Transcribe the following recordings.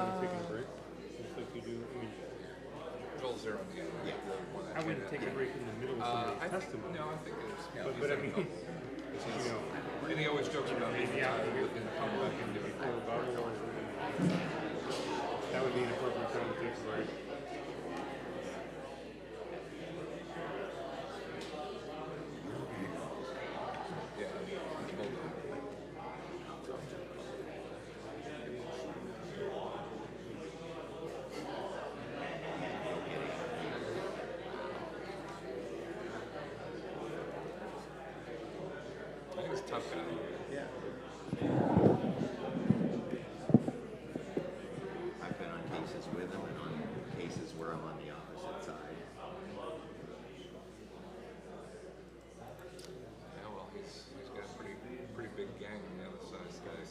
taking a break? Just like you do. I mean, Joel's there on the end. Yeah. I wouldn't take a break in the middle of somebody's testimony. No, I think it is. Yeah, But I mean, you know, and he always jokes about maybe after we get in public and before the bubble or something. That would be an appropriate time to take a break. Tough guy. Yeah. I've been on cases with him and on cases where I'm on the opposite side. Yeah, well, he's got a pretty big gang on the other side, guys.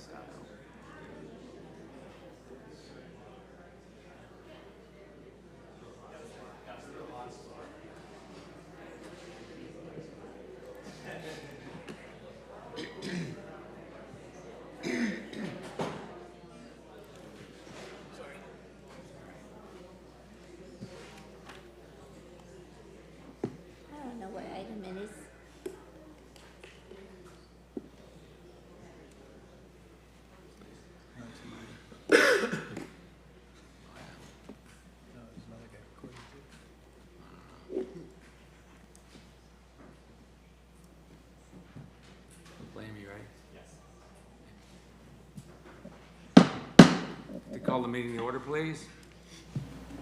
Call the meeting to order, please.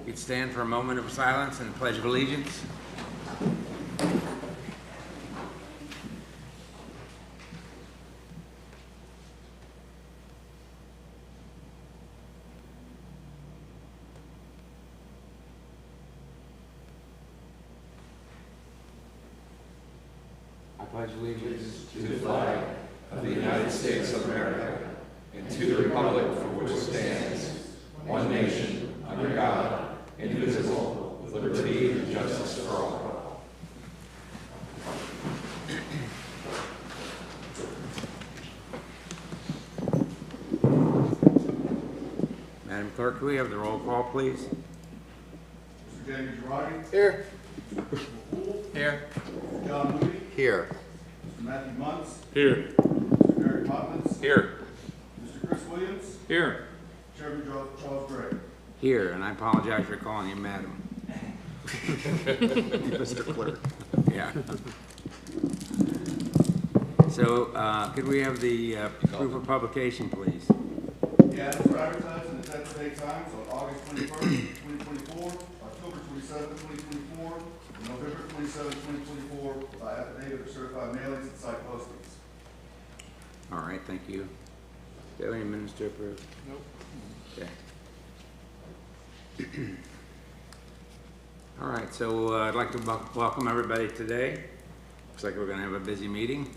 You'd stand for a moment of silence and pledge of allegiance. I pledge allegiance To the flag of the United States of America and to the republic for which it stands, one nation, under God, indivisible, with liberty and justice for all. Madam Clerk, can we have the roll call, please? Mr. James Girardi. Here. Here. John Moody. Here. Mr. Matthew Muntz. Here. Mr. Gary Potvins. Here. Mr. Chris Williams. Here. Chairman Charles Gray. Here, and I apologize for calling you madam. Mr. Clerk. Yeah. So, could we have the proof of publication, please? The ads were advertised in the Dade Times on August 21st, 2024, October 27th, 2024, and November 27th, 2024, by affidavit of certified mailings and site postings. All right, thank you. Do you have any minutes to approve? Nope. Okay. All right, so I'd like to welcome everybody today. Looks like we're going to have a busy meeting.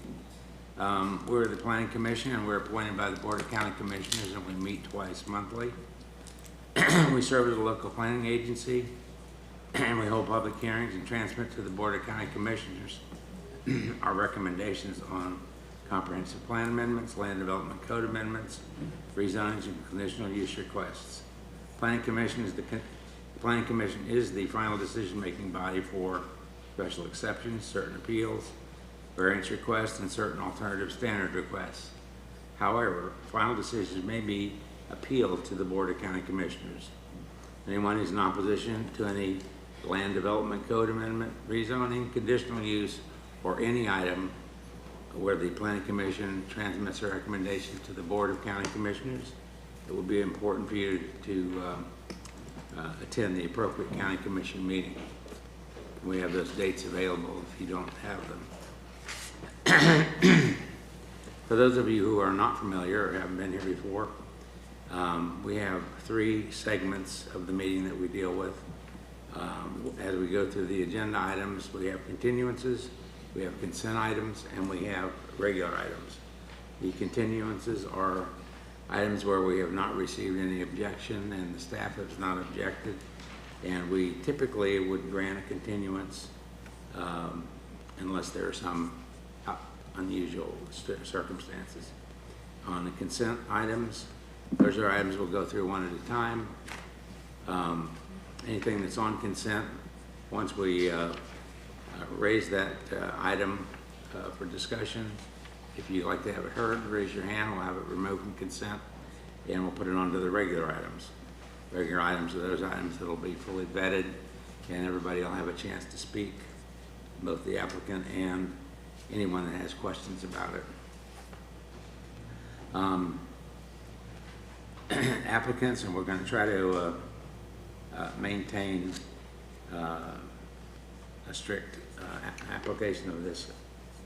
We're the Planning Commission, and we're appointed by the Board of County Commissioners, and we meet twice monthly. We serve as a local planning agency, and we hold public hearings and transmit to the Board of County Commissioners our recommendations on comprehensive plan amendments, land development code amendments, rezonings, and conditional use requests. Planning Commission is the final decision-making body for special exceptions, certain appeals, variance requests, and certain alternative standard requests. However, final decisions may be appealed to the Board of County Commissioners. Anyone who's in opposition to any land development code amendment, rezoning, conditional use, or any item where the Planning Commission transmits a recommendation to the Board of County Commissioners, it will be important for you to attend the appropriate County Commission meeting. We have those dates available if you don't have them. For those of you who are not familiar or haven't been here before, we have 3 segments of the meeting that we deal with. As we go through the agenda items, we have continuances, we have consent items, and we have regular items. The continuances are items where we have not received any objection and the staff has not objected, and we typically would grant a continuance unless there are some unusual circumstances. On the consent items, Those are items we'll go through one at a time. Anything that's on consent, once we raise that item for discussion, if you'd like to have it heard, raise your hand. We'll have it removed from consent, and we'll put it onto the regular items. Regular items are those items that will be fully vetted, and everybody will have a chance to speak, both the applicant and anyone that has questions about it. Applicants, and we're going to try to maintain a strict application of this,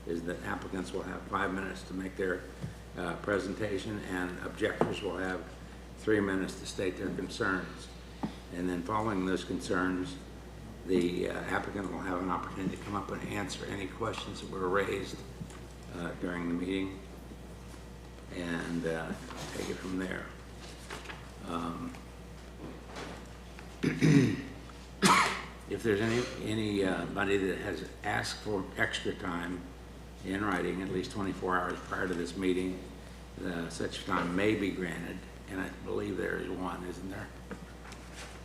is that applicants will have 5 minutes to make their presentation, and objectors will have 3 minutes to state their concerns. And then following those concerns, the applicant will have an opportunity to come up and answer any questions that were raised during the meeting, and take it from there. If there's anybody that has asked for extra time in writing, at least 24 hours prior to this meeting, such time may be granted, and I believe there is one, isn't there?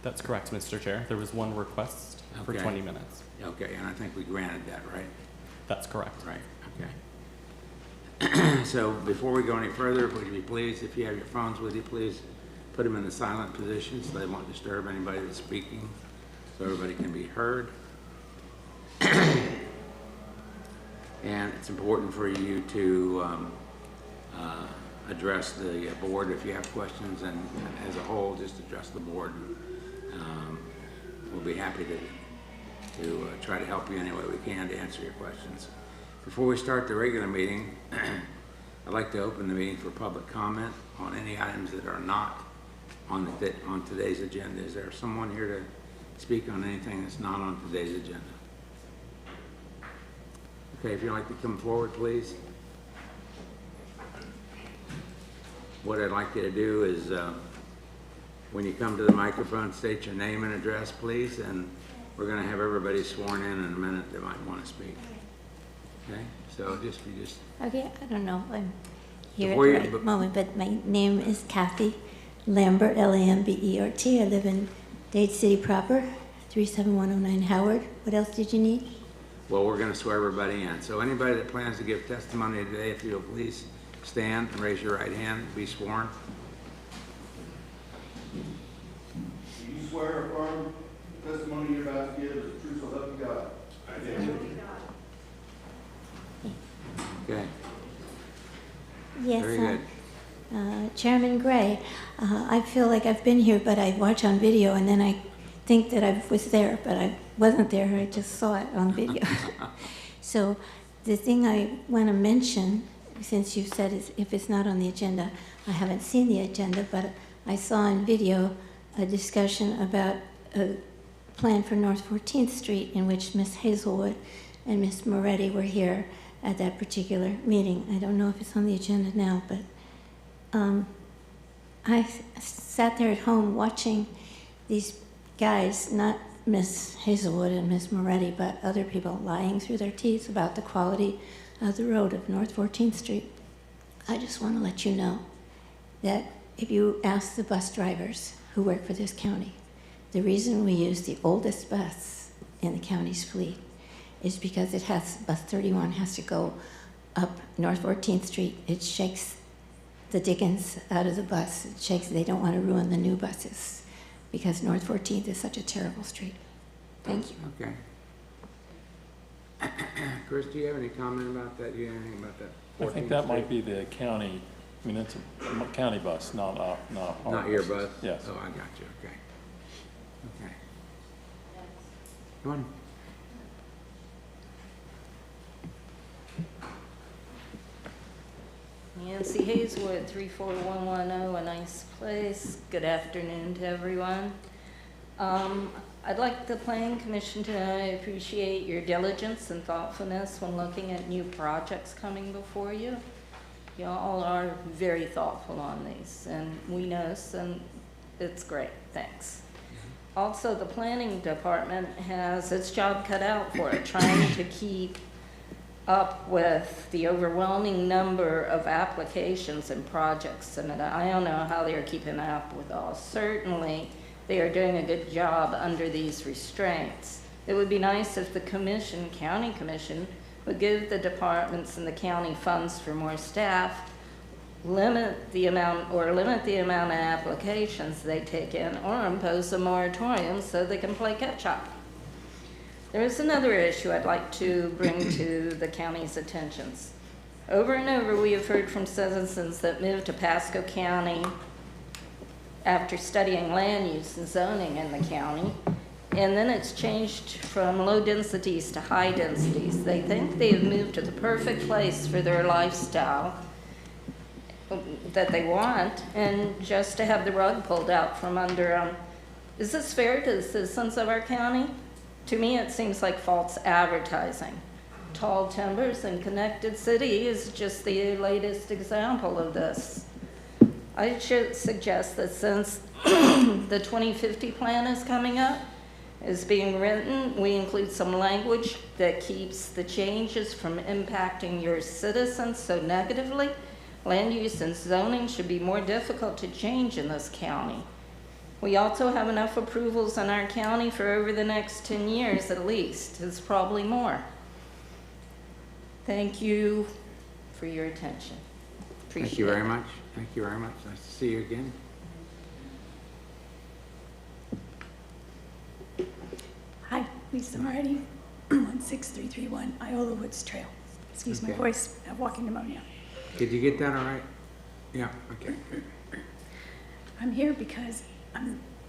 That's correct, Mr. Chair. There was one request for Okay. 20 minutes. Okay, and I think we granted that, right? That's correct. Right, okay. So before we go any further, would you be pleased, if you have your phones with you, please put them in the silent position so they won't disturb anybody that's speaking, so everybody can be heard. And it's important for you to address the board if you have questions, and as a whole, just address the board. We'll be happy to try to help you any way we can to answer your questions. Before we start the regular meeting, I'd like to open the meeting for public comment on any items that are not on today's agenda. Is there someone here to speak on anything that's not on today's agenda? Okay, if you'd like to come forward, please. What I'd like you to do is, when you come to the microphone, state your name and address, please, and we're going to have everybody sworn in a minute that might want to speak. Okay, so just. Okay, I don't know if I'm here Before at the right moment, but my name is Kathy Lambert, Lambert. I live in Dade City proper, 37109 Howard. What else did you need? Well, we're going to swear everybody in. So anybody that plans to give testimony today, if you'll please stand and raise your right hand and be sworn. Do you swear or affirm the testimony you're about to give is the truth, so help you God? I do. Okay, Yes, very good. Chairman Gray, I feel like I've been here, but I watch on video, and then I think that I was there, but I wasn't there. I just saw it on video. So the thing I want to mention, since you said is if it's not on the agenda, I haven't seen the agenda, but I saw on video a discussion about a plan for North 14th Street in which Ms. Hazelwood and Ms. Moretti were here at that particular meeting. I don't know if it's on the agenda now, but I sat there at home watching these guys, not Miss Hazelwood and Miss Moretti, but other people lying through their teeth about the quality of the road of North 14th Street. I just want to let you know that if you ask the bus drivers who work for this county, the reason we use the oldest bus in the county's fleet is because bus 31 has to go up North 14th Street. It shakes the dickens out of the bus. They don't want to ruin the new buses because North 14th is such a terrible street. Thank you. Okay. Chris, do you have any comment about that? Do you have anything about that? I think that might be the county, I mean, it's a county bus, not our Not your bus? Yes. Oh, I got you, okay. Okay. Come on. Nancy Hazelwood, 34110, a nice place. Good afternoon to everyone. I'd like the Planning Commission to appreciate your diligence and thoughtfulness when looking at new projects coming before you. You all are very thoughtful on these, and we know, and it's great. Thanks. Also, the Planning Department has its job cut out for it, trying to keep up with the overwhelming number of applications and projects, and I don't know how they're keeping up with all. Certainly, they are doing a good job under these restraints. It would be nice if the commission, county commission, would give the departments and the county funds for more staff, limit the amount of applications they take in, or impose a moratorium so they can play catch up. There is another issue I'd like to bring to the county's attentions. Over and over, we have heard from citizens that moved to Pasco County after studying land use and zoning in the county, and then it's changed from low densities to high densities. They think they have moved to the perfect place for their lifestyle that they want, and just to have the rug pulled out from under them. Is this fair to the citizens of our county? To me, it seems like false advertising. Tall timbers and connected city is just the latest example of this. I should suggest that since the 2050 plan is coming up, is being written, we include some language that keeps the changes from impacting your citizens so negatively. Land use and zoning should be more difficult to change in this county. We also have enough approvals in our county for over the next 10 years at least. It's probably more. Thank you for your attention. Appreciate it. Thank you very much. Thank you very much. Nice to see you again. Hi, Lisa Moretti, 16331 Iola Woods Trail. Excuse my voice, I have walking pneumonia. Did you get that all right? Yeah, okay, good. I'm here because,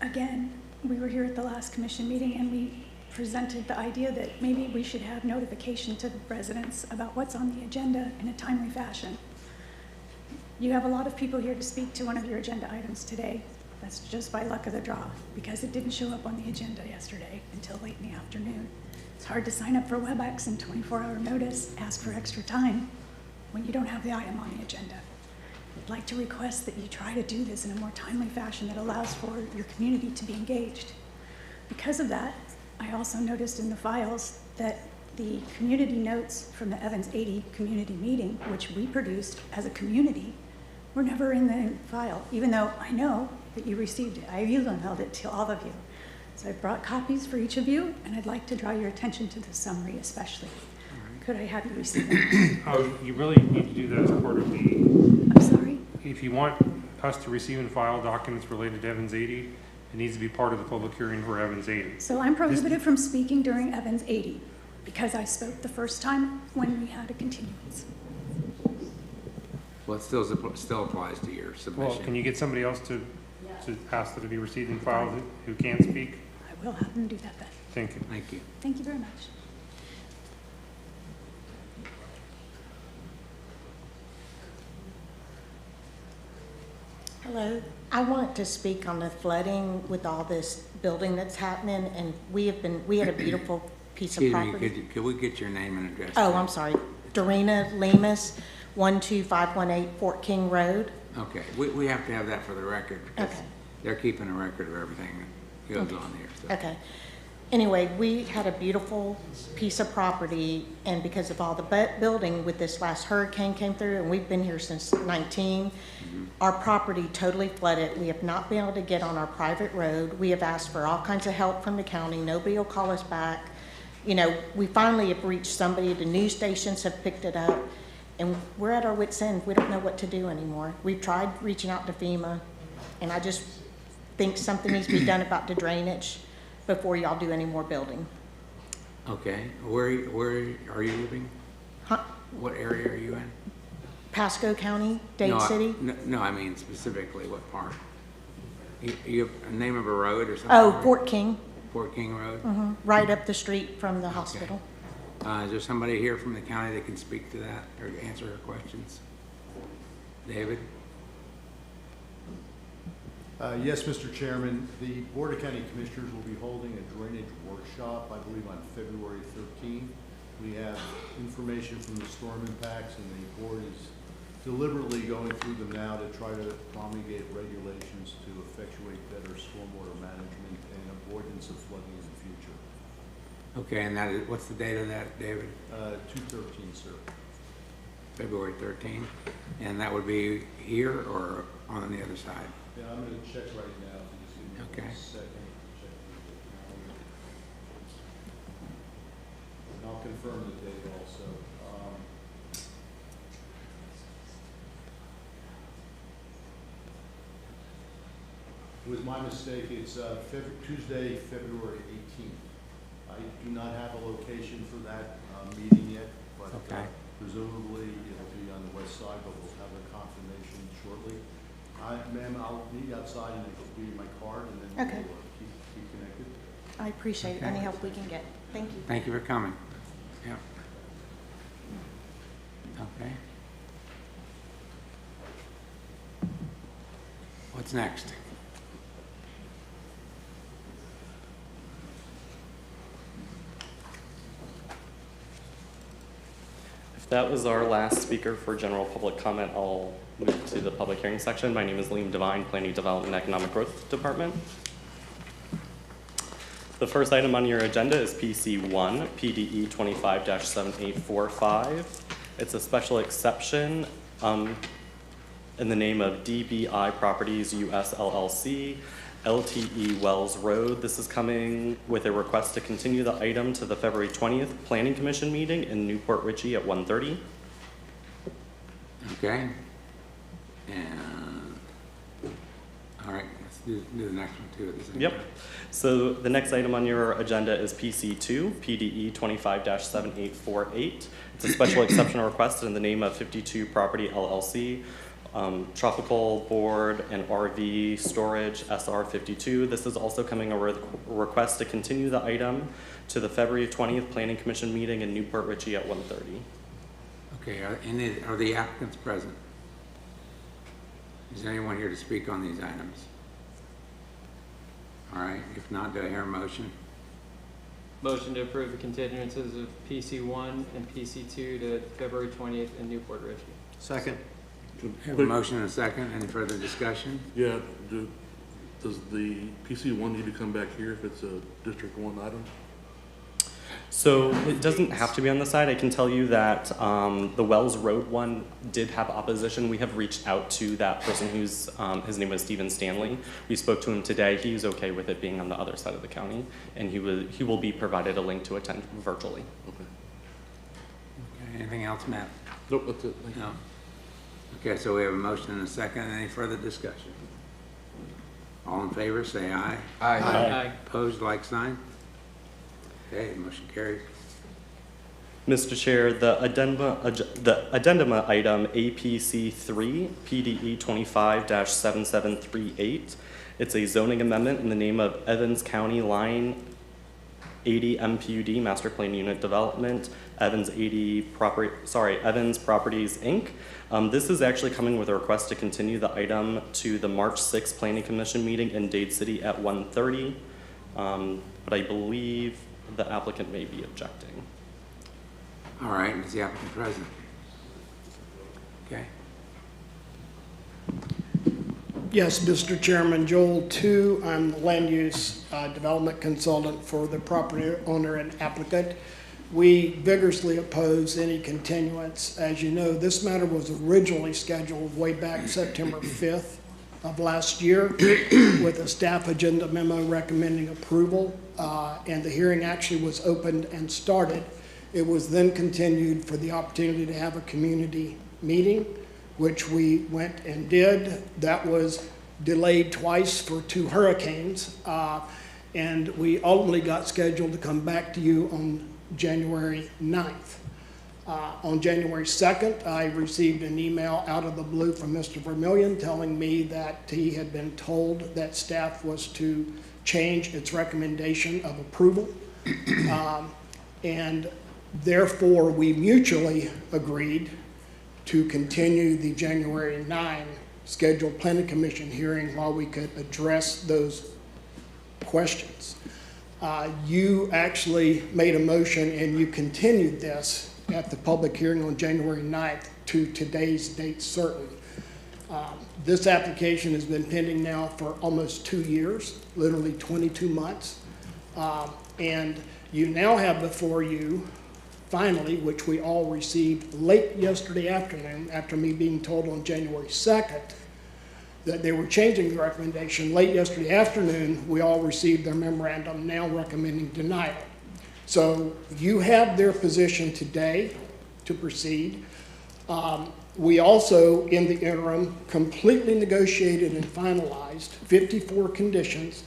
again, we were here at the last commission meeting and we presented the idea that maybe we should have notification to the residents about what's on the agenda in a timely fashion. You have a lot of people here to speak to one of your agenda items today. That's just by luck of the draw, because it didn't show up on the agenda yesterday until late in the afternoon. It's hard to sign up for WebEx in 24-hour notice, ask for extra time when you don't have the item on the agenda. I'd like to request that you try to do this in a more timely fashion that allows for your community to be engaged. Because of that, I also noticed in the files that the community notes from the Evans 80 community meeting, which we produced as a community, were never in the file, even though I know that you received it. I emailed it to all of you. So I brought copies for each of you, and I'd like to draw your attention to the summary especially. Could I have you receive it? Oh, you really need to do that as part of the, I'm sorry? if you want us to receive and file documents related to Evans 80, it needs to be part of the public hearing for Evans 80. So I'm prohibited from speaking during Evans 80 because I spoke the first time when we had a continuance. Well, it still applies to your submission. Well, can you get somebody else to ask that it be received and filed who can speak? I will have them do that then. Thank you. Thank you. Thank you very much. Hello. I want to speak on the flooding with all this building that's happening, and we had a beautiful piece of property. Excuse me, could we get your name and address? Oh, please? I'm sorry. Dorena Lemus, 12518 Fort King Road. Okay, we have to have that for the record because Okay. they're keeping a record of everything that goes on here. So. Okay. Anyway, we had a beautiful piece of property, and because of all the building with this last hurricane came through, and we've been here since 19, our property totally flooded. We have not been able to get on our private road. We have asked for all kinds of help from the county. Nobody will call us back. You know, we finally have reached somebody. The news stations have picked it up, and we're at our wits' end. We don't know what to do anymore. We've tried reaching out to FEMA, and I just think something needs to be done about the drainage before y'all do any more building. Okay, where are you living? Huh? What area are you in? Pasco County, Dade No, City? No, I mean specifically what part? You have a name of a road or something? Oh, Fort King, Fort King Road? right up the street from the hospital. Is there somebody here from the county that can speak to that or answer her questions? David? Yes, Mr. Chairman. The Board of County Commissioners will be holding a drainage workshop, I believe, on February 13th. We have information from the storm impacts, and the board is deliberately going through them now to try to promulgate regulations to effectuate better stormwater management and avoidance of flooding in the future. Okay, and that is, what's the date of that, David? 2/13, sir. February 13th? And that would be here or on the other side? Yeah, I'm gonna check right now. If you just give me Okay. 1 second. Check the calendar. And I'll confirm the date also. It was my mistake. It's Tuesday, February 18th. I do not have a location for that meeting yet, but Okay. presumably it'll be on the west side, but we'll have a confirmation shortly. Ma'am, I'll meet you outside and I'll give you my card and then Okay. we'll keep connected. I appreciate Okay. any help we can get. Thank you. Thank you for coming. Yeah. Okay. What's next? If that was our last speaker for general public comment, I'll move to the public hearing section. My name is Liam Devine, Planning Development and Economic Growth Department. The first item on your agenda is PC1, PDE 25-7845. It's a special exception in the name of DBI Properties US LLC, LTE Wells Road. This is coming with a request to continue the item to the February 20th Planning Commission meeting in Newport Richey at 1:30. Okay. And, all right, let's do the next one too at the same Yep. time. So the next item on your agenda is PC2, PDE 25-7848. It's a special exception request in the name of 52 Property LLC, Tropical Board and RV Storage SR52. This is also coming a request to continue the item to the February 20th Planning Commission meeting in Newport Richey at 1:30. Okay, are the applicants present? Is there anyone here to speak on these items? All right, if not, do I hear a motion? Motion to approve the continuances of PC1 and PC2 to February 20th in Newport Richey. Second. Have a motion and a second. Any further discussion? Yeah, does the PC1 need to come back here if it's a District 1 item? So it doesn't have to be on the side. I can tell you that the Wells Road one did have opposition. We have reached out to that person who's, his name was Stephen Stanley. We spoke to him today. He's okay with it being on the other side of the county, and he will be provided a link to attend virtually. Okay. Okay, anything else, Matt? Nope, that's it. Thank you. No. Okay, so we have a motion and a second. Any further discussion? All in favor, say aye. Aye. Aye. Opposed, like sign? Okay, motion carries. Mr. Chair, the addendum item APC3, PDE 25-7738. It's a zoning amendment in the name of Evans County Line 80 MPUD, Master Plan Unit Development, Evans Properties, Inc. This is actually coming with a request to continue the item to the March 6th Planning Commission meeting in Dade City at 1:30. But I believe the applicant may be objecting. All right, is the applicant present? Okay. Yes, Mr. Chairman, Joel Tu. I'm the land use development consultant for the property owner and applicant. We vigorously oppose any continuance. As you know, this matter was originally scheduled way back September 5th of last year with a staff agenda memo recommending approval, and the hearing actually was opened and started. It was then continued for the opportunity to have a community meeting, which we went and did. That was delayed twice for 2 hurricanes, and we ultimately got scheduled to come back to you on January 9th. On January 2nd, I received an email out of the blue from Mr. Vermillion telling me that he had been told that staff was to change its recommendation of approval. And therefore, we mutually agreed to continue the January 9 scheduled Planning Commission hearing while we could address those questions. You actually made a motion and you continued this at the public hearing on January 9th to today's date certain. This application has been pending now for almost 2 years, literally 22 months. And You now have before you, finally, which we all received late yesterday afternoon, after me being told on January 2nd that they were changing the recommendation. Late yesterday afternoon, we all received their memorandum now recommending denial. So you have their position today to proceed. We also, in the interim, completely negotiated and finalized 54 conditions,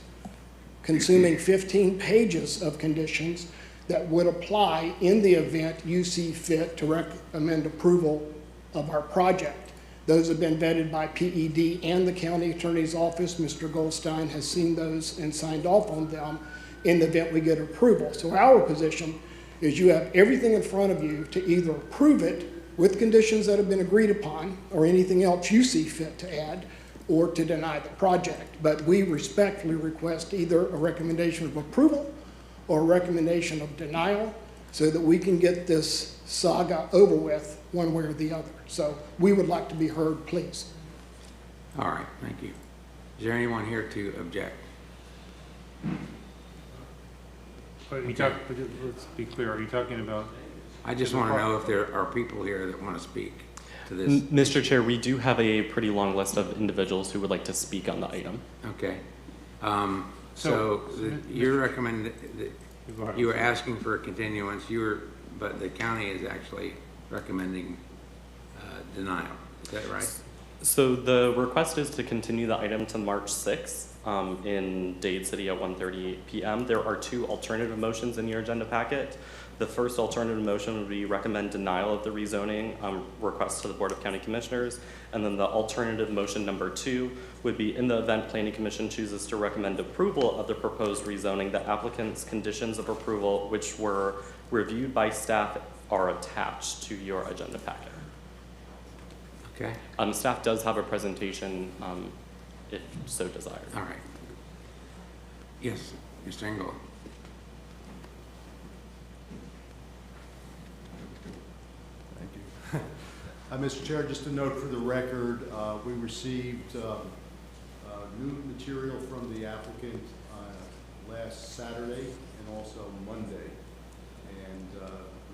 consuming 15 pages of conditions that would apply in the event you see fit to recommend approval of our project. Those have been vetted by PED and the county attorney's office. Mr. Goldstein has seen those and signed off on them in the event we get approval. So our position is you have everything in front of you to either approve it with conditions that have been agreed upon or anything else you see fit to add, or to deny the project. But we respectfully request either a recommendation of approval or a recommendation of denial so that we can get this saga over with one way or the other. So we would like to be heard, please. All right, thank you. Is there anyone here to object? Let's be clear, are you talking about? I just want to know if there are people here that want to speak to this. Mr. Chair, we do have a pretty long list of individuals who would like to speak on the item. Okay. You're recommending, you were asking for a continuance, but the county is actually recommending denial. Is that right? So the request is to continue the item to March 6th in Dade City at 1:38 p.m. There are two alternative motions in your agenda packet. The first alternative motion would be recommend denial of the rezoning request to the Board of County Commissioners. And then the alternative motion number 2 would be in the event Planning Commission chooses to recommend approval of the proposed rezoning, the applicant's conditions of approval, which were reviewed by staff, are attached to your agenda packet. Okay. Staff does have a presentation if so desired. All right. Yes, Mr. Engel. Mr. Chair, just a note for the record, we received new material from the applicant last Saturday and also Monday. And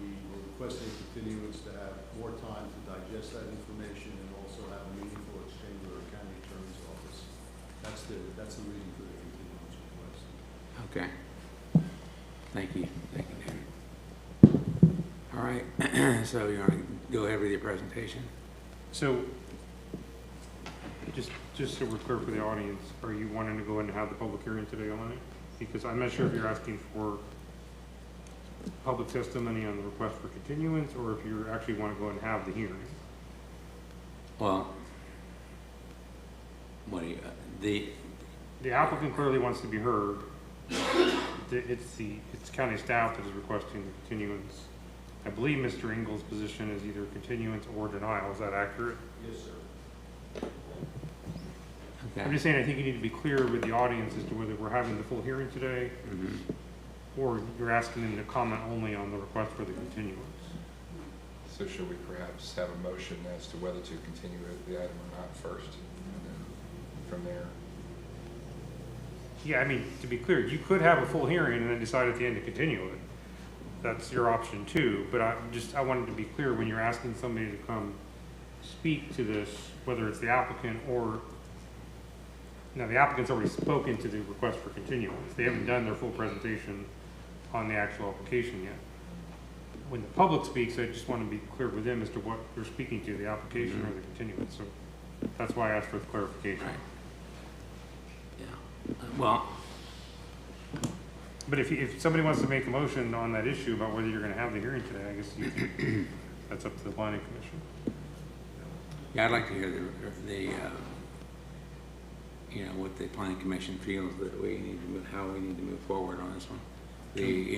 we were requesting a continuance to have more time to digest that information and also have a meaningful exchange with our county attorney's office. That's the reason for the continuance request. Okay. Thank you. Thank you, David. All right. So you want to go ahead with your presentation? So, just so we're clear for the audience, are you wanting to go in and have the public hearing today on it? Because I'm not sure if you're asking for public testimony on the request for continuance, or if you actually want to go and have the hearing. Well, what do you, the applicant clearly wants to be heard. It's county staff that is requesting the continuance. I believe Mr. Engel's position is either continuance or denial. Is that accurate? Yes, sir. Okay. I'm just saying I think you need to be clear with the audience as to whether we're having the full hearing today, or you're asking them to comment only on the request for the continuance. So should we perhaps have a motion as to whether to continue the item or not first, and then from there? Yeah, I mean, to be clear, you could have a full hearing and then decide at the end to continue it. That's your option too, but I wanted to be clear when you're asking somebody to come speak to this, whether it's the applicant or, now the applicant's already spoken to the request for continuance. They haven't done their full presentation on the actual application yet. When the public speaks, I just want to be clear with them as to what they're speaking to, the application or the continuance. So that's why I asked for the clarification. Right. Yeah. Well, but if somebody wants to make a motion on that issue about whether you're going to have the hearing today, I guess you can, that's up to the planning commission. yeah, I'd like to hear what the planning commission feels that we need to move, how we need to move forward on this one.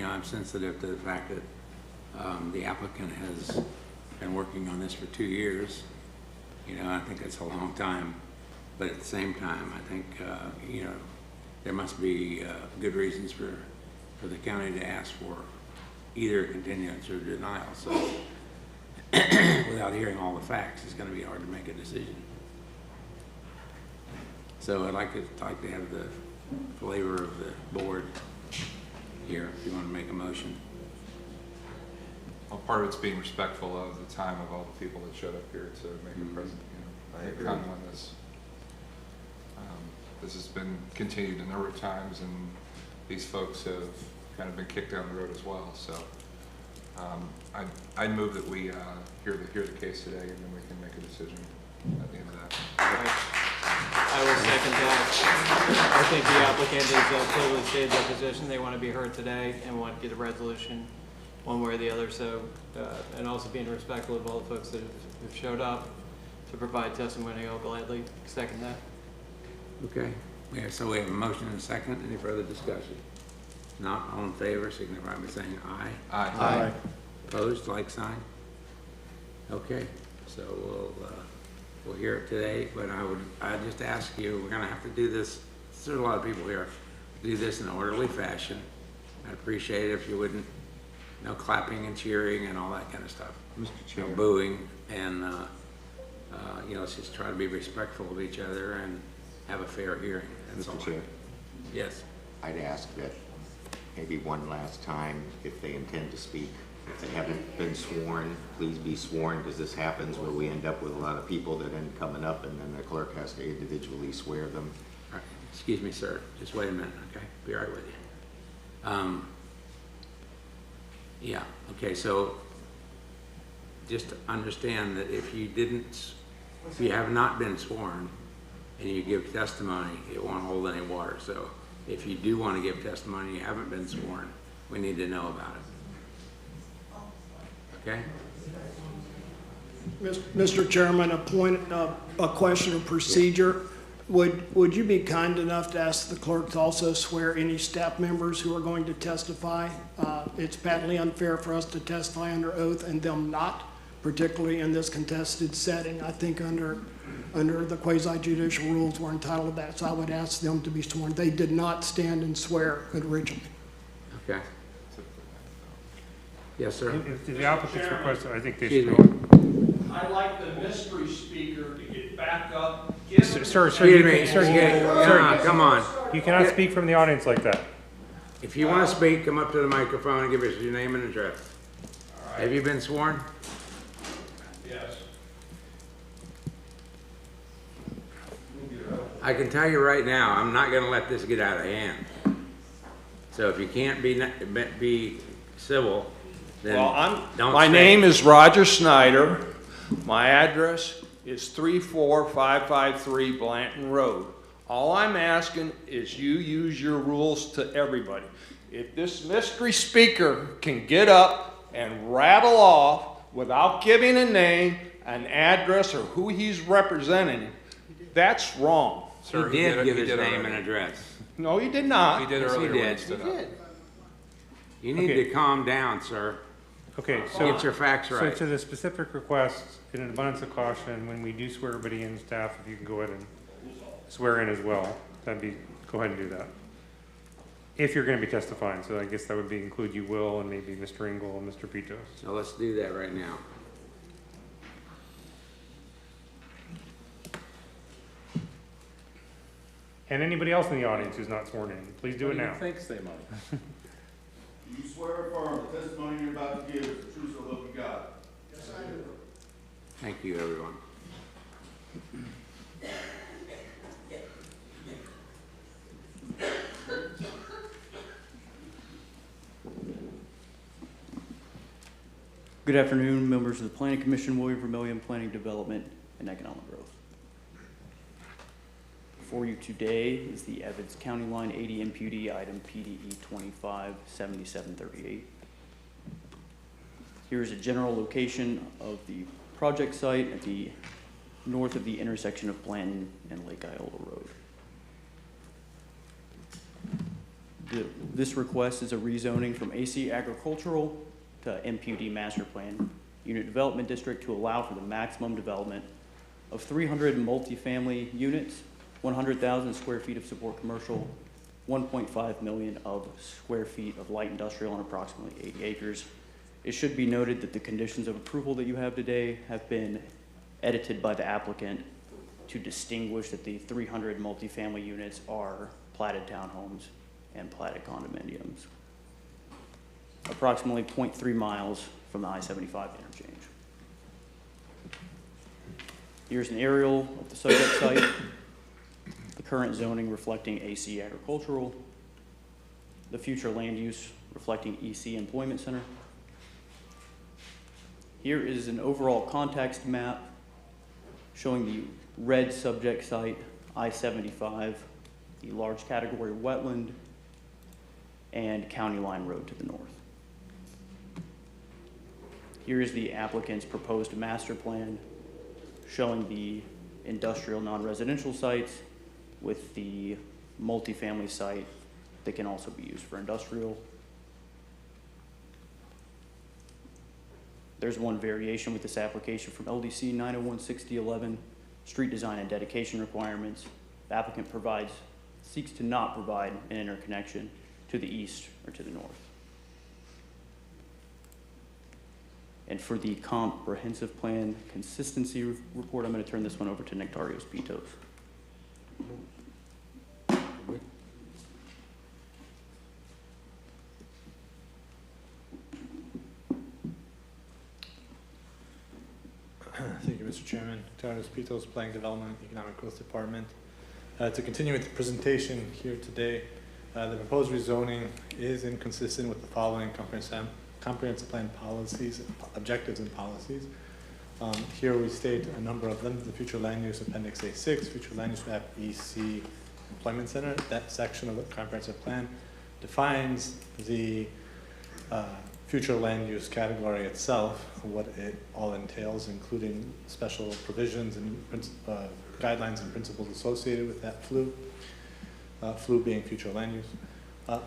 I'm sensitive to the fact that the applicant has been working on this for 2 years. I think that's a long time, but at the same time, I think there must be good reasons for the county to ask for either continuance or denial. So without hearing all the facts, it's going to be hard to make a decision. So I'd like to have the flavor of the board, here, if you want to make a motion. Well, part of it's being respectful of the time of all the people that showed up here to make a present, make a comment on this. This has been continued a number of times, and these folks have kind of been kicked down the road as well. So I move that we hear the case today, and then we can make a decision at the end of that. I will second that. I think the applicant has clearly stated their position. They want to be heard today and want to get a resolution one way or the other. So, and also being respectful of all the folks that have showed up to provide testimony, I'll gladly second that. Okay, so we have a motion and a second. Any further discussion? Not all in favor, signify by saying aye. Aye. Aye. Opposed, like sign? Okay, so we'll hear it today, but I'd just ask you, we're gonna have to do this, there's a lot of people here, do this in an orderly fashion. I'd appreciate it if you wouldn't, no clapping and cheering and all that kind of stuff. Mr. Chair. No booing, and let's just try to be respectful of each other and have a fair hearing. That's all. Mr. Chair, Yes. I'd ask that maybe one last time, if they intend to speak, if they haven't been sworn, please be sworn, because this happens where we end up with a lot of people that end coming up, and then the clerk has to individually swear them. All right. Excuse me, sir. Just wait a minute, okay? Be right with you. Yeah, okay, so just understand that if you have not been sworn and you give testimony, it won't hold any water. So if you do want to give testimony, you haven't been sworn, we need to know about it. Okay? Mr. Chairman, a question of procedure. Would you be kind enough to ask the clerk to also swear any staff members who are going to testify? It's patently unfair for us to testify under oath and them not, particularly in this contested setting. I think under the quasi-judicial rules, we're entitled to that, so I would ask them to be sworn. They did not stand and swear originally. Okay. Yes, sir. If the applicant's request, I think they Excuse should. I'd like the mystery speaker to get back up. Sir, come on. You cannot speak from the audience like that. If you want to speak, come up to the microphone and give us your name and address. Right. Have you been sworn? Yes. I can tell you right now, I'm not going to let this get out of hand. So if you can't be civil, then don't my stay. name is Roger Snyder. My address is 34553 Blanton Road. All I'm asking is you use your rules to everybody. If this mystery speaker can get up and rattle off without giving a name, an address, or who he's representing, that's wrong. Sir, he did give his name and address. No, he did not. He did Yes, earlier he when did. he stood He up. did. You need Okay. to calm down, sir. Okay, so. Get your facts right. So to the specific request, in an abundance of caution, when we do swear everybody in, staff, if you can go ahead and swear in as well, go ahead and do that. If you're gonna be testifying, so I guess that would include you, Will, and maybe Mr. Engel and Mr. Pitos. So let's do that right now. And anybody else in the audience who's not sworn in, please do it now. Thinks they might. Do you swear or affirm the testimony you're about to give is the truth, so help you God? Yes, I do. Thank you, everyone. Good afternoon, members of the Planning Commission, William Vermillion, Planning Development and Economic Growth. Before you today is the Evans County Line 80 MPUD item PDE 257738. Here's a general location of the project site at the north of the intersection of Blanton and Lake Iola Road. This request is a rezoning from AC Agricultural to MPUD Master Plan Unit Development District to allow for the maximum development of 300 multifamily units, 100,000 square feet of support commercial, 1.5 million of square feet of light industrial on approximately 80 acres. It should be noted that the conditions of approval that you have today have been edited by the applicant to distinguish that the 300 multifamily units are platted townhomes and platted condominiums. approximately 0.3 miles from the I-75 interchange. Here's an aerial of the subject site, the current zoning reflecting AC agricultural, the future land use reflecting EC employment center. Here is an overall context map showing the red subject site, I-75, the large category wetland, and County Line Road to the north. Here is the applicant's proposed master plan showing the industrial non-residential sites with the multifamily site that can also be used for industrial. There's one variation with this application from LDC 901-6011, street design and dedication requirements. The applicant seeks to not provide an interconnection to the east or to the north. And for the comprehensive plan consistency report, I'm going to turn this one over to Nectarios Pitos. Thank you, Mr. Chairman. Nectarios Pitos, Planning Development, Economic Growth Department. To continue with the presentation here today, the proposed rezoning is inconsistent with the following comprehensive plan policies, objectives and policies. Here we state a number of them: the future land use appendix A6, future land use map EC employment center. That section of the comprehensive plan defines the future land use category itself, what it all entails, including special provisions and guidelines and principles associated with that FLU, FLU being future land use.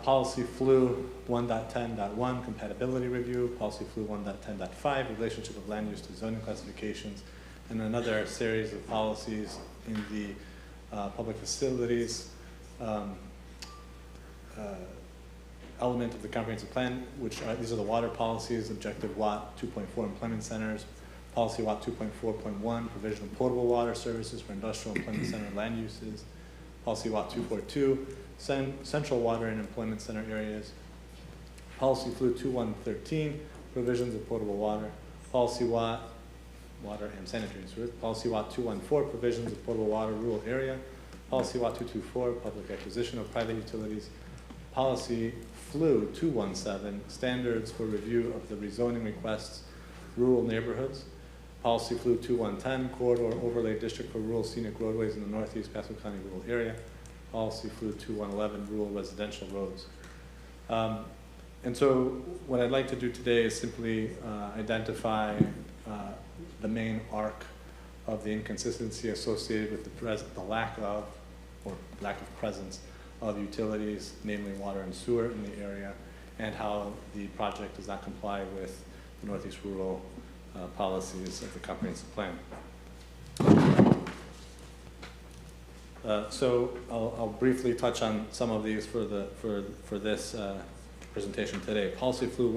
Policy FLU 1.10.1, compatibility review, policy FLU 1.10.5, relationship of land use to zoning classifications, and another series of policies in the public facilities element of the comprehensive plan, which are, these are the water policies, objective WAT 2.4 employment centers, policy WAT 2.4.1, provision of potable water services for industrial employment center land uses, policy WAT 242, central water and employment center areas, policy FLU 2113, provisions of potable water, policy WAT, water and sanitary sewers, policy WAT 214, provisions of potable water rural area, policy WAT 224, public acquisition of private utilities, policy FLU 217, standards for review of the rezoning requests, rural neighborhoods, policy FLU 2110, corridor overlay district for rural scenic roadways in the northeast Pasco County rural area, policy FLU 2111, rural residential roads. And so what I'd like to do today is simply identify the main arc of the inconsistency associated with the lack of presence of utilities, namely water and sewer in the area, and how the project does not comply with the Northeast Rural policies of the comprehensive plan. So I'll briefly touch on some of these for this presentation today. Policy FLU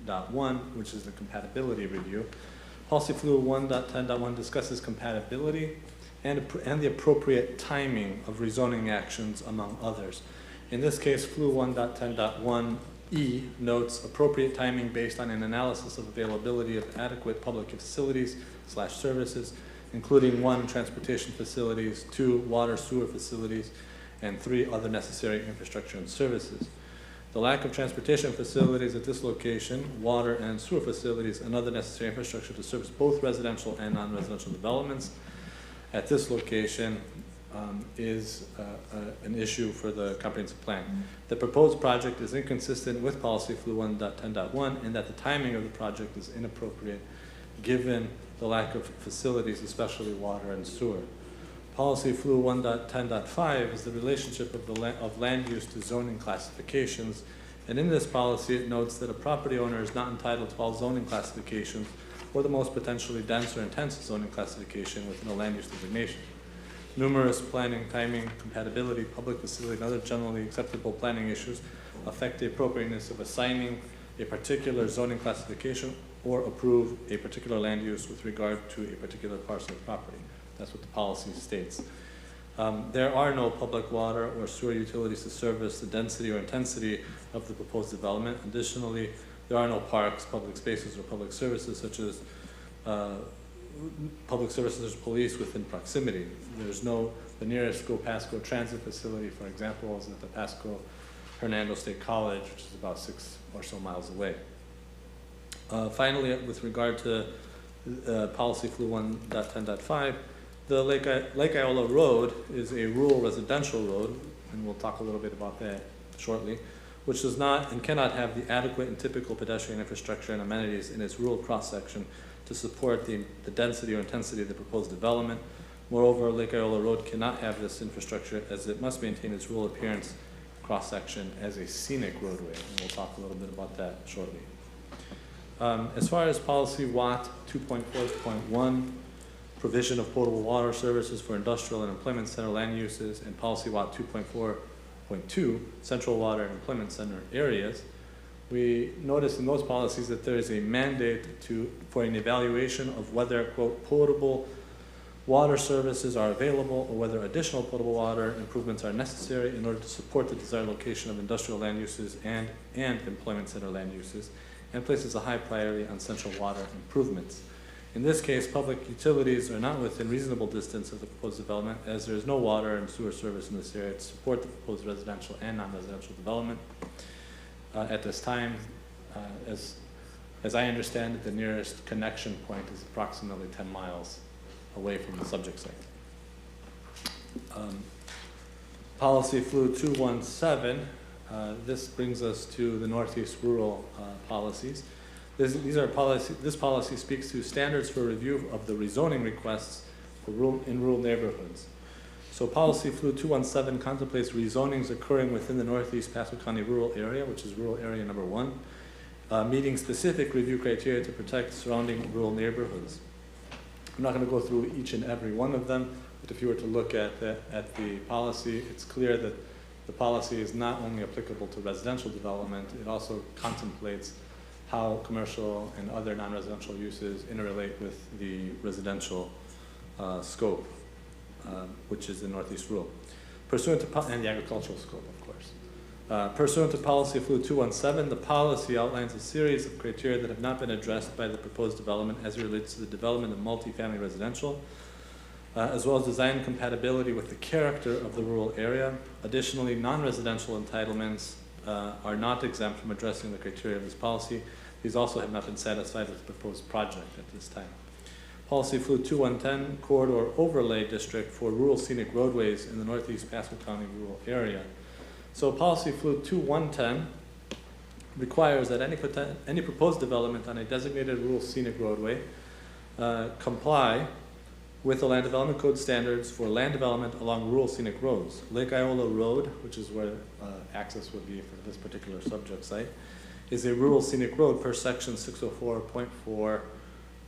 110.1, which is the compatibility review. Policy FLU 1.10.1 discusses compatibility and the appropriate timing of rezoning actions, among others. In this case, FLU 1.10.1E notes appropriate timing based on an analysis of availability of adequate public facilities/services, including 1, transportation facilities, 2, water sewer facilities, and 3, other necessary infrastructure and services. The lack of transportation facilities at this location, water and sewer facilities, and other necessary infrastructure to service both residential and non-residential developments at this location is an issue for the comprehensive plan. The proposed project is inconsistent with policy FLU 1.10.1 in that the timing of the project is inappropriate given the lack of facilities, especially water and sewer. Policy FLU 1.10.5 is the relationship of land use to zoning classifications, and in this policy it notes that a property owner is not entitled to all zoning classifications or the most potentially dense or intense zoning classification within a land use designation. Numerous planning, timing, compatibility, public facility, and other generally acceptable planning issues affect the appropriateness of assigning a particular zoning classification or approve a particular land use with regard to a particular parcel of property. That's what the policy states. There are no public water or sewer utilities to service the density or intensity of the proposed development. Additionally, there are no parks, public spaces, or public services such as police within proximity. The nearest Pasco transit facility, for example, is at the Pasco Hernando State College, which is about 6 or so miles away. Finally, with regard to policy flu 1.10.5, the Lake Iola Road is a rural residential road, and we'll talk a little bit about that shortly, which does not and cannot have the adequate and typical pedestrian infrastructure and amenities in its rural cross-section to support the density or intensity of the proposed development. Moreover, Lake Iola Road cannot have this infrastructure as it must maintain its rural appearance cross-section as a scenic roadway, and we'll talk a little bit about that shortly. As far as policy WAT 2.4.1, provision of potable water services for industrial and employment center land uses, and policy WAT 2.4.2, central water and employment center areas, we notice in those policies that there is a mandate for an evaluation of whether, quote, potable water services are available or whether additional potable water improvements are necessary in order to support the desired location of industrial land uses and employment center land uses, and places a high priority on central water improvements. In this case, public utilities are not within reasonable distance of the proposed development, as there is no water and sewer service in this area to support the proposed residential and non-residential development. At this time, as I understand it, the nearest connection point is approximately 10 miles away from the subject site. Policy flu 217, this brings us to the Northeast rural policies. This policy speaks to standards for review of the rezoning requests in rural neighborhoods. So policy flu 217 contemplates rezonings occurring within the Northeast Pasco County rural area, which is rural area number 1, meeting specific review criteria to protect surrounding rural neighborhoods. I'm not going to go through each and every one of them, but if you were to look at the policy, it's clear that the policy is not only applicable to residential development, it also contemplates how commercial and other non-residential uses interrelate with the residential scope, which is the Northeast rural. And the agricultural scope, of course. Pursuant to policy flu 217, the policy outlines a series of criteria that have not been addressed by the proposed development as it relates to the development of multifamily residential, as well as design compatibility with the character of the rural area. Additionally, non-residential entitlements are not exempt from addressing the criteria of this policy. These also have not been satisfied with the proposed project at this time. Policy flu 2110, corridor overlay district for rural scenic roadways in the Northeast Pasco County rural area. So policy flu 2110 requires that any proposed development on a designated rural scenic roadway comply with the Land Development Code standards for land development along rural scenic roads. Lake Iola Road, which is where access would be for this particular subject site, is a rural scenic road per section 604.4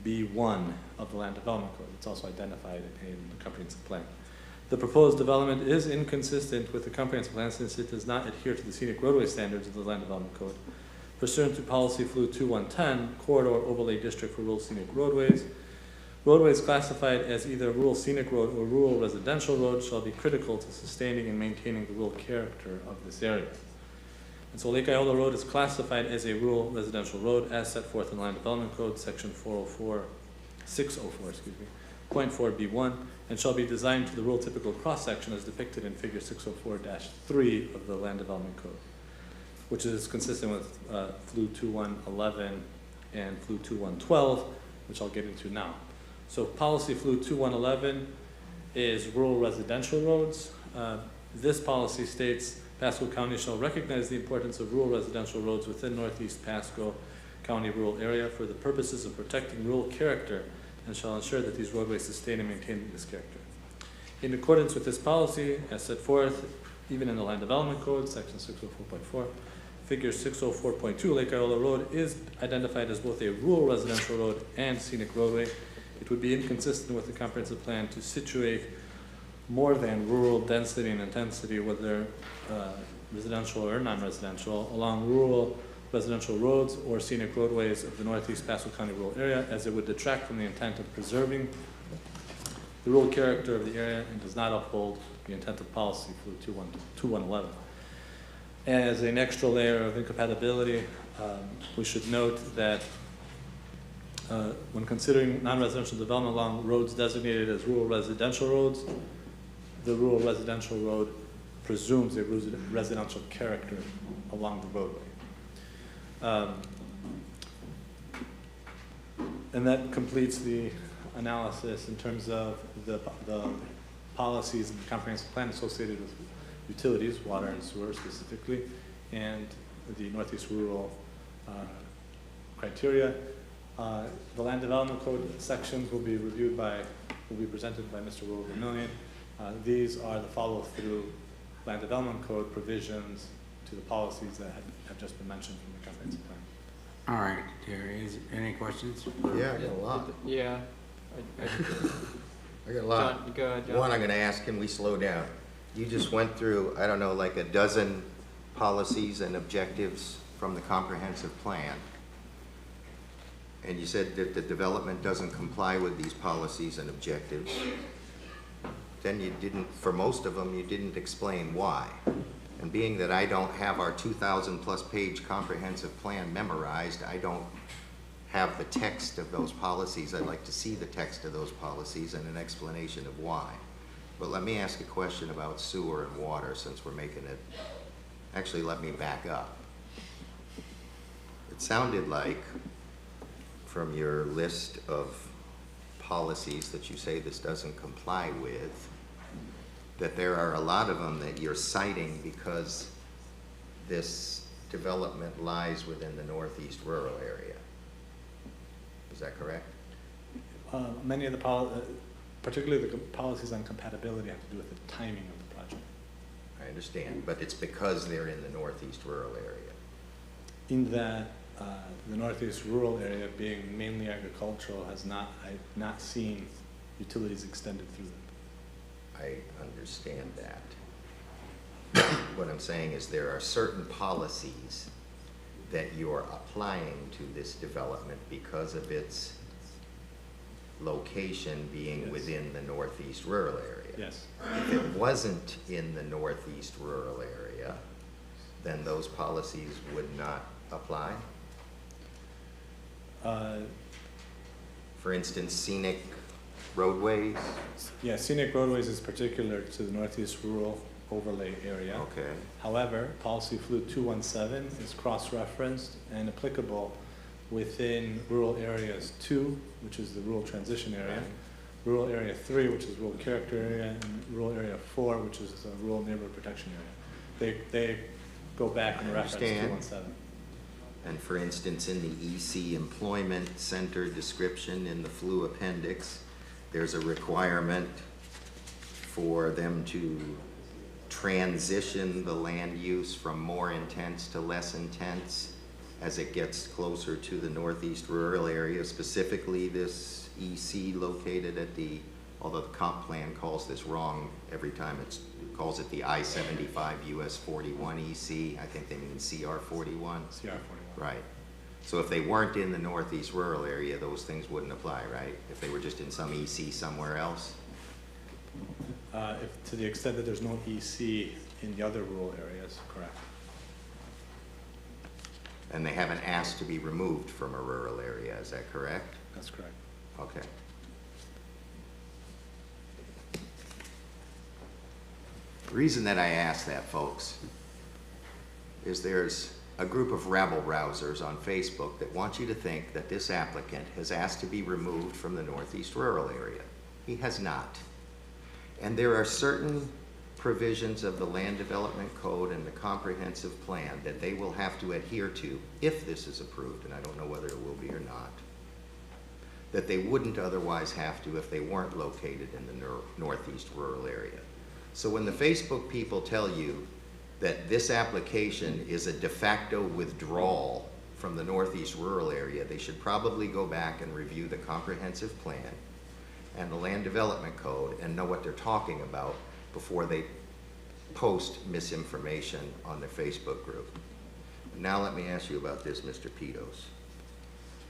B1 of the Land Development Code. It's also identified in the comprehensive plan. The proposed development is inconsistent with the comprehensive plan since it does not adhere to the scenic roadway standards of the Land Development Code. Pursuant to policy flu 2110, corridor overlay district for rural scenic roadways, roadways classified as either rural scenic road or rural residential road shall be critical to sustaining and maintaining the rural character of this area. And so Lake Iola Road is classified as a rural residential road as set forth in the Land Development Code, section 604, .4B1, and shall be designed to the rural typical cross-section as depicted in figure 604-3 of the Land Development Code, which is consistent with flu 2111 and flu 2112, which I'll get into now. So policy flu 2111 is rural residential roads. This policy states Pasco County shall recognize the importance of rural residential roads within Northeast Pasco County rural area for the purposes of protecting rural character and shall ensure that these roadways sustain and maintain this character. In accordance with this policy, as set forth even in the Land Development Code, section 604.4, figure 604.2, Lake Iola Road is identified as both a rural residential road and scenic roadway. It would be inconsistent with the comprehensive plan to situate more than rural density and intensity, whether residential or non-residential, along rural residential roads or scenic roadways of the Northeast Pasco County rural area, as it would detract from the intent of preserving the rural character of the area and does not uphold the intent of policy for 2111. As an extra layer of incompatibility, we should note that when considering non-residential development along roads designated as rural residential roads, the rural residential road presumes a residential character along the roadway. And that completes the analysis in terms of the policies and the comprehensive plan associated with utilities, water and sewer specifically, and the Northeast rural criteria. The land development code sections will be presented by Mr. Will Vermillion. These are the follow-through land development code provisions to the policies that have just been mentioned from the comprehensive plan. All right, Terry, any questions? Yeah, I got a lot. Yeah. I got a lot. John, go ahead, John. One, I'm gonna ask, can we slow down? You just went through, I don't know, like a dozen policies and objectives from the comprehensive plan. And you said that the development doesn't comply with these policies and objectives. Then you didn't, for most of them, you didn't explain why. And being that I don't have our 2,000+ page comprehensive plan memorized, I don't have the text of those policies. I'd like to see the text of those policies and an explanation of why. But let me ask a question about sewer and water since we're making it. Actually, let me back up. It sounded like from your list of policies that you say this doesn't comply with, that there are a lot of them that you're citing because this development lies within the Northeast rural area. Is that correct? Many of the particularly the policies on compatibility have to do with the timing of the project. I understand, but it's because they're in the Northeast rural area. In that the Northeast rural area, being mainly agricultural, I've not seen utilities extended through them. I understand that. What I'm saying is there are certain policies that you're applying to this development because of its location being Yes. within the Northeast rural area. Yes. If it wasn't in the Northeast rural area, then those policies would not apply? For instance, scenic roadways? Yeah, scenic roadways is particular to the Northeast rural overlay area. Okay. However, policy flu 217 is cross-referenced and applicable within rural areas 2, which is the rural transition area, Right. rural area 3, which is rural character area, and rural area 4, which is the rural neighborhood protection area. They go back and reference 217. And for instance, in the EC Employment Center description in the flu appendix, there's a requirement for them to transition the land use from more intense to less intense as it gets closer to the Northeast rural area, specifically this EC located at the, although the comp plan calls this wrong every time, it calls it the I-75 US 41 EC. I think they mean CR 41. CR 41. Right. So if they weren't in the Northeast rural area, those things wouldn't apply, right? If they were just in some EC somewhere else? To the extent that there's no EC in the other rural areas, correct. And they haven't asked to be removed from a rural area, is that correct? That's correct. Okay. The reason that I ask that, folks, is there's a group of rabble-rousers on Facebook that want you to think that this applicant has asked to be removed from the Northeast rural area. He has not. And there are certain provisions of the Land Development Code and the Comprehensive Plan that they will have to adhere to if this is approved, and I don't know whether it will be or not, that they wouldn't otherwise have to if they weren't located in the Northeast rural area. So when the Facebook people tell you that this application is a de facto withdrawal from the Northeast rural area, they should probably go back and review the comprehensive plan and the Land Development Code and know what they're talking about before they post misinformation on their Facebook group. Now let me ask you about this, Mr. Pitos.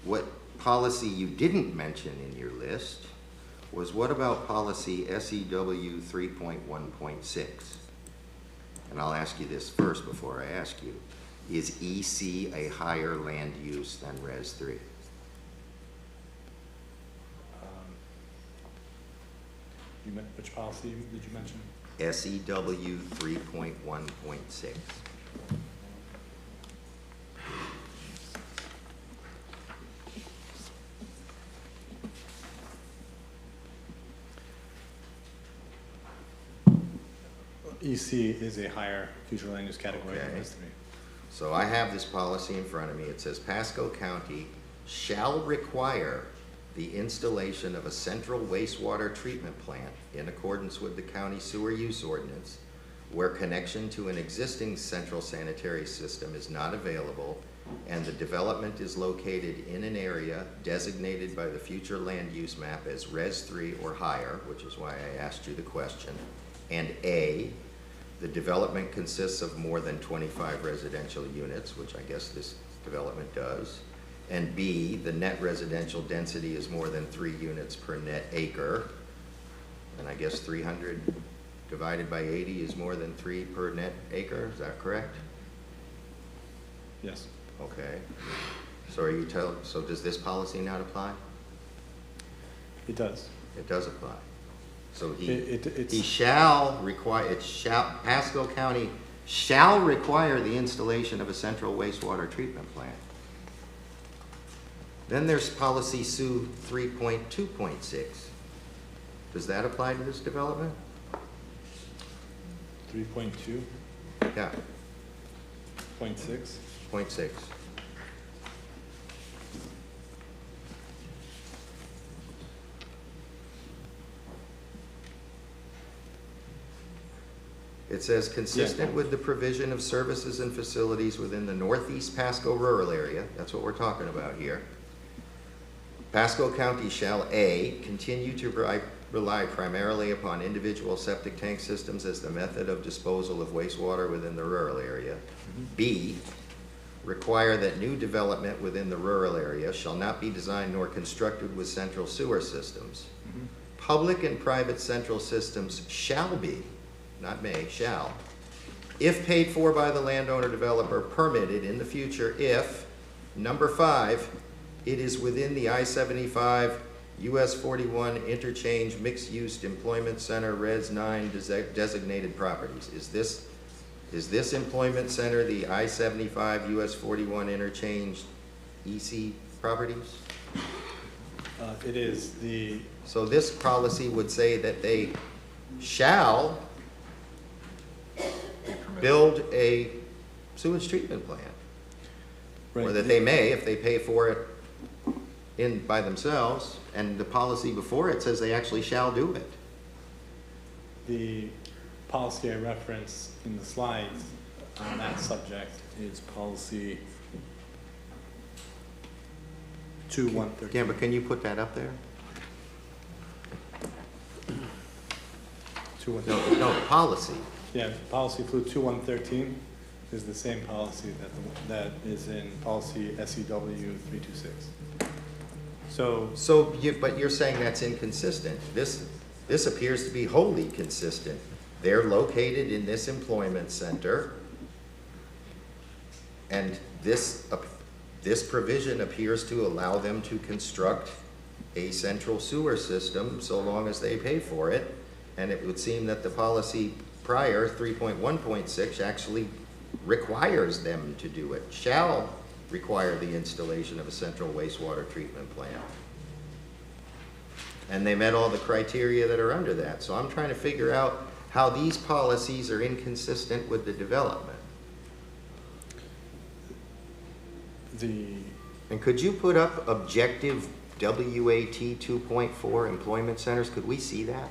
What policy you didn't mention in your list was what about policy SEW 3.1.6? And I'll ask you this first before I ask you. Is EC a higher land use than Res 3? Which policy did you mention? SEW 3.1.6. EC is a higher future land use category than Res 3. So I have this policy in front of me. It says Pasco County shall require the installation of a central wastewater treatment plant in accordance with the county sewer use ordinance where connection to an existing central sanitary system is not available and the development is located in an area designated by the future land use map as Res 3 or higher, which is why I asked you the question, and A, the development consists of more than 25 residential units, which I guess this development does, and B, the net residential density is more than 3 units per net acre, and I guess 300 divided by 80 is more than 3 per net acre, is that correct? Yes. Okay. So so does this policy not apply? It does. It does apply. So It's he shall require, Pasco County shall require the installation of a central wastewater treatment plant. Then there's policy SU 3.2.6. Does that apply to this development? 3.2, Yeah, 0.6. 0.6. It says, consistent with the provision of services and facilities within the Northeast Pasco rural area, that's what we're talking about here. Pasco County shall A, continue to rely primarily upon individual septic tank systems as the method of disposal of wastewater within the rural area. B, require that new development within the rural area shall not be designed nor constructed with central sewer systems. Public and private central systems shall be, not may, shall, if paid for by the landowner developer, permitted in the future if, number 5, it is within the I-75 US 41 interchange mixed-use employment center Res 9 designated properties. Is this employment center the I-75 US 41 interchange EC properties? It is the... So this policy would say that they shall build a sewage treatment plant. Right. Or that they may, if they pay for it in by themselves, and the policy before it says they actually shall do it. The policy I referenced in the slides on that subject is policy 2113. Yeah, but can you put that up there? No, the policy. Yeah, policy flu 2113 is the same policy that is in policy SEW 326. But you're saying that's inconsistent. This appears to be wholly consistent. They're located in this employment center, and this provision appears to allow them to construct a central sewer system so long as they pay for it. And it would seem that the policy prior, 3.1.6, actually requires them to do it, shall require the installation of a central wastewater treatment plant. And they met all the criteria that are under that. So I'm trying to figure out how these policies are inconsistent with the development. And could you put up objective WAT 2.4 employment centers? Could we see that?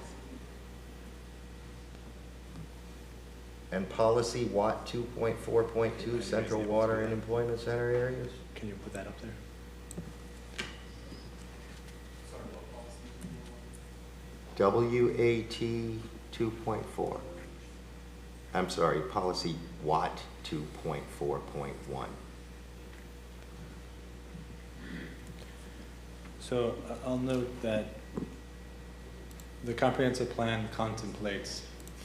And policy WAT 2.4.2 central water and employment center areas? Can you put that up there? WAT 2.4. I'm sorry, policy WAT 2.4.1. So I'll note that the comprehensive plan contemplates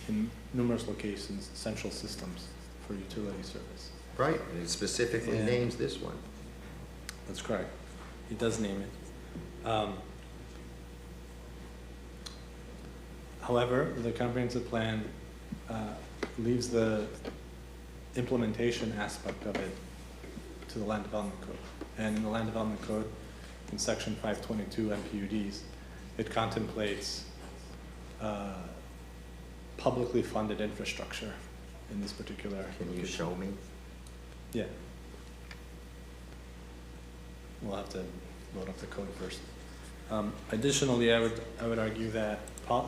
in numerous locations central systems for utility service. Right, and it specifically Yeah. names this one. That's correct. He does name it. However, the comprehensive plan leaves the implementation aspect of it to the Land Development Code. And in the Land Development Code, in section 522 MPUDs, it contemplates publicly funded infrastructure in this particular. Can you show me? Yeah. We'll have to load up the code first. Additionally, I would argue that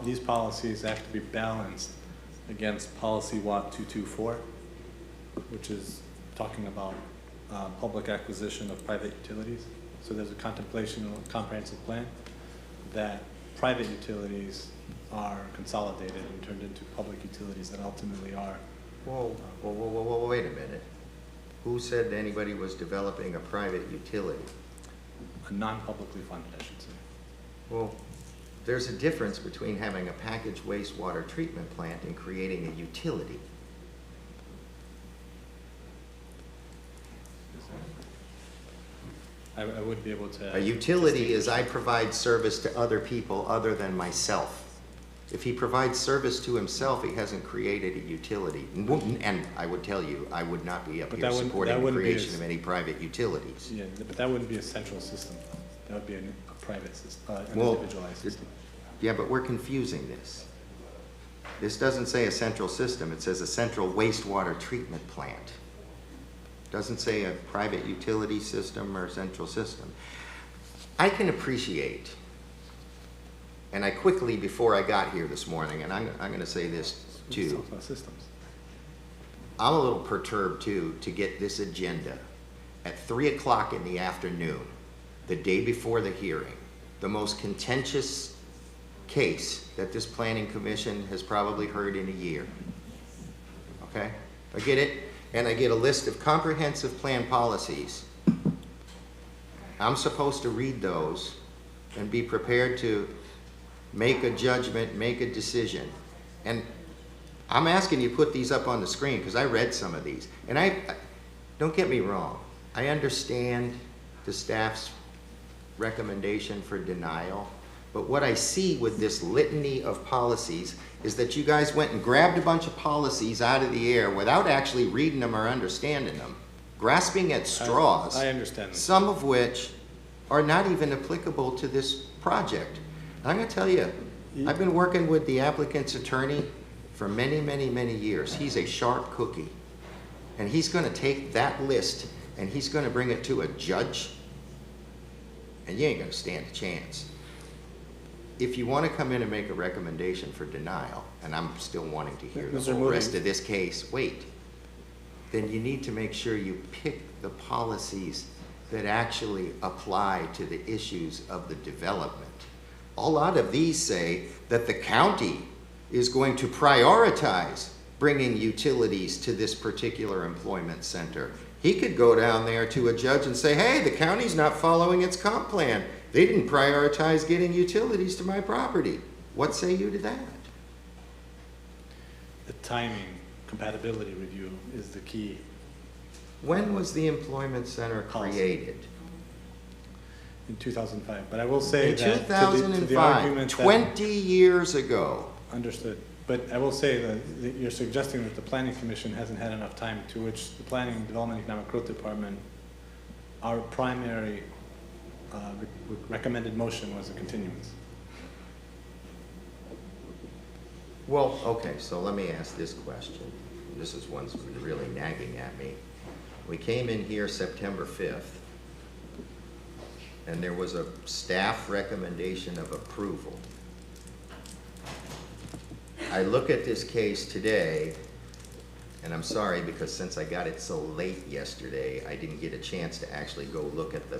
these policies have to be balanced against policy WAT 224, which is talking about public acquisition of private utilities. So there's a contemplation of a comprehensive plan that private utilities are consolidated and turned into public utilities that ultimately are. Whoa, wait a minute. Who said anybody was developing a private utility? A non-publicly funded, I should say. Well, there's a difference between having a packaged wastewater treatment plant and creating a utility. I would be able to. A utility is I provide service to other people other than myself. If he provides service to himself, he hasn't created a utility. And I would tell you, I would not be up here supporting the creation of any private utilities. Yeah, but that wouldn't be a central system. That would be a private system, an Well, individualized system. Yeah, but we're confusing this. This doesn't say a central system, it says a central wastewater treatment plant. Doesn't say a private utility system or central system. I can appreciate, and I quickly, before I got here this morning, and I'm gonna say this too. Systems. I'm a little perturbed too to get this agenda at 3 o'clock in the afternoon, the day before the hearing, the most contentious case that this planning commission has probably heard in a year. Okay? I get it, and I get a list of comprehensive plan policies. I'm supposed to read those and be prepared to make a judgment, make a decision. And I'm asking you to put these up on the screen because I read some of these. And don't get me wrong, I understand the staff's recommendation for denial, but what I see with this litany of policies is that you guys went and grabbed a bunch of policies out of the air without actually reading them or understanding them, grasping at straws. I understand. Some of which are not even applicable to this project. And I'm gonna tell you, I've been working with the applicant's attorney for many, many, many years. He's a sharp cookie. And he's gonna take that list and he's gonna bring it to a judge, and you ain't gonna stand a chance. If you wanna come in and make a recommendation for denial, and I'm still wanting to hear the whole rest of this case, wait, then you need to make sure you pick the policies that actually apply to the issues of the development. A lot of these say that the county is going to prioritize bringing utilities to this particular employment center. He could go down there to a judge and say, hey, the county's not following its comp plan. They didn't prioritize getting utilities to my property. What say you to that? The timing, compatibility review is the key. When was the employment center created? In 2005, but I will say in that 2005, to the argument 20 years ago. Understood. But I will say that you're suggesting that the Planning Commission hasn't had enough time, to which the Planning and Development Economic Growth Department, our primary recommended motion was a continuance. Well, okay, so let me ask this question. This is one's really nagging at me. We came in here September 5th, and there was a staff recommendation of approval. I look at this case today, and I'm sorry because since I got it so late yesterday, I didn't get a chance to actually go look at the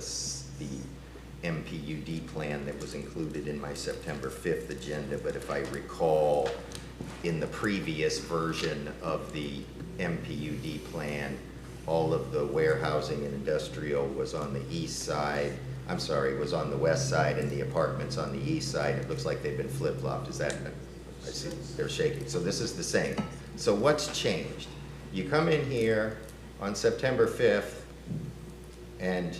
MPUD plan that was included in my September 5th agenda, but if I recall, in the previous version of the MPUD plan, all of the warehousing and industrial was on the east side, I'm sorry, was on the west side and the apartments on the east side. It looks like they've been flip-flopped. Is that, I see, they're shaking. So this is the same. So what's changed? You come in here on September 5th and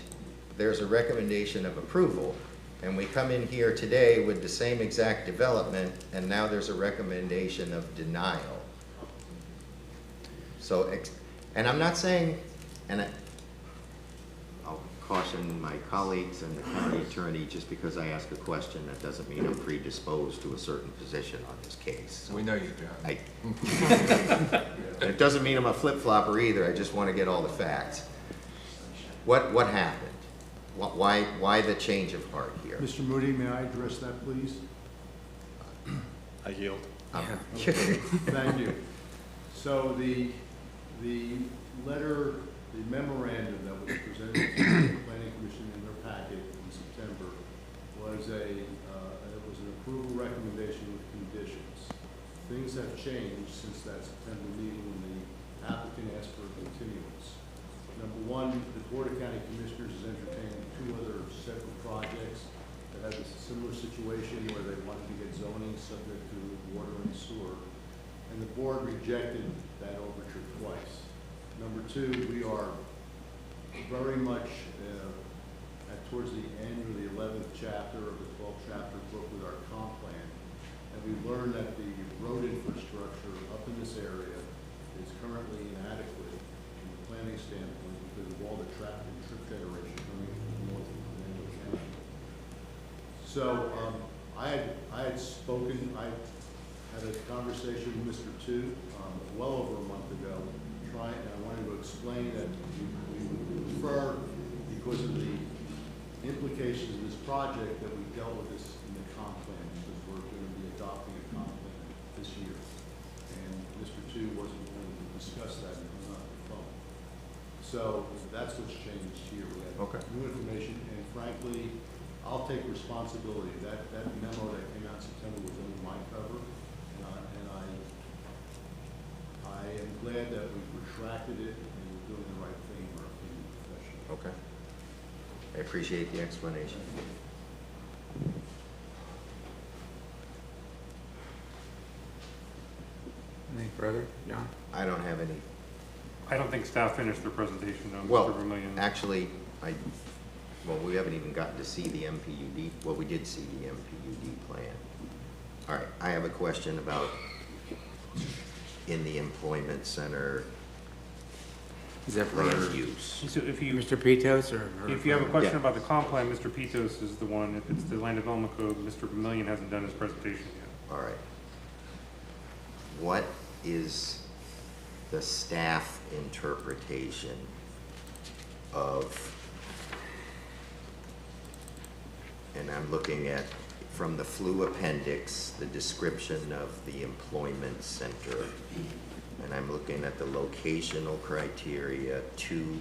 there's a recommendation of approval. And we come in here today with the same exact development and now there's a recommendation of denial. So, and I'm not saying, and I'll caution my colleagues and the county attorney, just because I ask a question, that doesn't mean I'm predisposed to a certain position on this case. We know you, John. It doesn't mean I'm a flip-flopper either, I just want to get all the facts. What happened? Why the change of heart here? Mr. Moody, may I address that, please? I yield. Okay. Thank you. So the letter, the memorandum that was presented to the Planning Commission in their packet in September was it was an approval recommendation with conditions. Things have changed since that September meeting when the applicant asked for a continuance. Number one, the Board of County Commissioners is entertaining 2 other separate projects that had a similar situation where they wanted to get zoning subject to water and sewer. And the board rejected that overture twice. Number 2, we are very much towards the end of the 11th chapter of the 12th chapter book with our comp plan. And we learned that the road infrastructure up in this area is currently inadequate from a planning standpoint because of all the traffic and trip generation coming from the north of Fernando County. So I had spoken, I had a conversation with Mr. Tu well over a month ago, and I wanted to explain that we would prefer, because of the implications of this project, that we dealt with this in the comp plan, because we're going to be adopting a comp plan this year. And Mr. Tu wasn't willing to discuss that on the phone. So that's what's changed here. We have new information, and frankly, I'll take responsibility. That memo that came out in September was under my cover, and I am glad that we've retracted it and we're doing the right thing in our opinion profession. Okay. I appreciate the explanation. Any further, John? I don't have any. I don't think staff finished their presentation on Well, Mr. Vermillion. actually, well, we haven't even gotten to see the MPUD. Well, we did see the MPUD plan. All right, I have a question about in the employment center Is that for land use. So if you, Mr. Pitos or? if you have a question Yeah. about the comp plan, Mr. Pitos is the one. If it's the land development code, Mr. Vermillion hasn't done his presentation yet. All right. What is the staff interpretation of, and I'm looking at, from the flu appendix, the description of the employment center, and I'm looking at the locational criteria 2E.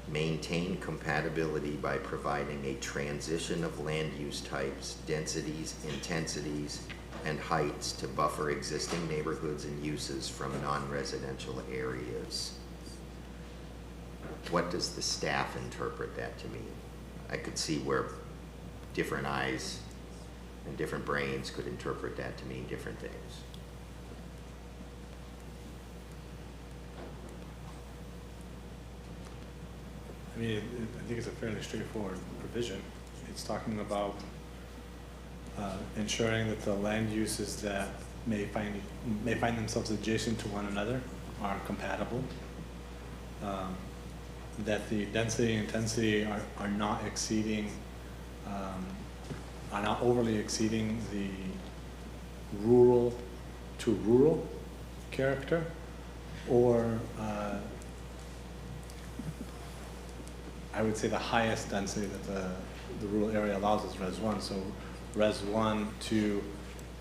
Maintain compatibility by providing a transition of land use types, densities, intensities, and heights to buffer existing neighborhoods and uses from non-residential areas. What does the staff interpret that to mean? I could see where different eyes and different brains could interpret that to mean different things. I mean, I think it's a fairly straightforward provision. It's talking about ensuring that the land uses that may find themselves adjacent to one another are compatible. That the density and intensity are not exceeding, are not overly exceeding the rural to rural character, or I would say the highest density that the rural area allows is Res 1. So Res 1 to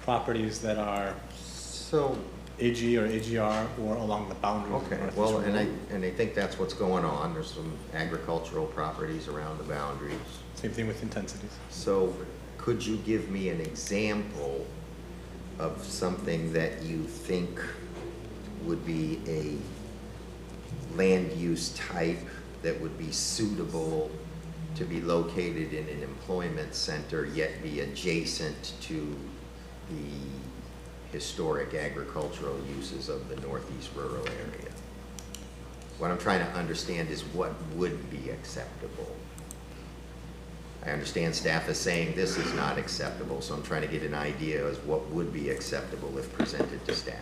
properties that are so AG or AGR or along the boundaries. Okay, well, and I think that's what's going on. There's some agricultural properties around the boundaries. Same thing with intensities. So could you give me an example of something that you think would be a land use type that would be suitable to be located in an employment center yet be adjacent to the historic agricultural uses of the northeast rural area. What I'm trying to understand is what would be acceptable. I understand staff is saying this is not acceptable, so I'm trying to get an idea as what would be acceptable if presented to staff.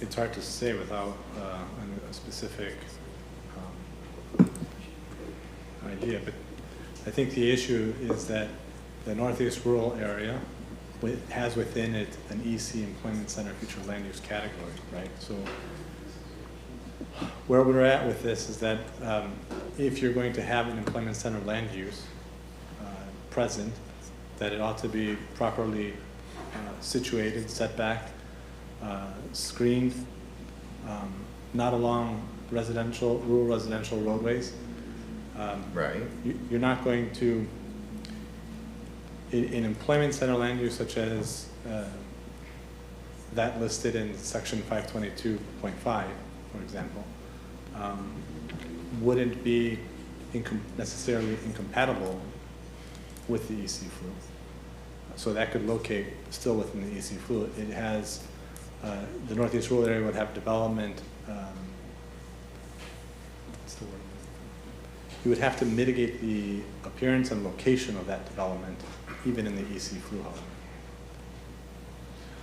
It's hard to say without a specific idea, but I think the issue is that the northeast rural area has within it an EC employment center future land use category, right? So where we're at with this is that if you're going to have an employment center land use present, that it ought to be properly situated, set back, screened, not along rural residential roadways. Right. You're not going to, in employment center land use such as that listed in section 522.5, for example, wouldn't be necessarily incompatible with the EC flu. So that could locate still within the EC flu. It has, the northeast rural area would have development, what's the word? You would have to mitigate the appearance and location of that development, even in the EC flu hub,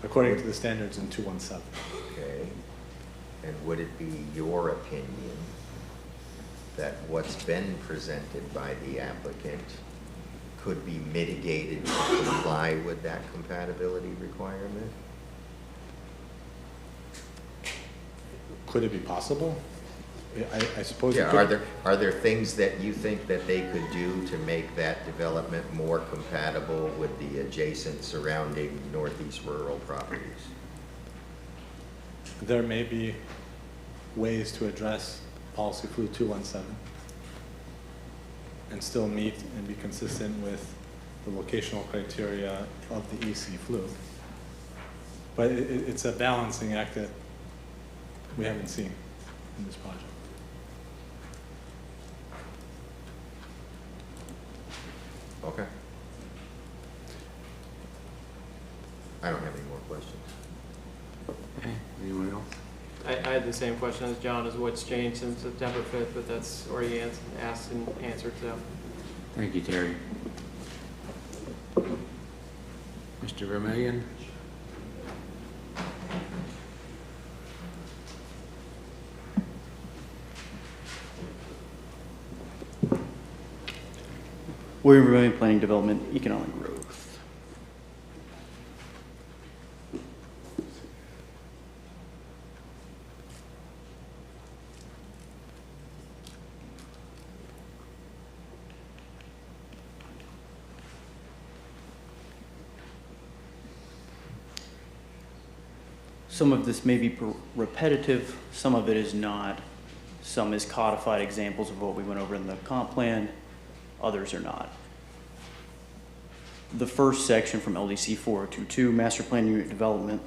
according to the standards in 217. Okay. And would it be your opinion that what's been presented by the applicant could be mitigated to comply with that compatibility requirement? Could it be possible? I suppose. Yeah, are there things that you think that they could do to make that development more compatible with the adjacent surrounding northeast rural properties? There may be ways to address policy flu 217 and still meet and be consistent with the locational criteria of the EC flu. But it's a balancing act that we haven't seen in this project. Okay. I don't have any more questions. Okay, anyone else? I had the same question as John, is what's changed since September 5th, but that's already asked and answered, so. Thank you, Terry. Mr. Vermillion? William Vermillion, Planning Development, Economic Growth. Some of this may be repetitive, some of it is not. Some is codified examples of what we went over in the comp plan, others are not. The first section from LDC 4022, Master Plan Unit Development,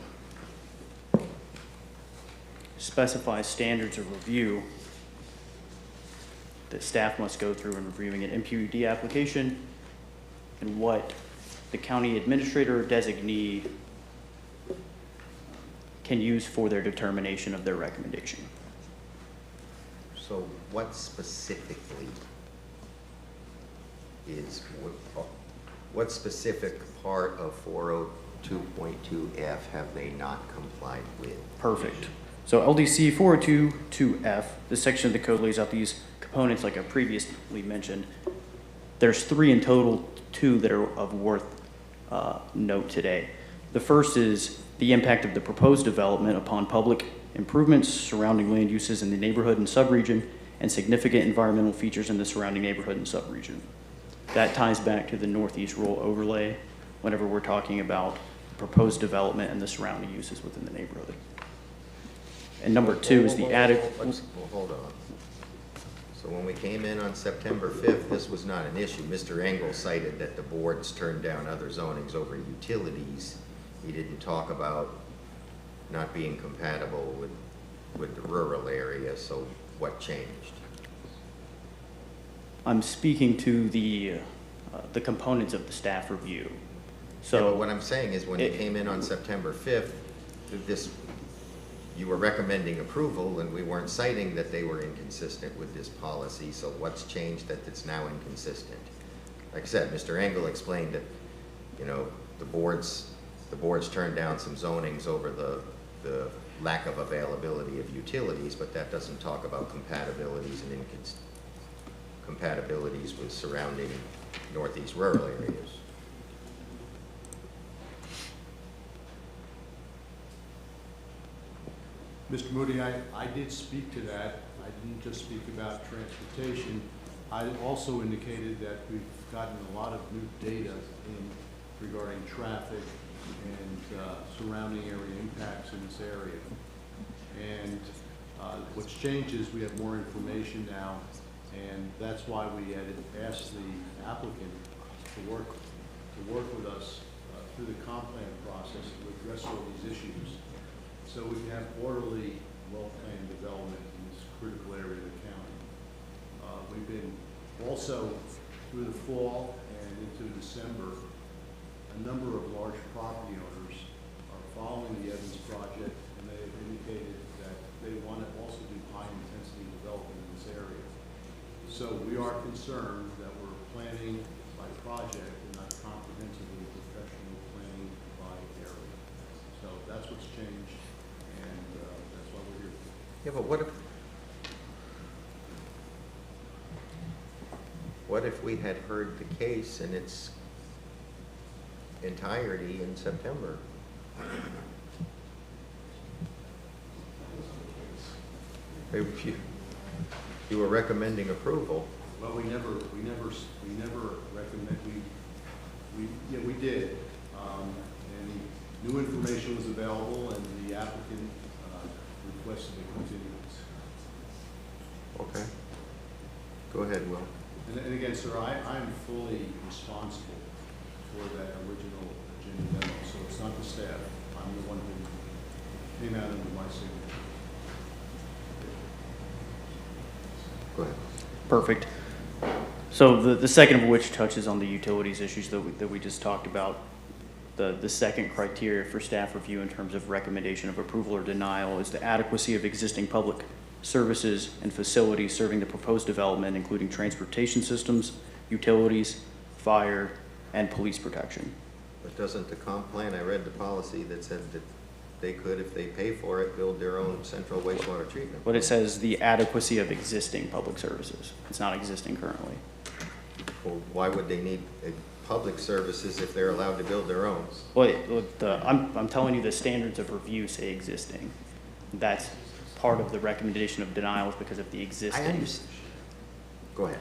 specifies standards of review that staff must go through in reviewing an MPUD application and what the county administrator or designee can use for their determination of their recommendation. So what specifically is, what specific part of 402.2F have they not complied with? Perfect. So LDC 402.2F, this section of the code lays out these components like I previously mentioned. There's 3 in total, 2 that are of worth note today. The first is the impact of the proposed development upon public improvements, surrounding land uses in the neighborhood and subregion, and significant environmental features in the surrounding neighborhood and subregion. That ties back to the Northeast Rural Overlay whenever we're talking about proposed development and the surrounding uses within the neighborhood. And number 2 is the added. Well, hold on. So when we came in on September 5th, this was not an issue. Mr. Engel cited that the boards turned down other zonings over utilities. He didn't talk about not being compatible with the rural area, so what changed? I'm speaking to the components of the staff review. Yeah, but So what I'm saying is when you came in on September 5th, you were recommending approval and we weren't citing that they were inconsistent with this policy, so what's changed that it's now inconsistent? Like I said, Mr. Engel explained that, you know, the boards turned down some zonings over the lack of availability of utilities, but that doesn't talk about compatibilities and incompatibilities with surrounding northeast rural areas. Mr. Moody, I did speak to that. I didn't just speak about transportation. I also indicated that we've gotten a lot of new data in regarding traffic and surrounding area impacts in this area. And what's changed is we have more information now, and that's why we had asked the applicant to work with us through the comp plan process to address all these issues, so we can have orderly, well-planned development in this critical area of the county. We've been also, through the fall and into December, a number of large property owners are following the Evans project, and they have indicated that they want to also do high-intensity development in this area. So we are concerned that we're planning by project and not comprehensively professional planning by area. So that's what's changed, and that's why we're here. Yeah, but what if we had heard the case in its entirety in September? You were recommending approval. Well, we never recommend, we did. And new information was available and the applicant requested a continuance. Okay. Go ahead, Will. And again, sir, I'm fully responsible for that original agenda memo, so it's not the staff. I'm the one who came out under my signature. Go ahead. perfect. So the second of which touches on the utilities issues that we just talked about. The second criteria for staff review in terms of recommendation of approval or denial is the adequacy of existing public services and facilities serving the proposed development, including transportation systems, utilities, fire, and police protection. But doesn't the comp plan, I read the policy that said that they could, if they pay for it, build their own central wastewater treatment. But it says the adequacy of existing public services. It's not existing currently. Well, why would they need public services if they're allowed to build their own? Well, I'm telling you the standards of review say existing. That's part of the recommendation of denial is because of the existing. I understand. Go ahead.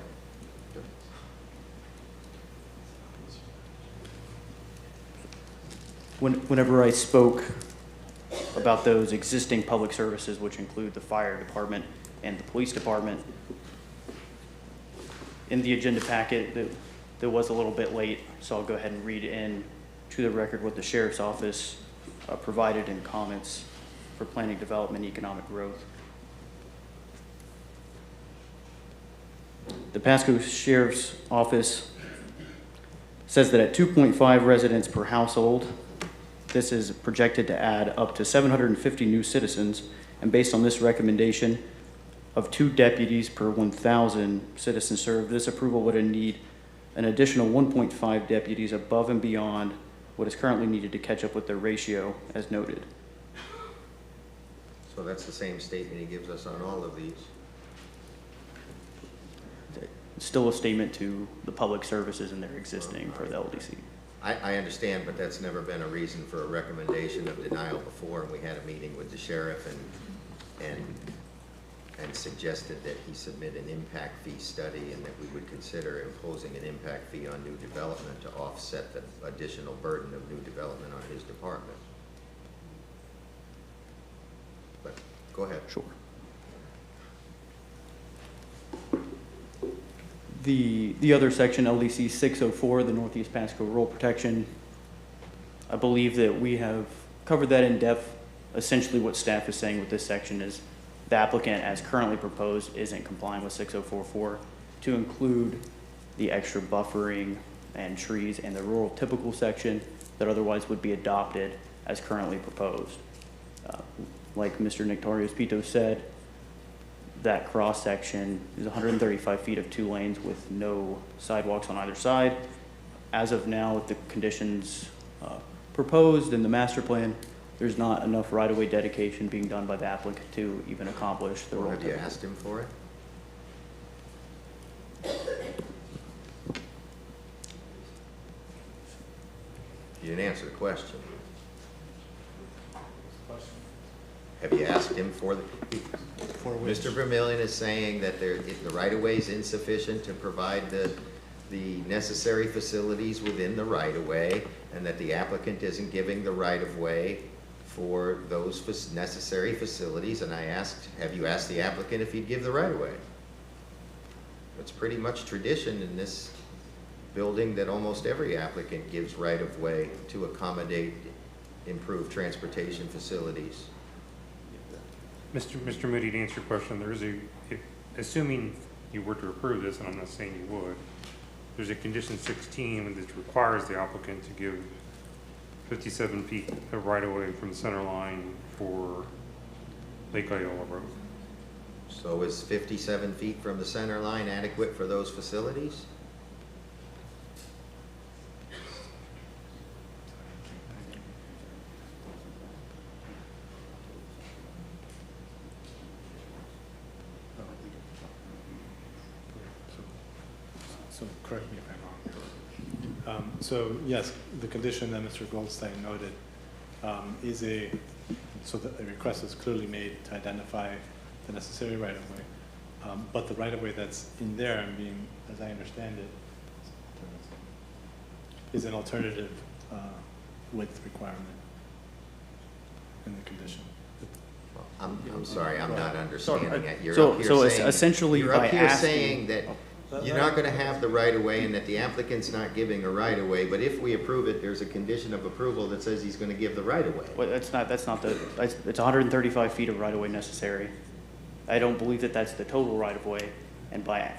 Whenever I spoke about those existing public services, which include the fire department and the police department, in the agenda packet that was a little bit late, so I'll go ahead and read in to the record what the sheriff's office provided in comments for planning, development, and economic growth. The Pasco Sheriff's Office says that at 2.5 residents per household, this is projected to add up to 750 new citizens, and based on this recommendation of 2 deputies per 1,000 citizens served, this approval would need an additional 1.5 deputies above and beyond what is currently needed to catch up with their ratio as noted. So that's the same statement he gives us on all of these. It's still a statement to the public services and their existing per the LDC. I understand, but that's never been a reason for a recommendation of denial before, and we had a meeting with the sheriff and suggested that he submit an impact fee study and that we would consider imposing an impact fee on new development to offset the additional burden of new development on his department. But go ahead. Sure. The other section, LDC 604, the Northeast Pasco Rural Protection, I believe that we have covered that in depth. Essentially what staff is saying with this section is the applicant as currently proposed isn't complying with 6044 to include the extra buffering and trees and the rural typical section that otherwise would be adopted as currently proposed. Like Mr. Nectarios Pito said, that cross section is 135 feet of 2 lanes with no sidewalks on either side. As of now, with the conditions proposed in the master plan, there's not enough right-of-way dedication being done by the applicant to even accomplish the Well, rural have you typical. asked him for it? You didn't answer the question. Have you asked him for the? Mr. Vermillion is saying that if the right-of-way is insufficient to provide the necessary facilities within the right-of-way, and that the applicant isn't giving the right-of-way for those necessary facilities, and I asked, have you asked the applicant if he'd give the right-of-way? It's pretty much tradition in this building that almost every applicant gives right-of-way to accommodate improved transportation facilities. Mr. Moody, to answer your question, there is assuming you were to approve this, and I'm not saying you would, there's a condition 16 that requires the applicant to give 57 feet of right-of-way from the center line for Lake Iola Road. So is 57 feet from the center line adequate for those facilities? So correct me if I'm wrong. So yes, the condition that Mr. Goldstein noted is so that the request is clearly made to identify the necessary right-of-way. But the right-of-way that's in there, and being, as I understand it, is an alternative width requirement in the condition. I'm sorry, I'm not understanding it. You're So- up here so saying- essentially you're up by here asking- saying that you're not gonna have the right-of-way and that the applicant's not giving a right-of-way, but if we approve it, there's a condition of approval that says he's gonna give the right-of-way. Well, it's 135 feet of right-of-way necessary. I don't believe that that's the total right-of-way, and by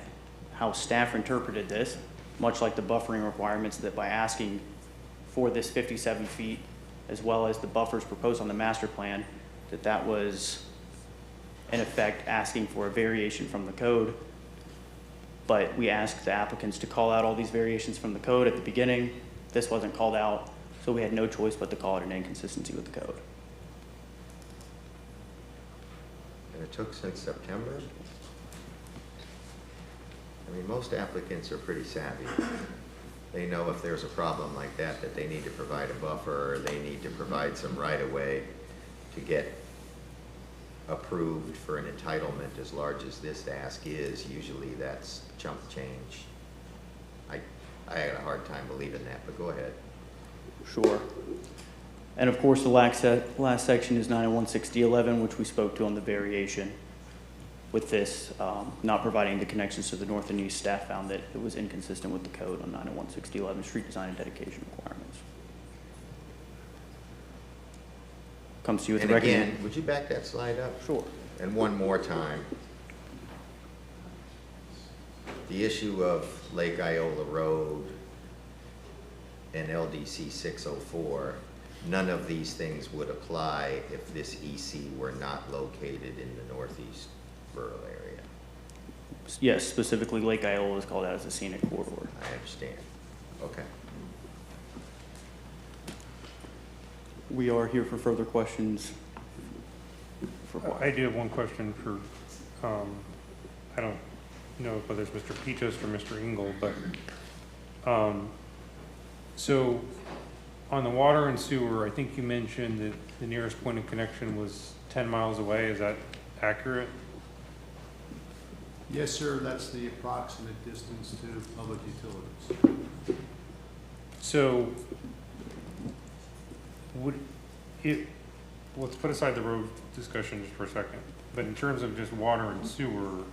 how staff interpreted this, much like the buffering requirements, that by asking for this 57 feet, as well as the buffers proposed on the master plan, that was, in effect, asking for a variation from the code. But we asked the applicants to call out all these variations from the code at the beginning. This wasn't called out, so we had no choice but to call it an inconsistency with the code. And it took since September? I mean, most applicants are pretty savvy. They know if there's a problem like that they need to provide a buffer, or they need to provide some right-of-way to get approved for an entitlement as large as this ask is. Usually that's chump change. I had a hard time believing that, but go ahead. Sure. And of course, the last section is 9016011, which we spoke to on the variation. With this, not providing the connections to the north and east, staff found that it was inconsistent with the code on 9016011, street design and dedication requirements. Comes to you with And the again, would you back that slide up? Sure. And one more time. The issue of Lake Iola Road and LDC 604, none of these things would apply if this EC were not located in the northeast rural area. Yes, specifically Lake Iola is called out as a scenic corridor. I understand. Okay. We are here for further questions. I do have one question for, I don't know whether it's Mr. Pitos or Mr. Engel, but, so on the water and sewer, I think you mentioned that the nearest point of connection was 10 miles away. Is that accurate? Yes, sir, that's the approximate distance to public utilities. So would it, let's put aside the road discussion just for a second, but in terms of just water and sewer,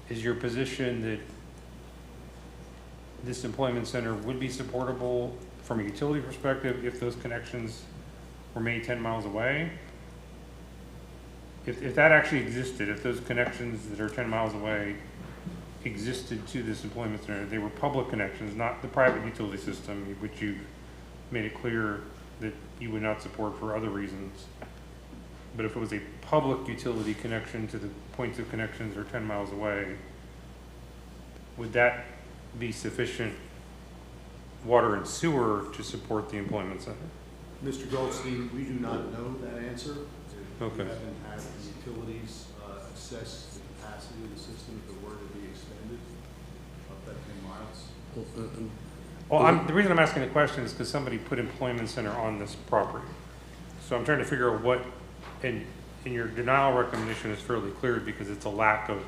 is your position that this employment center would be supportable from a utility perspective if those connections were made 10 miles away? If that actually existed, if those connections that are 10 miles away existed to this employment center, they were public connections, not the private utility system, which you made it clear that you would not support for other reasons. But if it was a public utility connection to the points of connections are 10 miles away, would that be sufficient water and sewer to support the employment center? Mr. Goldstein, we do not know that answer. Okay. We haven't had the utilities assess the capacity of the system if it were to be extended up that 10 miles. Well, the reason I'm asking the question is because somebody put employment center on this property. So I'm trying to figure out what, and your denial recommendation is fairly clear because it's a lack of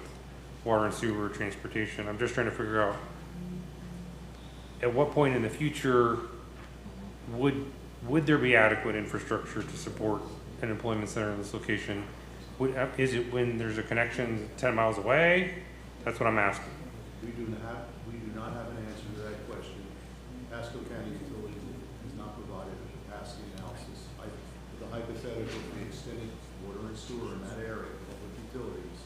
water and sewer transportation. I'm just trying to figure out at what point in the future would there be adequate infrastructure to support an employment center in this location? Is it when there's a connection 10 miles away? That's what I'm asking. We do not have an answer to that question. Pasco County Utilities has not provided a capacity analysis. The hypothetical, if we extended water and sewer in that area, public utilities,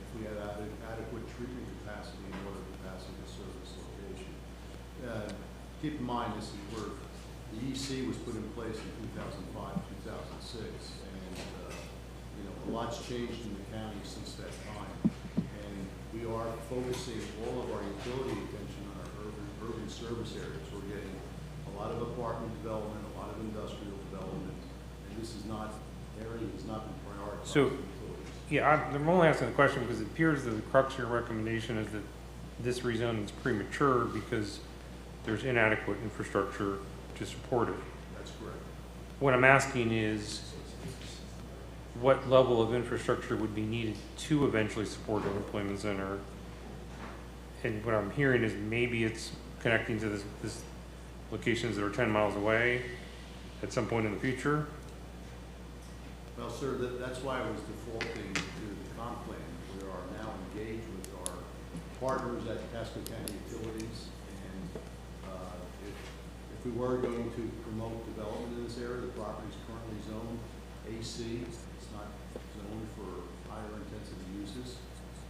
if we had adequate treatment capacity and water capacity to serve this location. Keep in mind, this is where the EC was put in place in 2005, 2006, and a lot's changed in the county since that time. And we are focusing all of our utility attention on our urban service areas. We're getting a lot of apartment development, a lot of industrial development, and this is not area has not been prioritized. So, yeah, I'm only asking the question because it appears that the crux of your recommendation is that this rezoning is premature because there's inadequate infrastructure to support it. That's correct. What I'm asking is what level of infrastructure would be needed to eventually support an employment center? And what I'm hearing is maybe it's connecting to this locations that are 10 miles away at some point in the future. Well, sir, that's why I was defaulting to the comp plan. We are now engaged with our partners at Pasco County Utilities, and if we were going to promote development in this area, the property is currently zoned AC. It's not zoned for higher intensity uses.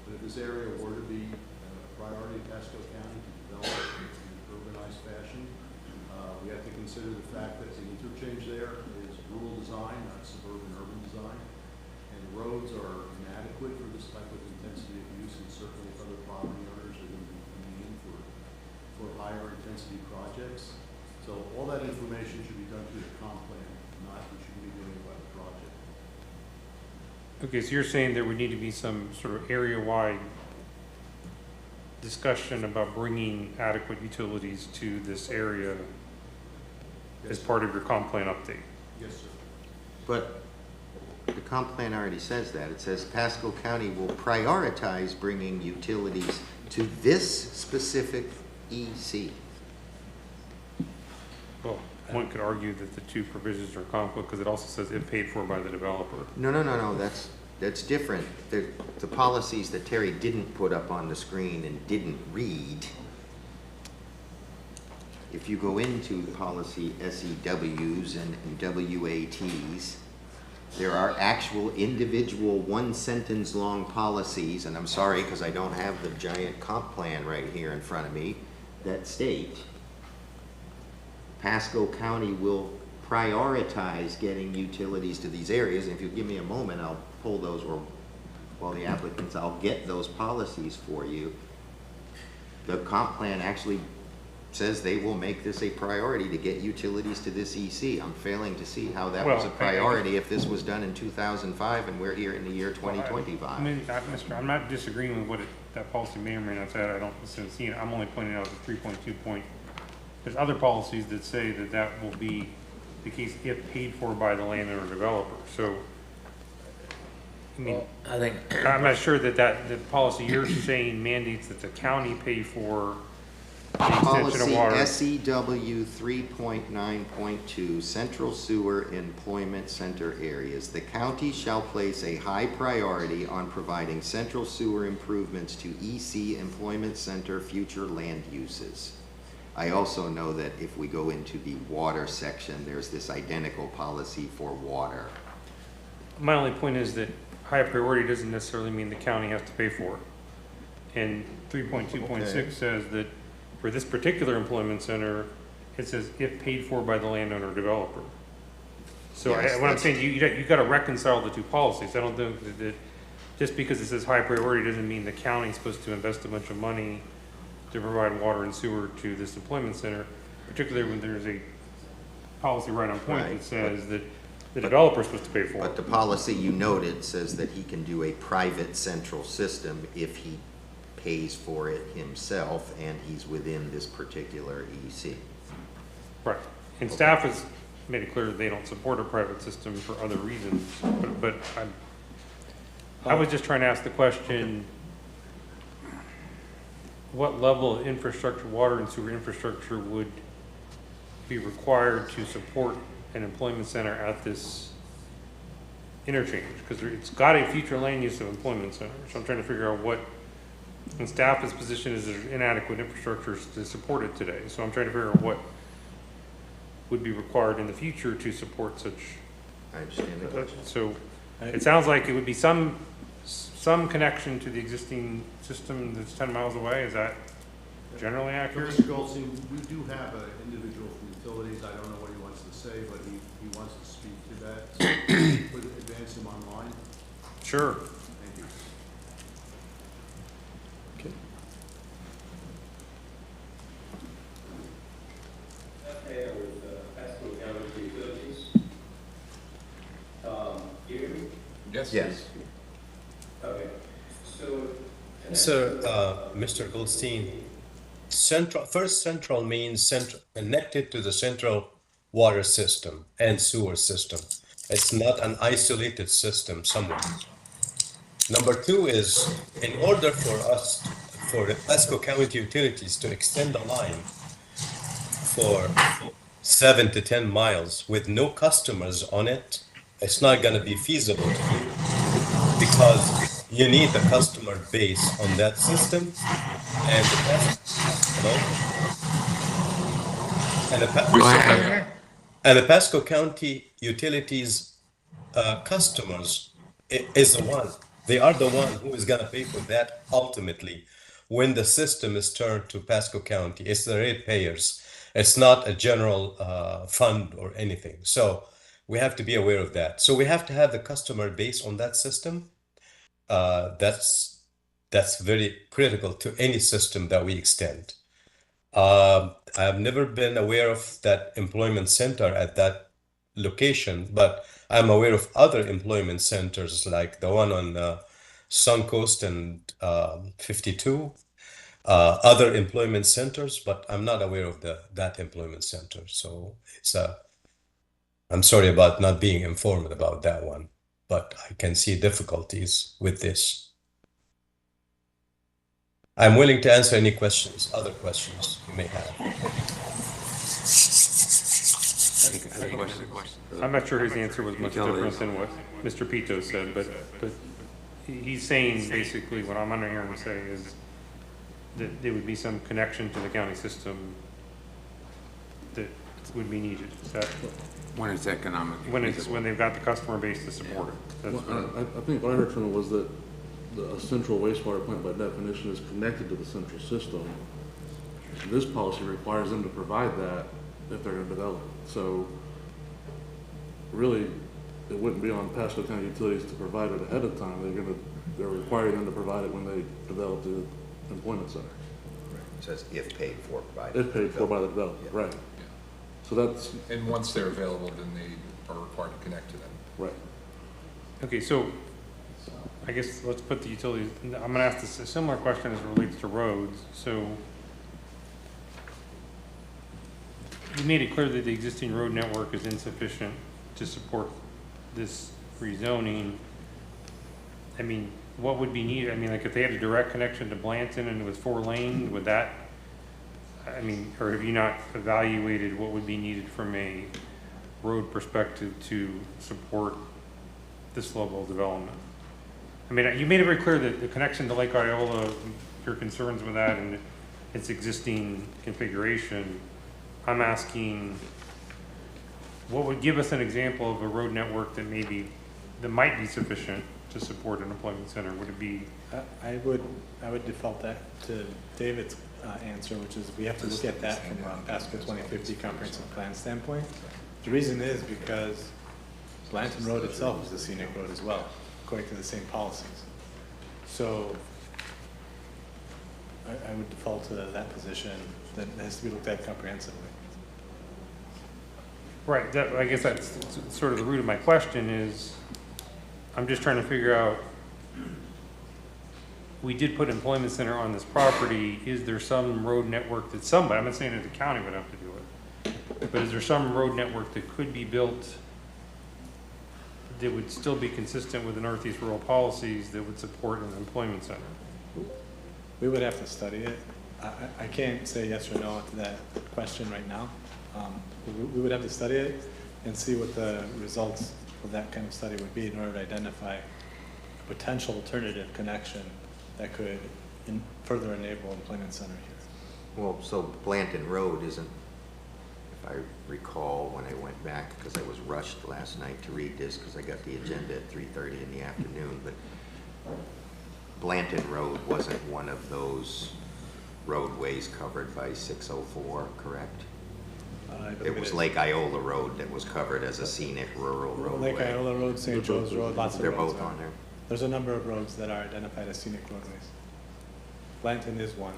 But if this area were to be a priority of Pasco County to develop in an urbanized fashion, we have to consider the fact that the interchange there is rural design, not suburban urban design. And the roads are inadequate for this type of intensity of use, and certainly if other property owners are going to be coming in for higher intensity projects. So all that information should be done through the comp plan, not we should be doing it by the project. Okay, so you're saying there would need to be some sort of area-wide discussion about bringing adequate utilities to this area as part of your comp plan update? Yes, sir. But the comp plan already says that. It says Pasco County will prioritize bringing utilities to this specific EC. Well, one could argue that the two provisions are conflict because it also says if paid for by the developer. No, that's different. The policies that Terry didn't put up on the screen and didn't read, if you go into policy SEWs and WATs, there are actual individual one-sentence long policies, and I'm sorry because I don't have the giant comp plan right here in front of me, that state Pasco County will prioritize getting utilities to these areas. And if you give me a moment, I'll pull those, or while the applicants, I'll get those policies for you. The comp plan actually says they will make this a priority to get utilities to this EC. I'm failing to see how that was a priority if this was done in 2005 and we're here in the year 2025. I mean, I'm not disagreeing with what that policy may or may not say. I don't see it. I'm only pointing out the 3.2 point. There's other policies that say that that will be the case if paid for by the landowner developer. So, I mean, Well, I think I'm not sure that the policy you're saying mandates that the county pay for the extension of Policy water. SEW 3.9.2, Central Sewer Employment Center areas. The county shall place a high priority on providing central sewer improvements to EC Employment Center future land uses. I also know that if we go into the water section, there's this identical policy for water. My only point is that high priority doesn't necessarily mean the county has to pay for it. And 3.2.6 says that for this particular employment center, it says if paid for by the landowner or developer. So Yes, what I'm that's- saying, you gotta reconcile the two policies. I don't think that just because it says high priority doesn't mean the county's supposed to invest a bunch of money to provide water and sewer to this employment center, particularly when there's a policy right on point Right, that says that the developer's supposed to pay for But it. the policy you noted says that he can do a private central system if he pays for it himself and he's within this particular EC. Right. And staff has made it clear that they don't support a private system for other reasons, but I was just trying to ask the question, what level of infrastructure, water and sewer infrastructure would be required to support an employment center at this interchange? Because it's got a future land use of employment center, so I'm trying to figure out what, and staff's position is there's inadequate infrastructure to support it today, so I'm trying to figure out what would be required in the future to support such. I understand the question. So it sounds like it would be some connection to the existing system that's 10 miles away. Is that generally accurate? Mr. Goldstein, we do have an individual from utilities. I don't know what he wants to say, but he wants to speak to that. Would advance him online? Sure. Thank you. Okay. Okay, with Pasco County Utilities. You hear me? Yes. Okay. So, Mr. Goldstein, central means connected to the central water system and sewer system. It's not an isolated system somewhere. Number two is, in order for the Pasco County Utilities to extend the line for 7 to 10 miles with no customers on it, it's not going to be feasible to do because you need the customer base on that system and the Pasco County Utilities customers is the one. They are the one who is going to pay for that ultimately when the system is turned to Pasco County. It's the ratepayers. It's not a general fund or anything. So we have to be aware of that. So we have to have the customer base on that system. That's very critical to any system that we extend. I've never been aware of that employment center at that location, but I'm aware of other employment centers like the one on Suncoast and 52, other employment centers, but I'm not aware of that employment center. So I'm sorry about not being informed about that one, but I can see difficulties with this. I'm willing to answer any other questions you may have. I'm not sure his answer was much different than what Mr. Pito said, but he's saying basically what I'm hearing him say is that there would be some connection to the county system that would be needed. Is that When it's economic. when they've got the customer base to support it? That's I think what I heard from it was that a central wastewater plant by definition is connected to the central system. And this policy requires them to provide that if they're going to develop it. So really, it wouldn't be on Pasco County Utilities to provide it ahead of time. They're requiring them to provide it when they develop the employment center. It says if paid for by. If paid for by the developer, right. So that's, And once they're available, then they are required to connect to them. right. Okay, so I guess let's put the utilities, I'm gonna ask this, a similar question as it relates to roads. So you made it clear that the existing road network is insufficient to support this rezoning. I mean, what would be needed? I mean, like if they had a direct connection to Blanton and it was 4 lane, would that, I mean, or have you not evaluated what would be needed from a road perspective to support this level of development? I mean, you made it very clear that the connection to Lake Iola, your concerns with that and its existing configuration. I'm asking, what would give us an example of a road network that might be sufficient to support an employment center? Would it be? I would default that to David's answer, which is we have to look at that from a Pasco 2050 comprehensive plan standpoint. The reason is because Blanton Road itself is a scenic road as well, according to the same policies. So I would default to that position that has to be looked at comprehensively. Right, I guess that's sort of the root of my question is, I'm just trying to figure out, we did put employment center on this property, is there some road network that somebody, I'm not saying that the county would have to do it, but is there some road network that could be built that would still be consistent with the Northeast rural policies that would support an employment center? We would have to study it. I can't say yes or no to that question right now. We would have to study it and see what the results of that kind of study would be in order to identify a potential alternative connection that could further enable employment center here. Well, so Blanton Road isn't, if I recall when I went back, because I was rushed last night to read this because I got the agenda at 3:30 in the afternoon, but Blanton Road wasn't one of those roadways covered by 604, correct? It was Lake Iola Road that was covered as a scenic rural roadway. Lake Iola Road, St. Joe's Road, lots of roads. They're both on there? There's a number of roads that are identified as scenic roadways. Blanton is one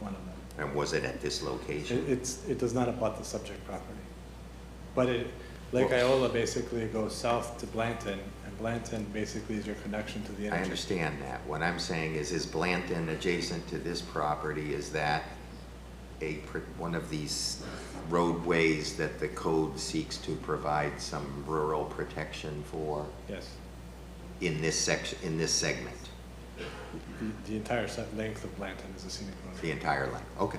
of them. And was it at this location? It does not abut the subject property. But Lake Iola basically goes south to Blanton, and Blanton basically is your connection to the interchange. I understand that. What I'm saying is Blanton adjacent to this property, is that one of these roadways that the code seeks to provide some rural protection for? Yes. In this section, in this segment? The entire length of Blanton is a scenic road. The entire length, okay.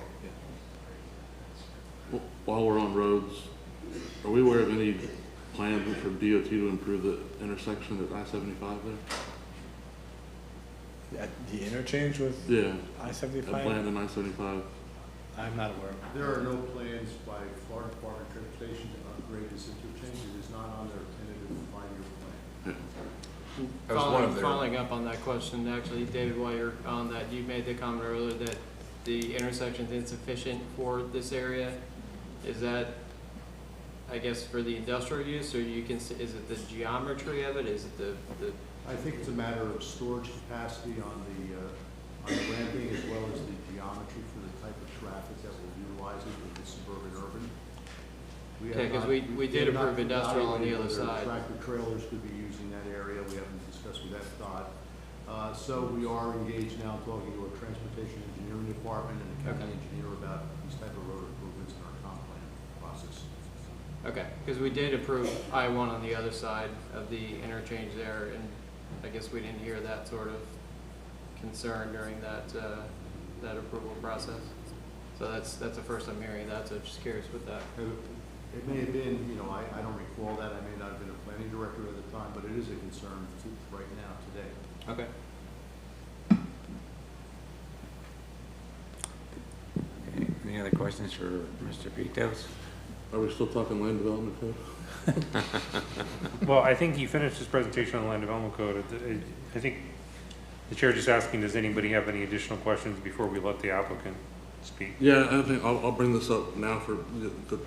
Well, while we're on roads, are we aware of any plans for DOT to improve the intersection at I-75 there? At the interchange with I-75? At Blanton and I-75. I'm not aware of it. There are no plans by Florida Department of Transportation to upgrade this interchange. It is not on their tentative 5-year plan. Following up on that question, actually, David, while you're on that, you made the comment earlier that the intersection is insufficient for this area. Is that, I guess, for the industrial use, or you can, is it the geometry of it? Is it the I think it's a matter of storage capacity on the ramping, as well as the geometry for the type of traffic that will utilize it with the suburban urban. Okay, because we did approve industrial on the other side. Tractor trailers could be using that area. We haven't discussed with that thought. So we are engaged now talking to our transportation engineering department and the county engineer about these type of road improvements in our comp plan process. Okay, because we did approve I-1 on the other side of the interchange there, and I guess we didn't hear that sort of concern during that that approval process. So that's the first I'm hearing that, so just curious with that. It may have been, you know, I don't recall that. I may not have been a planning director at the time, but it is a concern right now, today. Okay. Okay, any other questions for Mr. Pitos? Are we still talking land development code? Well, I think he finished his presentation on the land development code. I think the chair just asking, does anybody have any additional questions before we let the applicant speak? Yeah, I think I'll bring this up now to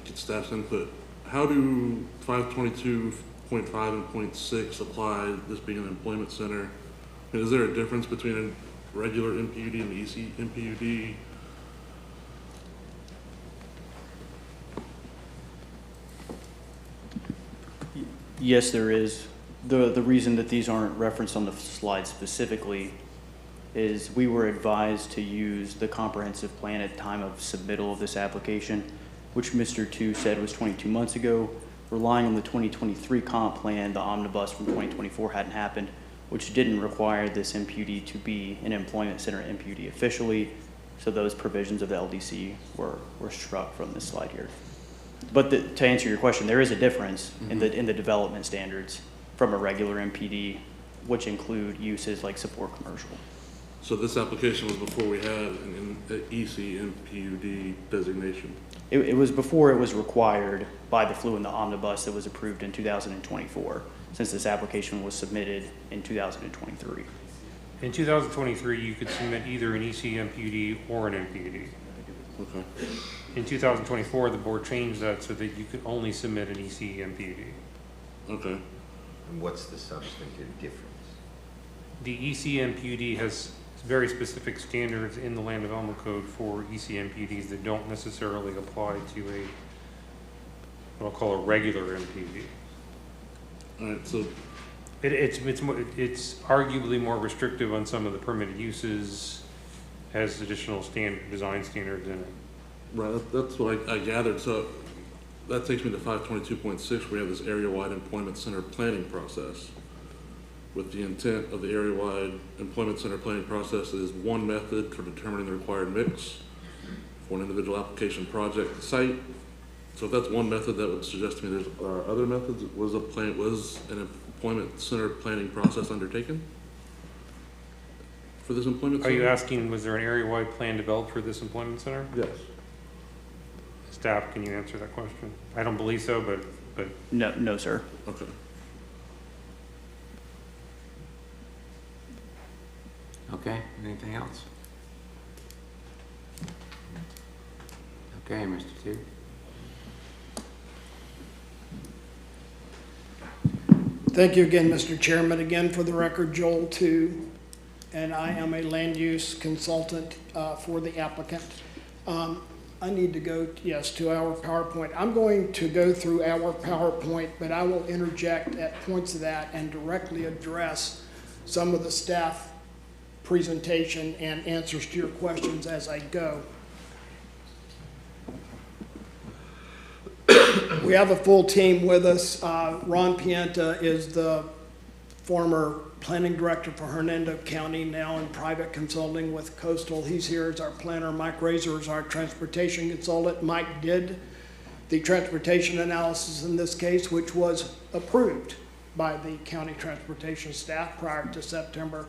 get staff's input. How do 522.5 and .6 apply, this being an employment center? And is there a difference between a regular MPUD and EC MPUD? Yes, there is. The reason that these aren't referenced on the slide specifically is we were advised to use the comprehensive plan at the time of submittal of this application, which Mr. Tu said was 22 months ago. Relying on the 2023 comp plan, the omnibus from 2024 hadn't happened, which didn't require this MPUD to be an employment center MPUD officially. So those provisions of the LDC were struck from this slide here. But to answer your question, there is a difference in the development standards from a regular MPD, which include uses like support commercial. So this application was before we had an EC MPUD designation? It was before it was required by the FLU and the omnibus that was approved in 2024. since this application was submitted in 2023. In 2023, you could submit either an ECMPUD or an MPUD. Okay. In 2024, the board changed that so that you could only submit an ECMPUD. Okay. And what's the substantive difference? The ECMPUD has very specific standards in the Land Development Code for ECMPUDs that don't necessarily apply to a, what I'll call a regular MPUD. All right, so It's arguably more restrictive on some of the permitted uses, has additional design standards in it. right, that's what I gathered. So that takes me to 522.6. We have this area-wide employment center planning process. With the intent of the area-wide employment center planning process is one method for determining the required mix for an individual application project site. So if that's one method, that would suggest to me there's other methods. Was an employment center planning process undertaken for this employment Are center? you asking, was there an area-wide plan developed for this employment center? Yes. Staff, can you answer that question? I don't believe so, but No, sir. Okay. Okay, anything else? Okay, Mr. Two. Thank you again, Mr. Chairman. Again, for the record, Joel 2, and I am a land use consultant for the applicant. I need to go, yes, to our PowerPoint. I'm going to go through our PowerPoint, but I will interject at points of that and directly address some of the staff presentation and answers to your questions as I go. We have a full team with us. Ron Pienta is the former planning director for Hernando County, now in private consulting with Coastal. He's here as our planner. Mike Razor is our transportation consultant. Mike did the transportation analysis in this case, which was approved by the county transportation staff prior to September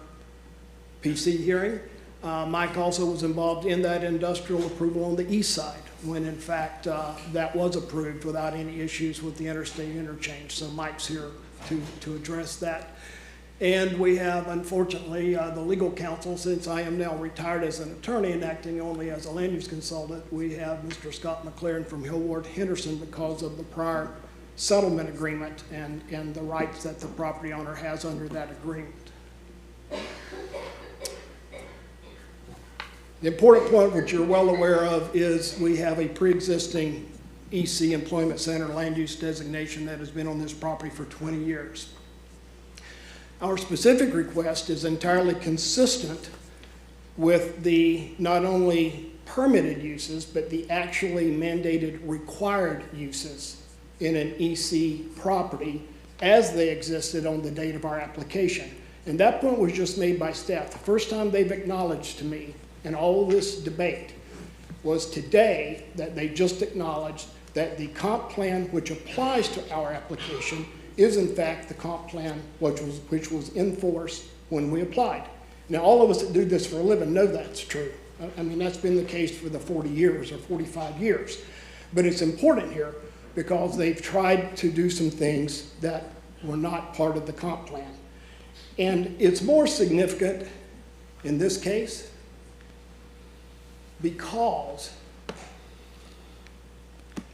PC hearing. Mike also was involved in that industrial approval on the east side, when in fact that was approved without any issues with the interstate interchange. So Mike's here to address that. And we have, unfortunately, the legal counsel, since I am now retired as an attorney and acting only as a land use consultant, we have Mr. Scott McLaren from Hillward Henderson because of the prior settlement agreement and the rights that the property owner has under that agreement. The important point, which you're well aware of, is we have a pre-existing EC Employment Center land use designation that has been on this property for 20 years. Our specific request is entirely consistent with the not only permitted uses, but the actually mandated required uses in an EC property as they existed on the date of our application. And that point was just made by staff. The first time they've acknowledged to me in all of this debate was today that they just acknowledged that the comp plan which applies to our application is in fact the comp plan which was in force when we applied. Now, all of us that do this for a living know that's true. I mean, that's been the case for the 40 years or 45 years. But it's important here because they've tried to do some things that were not part of the comp plan. And it's more significant in this case because,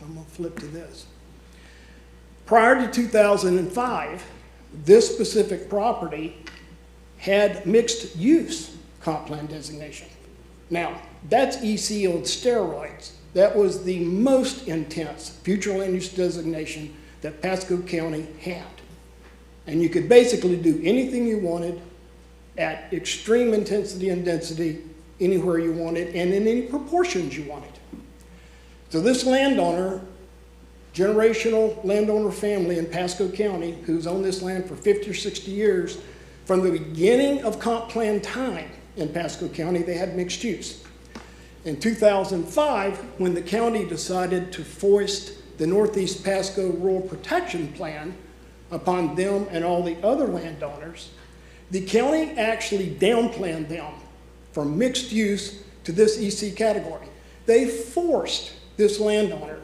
I'm gonna flip to this. Prior to 2005, this specific property had mixed use comp plan designation. Now, that's EC on steroids. That was the most intense future land use designation that Pasco County had. And you could basically do anything you wanted at extreme intensity and density anywhere you wanted and in any proportions you wanted. So this landowner, generational landowner family in Pasco County, who's owned this land for 50 or 60 years, from the beginning of comp plan time in Pasco County, they had mixed use. In 2005, when the county decided to foist the Northeast Pasco Rural Protection Plan upon them and all the other landowners, the county actually downplanned them from mixed use to this EC category. They forced this landowner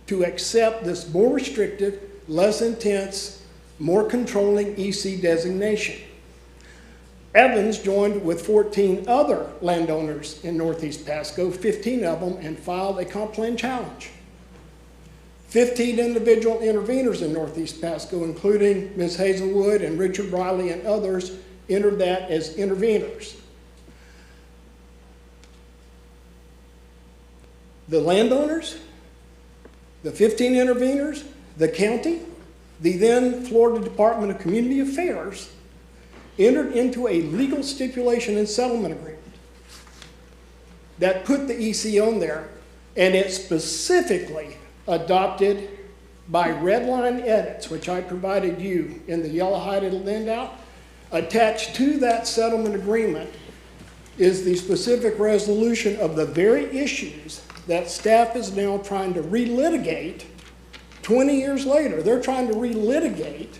to accept this more restrictive, less intense more controlling EC designation. Evans joined with 14 other landowners in Northeast Pasco, 15 of them, and filed a comp plan challenge. 15 individual interveners in Northeast Pasco, including Ms. Hazelwood and Richard Riley and others, entered that as interveners. The landowners, the 15 interveners, the county, the then Florida Department of Community Affairs entered into a legal stipulation and settlement agreement that put the EC on there, and it specifically adopted by red line edits, which I provided you in the yellow highlighted handout. Attached to that settlement agreement is the specific resolution of the very issues that staff is now trying to relitigate 20 years later. They're trying to relitigate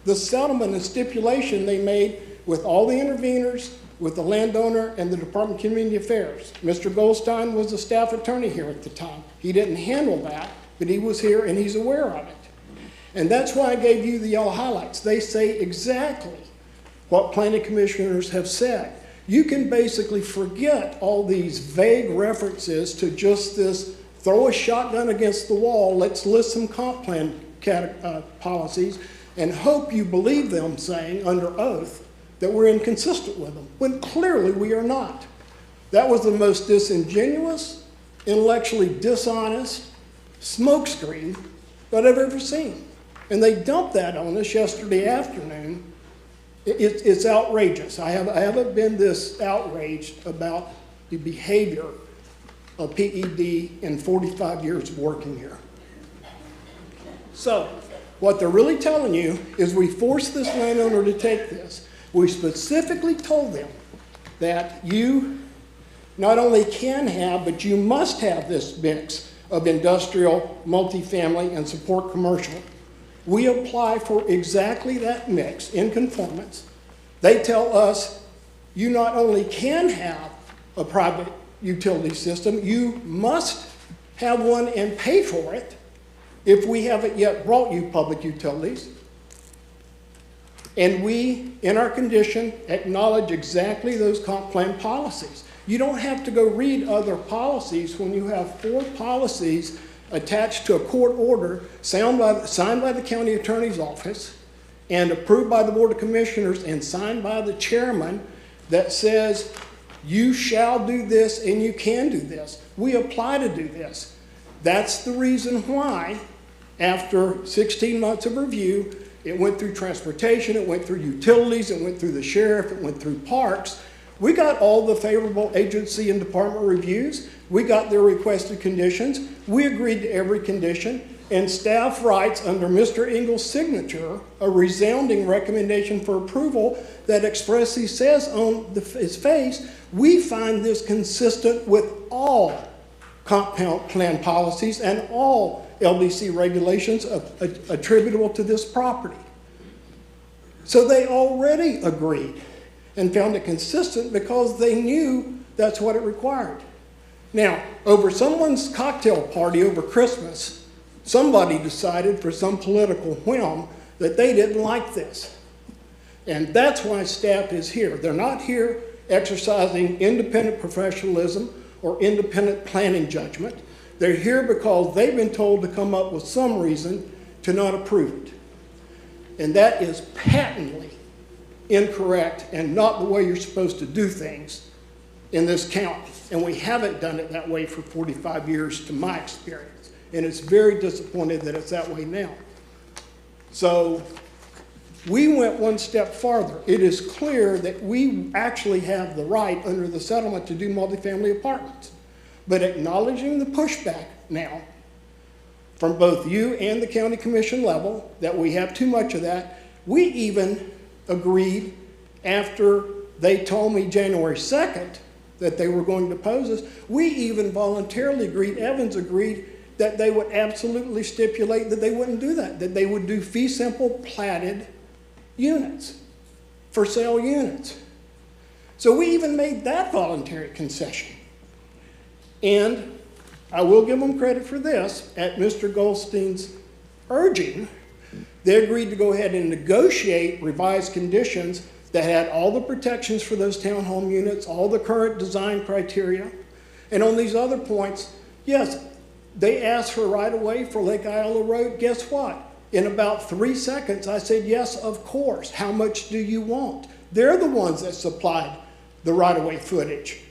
the settlement and stipulation they made with all the interveners, with the landowner, and the Department of Community Affairs. Mr. Goldstein was the staff attorney here at the time. He didn't handle that, but he was here and he's aware of it. And that's why I gave you the yellow highlights. They say exactly what planning commissioners have said. You can basically forget all these vague references to just this throw a shotgun against the wall, let's list some comp plan policies, and hope you believe them saying under oath that we're inconsistent with them, when clearly we are not. That was the most disingenuous, intellectually dishonest smokescreen that I've ever seen. And they dumped that on us yesterday afternoon. It's outrageous. I haven't been this outraged about the behavior of PED in 45 years of working here. So, what they're really telling you is we forced this landowner to take this. We specifically told them that you not only can have, but you must have this mix of industrial, multifamily, and support commercial. We apply for exactly that mix in conformance. They tell us you not only can have a private utility system, you must have one and pay for it if we haven't yet brought you public utilities. And we, in our condition, acknowledge exactly those comp plan policies. You don't have to go read other policies when you have 4 policies attached to a court order signed by the county attorney's office and approved by the Board of Commissioners and signed by the chairman that says you shall do this and you can do this. We apply to do this. That's the reason why, after 16 months of review, it went through transportation, it went through utilities, it went through the sheriff, it went through parks. We got all the favorable agency and department reviews. We got their requested conditions. We agreed to every condition. And staff writes under Mr. Engel's signature a resounding recommendation for approval that expressly says on his face, we find this consistent with all comp plan policies and all LDC regulations attributable to this property. So they already agreed and found it consistent because they knew that's what it required. Now, over someone's cocktail party over Christmas, somebody decided for some political whim that they didn't like this. And that's why staff is here. They're not here exercising independent professionalism or independent planning judgment. They're here because they've been told to come up with some reason to not approve it. And that is patently incorrect and not the way you're supposed to do things in this county. And we haven't done it that way for 45 years to my experience. And it's very disappointing that it's that way now. So we went one step farther. It is clear that we actually have the right under the settlement to do multifamily apartments. But acknowledging the pushback now from both you and the county commission level that we have too much of that, we even agreed after they told me January 2nd that they were going to oppose us, we even voluntarily agreed, Evans agreed, that they would absolutely stipulate that they wouldn't do that they would do fee simple platted units, for sale units. So we even made that voluntary concession. And I will give them credit for this, at Mr. Goldstein's urging, They agreed to go ahead and negotiate revised conditions that had all the protections for those townhome units, all the current design criteria. And on these other points, yes, they asked for right-of-way for Lake Iowa Road. Guess what? In about 3 seconds, I said, yes, of course. How much do you want? They're the ones that supplied the right-of-way footage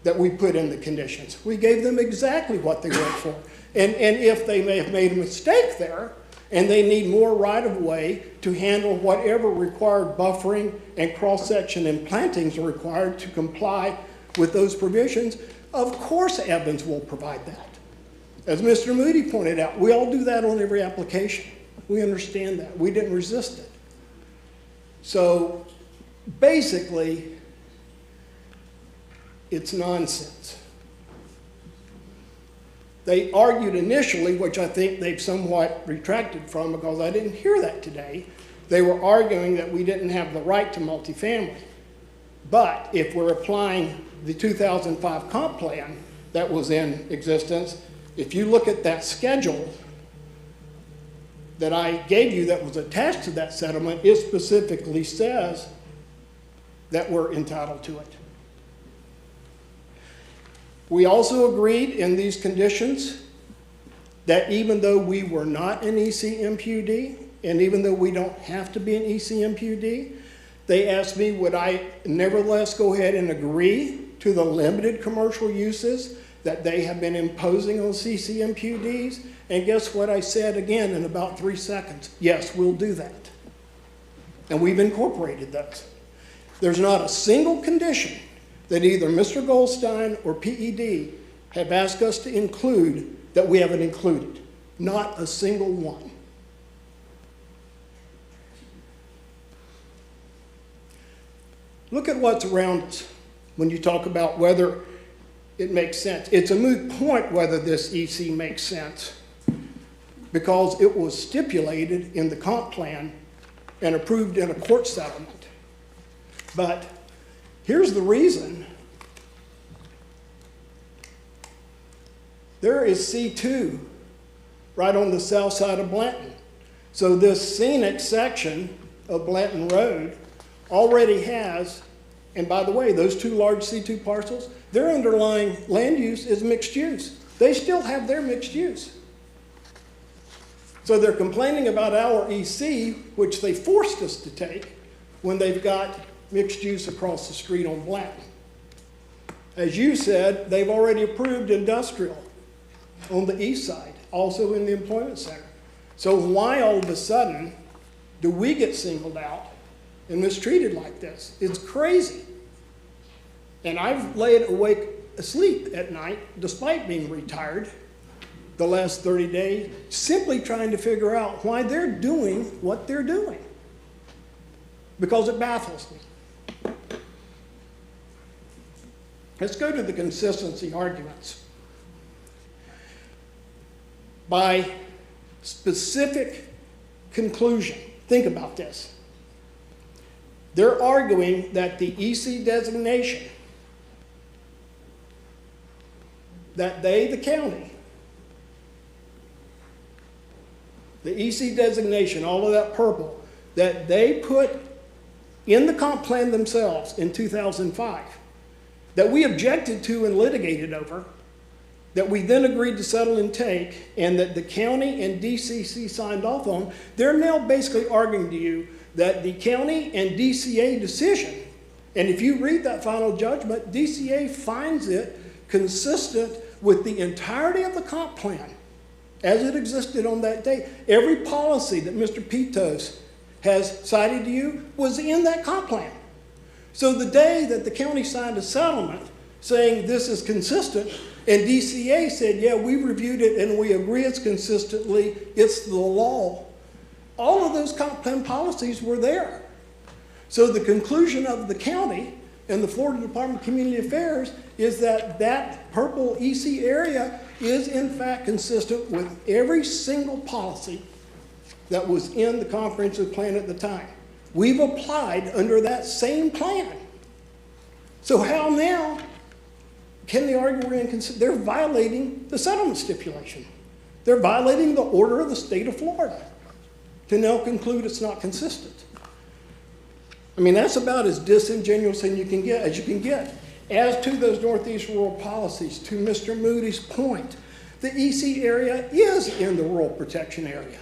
that we put in the conditions. We gave them exactly what they went for. And if they may have made a mistake there, and they need more right-of-way to handle whatever required buffering and cross-section and plantings are required to comply with those provisions, of course Evans will provide that. As Mr. Moody pointed out, we all do that on every application. We understand that. We didn't resist it. So basically, it's nonsense. They argued initially, which I think they've somewhat retracted from because I didn't hear that today. They were arguing that we didn't have the right to multifamily. But if we're applying the 2005 comp plan that was in existence, if you look at that schedule that I gave you that was attached to that settlement, it specifically says that we're entitled to it. We also agreed in these conditions that even though we were not an ECMPUD, and even though we don't have to be an ECMPUD, they asked me would I nevertheless go ahead and agree to the limited commercial uses that they have been imposing on CCMPUDs. And guess what I said again in about 3 seconds? Yes, we'll do that. And we've incorporated those. There's not a single condition that either Mr. Goldstein or PED have asked us to include that we haven't included. Not a single one. Look at what's around us when you talk about whether it makes sense. It's a moot point whether this EC makes sense because it was stipulated in the comp plan and approved in a court settlement. But here's the reason. There is C2 right on the south side of Blanton. So this scenic section of Blanton Road already has, and by the way, those two large C2 parcels, their underlying land use is mixed use. They still have their mixed use. So they're complaining about our EC, which they forced us to take when they've got mixed use across the street on Blanton. As you said, they've already approved industrial on the east side, also in the employment center. So why all of a sudden do we get singled out and mistreated like this? It's crazy. And I've laid awake asleep at night, despite being retired, the last 30 days, simply trying to figure out why they're doing what they're doing. Because it baffles me. Let's go to the consistency arguments. By specific conclusion, think about this. They're arguing that the EC designation that they, the county, the EC designation, all of that purple, that they put in the comp plan themselves in 2005, that we objected to and litigated over, that we then agreed to settle and take, and that the county and DCC signed off on, they're now basically arguing to you that the county and DCA decision, and if you read that final judgment, DCA finds it consistent with the entirety of the comp plan as it existed on that date. Every policy that Mr. Pitos has cited to you was in that comp plan. So the day that the county signed a settlement saying this is consistent, and DCA said, yeah, we reviewed it and we agree it's consistently, it's the law, all of those comp plan policies were there. So the conclusion of the county and the Florida Department of Community Affairs is that that purple EC area is in fact consistent with every single policy that was in the comprehensive plan at the time. We've applied under that same plan. So how now can they argue we're inconsistent? They're violating the settlement stipulation. They're violating the order of the state of Florida. to now conclude it's not consistent. I mean, that's about as disingenuous as you can get. As to those Northeast rural policies, to Mr. Moody's point, the EC area is in the rural protection area.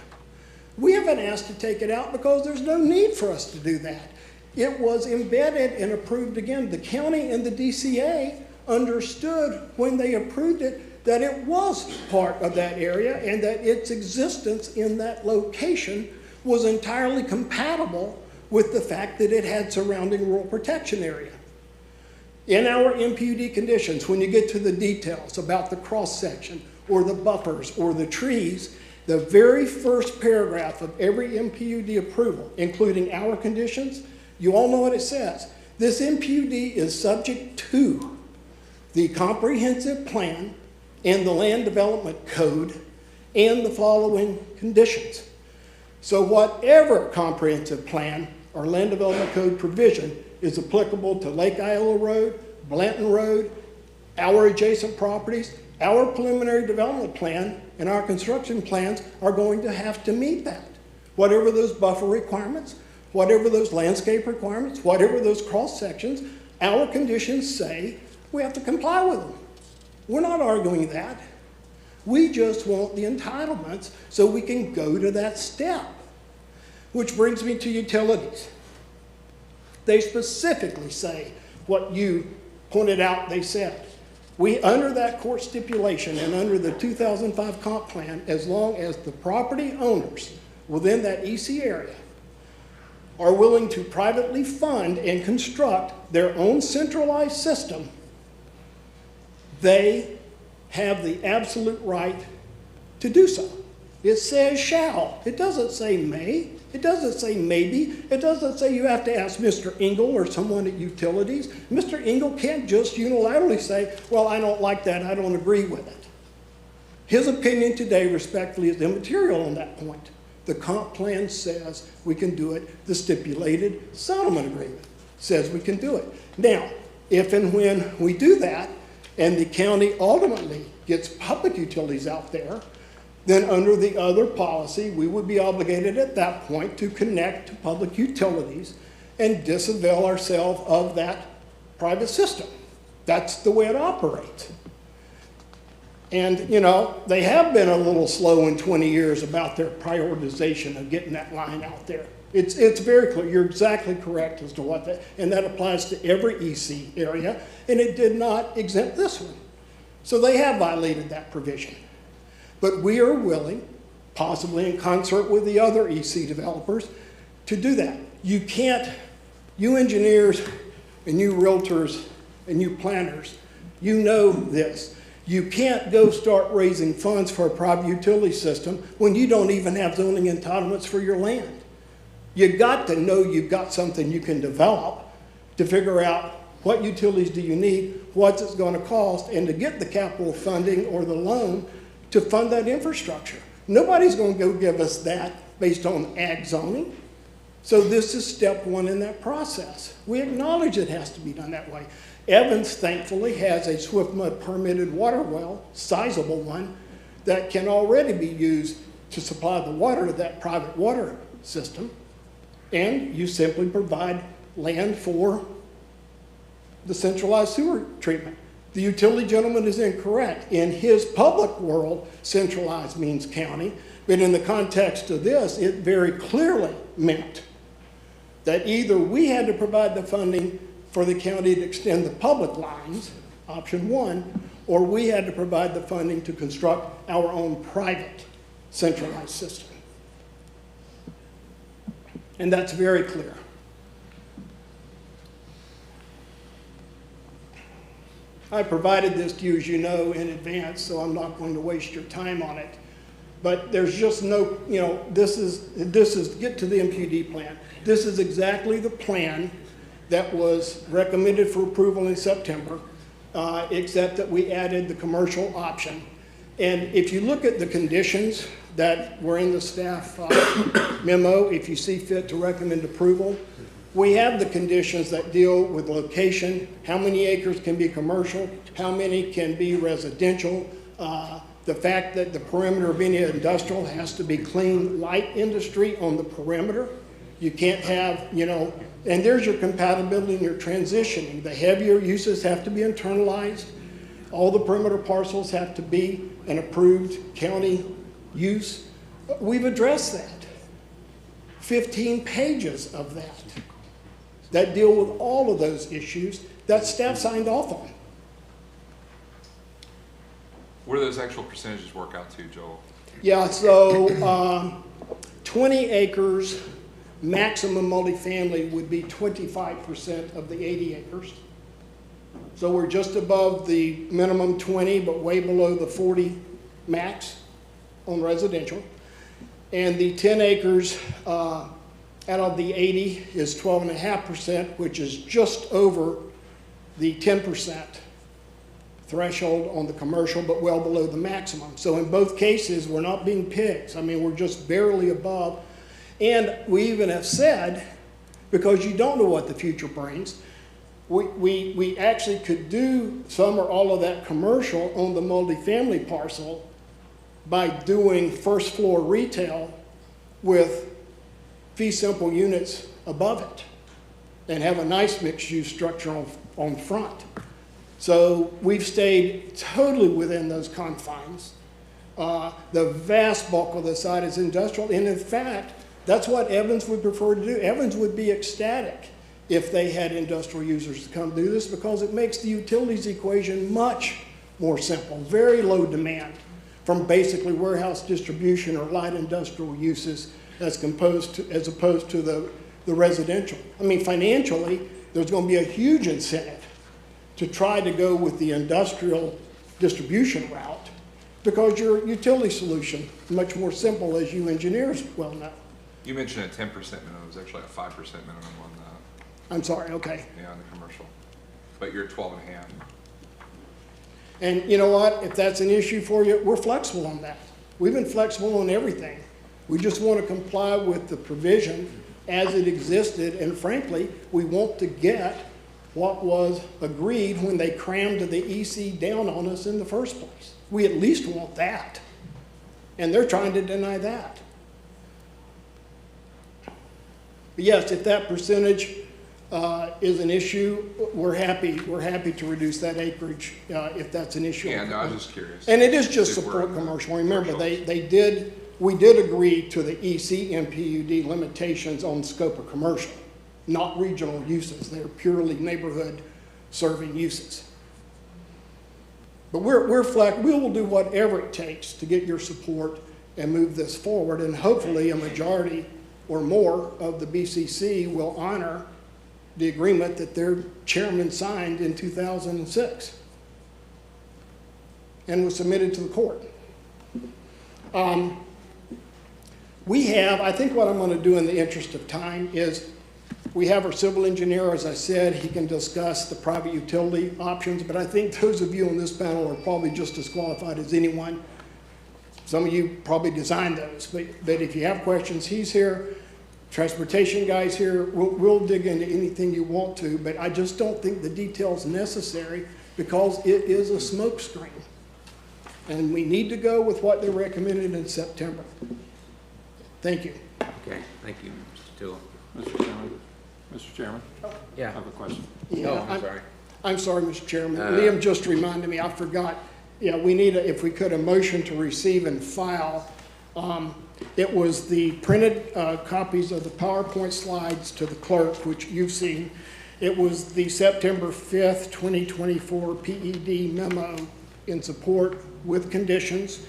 We haven't asked to take it out because there's no need for us to do that. It was embedded and approved again. The county and the DCA understood when they approved it that it was part of that area and that its existence in that location was entirely compatible with the fact that it had surrounding rural protection area. In our MPUD conditions, when you get to the details about the cross-section or the buffers or the trees, the very first paragraph of every MPUD approval, including our conditions, you all know what it says. This MPUD is subject to the comprehensive plan and the land development code and the following conditions. So whatever comprehensive plan or land development code provision is applicable to Lake Iowa Road, Blanton Road, our adjacent properties, our preliminary development plan and our construction plans are going to have to meet that. Whatever those buffer requirements, whatever those landscape requirements, whatever those cross sections, our conditions say we have to comply with them. We're not arguing that. We just want the entitlements so we can go to that step. Which brings me to utilities. They specifically say what you pointed out they said. We, under that court stipulation and under the 2005 comp plan, as long as the property owners within that EC area are willing to privately fund and construct their own centralized system, they have the absolute right to do so. It says shall. It doesn't say may. It doesn't say maybe. It doesn't say you have to ask Mr. Engel or someone at utilities. Mr. Engel can't just unilaterally say, well, I don't like that, I don't agree with it. His opinion today, respectfully, is immaterial on that point. The comp plan says we can do it. The stipulated settlement agreement says we can do it. Now, if and when we do that, and the county ultimately gets public utilities out there, then under the other policy, we would be obligated at that point to connect to public utilities and disavail ourselves of that private system. That's the way it operates. And, you know, they have been a little slow in 20 years about their prioritization of getting that line out there. It's very clear. You're exactly correct as to what that, and that applies to every EC area, and it did not exempt this one. So they have violated that provision. But we are willing, possibly in concert with the other EC developers, to do that. You can't, you engineers and you realtors and you planners, you know this. You can't go start raising funds for a private utility system when you don't even have zoning entitlements for your land. You got to know you've got something you can develop to figure out what utilities do you need, what's it going to cost, and to get the capital funding or the loan to fund that infrastructure. Nobody's going to go give us that based on ag zoning. So this is step one in that process. We acknowledge it has to be done that way. Evans, thankfully, has a SwiftMud permitted water well, sizable one, that can already be used to supply the water to that private water system. And you simply provide land for the centralized sewer treatment. The utility gentleman is incorrect. In his public world, centralized means county, but in the context of this, it very clearly meant that either we had to provide the funding for the county to extend the public lines, option one, or we had to provide the funding to construct our own private centralized system. And that's very clear. I provided this to you, as you know, in advance, so I'm not going to waste your time on it. But there's just no, you know, this is get to the MPUD plan. This is exactly the plan that was recommended for approval in September, except that we added the commercial option. And if you look at the conditions that were in the staff memo, if you see fit to recommend approval, we have the conditions that deal with location, how many acres can be commercial, how many can be residential, The fact that the perimeter of any industrial has to be clean, light industry on the perimeter. You can't have, you know, and there's your compatibility and your transitioning. The heavier uses have to be internalized. All the perimeter parcels have to be an approved county use. We've addressed that. 15 pages of that deal with all of those issues that staff signed off on. What do those actual percentages work out to, Joel? Yeah, so 20 acres maximum multifamily would be 25% of the 80 acres. So we're just above the minimum 20, but way below the 40 max on residential. And the 10 acres out of the 80 is 12.5%, which is just over the 10% threshold on the commercial, but well below the maximum. So in both cases, we're not being pigs. I mean, we're just barely above. And we even have said, because you don't know what the future brings, we actually could do some or all of that commercial on the multifamily parcel by doing first floor retail with fee simple units above it and have a nice mixed use structure on front. So we've stayed totally within those confines. The vast bulk of the site is industrial, and in fact, that's what Evans would prefer to do. Evans would be ecstatic if they had industrial users to come do this, because it makes the utilities equation much more simple, very low demand from basically warehouse distribution or light industrial uses as opposed to the residential. I mean, financially, there's going to be a huge incentive to try to go with the industrial distribution route, because your utility solution is much more simple, as you engineers well know. You mentioned a 10% minimum. It was actually a 5% minimum on the. I'm sorry, okay. Yeah, on the commercial. But you're 12.5. And you know what? If that's an issue for you, we're flexible on that. We've been flexible on everything. We just want to comply with the provision as it existed, and frankly, we want to get what was agreed when they crammed the EC down on us in the first place. We at least want that. And they're trying to deny that. But yes, if that percentage is an issue, we're happy to reduce that acreage if that's an issue. Yeah, no, I was just curious. And it is just support commercial. Remember, we did agree to the EC MPUD limitations on scope of commercial, not regional uses. They're purely neighborhood serving uses. But we will do whatever it takes to get your support and move this forward, and hopefully a majority or more of the BCC will honor the agreement that their chairman signed in 2006 and was submitted to the court. I think what I'm going to do in the interest of time is, we have our civil engineer, as I said, he can discuss the private utility options, but I think those of you on this panel are probably just as qualified as anyone. Some of you probably designed those, but if you have questions, he's here. Transportation guy's here. We'll dig into anything you want to, but I just don't think the detail's necessary, because it is a smoke screen. And we need to go with what they recommended in September. Thank you. Okay, thank you, Mr. Toole. Mr. Chairman? Yeah. I have a question. Yeah, Oh, I'm sorry. I'm sorry, Mr. Chairman. Liam just reminded me, I forgot. Yeah, we need, if we could, a motion to receive and file. It was the printed copies of the PowerPoint slides to the clerk, which you've seen. It was the September 5th, 2024 PED memo in support with conditions.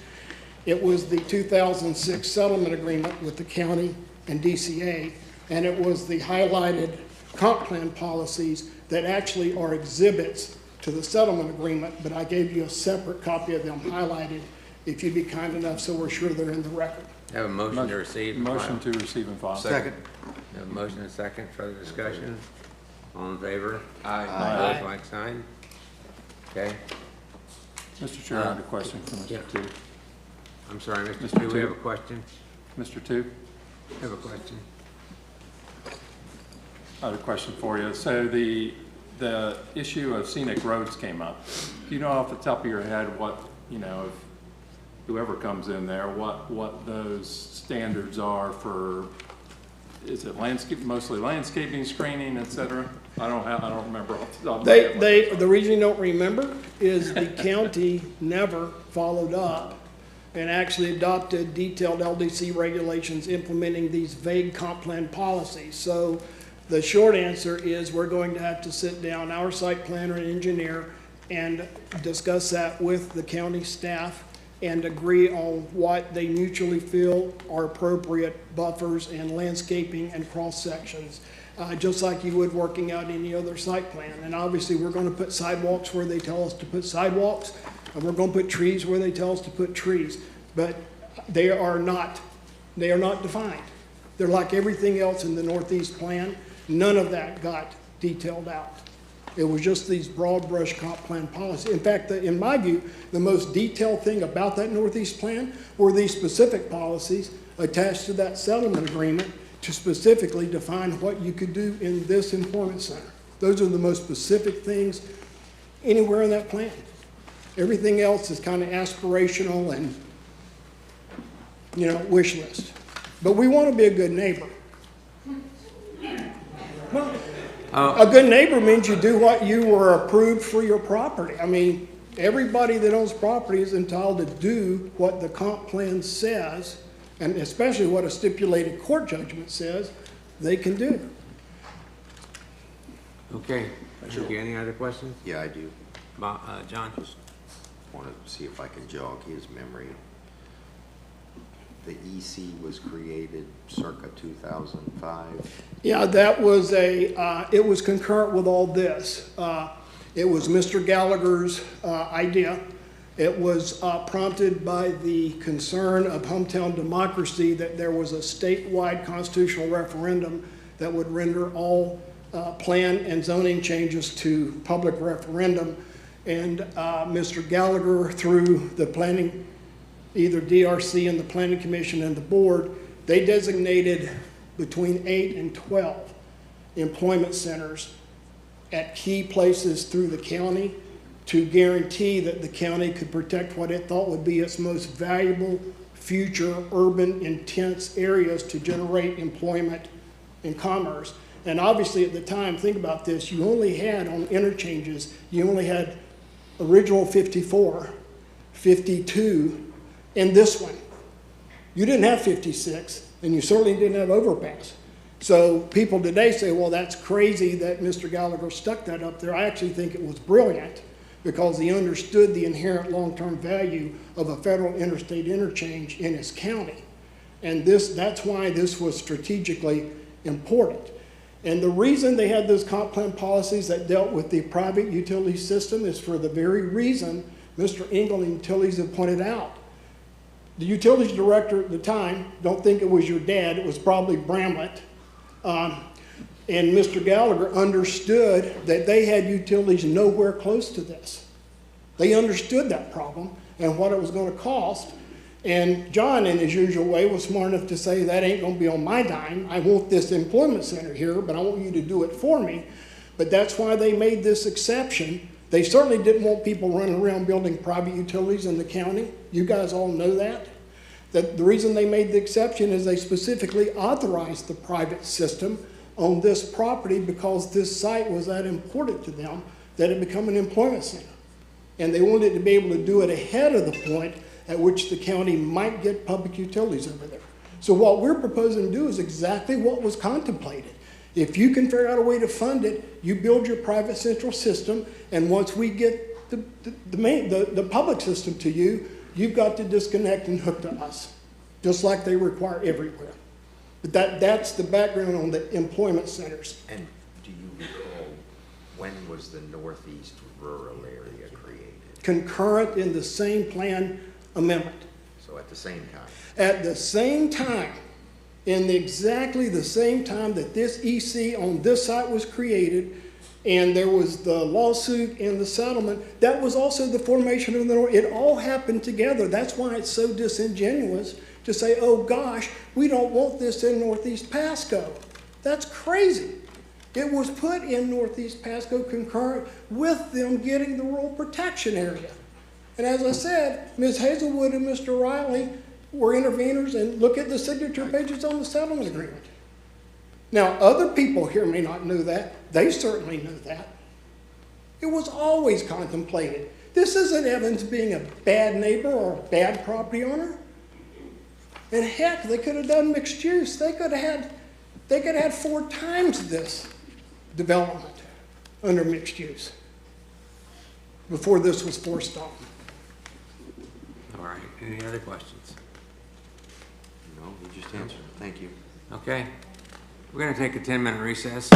It was the 2006 settlement agreement with the county and DCA, and it was the highlighted comp plan policies that actually are exhibits to the settlement agreement, but I gave you a separate copy of them highlighted, if you'd be kind enough, so we're sure they're in the record. Have a motion to receive and file. Motion to receive and file. Second. Have a motion and a second, further discussion? All in favor? Aye. Opposed, like sign? Okay. Mr. Chair, I have a question for Mr. Yeah. Tu. I'm sorry, Mr. Mr. Tu, we Tu. have a question? Mr. Tu, Have a question? I have a question for you. So the issue of scenic roads came up. Do you know off the top of your head what, whoever comes in there, what those standards are for, is it landscape, mostly landscaping, screening, et cetera? I don't remember off the top of my head. The reason you don't remember is the county never followed up and actually adopted detailed LDC regulations implementing these vague comp plan policies. So the short answer is we're going to have to sit down, our site planner and engineer, and discuss that with the county staff and agree on what they mutually feel are appropriate buffers and landscaping and cross sections. Just like you would working out any other site plan. And obviously we're going to put sidewalks where they tell us to put sidewalks, and we're going to put trees where they tell us to put trees. But they are not defined. They're like everything else in the Northeast plan. None of that got detailed out. It was just these broad brush comp plan policies. In fact, in my view, the most detailed thing about that Northeast plan were these specific policies attached to that settlement agreement to specifically define what you could do in this employment center. Those are the most specific things anywhere in that plan. Everything else is kind of aspirational and, wish list. But we want to be a good neighbor. Well, a good neighbor means you do what you were approved for your property. I mean, everybody that owns property is entitled to do what the comp plan says, and especially what a stipulated court judgment says they can do. Okay. Okay, any other questions? Yeah, I do. John? Just want to see if I can jog his memory. The EC was created circa 2005. Yeah, that was it was concurrent with all this. It was Mr. Gallagher's idea. It was prompted by the concern of hometown democracy that there was a statewide constitutional referendum that would render all plan and zoning changes to public referendum. And Mr. Gallagher, through the planning, either DRC and the Planning Commission and the board, they designated between 8 and 12 employment centers at key places through the county to guarantee that the county could protect what it thought would be its most valuable future urban intense areas to generate employment and commerce. And obviously at the time, think about this, you only had on interchanges, you only had original 54, 52, and this one. You didn't have 56, and you certainly didn't have overpass. So people today say, well, that's crazy that Mr. Gallagher stuck that up there. I actually think it was brilliant because he understood the inherent long-term value of a federal interstate interchange in his county. And that's why this was strategically important. And the reason they had those comp plan policies that dealt with the private utility system is for the very reason Mr. Engel and Utilities have pointed out. The utilities director at the time, don't think it was your dad, it was probably Bramlett, and Mr. Gallagher understood that they had utilities nowhere close to this. They understood that problem and what it was going to cost. And John, in his usual way, was smart enough to say, that ain't going to be on my dime. I want this employment center here, but I want you to do it for me. But that's why they made this exception. They certainly didn't want people running around building private utilities in the county. You guys all know that. That the reason they made the exception is they specifically authorized the private system on this property because this site was that important to them that it become an employment center. And they wanted to be able to do it ahead of the point at which the county might get public utilities over there. So what we're proposing to do is exactly what was contemplated. If you can figure out a way to fund it, you build your private central system, and once we get the public system to you, you've got to disconnect and hook to us, just like they require everywhere. But that's the background on the employment centers. And do you recall, when was the Northeast rural area created? Concurrent in the same plan amendment. So at the same time? At the same time, in exactly the same time that this EC on this site was created, and there was the lawsuit and the settlement, that was also the formation of the North. It all happened together. That's why it's so disingenuous to say, oh gosh, we don't want this in Northeast Pasco. That's crazy. It was put in Northeast Pasco concurrent with them getting the rural protection area. And as I said, Ms. Hazelwood and Mr. Riley were interveners, and look at the signature pages on the settlement agreement. Now, other people here may not know that. They certainly knew that. It was always contemplated. This isn't Evans being a bad neighbor or a bad property owner. And heck, they could have done mixed use. They could have had 4 times this development under mixed use before this was forced on. All right, any other questions? No, you just answered. Thank you. Okay, we're gonna take a 10-minute recess.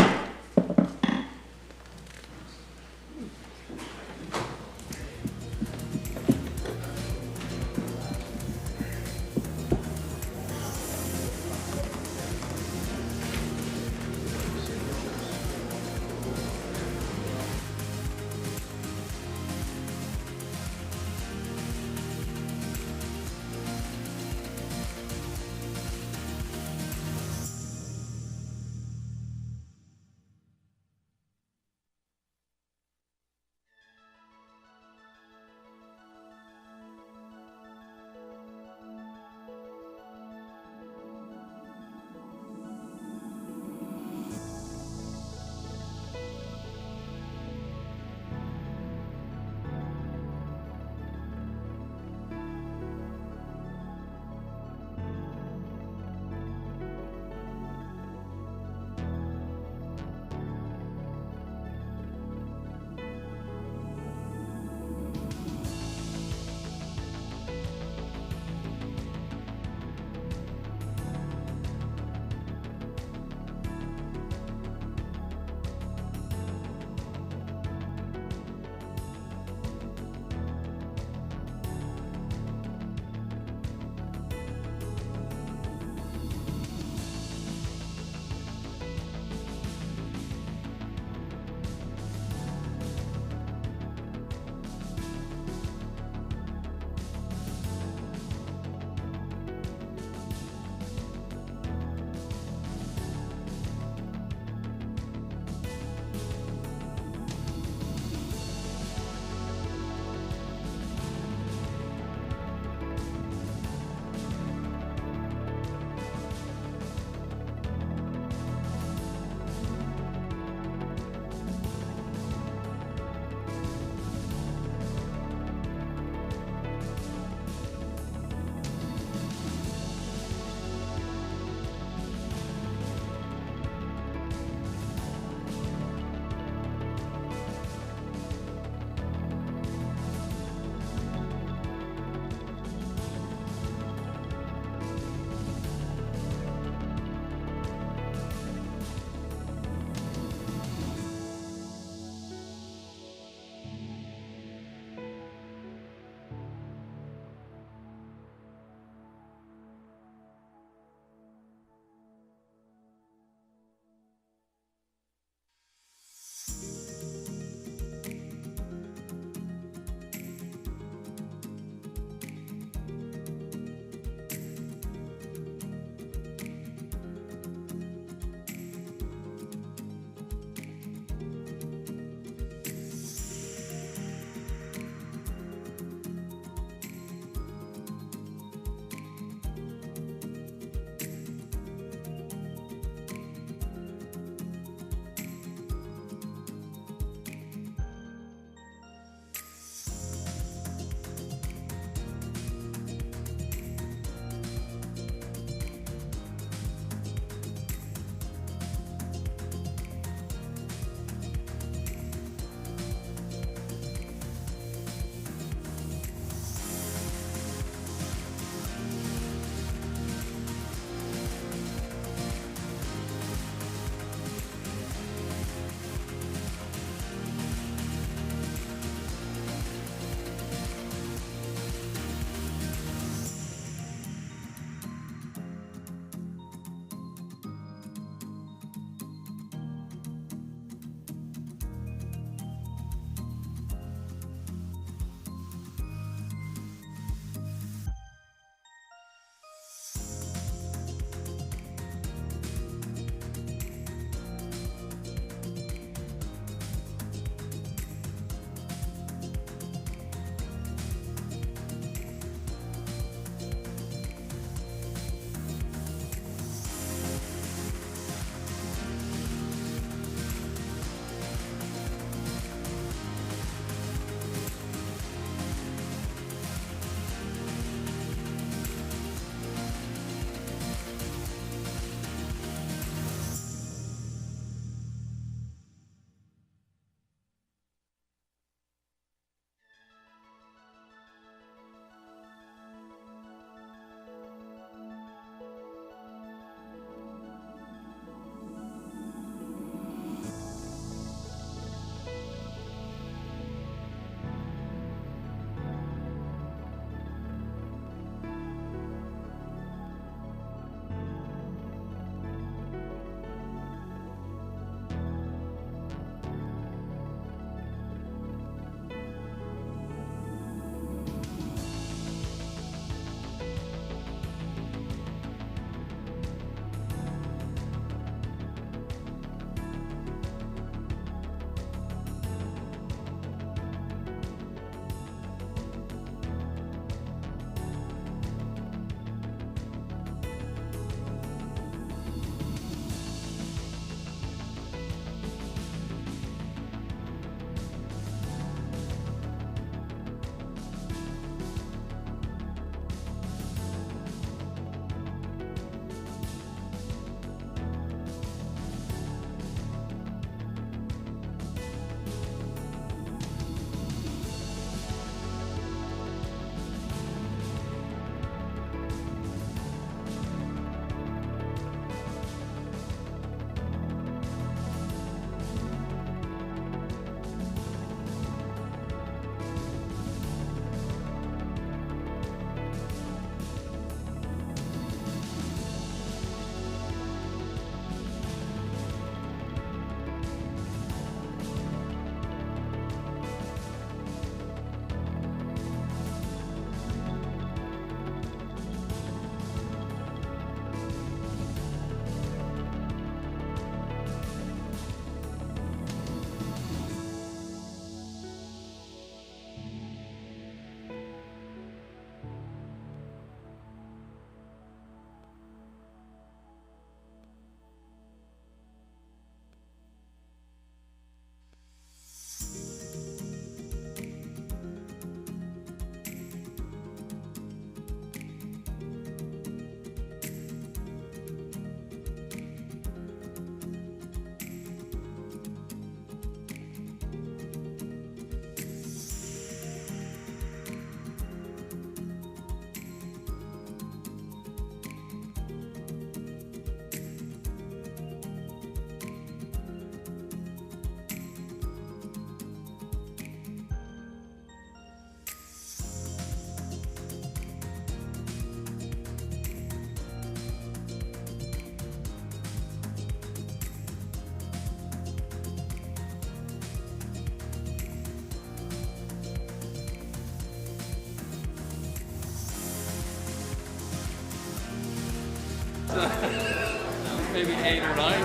Maybe 8 or 9.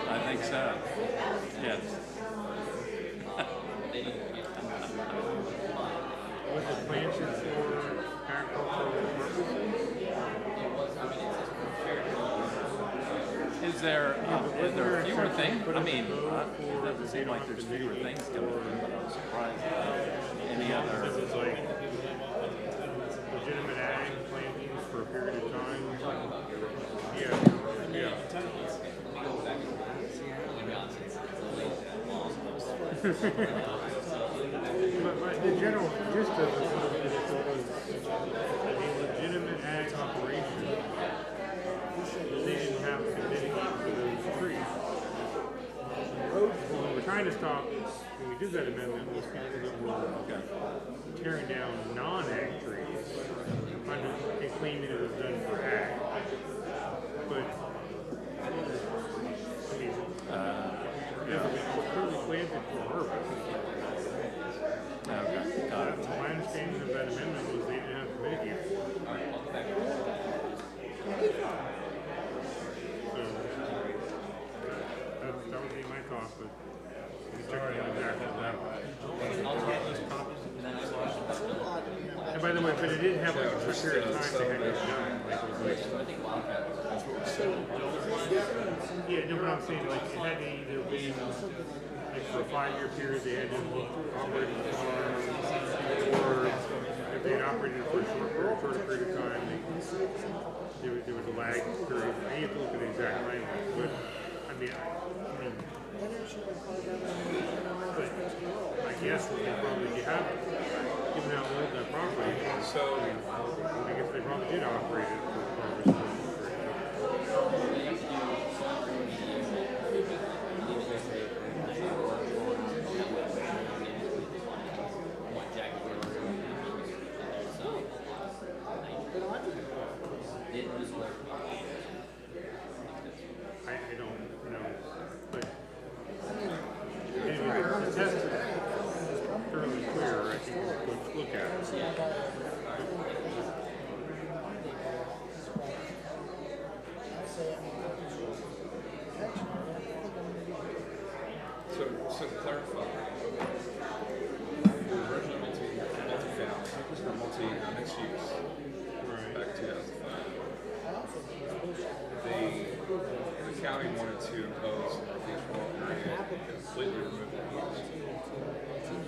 I think so. Yes. Was it planted for agricultural purposes? Is there fewer things? I mean, it doesn't seem like there's fewer things coming in, but I was surprised at any other. It was like legitimate ag plantings for a period of time. Yeah. But the general gist of it was a legitimate ag operation. They didn't have to mitigate for those trees. What we're trying to stop, when we did that amendment, was people that were tearing down non-ag trees and claiming it was done for ag. But, I mean, it was clearly planted for purpose. Okay, got it. My understanding of that amendment was they didn't have to mitigate for it. So, that would be my thought, but you check it out exactly that way. And by the way, but it didn't have like a period of time they had to done. Like it was like, yeah, no, but I'm saying like it had to either be like for a 5-year period they had to operate the farm, or if they had operated for a shorter period of time, there was a lag period. I have to look at the exact language, but I mean, but I guess they probably have, given how old that property is. So I guess they probably did operate it for harvest. I don't know, but anyway, the test is fairly clear. I think let's look at it. So to clarify, originally multi-family, mixed use, back 2005. The county wanted to impose a Northeast rural area and completely remove that use.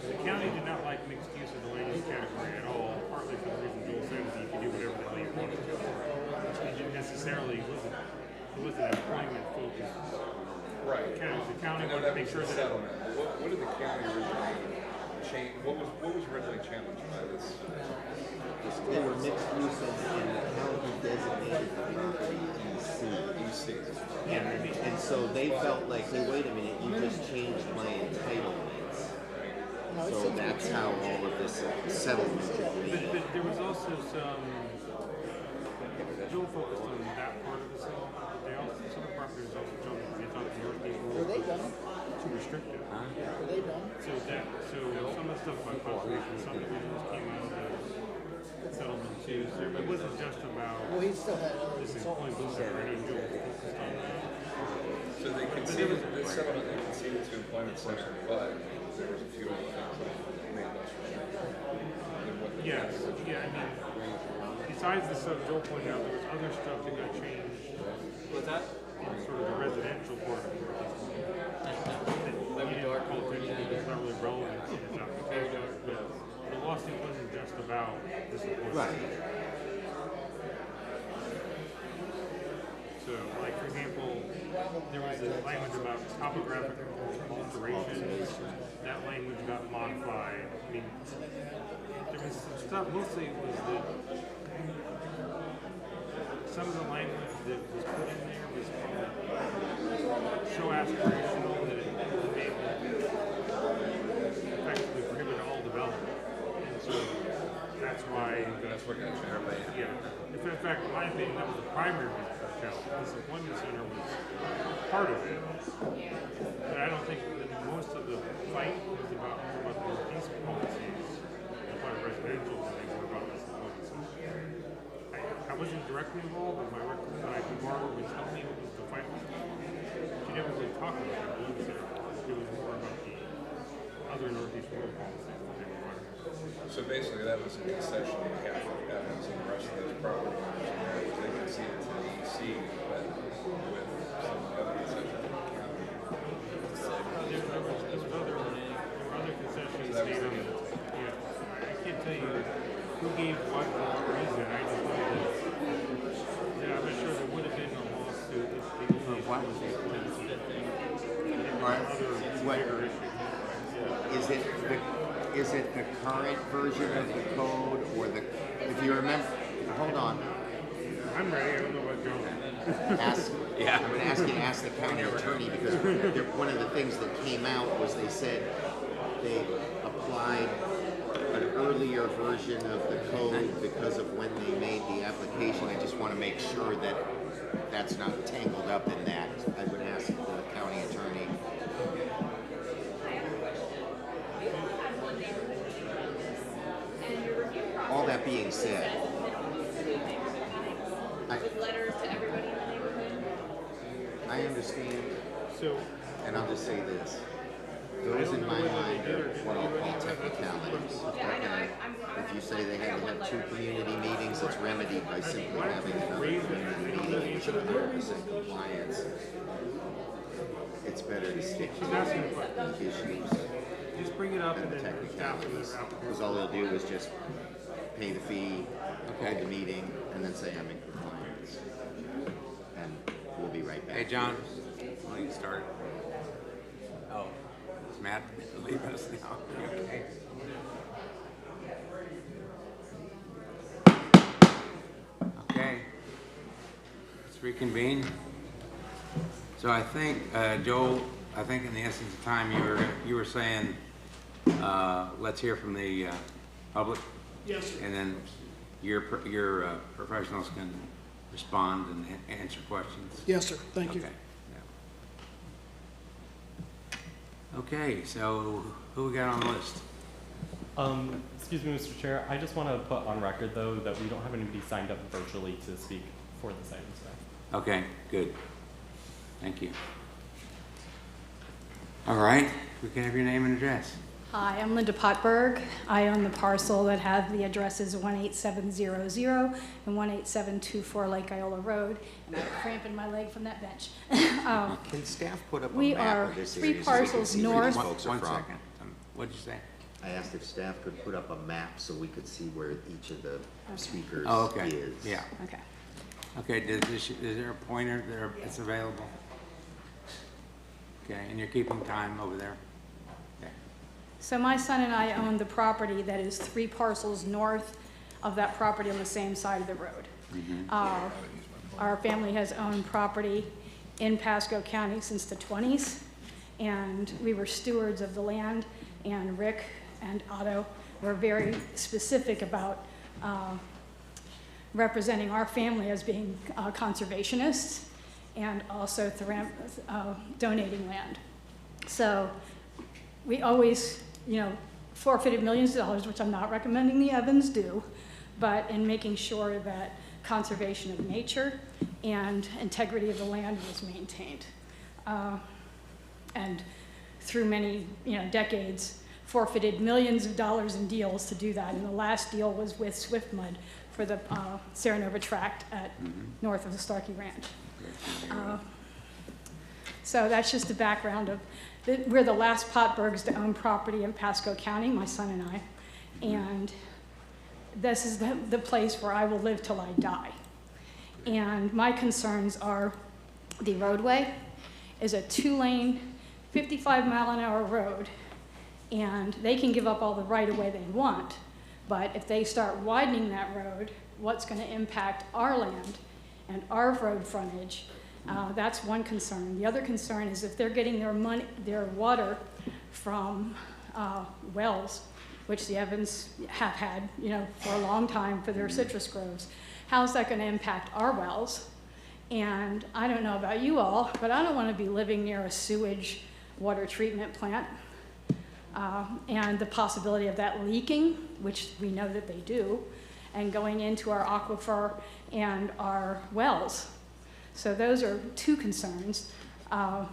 The county did not like mixed use as a land use category at all, partly for the reason Joel said is you could do whatever the hell you wanted to. It didn't necessarily, it wasn't employment focused. Right. The county wanted to make sure that settlement. What did the county originally change? What was originally challenged by this? They were mixed use and the county designated the property EC. Yeah. And so they felt like, hey, wait a minute, you just changed my entitlements. So that's how all of this settlement is made. But there was also some, Joel focused on that part of the settlement. They also, some of the properties also told they thought the Northeast rules were too restrictive. So some of the stuff about conservation subdivisions came out of the settlement too. So it wasn't just about this employment center. I know Joel focused on that. So they conceded this settlement. They conceded to employment center, but there was a few other things that made less restrictive. Yes. Yeah. I mean, besides the stuff Joel pointed out, there was other stuff that got changed. What's that? Sort of the residential part of it. You didn't call attention to, it's not really relevant to this application, but the lawsuit wasn't just about this employment. Right. So, like, for example, there was a language about topographic alterations. That language got modified. I mean, there was some stuff, mostly it was that some of the language that was put in there was so aspirational that it made effectively prohibited all development. And so that's why. That's what got everybody. Yeah. In fact, in my opinion, that was the primary reason for the challenge. This employment center was part of it. But I don't think that most of the fight was about the Northeast policies. directly involved, but my recollection, I think Margaret was telling me it was the fight. She never really talked about the rules there. It was more about the other Northeast rural policies that they were running. So basically, that was a concession on behalf of Evans and the rest of those property owners, and that was they conceded to the EC, but with some other concessions from the county. There were other concessions So that was made on the, yeah, I can't tell you who gave what for what reason, I just know that, yeah, I'm not sure there would have been a lawsuit if the only What? was the other What? bigger issues. Is it the current version of the code or the, if you remember, hold on. I'm ready, I don't know about Joe. Ask, yeah. I'm gonna ask you to ask the county attorney because one of the things that came out was they said they applied an earlier version of the code because of when they made the application. I just want to make sure that that's not tangled up in that. I would ask the county attorney. All that being said, I understand, and I'll just say this. Those in my mind are what I'll call technicalities. Okay? If you say they had to have 2 community meetings, it's remedied by simply having another community meeting, which is 100% compliance. It's better to stick to the issues. Just bring it up and and then technicalities. Because all they'll do is just pay the fee, hold the meeting, and then say I'm in compliance. And we'll be right back. Hey, John, why don't you start? Oh, is Matt leaving us now? Okay. Okay. Let's reconvene. So I think, Joel, I think in the essence of time you were saying, let's hear from the public. Yes, sir. And then your professionals can respond and answer questions. Yes, sir. Thank you. Okay. Yeah. Okay, so who we got on the list? Excuse me, Mr. Chair, I just want to put on record, though, that we don't have anybody signed up virtually to speak for this item today. Okay, good. Thank you. All right, we can have your name and address. Hi, I'm Linda Potberg. I own the parcel that has the addresses 18700 and 18724 Lake Iola Road, and I have a cramp in my leg from that bench. Can staff put up a We map are of this 3 area so we can parcels see where these north. folks are One from? second. What'd you say? I asked if staff could put up a map so we could see where each of the speakers Oh, okay. is. Yeah. Okay. Okay, is there a pointer there that's available? Okay, and you're keeping time over there? Okay. So my son and I own the property that is 3 parcels north of that property on the same side of the road. Our family has owned property in Pasco County since the 20s, and we were stewards of the land, and Rick and Otto were very specific about representing our family as being conservationists and also donating land. So we always, forfeited millions of dollars, which I'm not recommending the Evans do, but in making sure that conservation of nature and integrity of the land was maintained. And through many decades, forfeited millions of dollars in deals to do that. And the last deal was with Swift Mud for the Serenova tract at north of the Starkey Ranch. So that's just the background of, we're the last Potbergs to own property in Pasco County, my son and I. And this is the place where I will live till I die. And my concerns are the roadway is a 2-lane, 55-mile-an-hour road, and they can give up all the right-of-way they want, but if they start widening that road, what's going to impact our land and our road frontage? That's one concern. The other concern is if they're getting their water from wells, which the Evans have had, for a long time for their citrus groves, how's that going to impact our wells? And I don't know about you all, but I don't want to be living near a sewage water treatment plant. And the possibility of that leaking, which we know that they do, and going into our aquifer and our wells. So those are two concerns that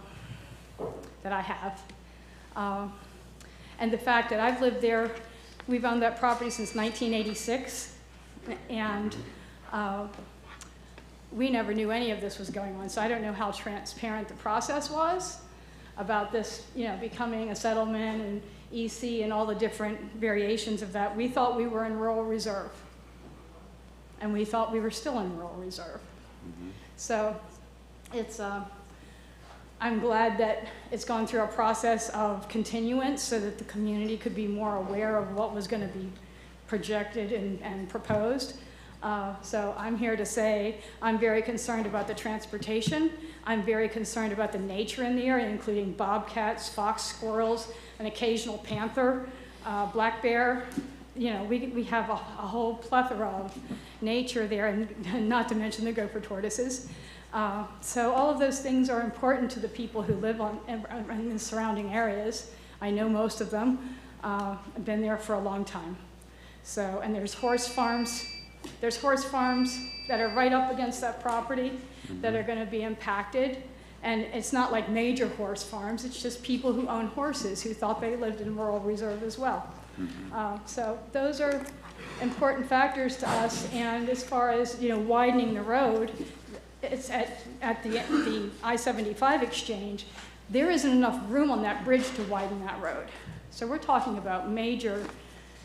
I have. And the fact that I've lived there, we've owned that property since 1986, and we never knew any of this was going on. So I don't know how transparent the process was about this, you know, becoming a settlement and EC and all the different variations of that. We thought we were in rural reserve, and we thought we were still in rural reserve. So it's, I'm glad that it's gone through a process of continuance so that the community could be more aware of what was going to be projected and proposed. So I'm here to say I'm very concerned about the transportation. I'm very concerned about the nature in the area, including bobcats, fox, squirrels, an occasional panther, black bear. You know, we have a whole plethora of nature there, and not to mention the gopher tortoises. So all of those things are important to the people who live in the surrounding areas. I know most of them. I've been there for a long time. So, and there's horse farms. There's horse farms that are right up against that property that are going to be impacted. And it's not like major horse farms. It's just people who own horses who thought they lived in rural reserve as well. So those are important factors to us. And as far as, you know, widening the road, it's at the I-75 exchange, there isn't enough room on that bridge to widen that road. So we're talking about major,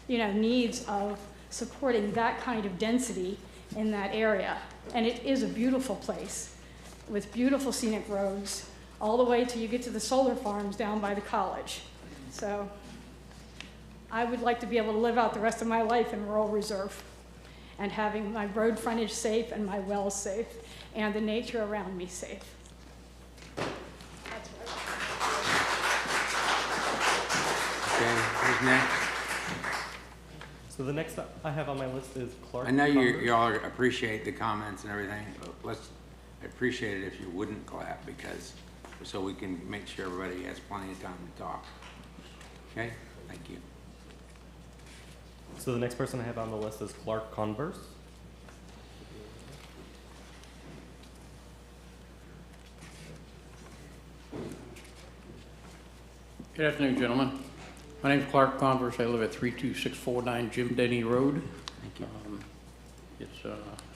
you know, needs of supporting that kind of density in that area. And it is a beautiful place with beautiful scenic roads all the way till you get to the solar farms down by the college. So I would like to be able to live out the rest of my life in rural reserve and having my road frontage safe and my wells safe and the nature around me safe. That's what Okay, who's next? So the next I have on my list is Clark. I know you all appreciate the comments and everything, but I'd appreciate it if you wouldn't clap, because so we can make sure everybody has plenty of time to talk. Okay, thank you. So the next person I have on the list is Clark Converse. Good afternoon, gentlemen. My name is Clark Converse. I live at 32649 Jim Denny Road. Thank you. It's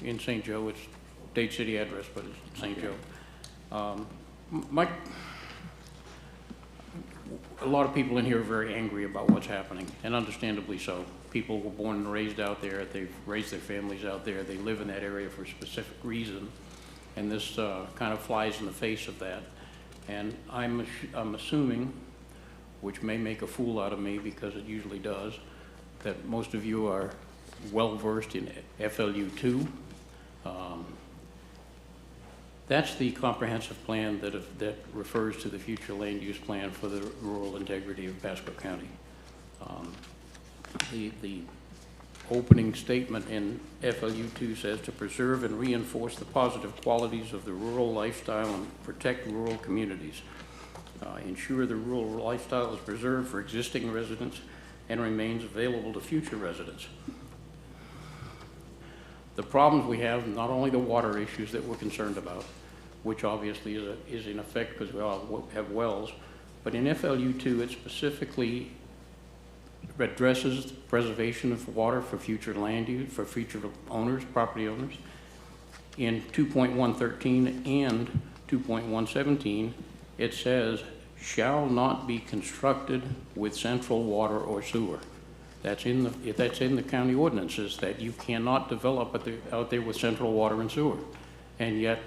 in St. Joe. It's Dade City address, but it's St. Joe. A lot of people in here are very angry about what's happening, and understandably so. People were born and raised out there. They've raised their families out there. They live in that area for a specific reason, and this kind of flies in the face of that. And I'm assuming, which may make a fool out of me because it usually does, that most of you are well-versed in FLU2. That's the comprehensive plan that refers to the future land use plan for the rural integrity of Pasco County. The opening statement in FLU2 says to preserve and reinforce the positive qualities of the rural lifestyle and protect rural communities. Ensure the rural lifestyle is preserved for existing residents and remains available to future residents. The problems we have, not only the water issues that we're concerned about, which obviously is in effect because we all have wells, but in FLU2 it specifically addresses the preservation of water for future land use, for future owners, property owners. In 2.113 and 2.117, it says, shall not be constructed with central water or sewer. That's in the county ordinances, that you cannot develop out there with central water and sewer. And yet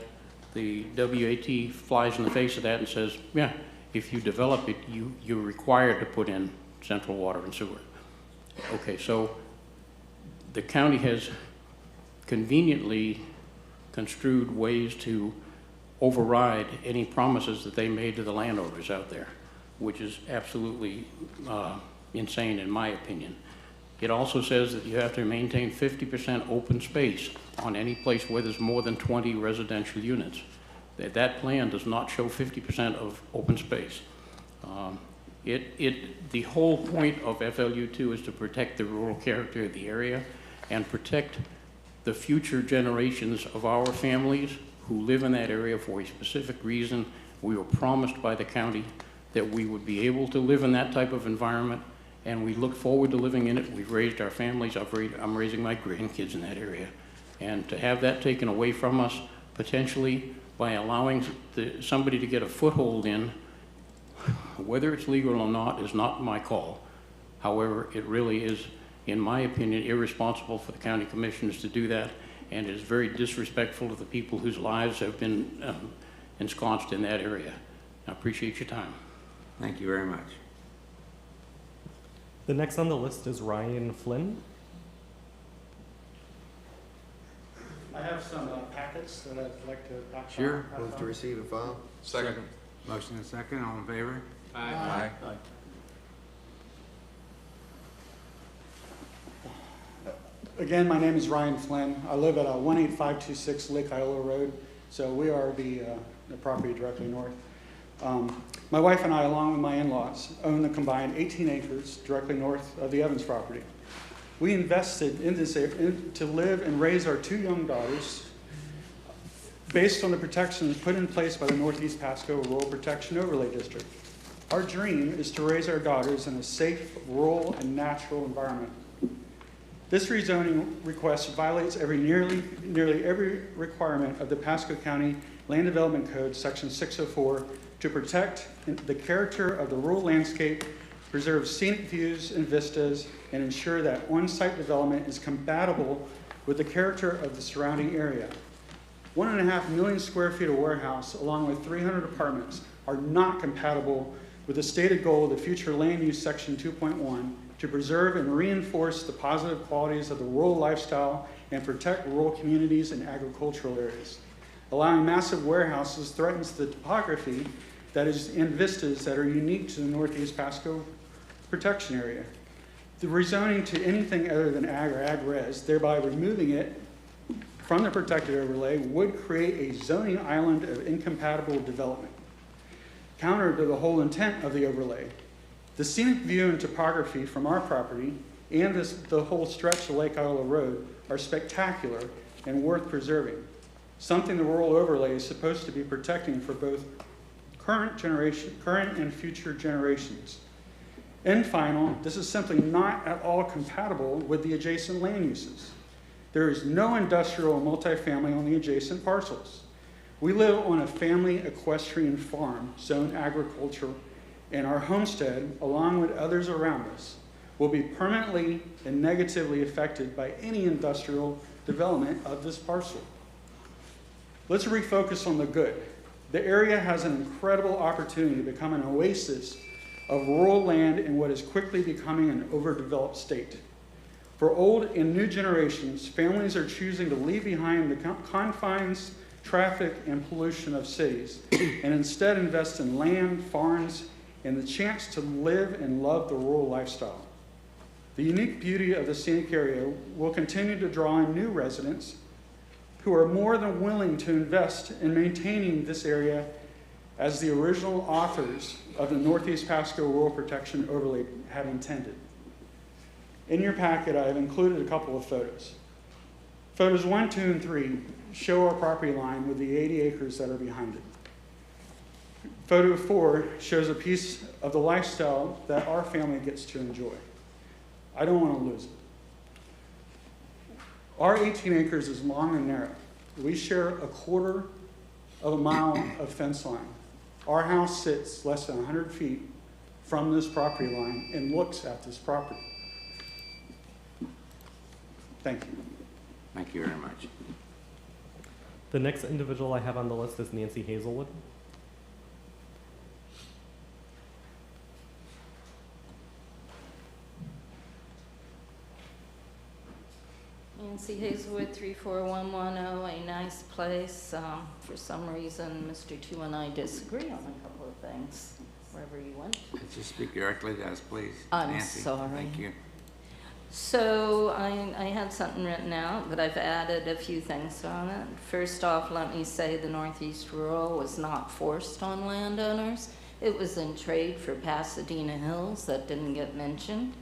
the WAT flies in the face of that and says, yeah, if you develop it, you're required to put in central water and sewer. Okay, so the county has conveniently construed ways to override any promises that they made to the landowners out there, which is absolutely insane in my opinion. It also says that you have to maintain 50% open space on any place where there's more than 20 residential units. That plan does not show 50% of open space. The whole point of FLU2 is to protect the rural character of the area, and protect the future generations of our families who live in that area for a specific reason. We were promised by the county that we would be able to live in that type of environment, and we look forward to living in it. We've raised our families. I'm raising my grandkids in that area. And to have that taken away from us, potentially by allowing somebody to get a foothold in, whether it's legal or not is not my call. However, it really is, in my opinion, irresponsible for the county commissioners to do that, and it is very disrespectful to the people whose lives have been ensconced in that area. I appreciate your time. Thank you very much. The next on the list is Ryan Flynn. I have some packets that I'd like to pass on. Sure. Move to receive and file. Second. Motion and second, all in favor? Aye. Again, my name is Ryan Flynn. I live at 18526 Lake Iola Road, so we are the property directly north. My wife and I, along with my in-laws, own the combined 18 acres directly north of the Evans property. We invested in this area to live and raise our 2 young daughters based on the protections put in place by the Northeast Pasco Rural Protection Overlay District. Our dream is to raise our daughters in a safe, rural, and natural environment. This rezoning request violates nearly every requirement of the Pasco County Land Development Code, Section 604, to protect the character of the rural landscape, preserve scenic views and vistas, and ensure that on-site development is compatible with the character of the surrounding area. 1.5 million square feet of warehouse, along with 300 apartments, are not compatible with the stated goal of the future land use section 2.1 to preserve and reinforce the positive qualities of the rural lifestyle and protect rural communities and agricultural areas. Allowing massive warehouses threatens the topography that is in vistas that are unique to the Northeast Pasco protection area. The rezoning to anything other than ag or ag-res, thereby removing it from the protected overlay, would create a zoning island of incompatible development, counter to the whole intent of the overlay. The scenic view and topography from our property and the whole stretch of Lake Iola Road are spectacular and worth preserving, something the rural overlay is supposed to be protecting for both current and future generations. And final, this is simply not at all compatible with the adjacent land uses. There is no industrial or multifamily on the adjacent parcels. We live on a family equestrian farm, zoned agriculture, and our homestead, along with others around us, will be permanently and negatively affected by any industrial development of this parcel. Let's refocus on the good. The area has an incredible opportunity to become an oasis of rural land in what is quickly becoming an overdeveloped state. For old and new generations, families are choosing to leave behind the confines, traffic, and pollution of cities, and instead invest in land, farms, and the chance to live and love the rural lifestyle. The unique beauty of the scenic area will continue to draw in new residents who are more than willing to invest in maintaining this area as the original authors of the Northeast Pasco Rural Protection Overlay had intended. In your packet, I have included a couple of photos. Photos 1, 2, and 3 show our property line with the 80 acres that are behind it. Photo 4 shows a piece of the lifestyle that our family gets to enjoy. I don't want to lose it. Our 18 acres is long and narrow. We share 1/4 of a mile of fence line. Our house sits less than 100 feet from this property line and looks at this property. Thank you. Thank you very much. The next individual I have on the list is Nancy Hazelwood. Nancy Hazelwood, 34110, a nice place. For some reason, Mr. Tu and I disagree on a couple of things, wherever you went. Could you speak directly to us, please? I'm Nancy, sorry. Thank you. So I had something written out, but I've added a few things on it. First off, let me say the Northeast Rural was not forced on landowners. It was in trade for Pasadena Hills that didn't get mentioned.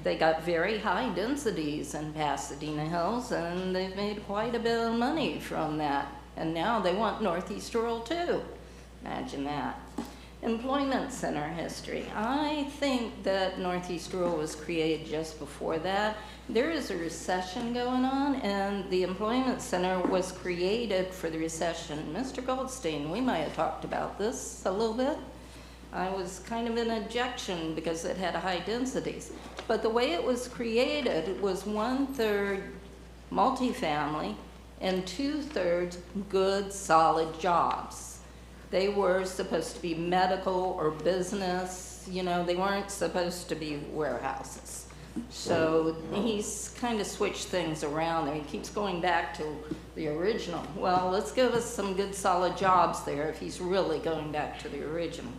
They got very high densities in Pasadena Hills, and they've made quite a bit of money from that. And now they want Northeast Rural too. Imagine that. Employment Center history. I think that Northeast Rural was created just before that. There is a recession going on, and the Employment Center was created for the recession. Mr. Goldstein, we might have talked about this a little bit. I was kind of in objection because it had high densities. But the way it was created, it was 1/3 multifamily and 2/3 good, solid jobs. They were supposed to be medical or business, you know, they weren't supposed to be warehouses. So he's kind of switched things around there. He keeps going back to the original. Well, let's give us some good, solid jobs there if he's really going back to the original.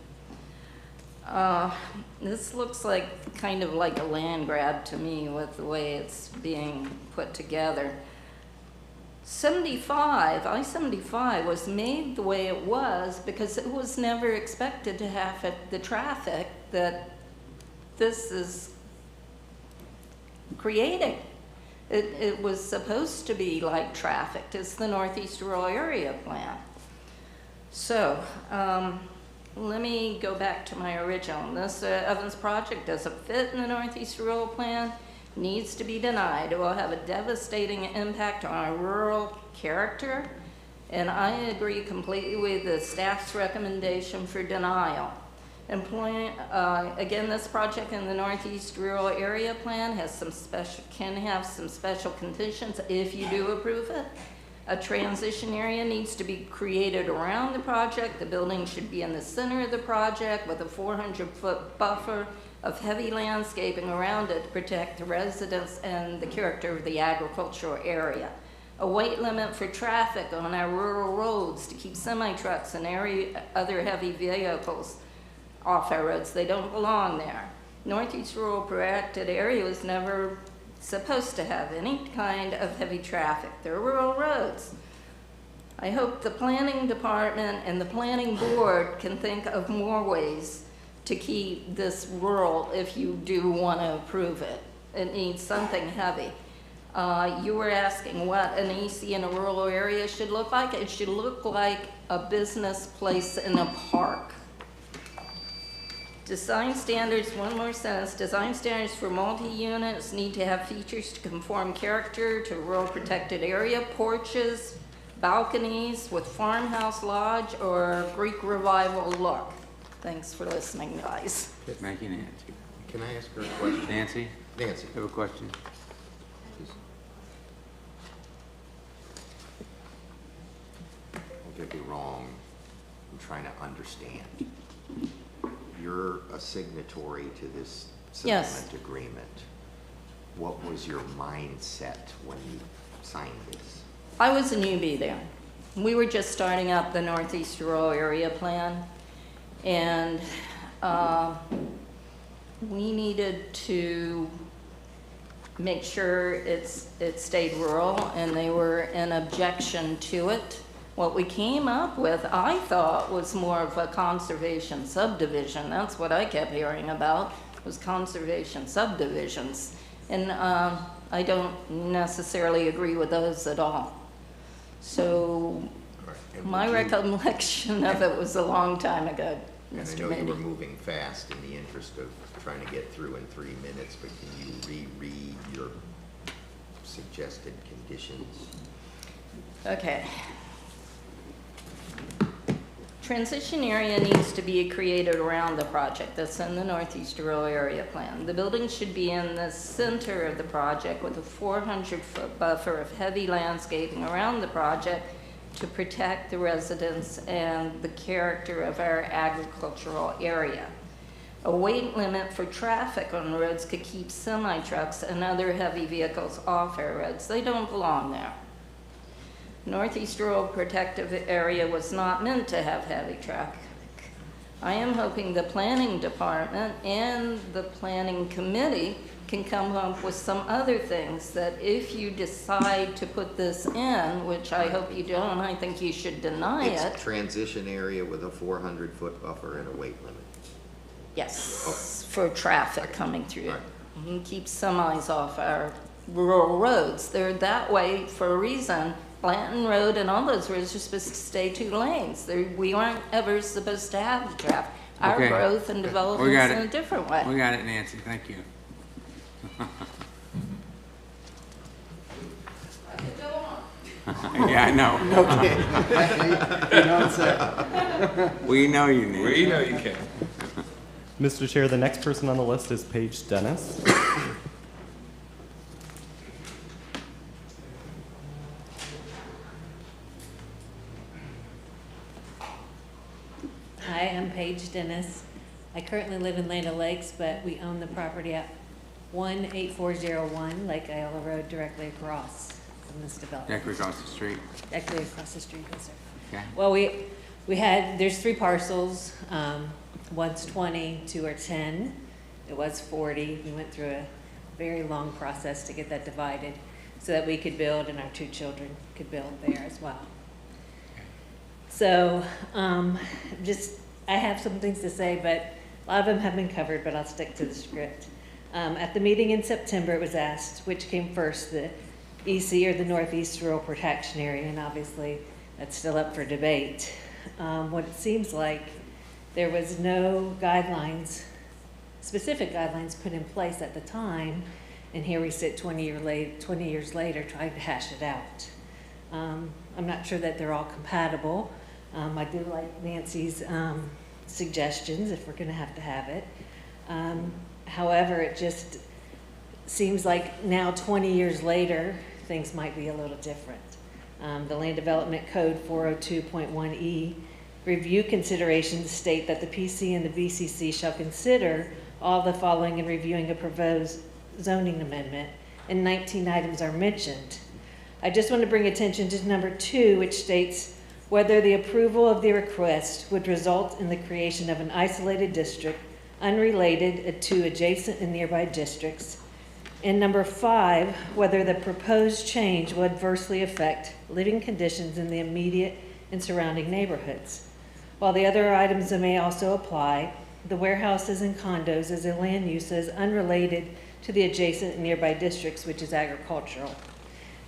This looks like kind of like a land grab to me with the way it's being put together. I-75 was made the way it was because it was never expected to have the traffic that this is creating. It was supposed to be like trafficked. It's the Northeast Rural Area Plan. So, let me go back to my original. This Evans project doesn't fit in the Northeast Rural Plan, needs to be denied. It will have a devastating impact on our rural character, and I agree completely with the staff's recommendation for denial. Again, this project in the Northeast Rural Area Plan has can have some special conditions if you do approve it. A transition area needs to be created around the project. The building should be in the center of the project with a 400-foot buffer of heavy landscaping around it to protect the residents and the character of the agricultural area. A weight limit for traffic on our rural roads to keep semi-trucks and other heavy vehicles off our roads. They don't belong there. Northeast Rural Protected Area was never supposed to have any kind of heavy traffic. They're rural roads. I hope the planning department and the planning board can think of more ways to keep this rural if you do want to approve it. It needs something heavy. You were asking what an EC in a rural area should look like. It should look like a business place in a park. Design standards, one more sentence. Design standards for multi-units need to have features to conform character to rural protected area, porches, balconies with farmhouse lodge or Greek revival look. Thanks for listening, guys. Thank you, Nancy. Can I ask her a question? Nancy? Nancy. You have a question? Don't get me wrong. I'm trying to understand. You're a signatory to this settlement agreement. What was your mindset when you signed this? I was a newbie there. We were just starting up the Northeast Rural Area Plan, and we needed to make sure it stayed rural, and they were in objection to it. What we came up with, I thought, was more of a conservation subdivision. That's what I kept hearing about, was conservation subdivisions. And I don't necessarily agree with those at all. So my recollection of it was a long time ago, And Mr. I know Mindy. you were moving fast in the interest of trying to get through in 3 minutes, but can you reread your suggested conditions? Okay. Transition area needs to be created around the project. That's in the Northeast Rural Area Plan. The building should be in the center of the project with a 400-foot buffer of heavy landscaping around the project to protect the residents and the character of our agricultural area. A weight limit for traffic on roads could keep semi-trucks and other heavy vehicles off our roads. They don't belong there. Northeast Rural Protective Area was not meant to have heavy traffic. I am hoping the planning department and the planning committee can come up with some other things that if you decide to put this in, which I hope you don't, I think you should deny it. It's a transition area with a 400-foot buffer and a weight limit. Yes, for traffic coming through. Right. and keep semis off our rural roads. They're that way for a reason. Blanton Road and all those roads are supposed to stay 2 lanes. We aren't ever supposed to have traffic. Our Okay. growth and We development got is in it. a different way. We got it, Nancy, thank you. Yeah, I know. Okay. You know what's that? We know you, Nancy. We know you can. Mr. Chair, the next person on the list is Paige Dennis. Hi, I'm Paige Dennis. I currently live in Land O'Lakes, but we own the property at 18401 Lake Iola Road, directly across from this development. Directly across the street. Directly across the street, yes, sir. Okay. Well, there's 3 parcels. One's 20, 2 are 10. It was 40. We went through a very long process to get that divided so that we could build and our 2 children could build there as well. So, I have some things to say, but a lot of them have been covered, but I'll stick to the script. At the meeting in September, it was asked which came first, the EC or the Northeast Rural Protection Area, and obviously that's still up for debate. What it seems like, there was no guidelines, specific guidelines put in place at the time, and here we sit 20 years later trying to hash it out. I'm not sure that they're all compatible. I do like Nancy's suggestions if we're going to have it. However, it just seems like now 20 years later, things might be a little different. The Land Development Code 402.1E review considerations state that the PC and the BCC shall consider all the following in reviewing a proposed zoning amendment, and 19 items are mentioned. I just want to bring attention to number 2, which states whether the approval of the request would result in the creation of an isolated district unrelated to adjacent and nearby districts. And number 5, whether the proposed change will adversely affect living conditions in the immediate and surrounding neighborhoods. While the other items may also apply, the warehouses and condos as a land use is unrelated to the adjacent and nearby districts, which is agricultural.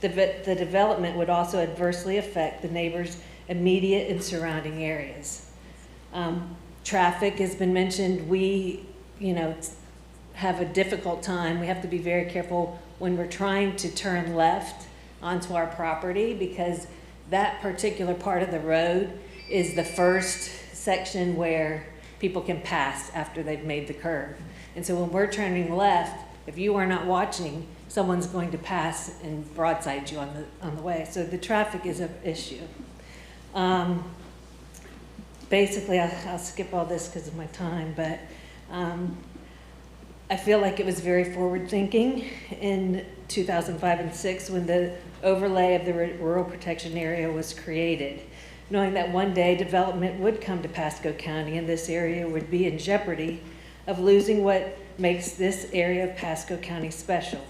The development would also adversely affect the neighbors' immediate and surrounding areas. Traffic has been mentioned. We, have a difficult time. We have to be very careful when we're trying to turn left onto our property because that particular part of the road is the first section where people can pass after they've made the curve. And so when we're turning left, if you are not watching, someone's going to pass and broadside you on the way. So the traffic is an issue. Basically, I'll skip all this because of my time, but I feel like it was very forward-thinking in 2005 and 6 when the overlay of the rural protection area was created, knowing that one day development would come to Pasco County and this area would be in jeopardy of losing what makes this area of Pasco County special.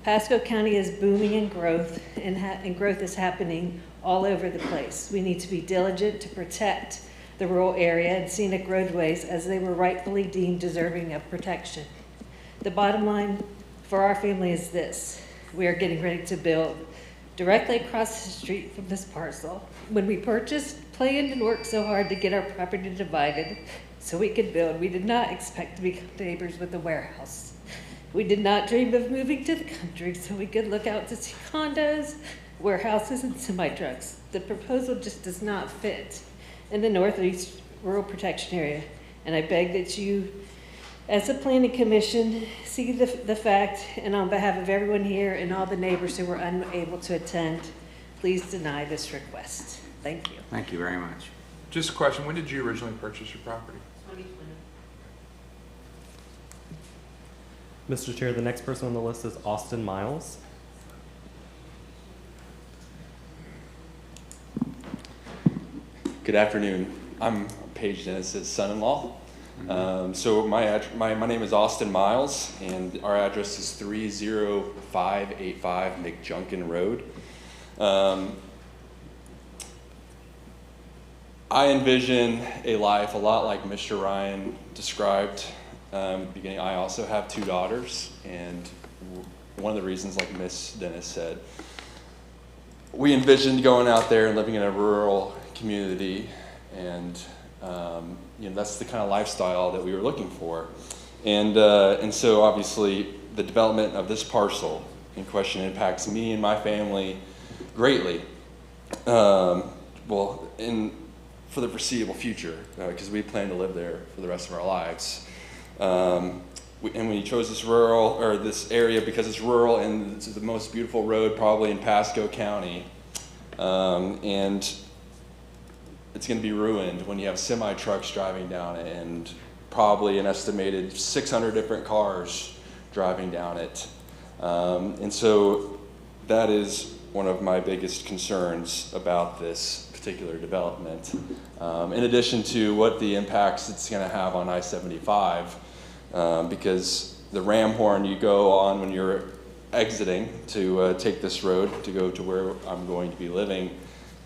Pasco County is booming in growth, and growth is happening all over the place. We need to be diligent to protect the rural area and scenic roadways as they were rightfully deemed deserving of protection. The bottom line for our family is this. We are getting ready to build directly across the street from this parcel. When we purchased, planned, and worked so hard to get our property divided so we could build, we did not expect to become neighbors with a warehouse. We did not dream of moving to the country so we could look out to see condos, warehouses, and semi-trucks. The proposal just does not fit in the Northeast Rural Protection Area, and I beg that you, as a planning commission, see the fact, and on behalf of everyone here and all the neighbors who were unable to attend, please deny this request. Thank you. Thank you very much. Just a question, when did you originally purchase your property? 2020. Mr. Chair, the next person on the list is Austin Miles. Good afternoon. I'm Paige Dennis's son-in-law. So my name is Austin Miles, and our address is 30585 McJunkin Road. I envision a life a lot like Mr. Ryan described beginning, I also have 2 daughters, and one of the reasons, like Miss Dennis said, we envisioned going out there and living in a rural community, and that's the kind of lifestyle that we were looking for. And so obviously the development of this parcel in question impacts me and my family greatly. For the foreseeable future, because we plan to live there for the rest of our lives. And we chose this area because it's rural and it's the most beautiful road probably in Pasco County. And it's going to be ruined when you have semi trucks driving down it and probably an estimated 600 different cars driving down it. And so that is one of my biggest concerns about this particular development. In addition to what the impacts it's going to have on I-75, because the ram horn you go on when you're exiting to take this road to go to where I'm going to be living,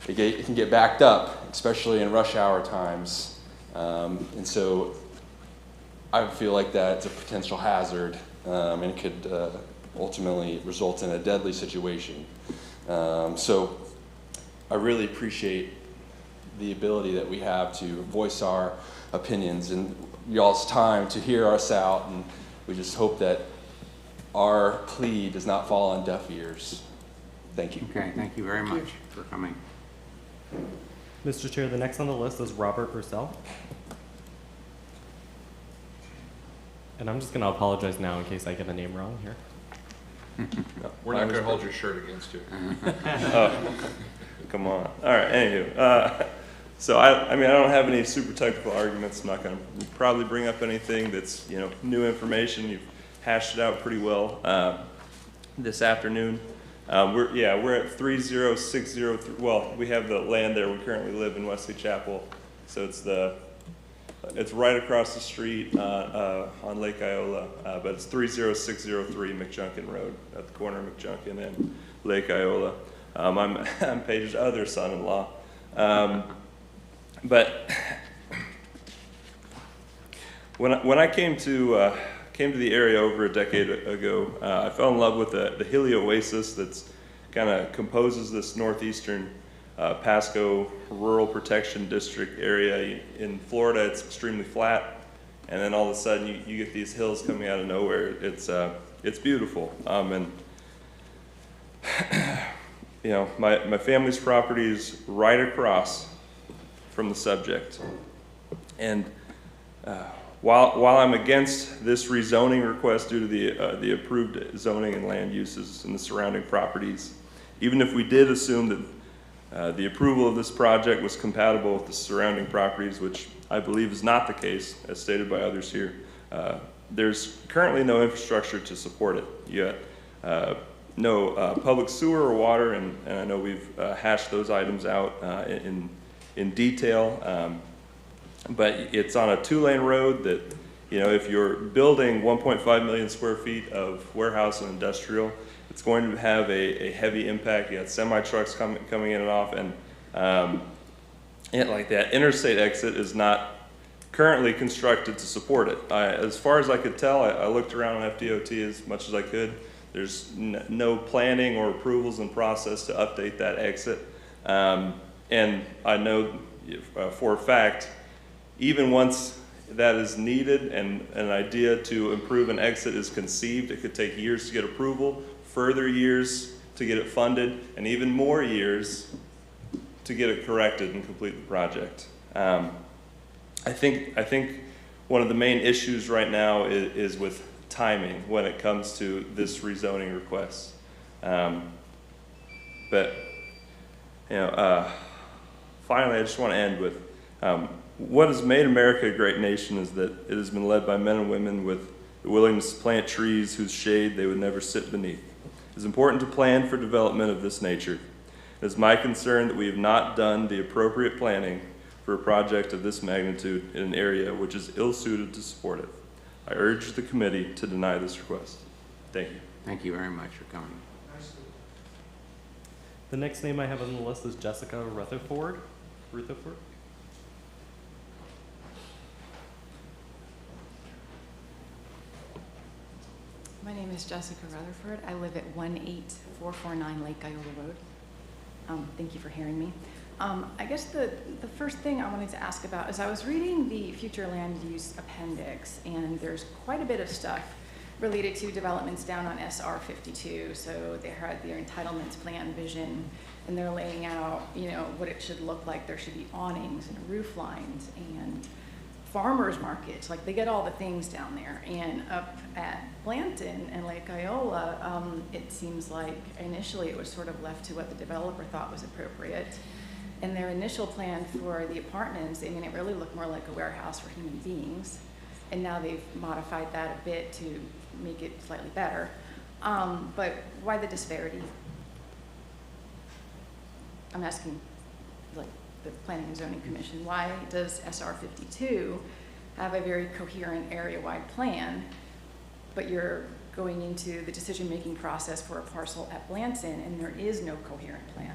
it can get backed up, especially in rush hour times. And so I feel like that's a potential hazard, and it could ultimately result in a deadly situation. So I really appreciate the ability that we have to voice our opinions and y'all's time to hear us out, and we just hope that our plea does not fall on deaf ears. Thank you. Okay, thank you very much for coming. Mr. Chair, the next on the list is Robert Purcell. And I'm just going to apologize now in case I get a name wrong here. No, we're not going to hold your shirt against you. Oh, come on. All right, anywho. So I mean, I don't have any super technical arguments. I'm not going to probably bring up anything that's, new information. You've hashed it out pretty well this afternoon. We're at 30603. Well, we have the land there. We currently live in Wesley Chapel, so it's right across the street on Lake Iola, but it's 30603 McJunkin Road at the corner of McJunkin and Lake Iola. I'm Paige's other son-in-law. But when I came to the area over a decade ago, I fell in love with the hilly oasis that's kind of composes this northeastern Pasco Rural Protection District area. In Florida, it's extremely flat, and then all of a sudden you get these hills coming out of nowhere. It's beautiful, and my family's property is right across from the subject, and while I'm against this rezoning request due to the approved zoning and land uses in the surrounding properties, even if we did assume that the approval of this project was compatible with the surrounding properties, which I believe is not the case, as stated by others here, there's currently no infrastructure to support it yet. No public sewer or water, and I know we've hashed those items out in detail. But it's on a 2-lane road that, if you're building 1.5 million square feet of warehouse and industrial, it's going to have a heavy impact. You got semi-trucks coming in and off, and like that interstate exit is not currently constructed to support it. As far as I could tell, I looked around on FDOT as much as I could. There's no planning or approvals in process to update that exit. And I know for a fact, even once that is needed and an idea to improve an exit is conceived, it could take years to get approval, further years to get it funded, and even more years to get it corrected and complete the project. I think one of the main issues right now is with timing when it comes to this rezoning request. But finally, I just want to end with what has made America a great nation is that it has been led by men and women with the willingness to plant trees whose shade they would never sit beneath. It is important to plan for development of this nature. It is my concern that we have not done the appropriate planning for a project of this magnitude in an area which is ill-suited to support it. I urge the committee to deny this request. Thank you. Thank you very much for coming. The next name I have on the list is Jessica Rutherford. name is Jessica Rutherford. I live at 18449 Lake Iola Road. Thank you for hearing me. I guess the first thing I wanted to ask about is I was reading the future land use appendix, and there's quite a bit of stuff related to developments down on SR 52. So they had their entitlements plan vision, and they're laying out, you know, what it should look like. There should be awnings and roof lines and farmers markets. Like, they get all the things down there. And up at Blanton and Lake Iola, it seems like initially it was sort of left to what the developer thought was appropriate. And their initial plan for the apartments, I mean, it really looked more like a warehouse for human beings. And now they've modified that a bit to make it slightly better. But why the disparity? I'm asking, like, the Planning and Zoning Commission, why does SR 52 have a very coherent area-wide plan, but you're going into the decision-making process for a parcel at Blanton and there is no coherent plan?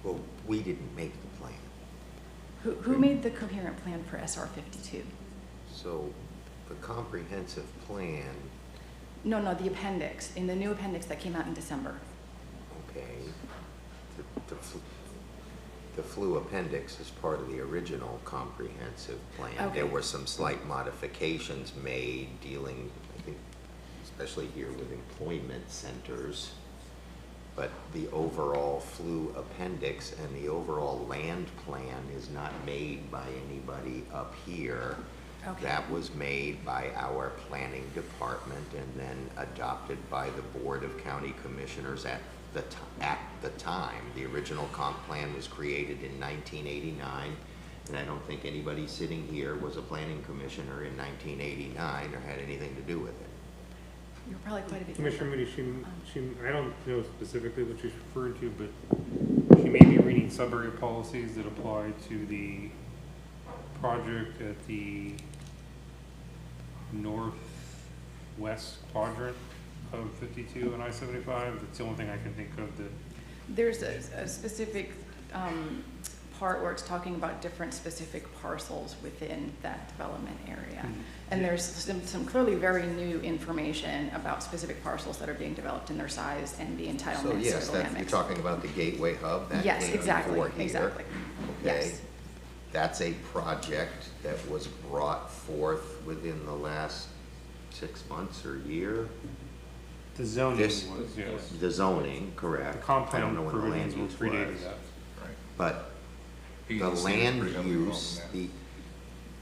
Well, we didn't make the plan. Who made the coherent plan for SR 52? So the comprehensive plan, No, the appendix, in the new appendix that came out in December. okay, the flu appendix is part of the original comprehensive plan. Okay. There were some slight modifications made dealing, I think, especially here with employment centers. But the overall flu appendix and the overall land plan is not made by anybody up here. Okay. That was made by our planning department and then adopted by the Board of County Commissioners at the time. The original comp plan was created in 1989, and I don't think anybody sitting here was a planning commissioner in 1989 or had anything to do with it. You're probably quite a bit. Commissioner Moody, I don't know specifically what she's referring to, but she may be reading sub-area policies that apply to the project at the northwest quadrant of 52 and I-75. That's the only thing I can think of that. There's a specific part where it's talking about different specific parcels within that development area. Mm-hmm. And there's some clearly very new information about specific parcels that are being developed in their size and the entitlements. So yes, or the land you're mix. talking about the Gateway Hub that Yes, came exactly, before here. exactly. Okay, Yes. that's a project that was brought forth within the last 6 months or year. The zoning This- was, yes. The zoning, correct. The comp I don't plan know when the land provisions use were predated was. that. But the PDC is land pretty heavily involved use, in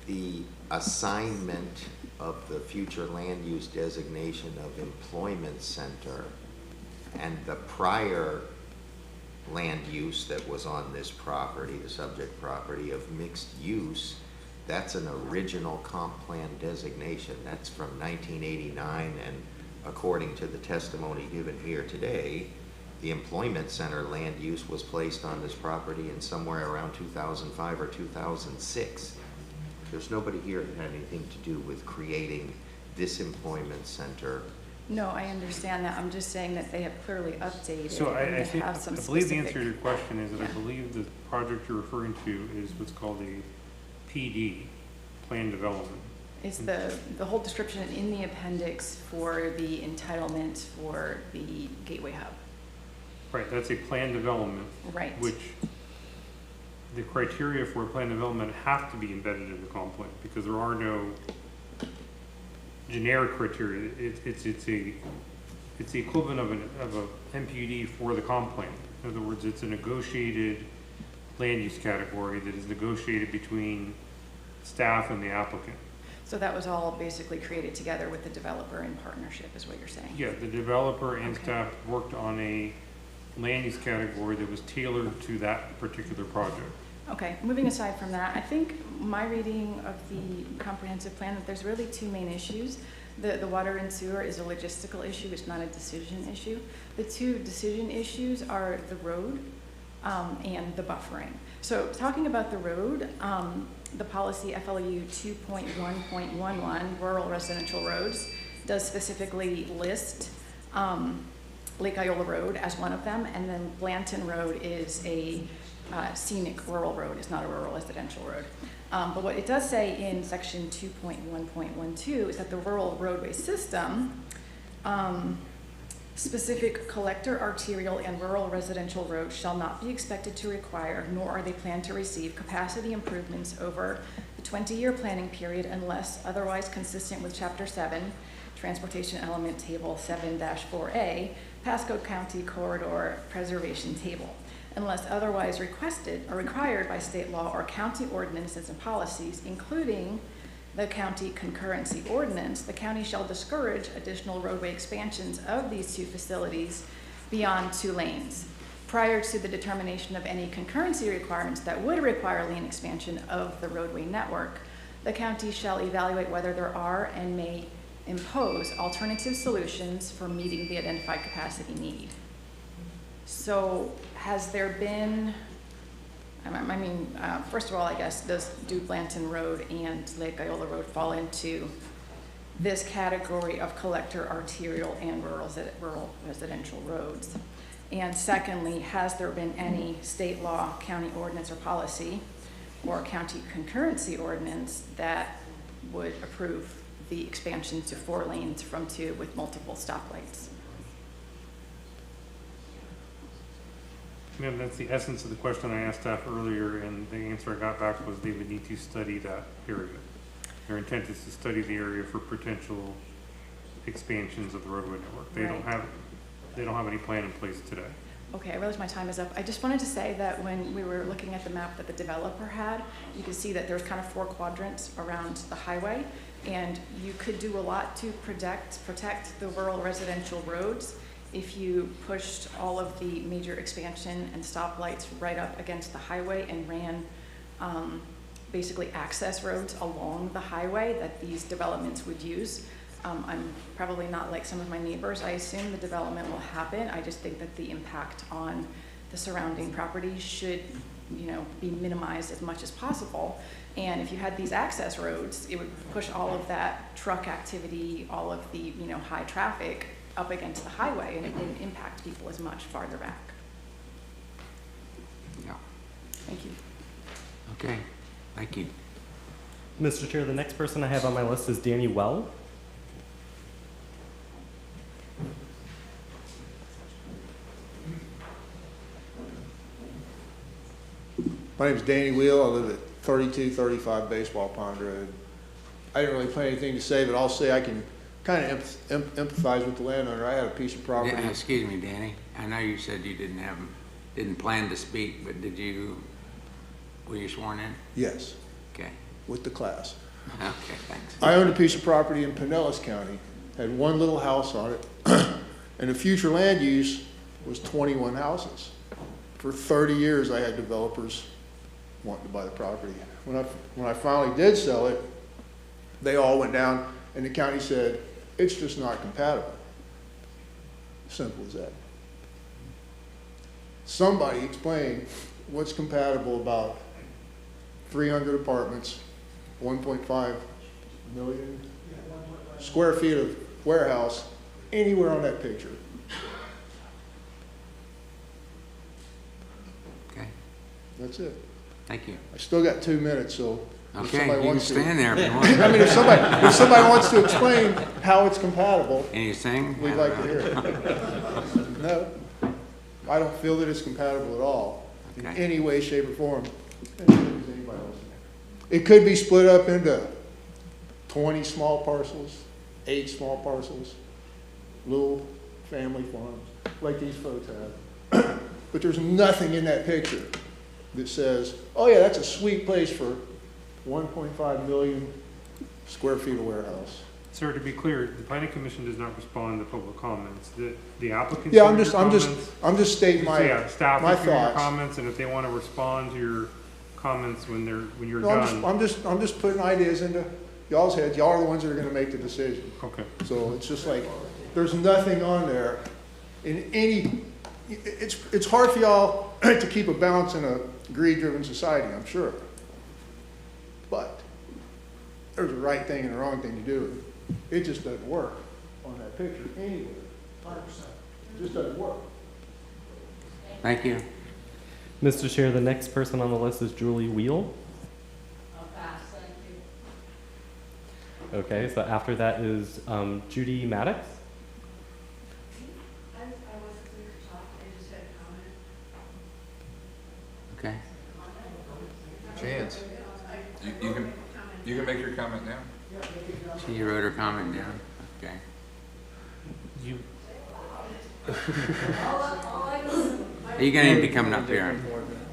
the assignment of the future land use designation of employment center and the prior land use that was on this property, the subject property of mixed use, that's an original comp plan designation. That's from 1989, and according to the testimony given here today, the employment center land use was placed on this property in somewhere around 2005 or 2006. There's nobody here that had anything to do with creating this employment center. No, I understand that. I'm just saying that they have clearly updated. So and I they think, have some I believe the answer specific- to your question is that I believe the project you're referring to is what's called a PD, Plan Development. It's the whole description in the appendix for the entitlement for the Gateway Hub. Right, that's a plan development. Right. Which the criteria for a plan development have to be embedded in the comp plan because there are no generic criteria. It's the equivalent of a MPUD for the comp plan. In other words, it's a negotiated land use category that is negotiated between staff and the applicant. So that was all basically created together with the developer in partnership, is what you're saying? Yeah, the developer and Okay. staff worked on a land use category that was tailored to that particular project. Okay, moving aside from that, I think my reading of the comprehensive plan, that there's really two main issues. The water and sewer is a logistical issue, it's not a decision issue. The two decision issues are the road and the buffering. So talking about the road, the policy FLU 2.1.11, rural residential roads, does specifically list Lake Iola Road as one of them, and then Blanton Road is a scenic rural road, it's not a rural residential road. But what it does say in section 2.1.12 is that the rural roadway system Specific collector, arterial, and rural residential roads shall not be expected to require, nor are they planned to receive, capacity improvements over the 20-year planning period unless otherwise consistent with Chapter 7, Transportation Element Table 7-4A, Pasco County Corridor Preservation Table. Unless otherwise requested or required by state law or county ordinances and policies, including the county concurrency ordinance, the county shall discourage additional roadway expansions of these two facilities beyond 2 lanes. Prior to the determination of any concurrency requirements that would require lane expansion of the roadway network, the county shall evaluate whether there are and may impose alternative solutions for meeting the identified capacity need. So has there been, first of all, I guess, do Blanton Road and Lake Iola Road fall into this category of collector, arterial, and rural residential roads? And secondly, has there been any state law, county ordinance or policy, or county concurrency ordinance that would approve the expansion to 4 lanes from 2 with multiple stoplights? Ma'am, that's the essence of the question I asked staff earlier, and the answer I got back was they would need to study that area. Their intent is to study the area for potential expansions of the roadway network. They don't have any plan in place today. Okay, I realize my time is up. I just wanted to say that when we were looking at the map that the developer had, you could see that there's kind of 4 quadrants around the highway, and you could do a lot to protect the rural residential roads if you pushed all of the major expansion and stoplights right up against the highway and ran basically access roads along the highway that these developments would use. I'm probably not like some of my neighbors. I assume the development will happen. I just think that the impact on the surrounding property should, be minimized as much as possible. And if you had these access roads, it would push all of that truck activity, all of the, high traffic up against the highway, and it wouldn't impact people as much farther back. Yeah. Thank you. Okay, thank you. Mr. Chair, the next person I have on my list is Danny Well. My name is Danny Wheel. I live at 3235 Baseball Pond Road. I didn't really plan anything to say, but I'll say I can kind of empathize with the landowner. I had a piece of property. Yeah, excuse me, Danny. I know you said you didn't plan to speak, but were you sworn in? Yes. Okay. With the class. Okay, thanks. I owned a piece of property in Pinellas County, had 1 little house on it, and the future land use was 21 houses. For 30 years, I had developers wanting to buy the property. When I finally did sell it, they all went down, and the county said, it's just not compatible. Simple as that. Somebody explain what's compatible about 300 apartments, 1.5 million square feet of warehouse anywhere on that picture. Okay. That's it. Thank you. I still got 2 minutes, so if Okay, somebody you wants can to, stand there if you want. I mean, if somebody wants to explain how it's compatible, Can you sing? we'd like to hear it. No, I don't feel that it's compatible at all in Okay. any way, shape, or form. It could be split up into 20 small parcels, 8 small parcels, little family farms, like these folks have. But there's nothing in that picture that says, oh yeah, that's a sweet place for 1.5 million square feet of warehouse. Sir, to be clear, the planning commission does not respond to public comments. The applicants. Yeah, hear your comments. I'm just stating my, Yeah, staff my will hear your thoughts. comments, and if they want to respond to your comments when you're No, done. I'm just putting ideas into y'all's heads. Y'all are the ones that are gonna make the decision. Okay. So it's just like, there's nothing on there in any, it's hard for y'all to keep a balance in a greed-driven society, I'm sure. But there's a right thing and a wrong thing to do. It just doesn't work on that picture anywhere. 100%. It just doesn't work. Thank you. Mr. Chair, the next person on the list is Julie Wheel. I'll pass, thank you. Okay, so after that is Judy Maddox. Okay. Chance. You can make your comment now. She wrote her comment down. Okay. You, You're gonna need to come up here.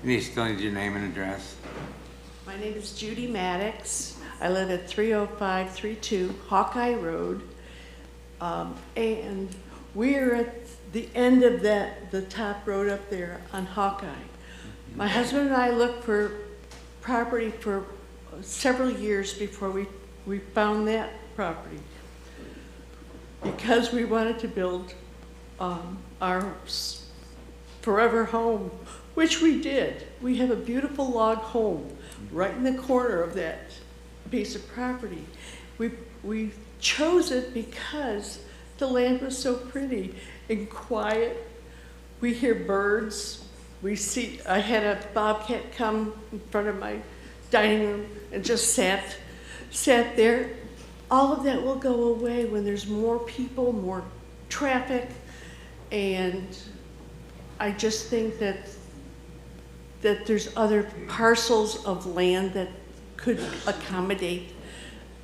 You still need your name and address. My name is Judy Maddox. I live at 30532 Hawkeye Road. And we're at the end of the top road up there on Hawkeye. My husband and I looked for property for several years before we found that property. Because we wanted to build our forever home, which we did. We have a beautiful log home right in the corner of that piece of property. We chose it because the land was so pretty and quiet. We hear birds. I had a bobcat come in front of my dining room and just sat there. All of that will go away when there's more people, more traffic, and I just think that there's other parcels of land that could accommodate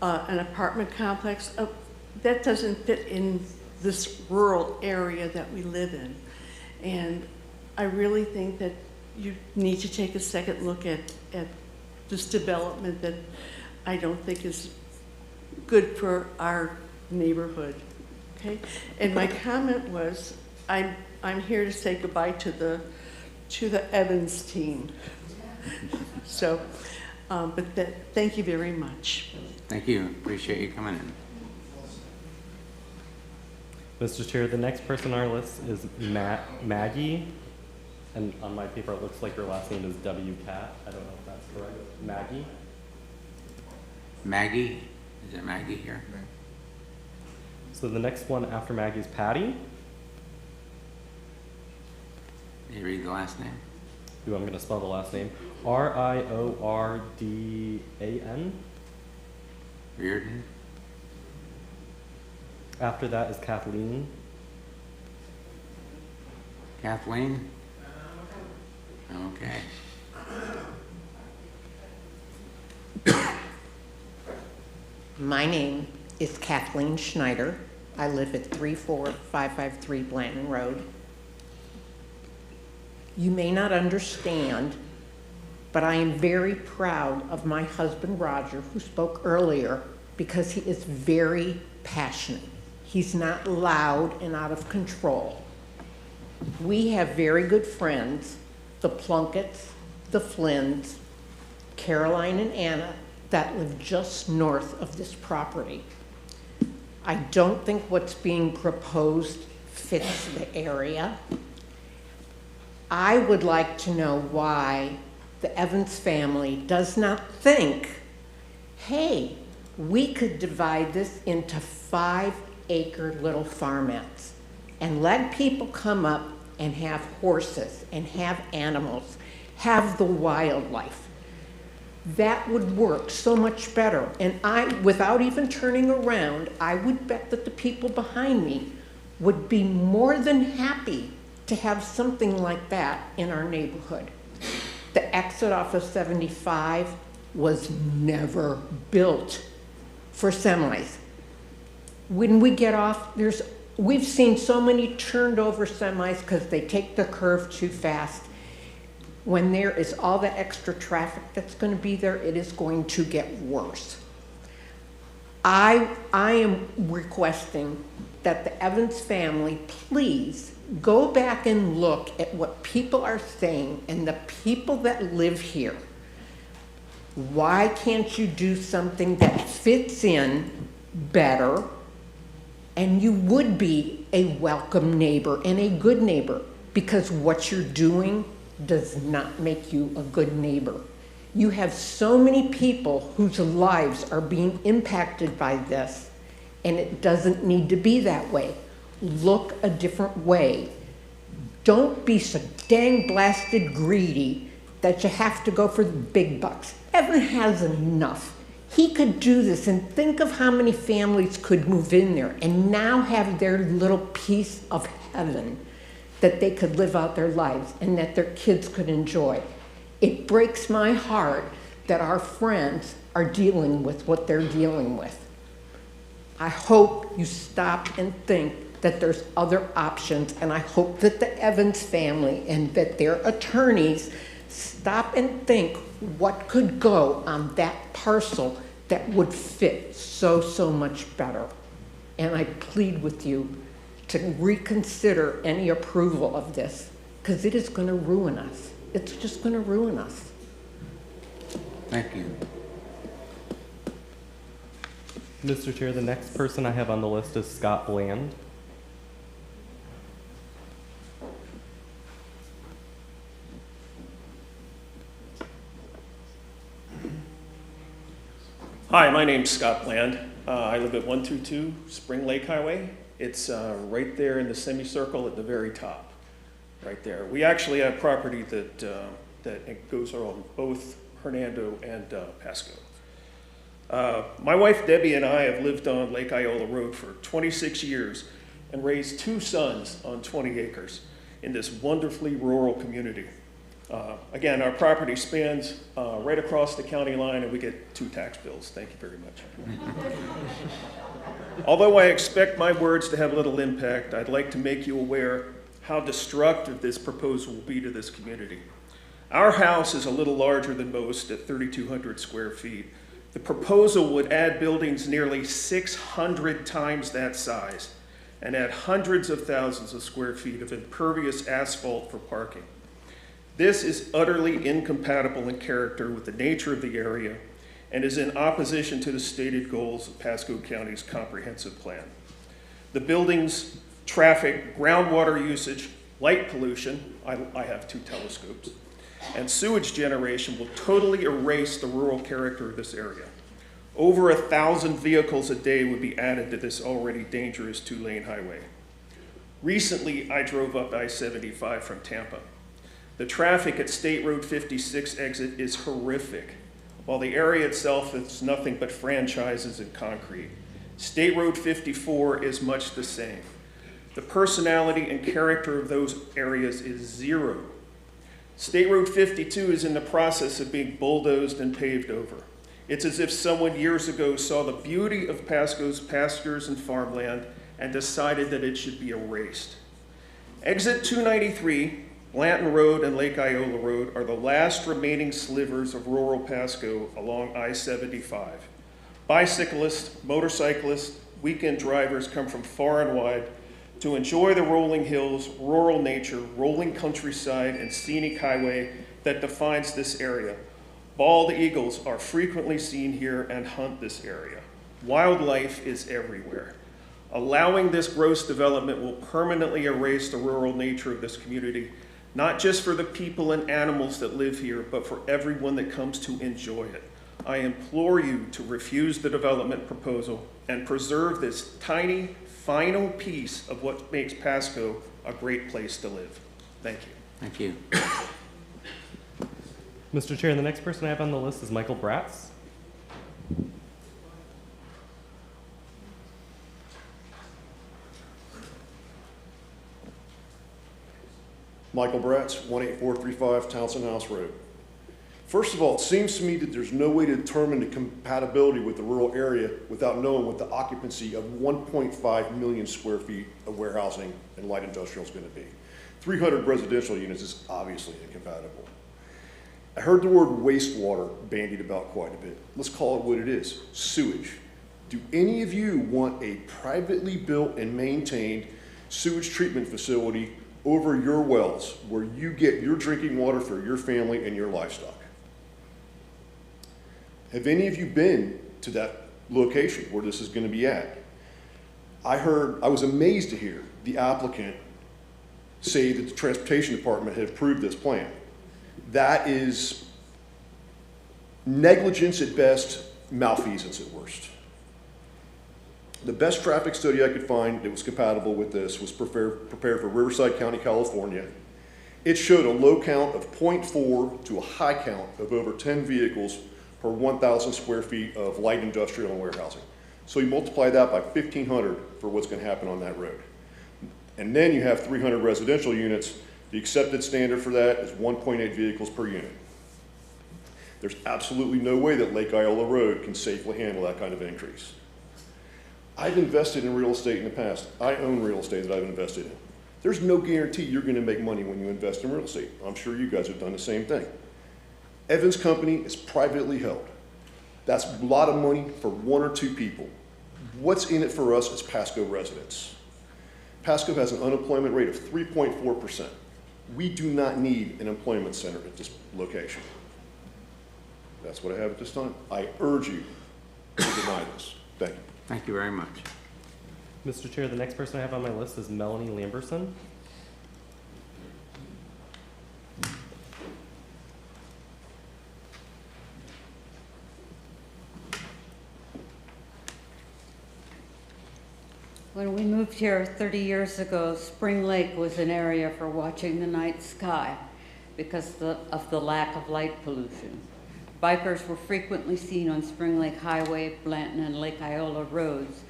an apartment complex. That doesn't fit in this rural area that we live in. And I really think that you need to take a second look at this development that I don't think is good for our neighborhood, okay? And my comment was, I'm here to say goodbye to the Evans team. So, but thank you very much. Thank you. Appreciate you coming in. Mr. Chair, the next person on our list is Maggie, and on my paper it looks like her last name is W-Cat. I don't know if that's correct. Maggie? Maggie? Is it Maggie here? So the next one after Maggie is Patty. Can you read the last name? Ooh, I'm going to spell the last name. Riordan. Reardon? After that is Kathleen. Kathleen? Okay. My name is Kathleen Schneider. I live at 34553 Blanton Road. You may not understand, but I am very proud of my husband, Roger, who spoke earlier, because he is very passionate. He's not loud and out of control. We have very good friends, the Plunkett's, the Flynn's, Caroline and Anna, that live just north of this property. I don't think what's being proposed fits the area. I would like to know why the Evans family does not think, hey, we could divide this into 5-acre little farmettes and let people come up and have horses and have animals, have the wildlife. That would work so much better. And without even turning around, I would bet that the people behind me would be more than happy to have something like that in our neighborhood. The exit off of 75 was never built for semis. When we get off, we've seen so many turned over semis because they take the curve too fast. When there is all the extra traffic that's going to be there, it is going to get worse. I am requesting that the Evans family please go back and look at what people are saying and the people that live here. Why can't you do something that fits in better and you would be a welcome neighbor and a good neighbor? Because what you're doing does not make you a good neighbor. You have so many people whose lives are being impacted by this, and it doesn't need to be that way. Look a different way. Don't be so dang blasted greedy that you have to go for the big bucks. Evan has enough. He could do this, and think of how many families could move in there and now have their little piece of heaven that they could live out their lives and that their kids could enjoy. It breaks my heart that our friends are dealing with what they're dealing with. I hope you stop and think that there's other options, and I hope that the Evans family and that their attorneys stop and think what could go on that parcel that would fit so much better. And I plead with you to reconsider any approval of this, because it is going to ruin us. It's just going to ruin us. Thank you. Mr. Chair, the next person I have on the list is Scott Bland. Hi, my name's Scott Bland. I live at 122 Spring Lake Highway. It's right there in the semicircle at the very top, right there. We actually have property that goes on both Hernando and Pasco. My wife Debbie and I have lived on Lake Iola Road for 26 years and raised 2 sons on 20 acres in this wonderfully rural community. Again, our property spans right across the county line, and we get 2 tax bills. Thank you very much. Although I expect my words to have little impact, I'd like to make you aware how destructive this proposal will be to this community. Our house is a little larger than most at 3,200 square feet. The proposal would add buildings nearly 600 times that size and add hundreds of thousands of square feet of impervious asphalt for parking. This is utterly incompatible in character with the nature of the area and is in opposition to the stated goals of Pasco County's comprehensive plan. The buildings, traffic, groundwater usage, light pollution, I have 2 telescopes, and sewage generation will totally erase the rural character of this area. Over 1,000 vehicles a day would be added to this already dangerous 2-lane highway. Recently, I drove up I-75 from Tampa. The traffic at State Road 56 exit is horrific, while the area itself is nothing but franchises and concrete. State Road 54 is much the same. The personality and character of those areas is zero. State Road 52 is in the process of being bulldozed and paved over. It's as if someone years ago saw the beauty of Pasco's pastures and farmland and decided that it should be erased. Exit 293, Blanton Road and Lake Iola Road are the last remaining slivers of rural Pasco along I-75. Bicyclists, motorcyclists, weekend drivers come from far and wide to enjoy the rolling hills, rural nature, rolling countryside, and scenic highway that defines this area. Bald eagles are frequently seen here and hunt this area. Wildlife is everywhere. Allowing this gross development will permanently erase the rural nature of this community, not just for the people and animals that live here, but for everyone that comes to enjoy it. I implore you to refuse the development proposal and preserve this tiny, final piece of what makes Pasco a great place to live. Thank you. Thank you. Mr. Chair, the next person I have on the list is Michael Bratz. Michael Bratz, 18435 Townsend House Road. First of all, it seems to me that there's no way to determine the compatibility with the rural area without knowing what the occupancy of 1.5 million square feet of warehousing and light industrial is going to be. 300 residential units is obviously incompatible. I heard the word wastewater bandied about quite a bit. Let's call it what it is, sewage. Do any of you want a privately built and maintained sewage treatment facility over your wells where you get your drinking water for your family and your livestock? Have any of you been to that location where this is going to be at? I was amazed to hear the applicant say that the transportation department had approved this plan. That is negligence at best, malfeasance at worst. The best traffic study I could find that was compatible with this was prepared for Riverside County, California. It showed a low count of 0.4 to a high count of over 10 vehicles per 1,000 square feet of light industrial and warehousing. So you multiply that by 1,500 for what's going to happen on that road. And then you have 300 residential units. The accepted standard for that is 1.8 vehicles per unit. There's absolutely no way that Lake Iola Road can safely handle that kind of increase. I've invested in real estate in the past. I own real estate that I've invested in. There's no guarantee you're going to make money when you invest in real estate. I'm sure you guys have done the same thing. Evans Company is privately held. That's a lot of money for one or two people. What's in it for us as Pasco residents? Pasco has an unemployment rate of 3.4%. We do not need an employment center at this location. That's what I have at this time. I urge you to deny this. Thank you. Thank you very much. Mr. Chair, the next person I have on my list is Melanie Lamberson. When we moved here 30 years ago, Spring Lake was an area for watching the night sky because of the lack of light pollution. Bikers were frequently seen on Spring Lake Highway, Blanton, and Lake Iola roads,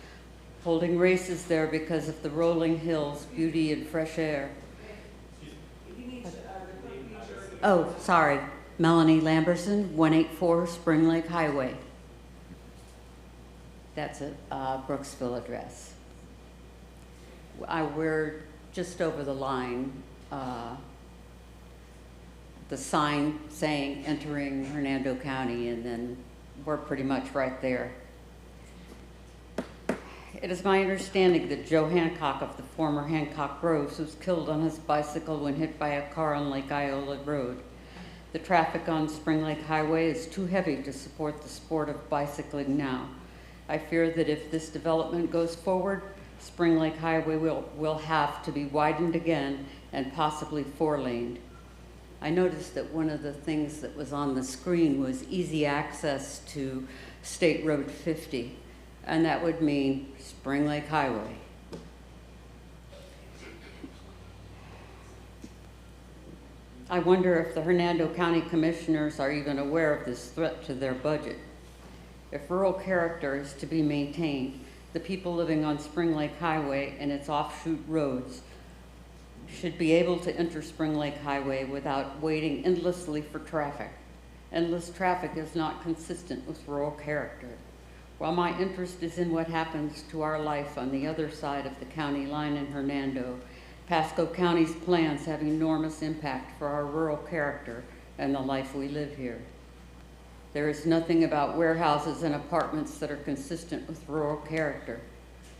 holding races there because of the rolling hills, beauty, and fresh air. Oh, sorry. Melanie Lamberson, 184 Spring Lake Highway. That's a Brooksville address. We're just over the line. The sign saying entering Hernando County, and then we're pretty much right there. It is my understanding that Joe Hancock of the former Hancock Groves was killed on his bicycle when hit by a car on Lake Iola Road. The traffic on Spring Lake Highway is too heavy to support the sport of bicycling now. I fear that if this development goes forward, Spring Lake Highway will have to be widened again and possibly four-laned. I noticed that one of the things that was on the screen was easy access to State Road 50, and that would mean Spring Lake Highway. I wonder if the Hernando County Commissioners are even aware of this threat to their budget. If rural character is to be maintained, the people living on Spring Lake Highway and its offshoot roads should be able to enter Spring Lake Highway without waiting endlessly for traffic. Endless traffic is not consistent with rural character. While my interest is in what happens to our life on the other side of the county line in Hernando, Pasco County's plans have enormous impact for our rural character and the life we live here. There is nothing about warehouses and apartments that are consistent with rural character.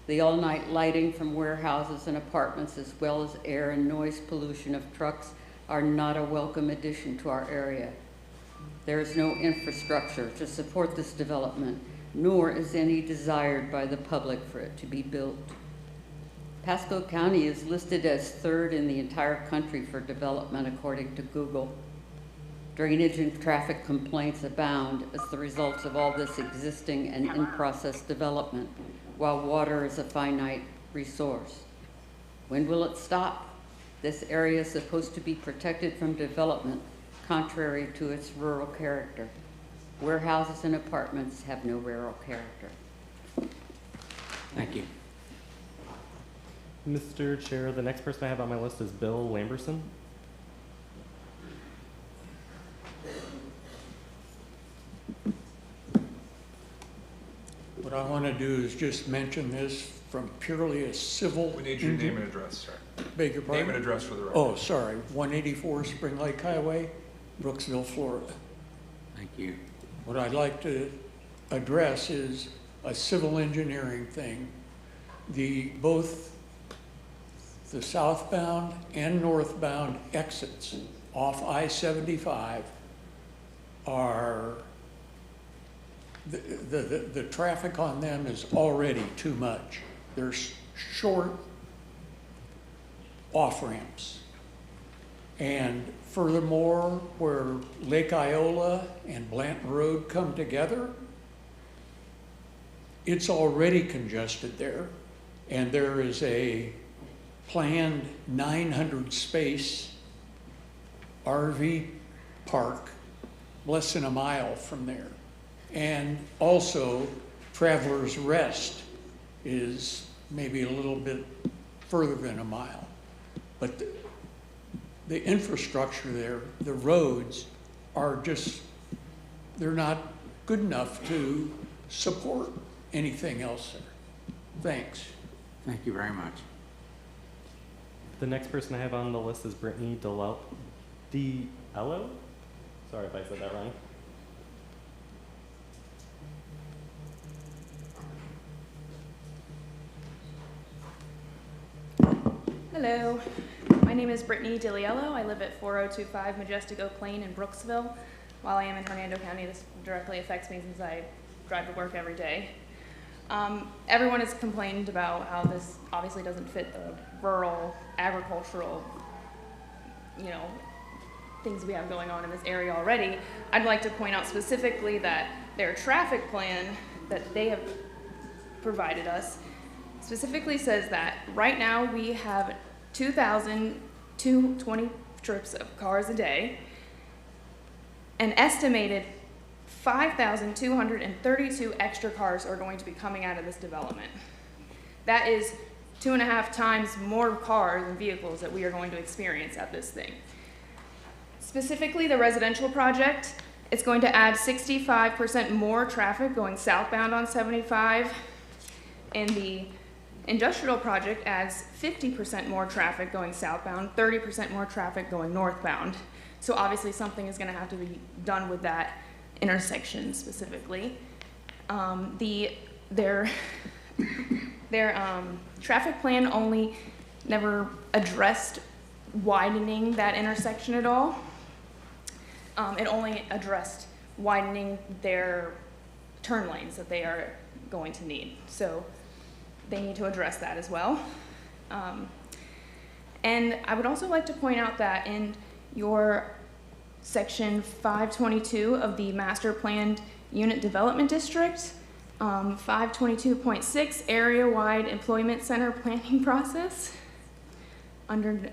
The all-night lighting from warehouses and apartments, as well as air and noise pollution of trucks, are not a welcome addition to our area. There is no infrastructure to support this development, nor is any desired by the public for it to be built. Pasco County is listed as third in the entire country for development according to Google. Drainage and traffic complaints abound as the result of all this existing and in-process development, while water is a finite resource. When will it stop? This area is supposed to be protected from development, contrary to its rural character. Warehouses and apartments have no rural character. Thank you. Mr. Chair, the next person I have on my list is Bill Lamberson. What I want to do is just mention this from purely a civil. We need your name and address, sir. Beg your pardon? Name and address for the record. Oh, sorry, 184 Spring Lake Highway, Brooksville, Florida. Thank you. What I'd like to address is a civil engineering thing. Both the southbound and northbound exits off I-75 are the traffic on them is already too much. There's short off-ramps. And furthermore, where Lake Iola and Blanton Road come together, it's already congested there. And there is a planned 900 space RV park less than a mile from there. And also, Travelers Rest is maybe a little bit further than a mile. But the infrastructure there, the roads, are just they're not good enough to support anything else there. Thanks. Thank you very much. The next person I have on the list is Brittany Diello. Sorry if I said that wrong. Hello, my name is Brittany Diello. I live at 4025 Majestic Oak Lane in Brooksville. While I am in Hernando County, this directly affects me since I drive to work every day. Everyone has complained about how this obviously doesn't fit the rural, agricultural, things we have going on in this area already. I'd like to point out specifically that their traffic plan that they have provided us specifically says that right now we have 2,220 trips of cars a day, an estimated 5,232 extra cars are going to be coming out of this development. That is 2.5 times more cars and vehicles that we are going to experience at this thing. Specifically, the residential project, it's going to add 65% more traffic going southbound on 75, and the industrial project adds 50% more traffic going southbound, 30% more traffic going northbound. So obviously something is going to have to be done with that intersection specifically. Their traffic plan only never addressed widening that intersection at all. It only addressed widening their turn lanes that they are going to need. So they need to address that as well. And I would also like to point out that in your section 522 of the Master Planned Unit Development District, 522.6 Area-Wide Employment Center Planning Process, under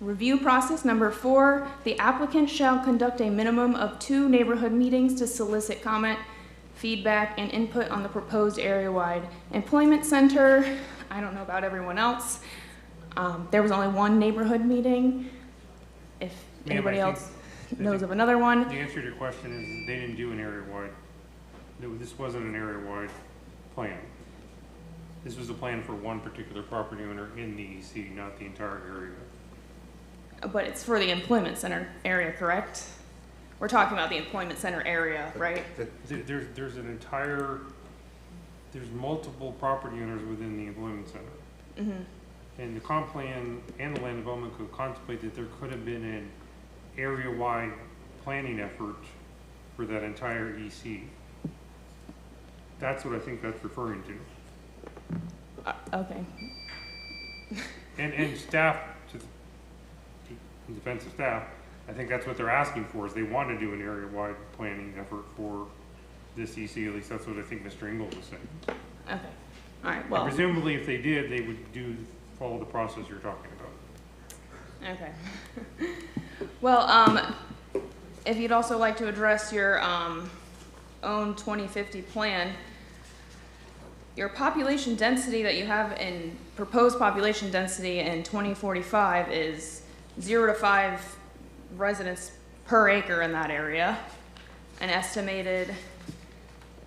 review process number 4, the applicant shall conduct a minimum of 2 neighborhood meetings to solicit comment, feedback, and input on the proposed area-wide employment center. I don't know about everyone else. There was only 1 neighborhood meeting. If anybody else knows of another one. The answer to your question is they didn't do an area-wide. This wasn't an area-wide plan. This was a plan for one particular property owner in the EC, not the entire area. But it's for the employment center area, correct? We're talking about the employment center area, right? There's multiple property owners within the employment center. Mm-hmm. And the comp plan and the land development code contemplate that there could have been an area-wide planning effort for that entire EC. That's what I think that's referring to. Okay. And staff, in defense of staff, I think that's what they're asking for, is they want to do an area-wide planning effort for this EC. At least that's what I think Mr. Ingold was saying. Okay. All right. Well. And presumably, if they did, they would follow the process you're talking about. Okay. Well, if you'd also like to address your own 2050 plan, your population density that you have in proposed population density in 2045 is 0 to 5 residents per acre in that area. An estimated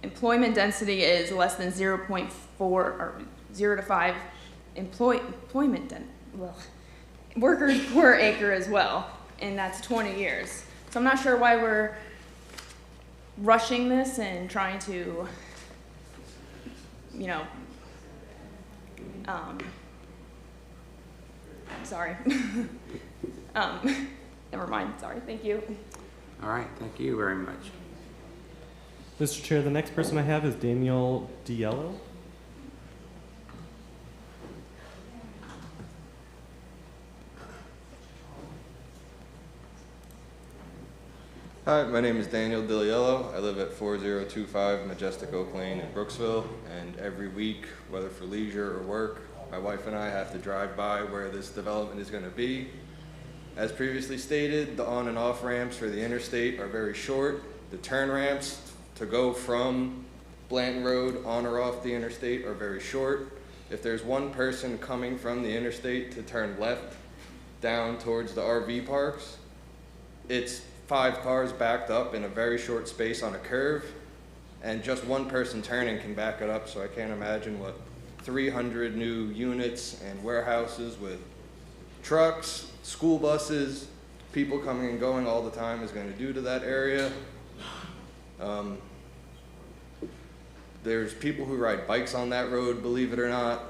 employment density is less than 0.4 or 0 to 5 workers per acre as well, and that's 20 years. So I'm not sure why we're rushing this and trying to, sorry. Never mind, sorry, thank you. All right, thank you very much. Mr. Chair, the next person I have is Daniel Diello. Hi, my name is Daniel Diello. I live at 4025 Majestic Oak Lane in Brooksville, and every week, whether for leisure or work, my wife and I have to drive by where this development is going to be. As previously stated, the on and off ramps for the interstate are very short. The turn ramps to go from Blanton Road on or off the interstate are very short. If there's one person coming from the interstate to turn left down towards the RV parks, it's 5 cars backed up in a very short space on a curve, and just one person turning can back it up, so I can't imagine what 300 new units and warehouses with trucks, school buses, people coming and going all the time is going to do to that area. There's people who ride bikes on that road, believe it or not,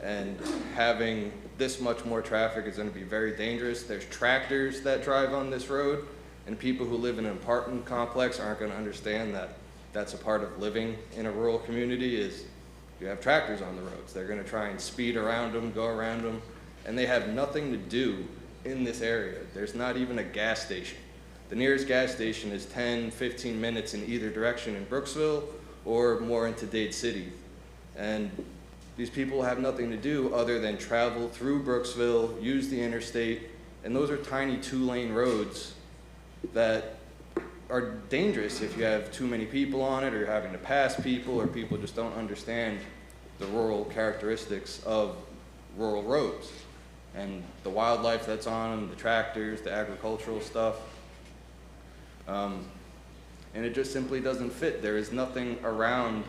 and having this much more traffic is going to be very dangerous. There's tractors that drive on this road, and people who live in an apartment complex aren't going to understand that that's a part of living in a rural community is you have tractors on the roads. They're going to try and speed around them, go around them, and they have nothing to do in this area. There's not even a gas station. The nearest gas station is 10, 15 minutes in either direction in Brooksville or more into Dade City. And these people have nothing to do other than travel through Brooksville, use the interstate, and those are tiny 2-lane roads that are dangerous if you have too many people on it, or you're having to pass people, or people just don't understand the rural characteristics of rural roads and the wildlife that's on them, the tractors, the agricultural stuff. And it just simply doesn't fit. There is nothing around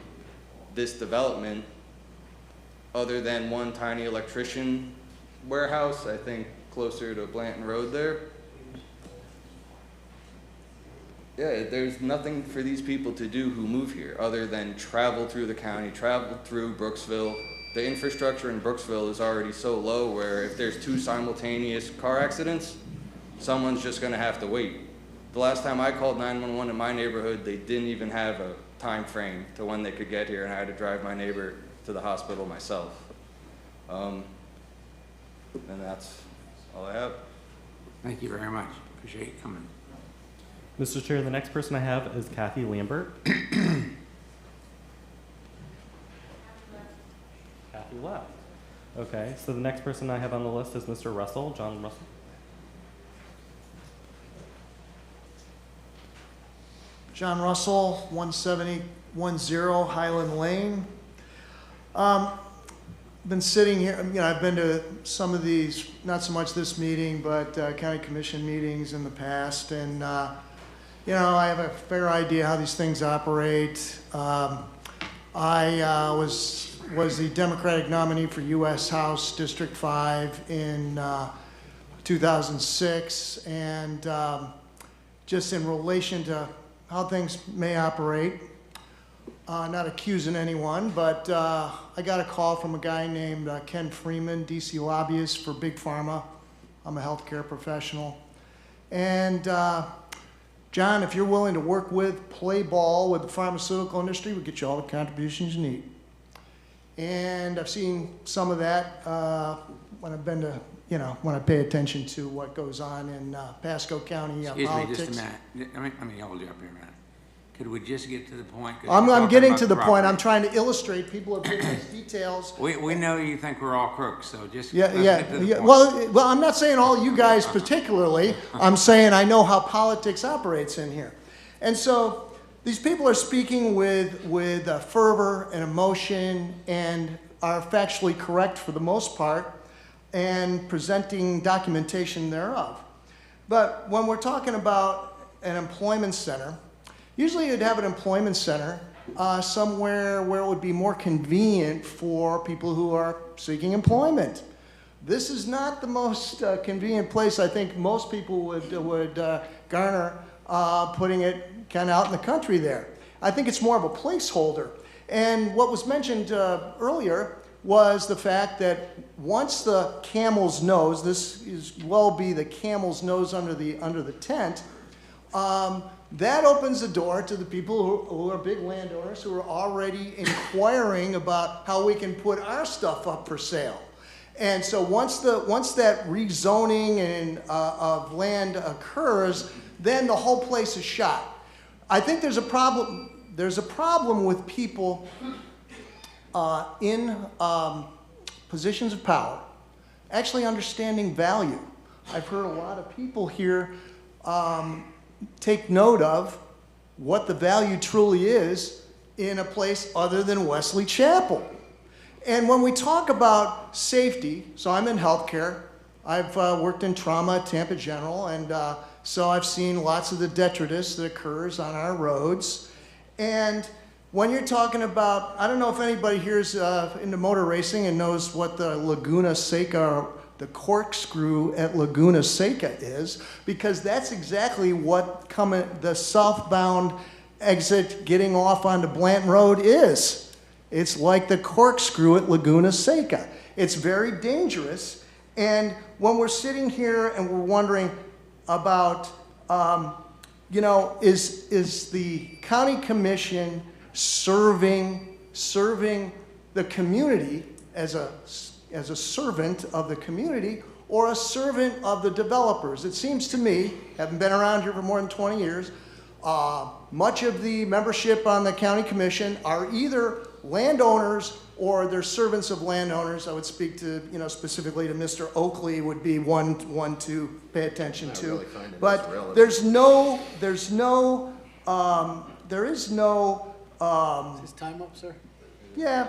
this development other than one tiny electrician warehouse, I think closer to Blanton Road there. Yeah, there's nothing for these people to do who move here other than travel through the county, travel through Brooksville. The infrastructure in Brooksville is already so low where if there's 2 simultaneous car accidents, someone's just gonna have to wait. The last time I called 911 in my neighborhood, they didn't even have a time frame to when they could get here, and I had to drive my neighbor to the hospital myself. And that's all I have. Thank you very much. Appreciate you coming. Mr. Chair, the next person I have is Kathy Lambert. Kathy left. Okay, so the next person I have on the list is Mr. Russell, John Russell. John Russell, 1710 Highland Lane. Been sitting here, I've been to some of these, not so much this meeting, but county commission meetings in the past, and I have a fair idea how these things operate. I was the Democratic nominee for U.S. House District 5 in 2006, and just in relation to how things may operate, not accusing anyone, but I got a call from a guy named Ken Freeman, DC lobbyist for Big Pharma. I'm a healthcare professional. And John, if you're willing to work with, play ball with the pharmaceutical industry, we'll get you all the contributions you need. And I've seen some of that when I've been to, when I pay attention to what goes on in Pasco County Excuse politics. me just a minute. Let me hold you up here a minute. Could we just get to the point? I'm getting to the point. I'm trying to illustrate. People are giving us details. We know you think we're all crooks, so just Yeah. get to the point. Well, I'm not saying all you guys particularly. I'm saying I know how politics operates in here. And so these people are speaking with fervor and emotion and are factually correct for the most part and presenting documentation thereof. But when we're talking about an employment center, usually you'd have an employment center somewhere where it would be more convenient for people who are seeking employment. This is not the most convenient place I think most people would garner putting it kind of out in the country there. I think it's more of a placeholder. And what was mentioned earlier was the fact that once the camel's nose, this is well be the camel's nose under the tent, that opens the door to the people who are big landowners who are already inquiring about how we can put our stuff up for sale. And so once that rezoning of land occurs, then the whole place is shot. I think there's a problem. There's a problem with people in positions of power actually understanding value. I've heard a lot of people here take note of what the value truly is in a place other than Wesley Chapel. And when we talk about safety, so I'm in healthcare, I've worked in trauma at Tampa General, and so I've seen lots of the detritus that occurs on our roads. And when you're talking about, I don't know if anybody here's into motor racing and knows what the Laguna Seca, the corkscrew at Laguna Seca is, because that's exactly what the southbound exit getting off onto Blanton Road is. It's like the corkscrew at Laguna Seca. It's very dangerous. And when we're sitting here and we're wondering about, you know, is the county commission serving the community as a servant of the community or a servant of the developers? It seems to me, having been around here for more than 20 years, much of the membership on the county commission are either landowners or they're servants of landowners. I would speak to, you know, specifically to Mr. Oakley would be one to pay attention to. Really find it but relevant. there is no. Is his time up, sir? Yeah,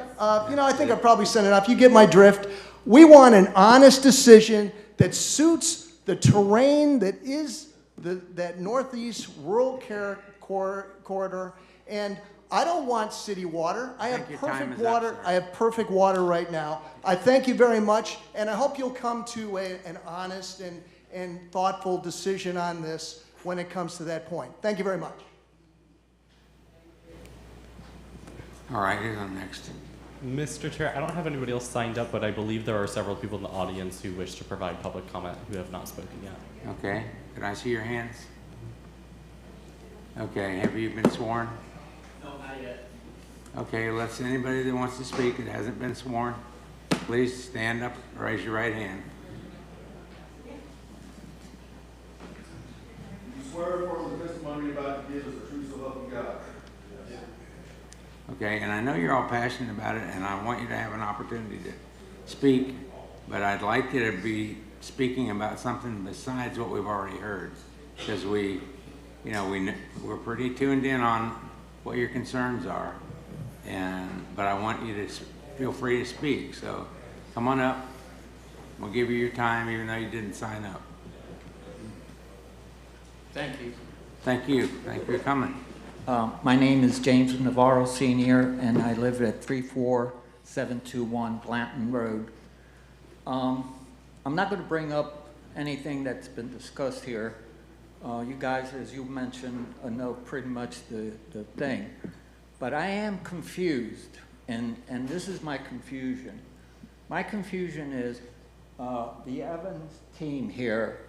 you know, I think I probably sent it up. You get my drift. We want an honest decision that suits the terrain that is that northeast rural corridor. And I don't want city water. I have perfect water. I have perfect water right now. I thank you very much, and I hope you'll come to an honest and thoughtful decision on this when it comes to that point. Thank you very much. All right, who's on next? Mr. Chair, I don't have anybody else signed up, but I believe there are several people in the audience who wish to provide public comment who have not spoken yet. Okay, can I see your hands? Okay, have you been sworn? No, not yet. Okay, let's, anybody that wants to speak that hasn't been sworn, please stand up, raise your right hand. You swear affirm the testimony you're about to give is the truth so help you God. Yes. Okay, and I know you're all passionate about it, and I want you to have an opportunity to speak, but I'd like you to be speaking about something besides what we've already heard, because we're pretty tuned in on what your concerns are, but I want you to feel free to speak. So come on up. We'll give you your time, even though you didn't sign up. Thank you. Thank you. Thank you for coming. My name is James Navarro Sr., and I live at 34721 Blanton Road. I'm not going to bring up anything that's been discussed here. You guys, as you mentioned, know pretty much the thing. But I am confused, and this is my confusion. My confusion is the Evans team here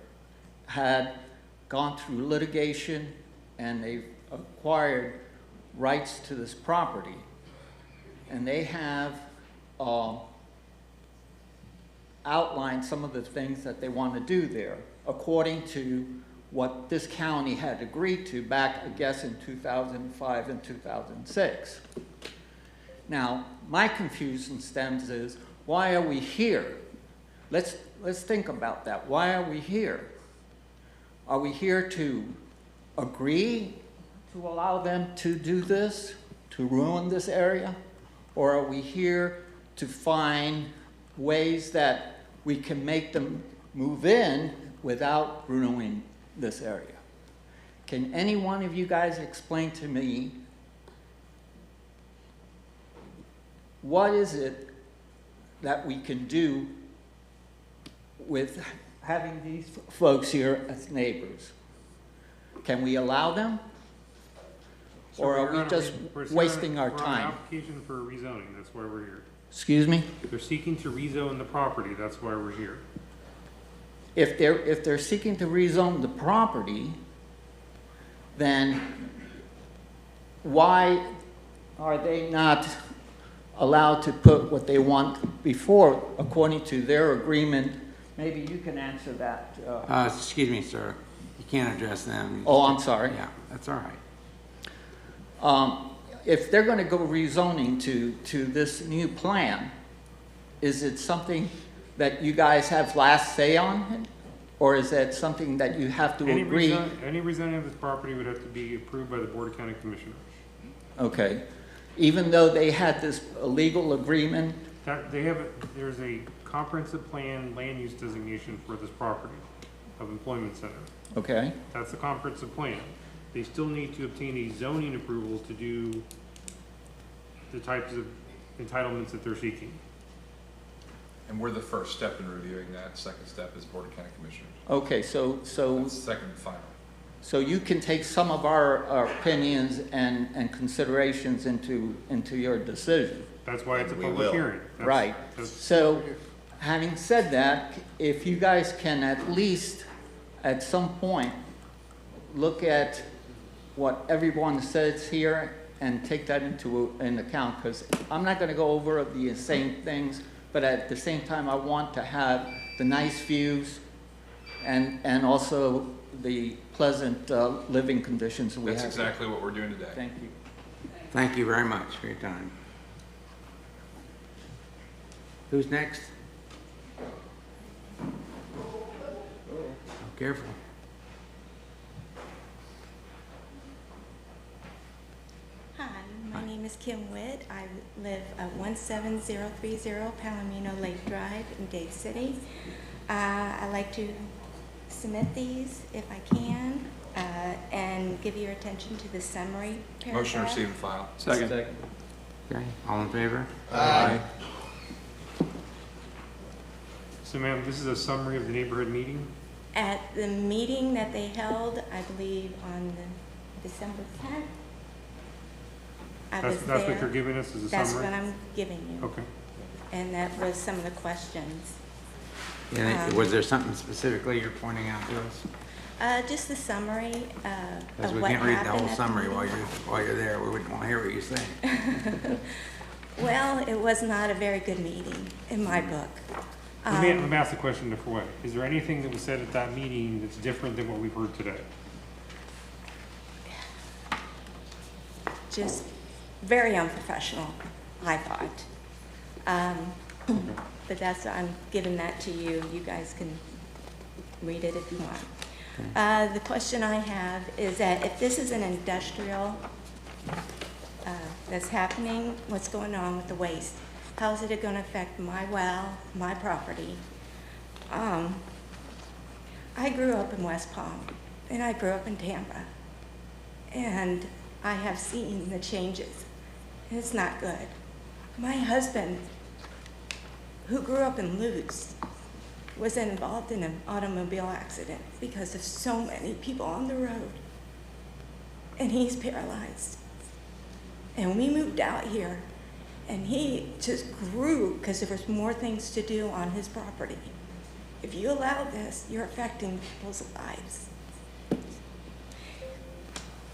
had gone through litigation, and they've acquired rights to this property. And they have outlined some of the things that they want to do there, according to what this county had agreed to back, I guess, in 2005 and 2006. Now, my confusion stems is, why are we here? Let's think about that. Why are we here? Are we here to agree to allow them to do this, to ruin this area? Or are we here to find ways that we can make them move in without ruining this area? Can any one of you guys explain to me what is it that we can do with having these folks here as neighbors? Can we allow them? So Or are we just wasting our we're on an time? application for rezoning, that's why we're here. Excuse me? They're seeking to rezone the property, that's why we're here. If they're seeking to rezone the property, then why are they not allowed to put what they want before, according to their agreement? Maybe you can answer that. Excuse me, sir. You can't address them. Oh, I'm sorry. Yeah, that's all right. If they're going to go rezoning to this new plan, is it something that you guys have last say on, or is that something that you have to agree? Any rezoning of this property would have to be approved by the Board of County Commissioners. Okay. Even though they had this legal agreement? There's a comprehensive plan land use designation for this property of employment center. Okay, That's the comprehensive plan. They still need to obtain a zoning approval to do the types of entitlements that they're seeking. And we're the first step in reviewing that. Second step is Board of County Commissioners. okay, so That's second and final. So you can take some of our opinions and considerations into your decision. That's why it's a We public will. hearing. Right. So, having said that, if you guys can at least, at some point, look at what everyone says here and take that into account, because I'm not going to go over the same things, but at the same time, I want to have the nice views and also the pleasant living conditions we have. That's exactly what we're doing today. Thank you. Thank you very much for your time. Who's next? Oh, careful. Hi, my name is Kim Witt. I live at 17030 Palomino Lake Drive in Dade City. I'd like to submit these if I can and give your attention to the summary paragraph. Motion to receive and file. Second. Okay, all in favor? Aye. So ma'am, this is a summary of the neighborhood meeting. At the meeting that they held, I believe on the December 10th, I was there. That's what you're giving us as a That's summary? what I'm giving you. Okay. And that was some of the questions. Yeah, was there something specifically you're pointing out to us? Just the summary Because of we what can't read the happened whole at summary meeting. while you're there. We wouldn't want to hear what you're saying. Well, it was not a very good meeting in my book. Let me ask the question a different way. Is there anything that was said at that meeting that's different than what we've heard today? Just very unprofessional, I thought. But I'm giving that to you. You guys can read it if you want. The question I have is that if this is an industrial that's happening, what's going on with the waste? How is it going to affect my well, my property? I grew up in West Palm, and I grew up in Tampa, and I have seen the changes. It's not good. My husband, who grew up in Lutz, was involved in an automobile accident because of so many people on the road, and he's paralyzed. And we moved out here, and he just grew because there was more things to do on his property. If you allow this, you're affecting people's lives.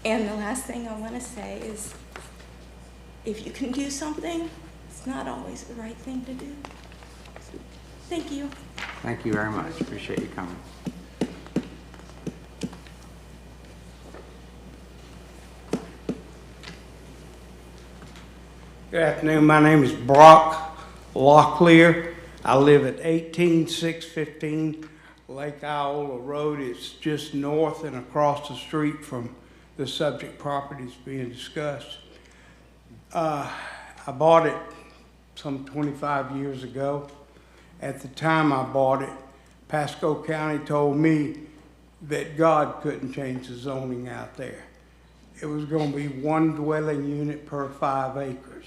And the last thing I want to say is, if you can do something, it's not always the right thing to do. Thank you. Thank you very much. Appreciate you coming. Good afternoon. My name is Brock Locklear. I live at 18615 Lake Iola Road. It's just north and across the street from the subject properties being discussed. I bought it some 25 years ago. At the time I bought it, Pasco County told me that God couldn't change the zoning out there. It was going to be one dwelling unit per 5 acres.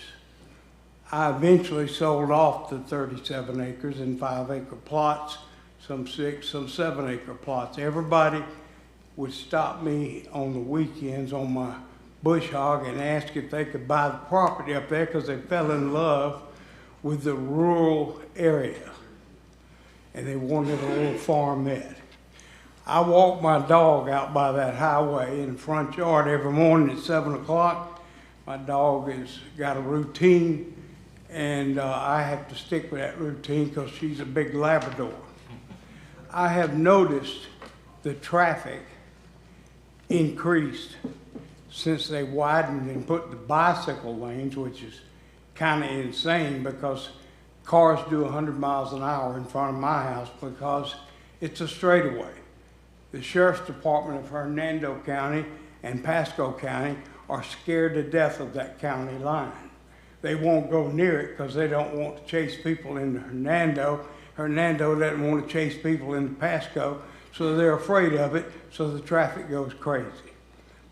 I eventually sold off the 37 acres in 5-acre plots, some 6, some 7-acre plots. Everybody would stop me on the weekends on my bush hog and ask if they could buy the property up there because they fell in love with the rural area and they wanted a little farmette. I walk my dog out by that highway in the front yard every morning at 7 o'clock. My dog has got a routine, and I have to stick with that routine because she's a big Labrador. I have noticed the traffic increased since they widened and put the bicycle lanes, which is kind of insane because cars do 100 miles an hour in front of my house because it's a straightaway. The Sheriff's Department of Hernando County and Pasco County are scared to death of that county line. They won't go near it because they don't want to chase people into Hernando Hernando doesn't want to chase people into Pasco, so they're afraid of it, so the traffic goes crazy.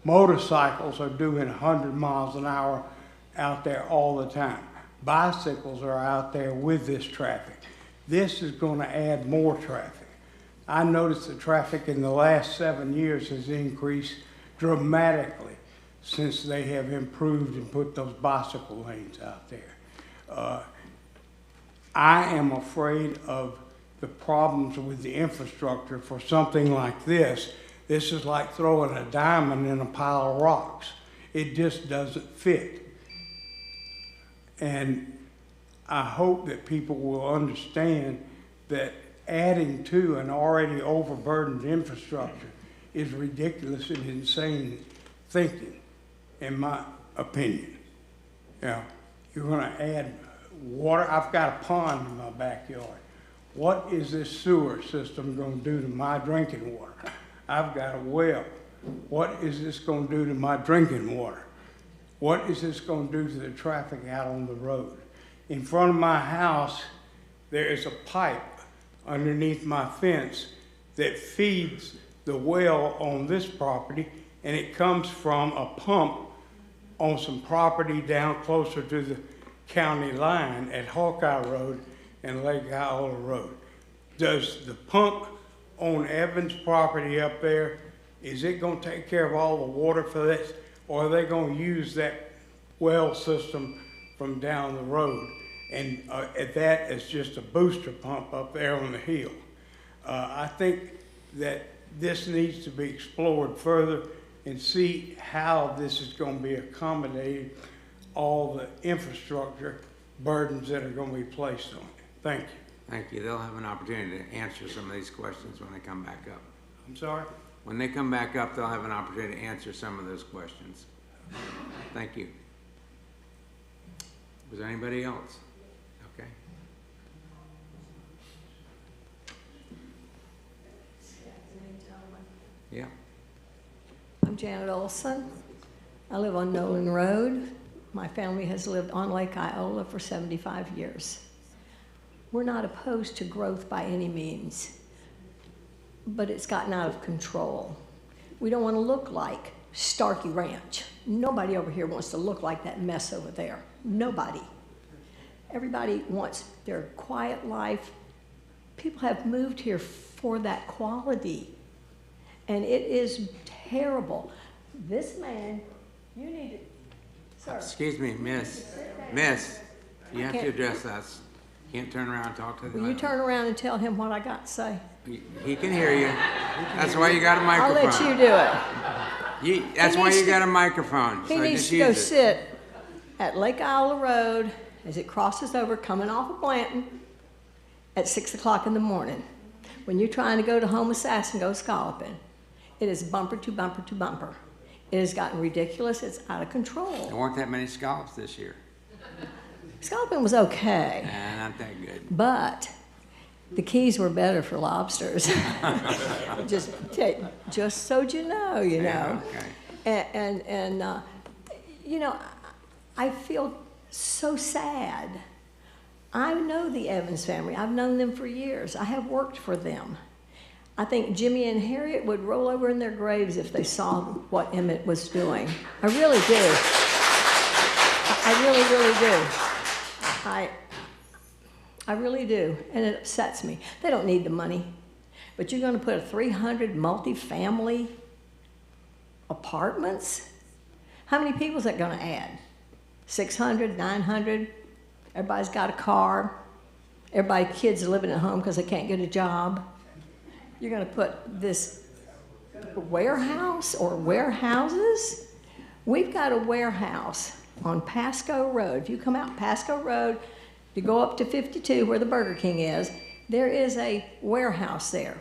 Motorcycles are doing 100 miles an hour out there all the time. Bicycles are out there with this traffic. This is going to add more traffic. I noticed the traffic in the last 7 years has increased dramatically since they have improved and put those bicycle lanes out there. I am afraid of the problems with the infrastructure for something like this. This is like throwing a diamond in a pile of rocks. It just doesn't fit. And I hope that people will understand that adding to an already overburdened infrastructure is ridiculous and insane thinking, in my opinion. Now, you're going to add water. I've got a pond in my backyard. What is this sewer system going to do to my drinking water? I've got a well. What is this going to do to my drinking water? What is this going to do to the traffic out on the road? In front of my house, there is a pipe underneath my fence that feeds the well on this property, and it comes from a pump on some property down closer to the county line at Hawkeye Road and Lake Iola Road. Does the pump on Evans' property up there, is it going to take care of all the water for this, or are they going to use that well system from down the road and at that as just a booster pump up there on the hill? I think that this needs to be explored further and see how this is going to be accommodated, all the infrastructure burdens that are going to be placed on it. Thank you. Thank you. They'll have an opportunity to answer some of these questions when they come back up. I'm sorry? When they come back up, they'll have an opportunity to answer some of those questions. Thank you. Was there anybody else? Okay. Yeah. I'm Janet Olson. I live on Nolan Road. My family has lived on Lake Iola for 75 years. We're not opposed to growth by any means, but it's gotten out of control. We don't want to look like Starkey Ranch. Nobody over here wants to look like that mess over there. Nobody. Everybody wants their quiet life. People have moved here for that quality, and it is terrible. This man, you need to, sir. Excuse me, miss. Miss, you have to address us. You can't turn around and talk to the Will you turn around and tell him what I got to say? He can hear you. That's why you got a microphone. I'll let you do it. That's why you got a microphone. He needs to go sit at Lake Iola Road as it crosses over coming off of Blanton at 6 o'clock in the morning. When you're trying to go to Homosassa and go scalloping, it is bumper to bumper to bumper. It has gotten ridiculous. It's out of control. There weren't that many scallops this year. Scalloping was okay. Not that good. But the Keys were better for lobsters. just so you know, Yeah, okay. And you know, I feel so sad. I know the Evans family. I've known them for years. I have worked for them. I think Jimmy and Harriet would roll over in their graves if they saw what Emmett was doing. I really do. I really, really do. I really do, and it upsets me. They don't need the money, but you're going to put a 300 multifamily apartments? How many people is that going to add? 600, 900? Everybody's got a car. Everybody's kids are living at home because they can't get a job. You're going to put this warehouse or warehouses? We've got a warehouse on Pasco Road. If you come out Pasco Road, you go up to 52 where the Burger King is, there is a warehouse there.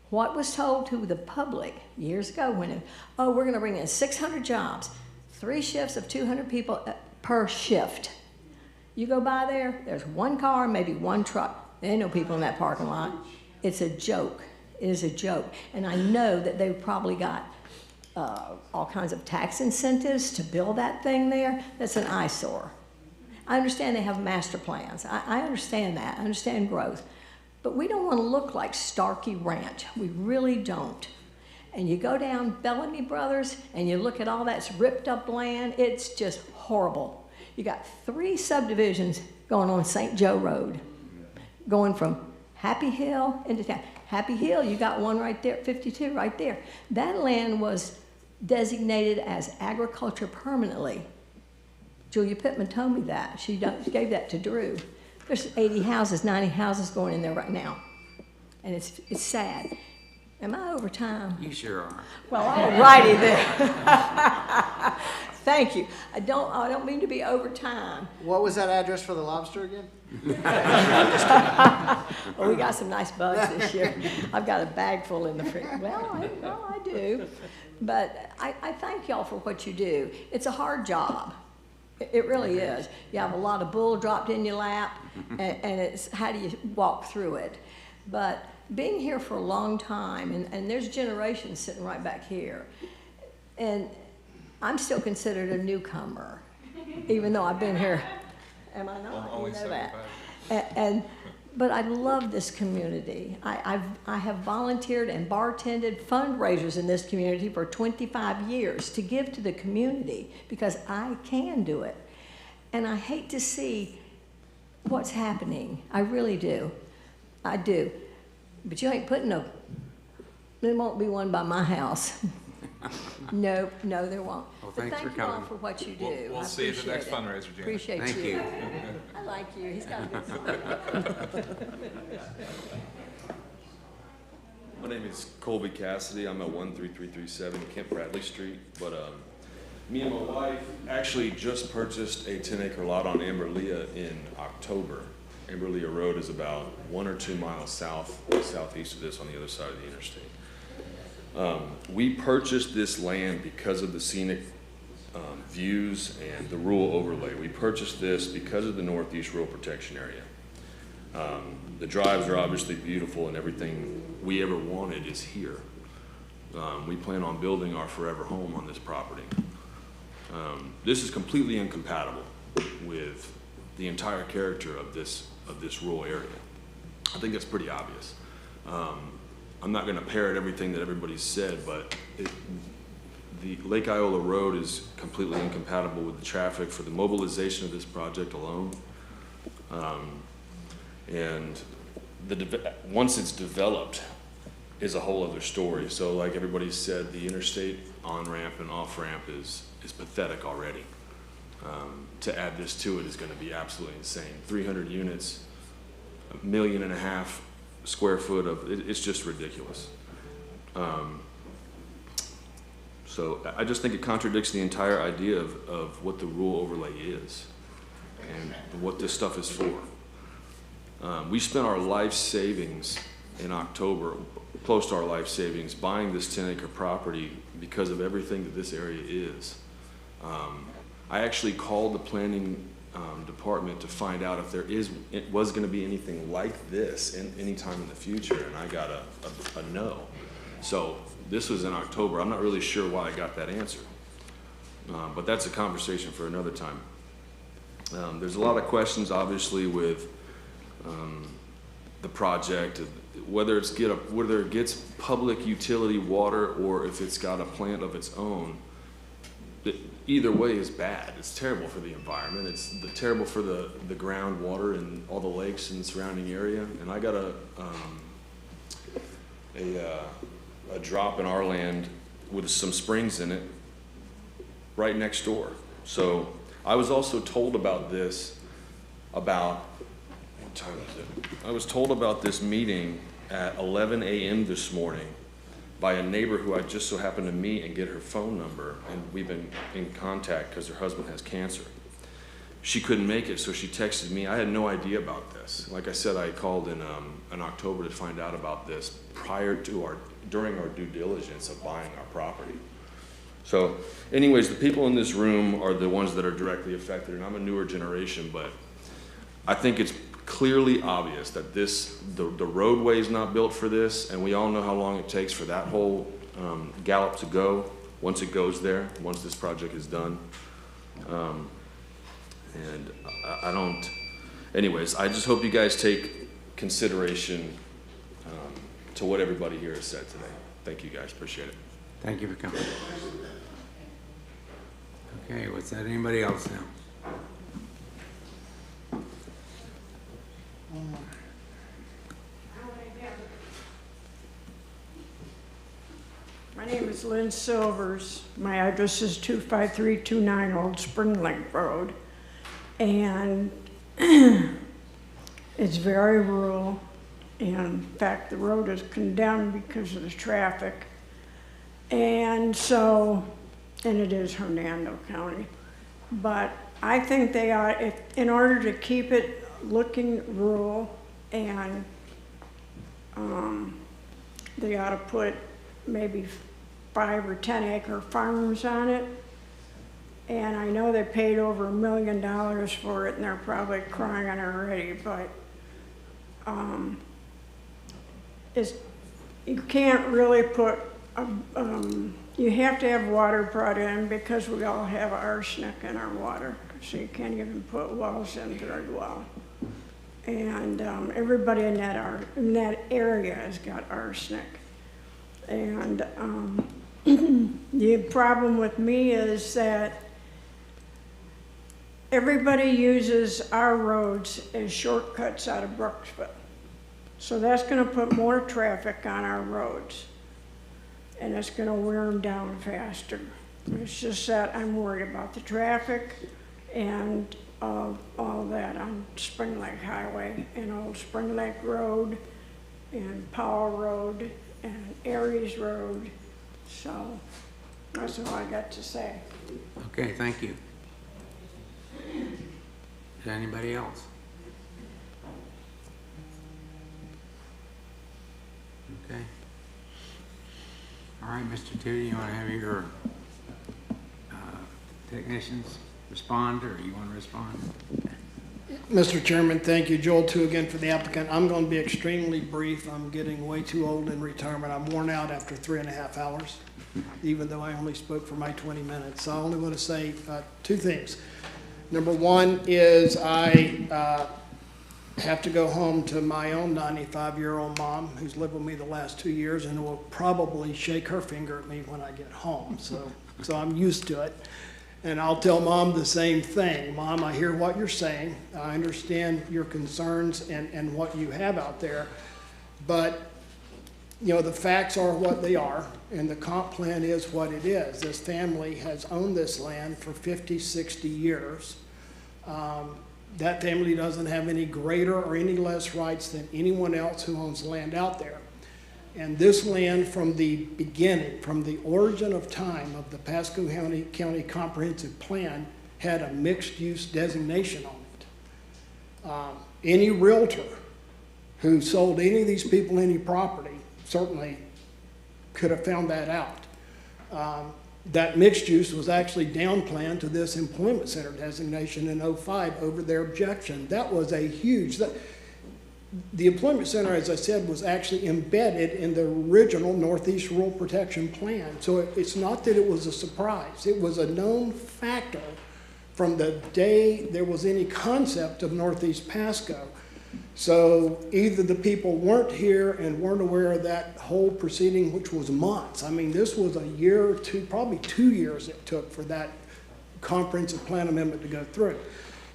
What was told to the public years ago when, oh, we're going to bring in 600 jobs, 3 shifts of 200 people per shift. You go by there, there's 1 car, maybe 1 truck. There ain't no people in that parking lot. It's a joke. It is a joke. And I know that they've probably got all kinds of tax incentives to build that thing there. That's an eyesore. I understand they have master plans. I understand that. I understand growth. But we don't want to look like Starkey Ranch. We really don't. And you go down Bellamy Brothers and you look at all that's ripped up land, it's just horrible. You got 3 subdivisions going on St. Joe Road, going from Happy Hill into town. Happy Hill, you got one right there, 52 right there. That land was designated as agriculture permanently. Julia Pittman told me that. She gave that to Drew. There's 80 houses, 90 houses going in there right now. And it's sad. Am I over time? You sure are. Well, all righty then. Thank you. I don't mean to be over time. What was that address for the lobster again? Well, we got some nice bugs this year. I've got a bag full in the fridge. Well, I do. But I thank y'all for what you do. It's a hard job. It really is. You have a lot of bull dropped in your lap, and it's how do you walk through it. But being here for a long time, and there's generations sitting right back here, and I'm still considered a newcomer, even though I've been here. Am I not? Only You know that. 75. But I love this community. I have volunteered and bartended fundraisers in this community for 25 years to give to the community because I can do it. And I hate to see what's happening. I really do. I do. But you ain't putting there won't be one by my house. No, there won't. Well, But thanks thank for you all coming. for what you do. We'll I see you at the next appreciate it. fundraiser, Janet. Appreciate Thank you. you. I like you. He's got a good My name is Colby Cassidy. I'm at 13337 Kent Bradley Street. But me and my wife actually just purchased a 10-acre lot on Amberlea in October. Amberlea Road is about 1 or 2 miles southeast of this on the other side of the interstate. We purchased this land because of the scenic views and the rural overlay. We purchased this because of the Northeast Rural Protection Area. The drives are obviously beautiful and everything we ever wanted is here. We plan on building our forever home on this property. This is completely incompatible with the entire character of this rural area. I think that's pretty obvious. I'm not going to parrot everything that everybody's said, but the Lake Iola Road is completely incompatible with the traffic for the mobilization of this project alone. And once it's developed is a whole other story. So like everybody said, the interstate on-ramp and off-ramp is pathetic already. To add this to it is going to be absolutely insane. 300 units, 1.5 million square foot of, it's just ridiculous. So I just think it contradicts the entire idea of what the rural overlay is and what this stuff is for. We spent our life savings in October, close to our life savings, buying this 10-acre property because of everything that this area is. I actually called the planning department to find out if it was going to be anything like this any time in the future, and I got a no. So this was in October. I'm not really sure why I got that answer, but that's a conversation for another time. There's a lot of questions, obviously, with the project, whether it gets public utility water or if it's got a plant of its own. Either way is bad. It's terrible for the environment. It's terrible for the groundwater and all the lakes in the surrounding area. And I got a drop in our land with some springs in it right next door. So I was also told about this what time is it? I was told about this meeting at 11 a.m. this morning by a neighbor who I just so happened to meet and get her phone number, and we've been in contact because her husband has cancer. She couldn't make it, so she texted me. I had no idea about this. Like I said, I called in October to find out about this during our due diligence of buying our property. So anyways, the people in this room are the ones that are directly affected, and I'm a newer generation, but I think it's clearly obvious that the roadway is not built for this, and we all know how long it takes for that whole gallop to go once it goes there, once this project is done. And anyways, I just hope you guys take consideration to what everybody here has said today. Thank you guys, appreciate it. Thank you for coming. Okay, what's that? Anybody else now? My name is Lynn Silvers. My address is 25329 Old Spring Lake Road. And it's very rural. In fact, the road is condemned because of the traffic. And so, and it is Hernando County. But I think they ought, if, in order to keep it looking rural, and they ought to put maybe 5 or 10 acre farms on it. And I know they paid over $1 million for it, and they're probably crying already, but you can't really put, you have to have water brought in because we all have arsenic in our water, so you can't even put wells in very well. And everybody in that area has got arsenic. And the problem with me is that everybody uses our roads as shortcuts out of Brooksville. So that's going to put more traffic on our roads, and it's going to wear them down faster. It's just that I'm worried about the traffic and all that on Spring Lake Highway and Old Spring Lake Road and Powell Road and Aries Road. So that's all I got to say. Okay, thank you. Is there anybody else? Okay. All right, Mr. Tootie, you want to have your technicians respond, or you want to respond? Mr. Chairman, thank you. Joel Tu again for the applicant. I'm going to be extremely brief. I'm getting way too old in retirement. I'm worn out after 3.5 hours, even though I only spoke for my 20 minutes. So I only want to say 2 things. Number one is I have to go home to my own 95-year-old mom who's lived with me the last 2 years and will probably shake her finger at me when I get home. So I'm used to it. And I'll tell Mom the same thing. Mom, I hear what you're saying. I understand your concerns and what you have out there. But, you know, the facts are what they are, and the comp plan is what it is. This family has owned this land for 50, 60 years. That family doesn't have any greater or any less rights than anyone else who owns land out there. And this land from the beginning, from the origin of time of the Pasco County Comprehensive Plan, had a mixed-use designation on it. Any realtor who sold any of these people any property certainly could have found that out. That mixed use was actually downplanned to this employment center designation in '05 over their objection. That was a huge... The employment center, as I said, was actually embedded in the original Northeast Rural Protection Plan. So it's not that it was a surprise. It was a known factor from the day there was any concept of Northeast Pasco. So either the people weren't here and weren't aware of that whole proceeding, which was months. I mean, this was a year or two, probably 2 years it took for that comprehensive plan amendment to go through.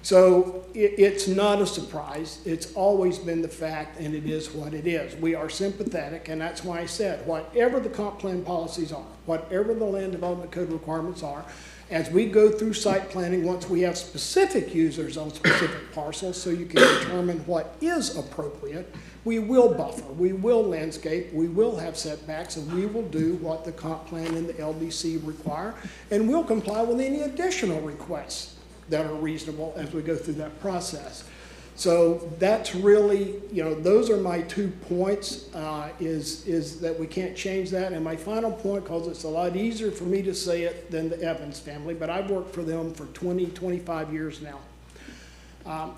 So it's not a surprise. It's always been the fact, and it is what it is. We are sympathetic, and that's why I said, whatever the comp plan policies are, whatever the land development code requirements are, as we go through site planning, once we have specific users on specific parcels so you can determine what is appropriate, we will buffer, we will landscape, we will have setbacks, and we will do what the comp plan and the LDC require, and we'll comply with any additional requests that are reasonable as we go through that process. So that's really, you know, those are my 2 points, is that we can't change that. And my final point, because it's a lot easier for me to say it than the Evans family, but I've worked for them for 20, 25 years now.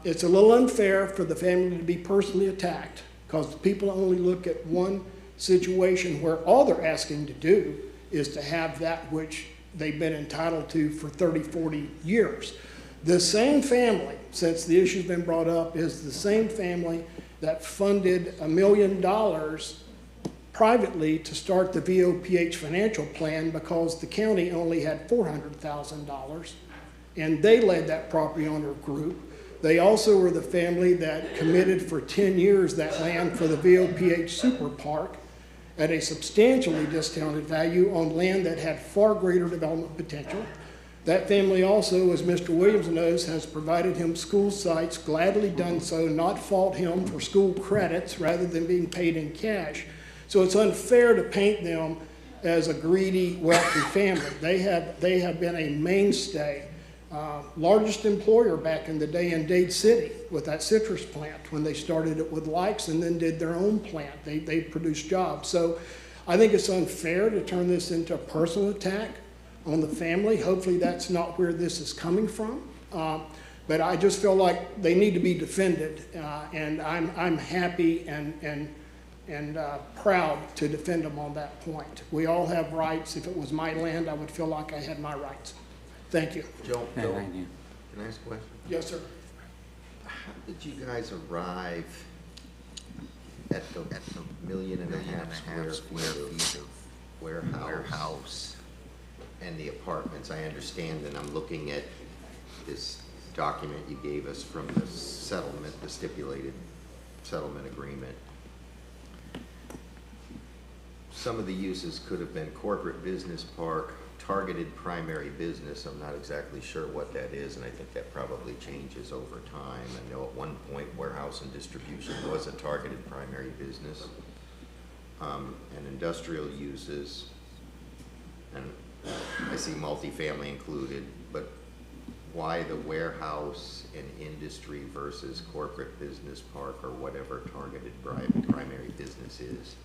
It's a little unfair for the family to be personally attacked, because people only look at one situation where all they're asking to do is to have that which they've been entitled to for 30, 40 years. The same family, since the issue's been brought up, is the same family that funded $1 million privately to start the VOPH financial plan because the county only had $400,000, and they led that property owner group. They also were the family that committed for 10 years that land for the VOPH Super Park at a substantially discounted value on land that had far greater development potential. That family also, as Mr. Williams knows, has provided him school sites, gladly done so, not fault him for school credits rather than being paid in cash. So it's unfair to paint them as a greedy, wealthy family. They have been a mainstay, largest employer back in the day in Dade City with that citrus plant when they started it with Likes and then did their own plant. They produced jobs. So I think it's unfair to turn this into a personal attack on the family. Hopefully that's not where this is coming from. But I just feel like they need to be defended, and I'm happy and proud to defend them on that point. We all have rights. If it was my land, I would feel like I had my rights. Thank you. Joe, Thank you. can I ask a question? Yes, sir. How did you guys arrive at the $1.5 million square feet of warehouse and the apartments? I understand, and I'm looking at this document you gave us from the settlement, the stipulated settlement agreement. Some of the uses could have been corporate business park, targeted primary business. I'm not exactly sure what that is, and I think that probably changes over time. I know at one point warehouse and distribution was a targeted primary business, and industrial uses, and I see multifamily included, but why the warehouse and industry versus corporate business park or whatever targeted primary business is?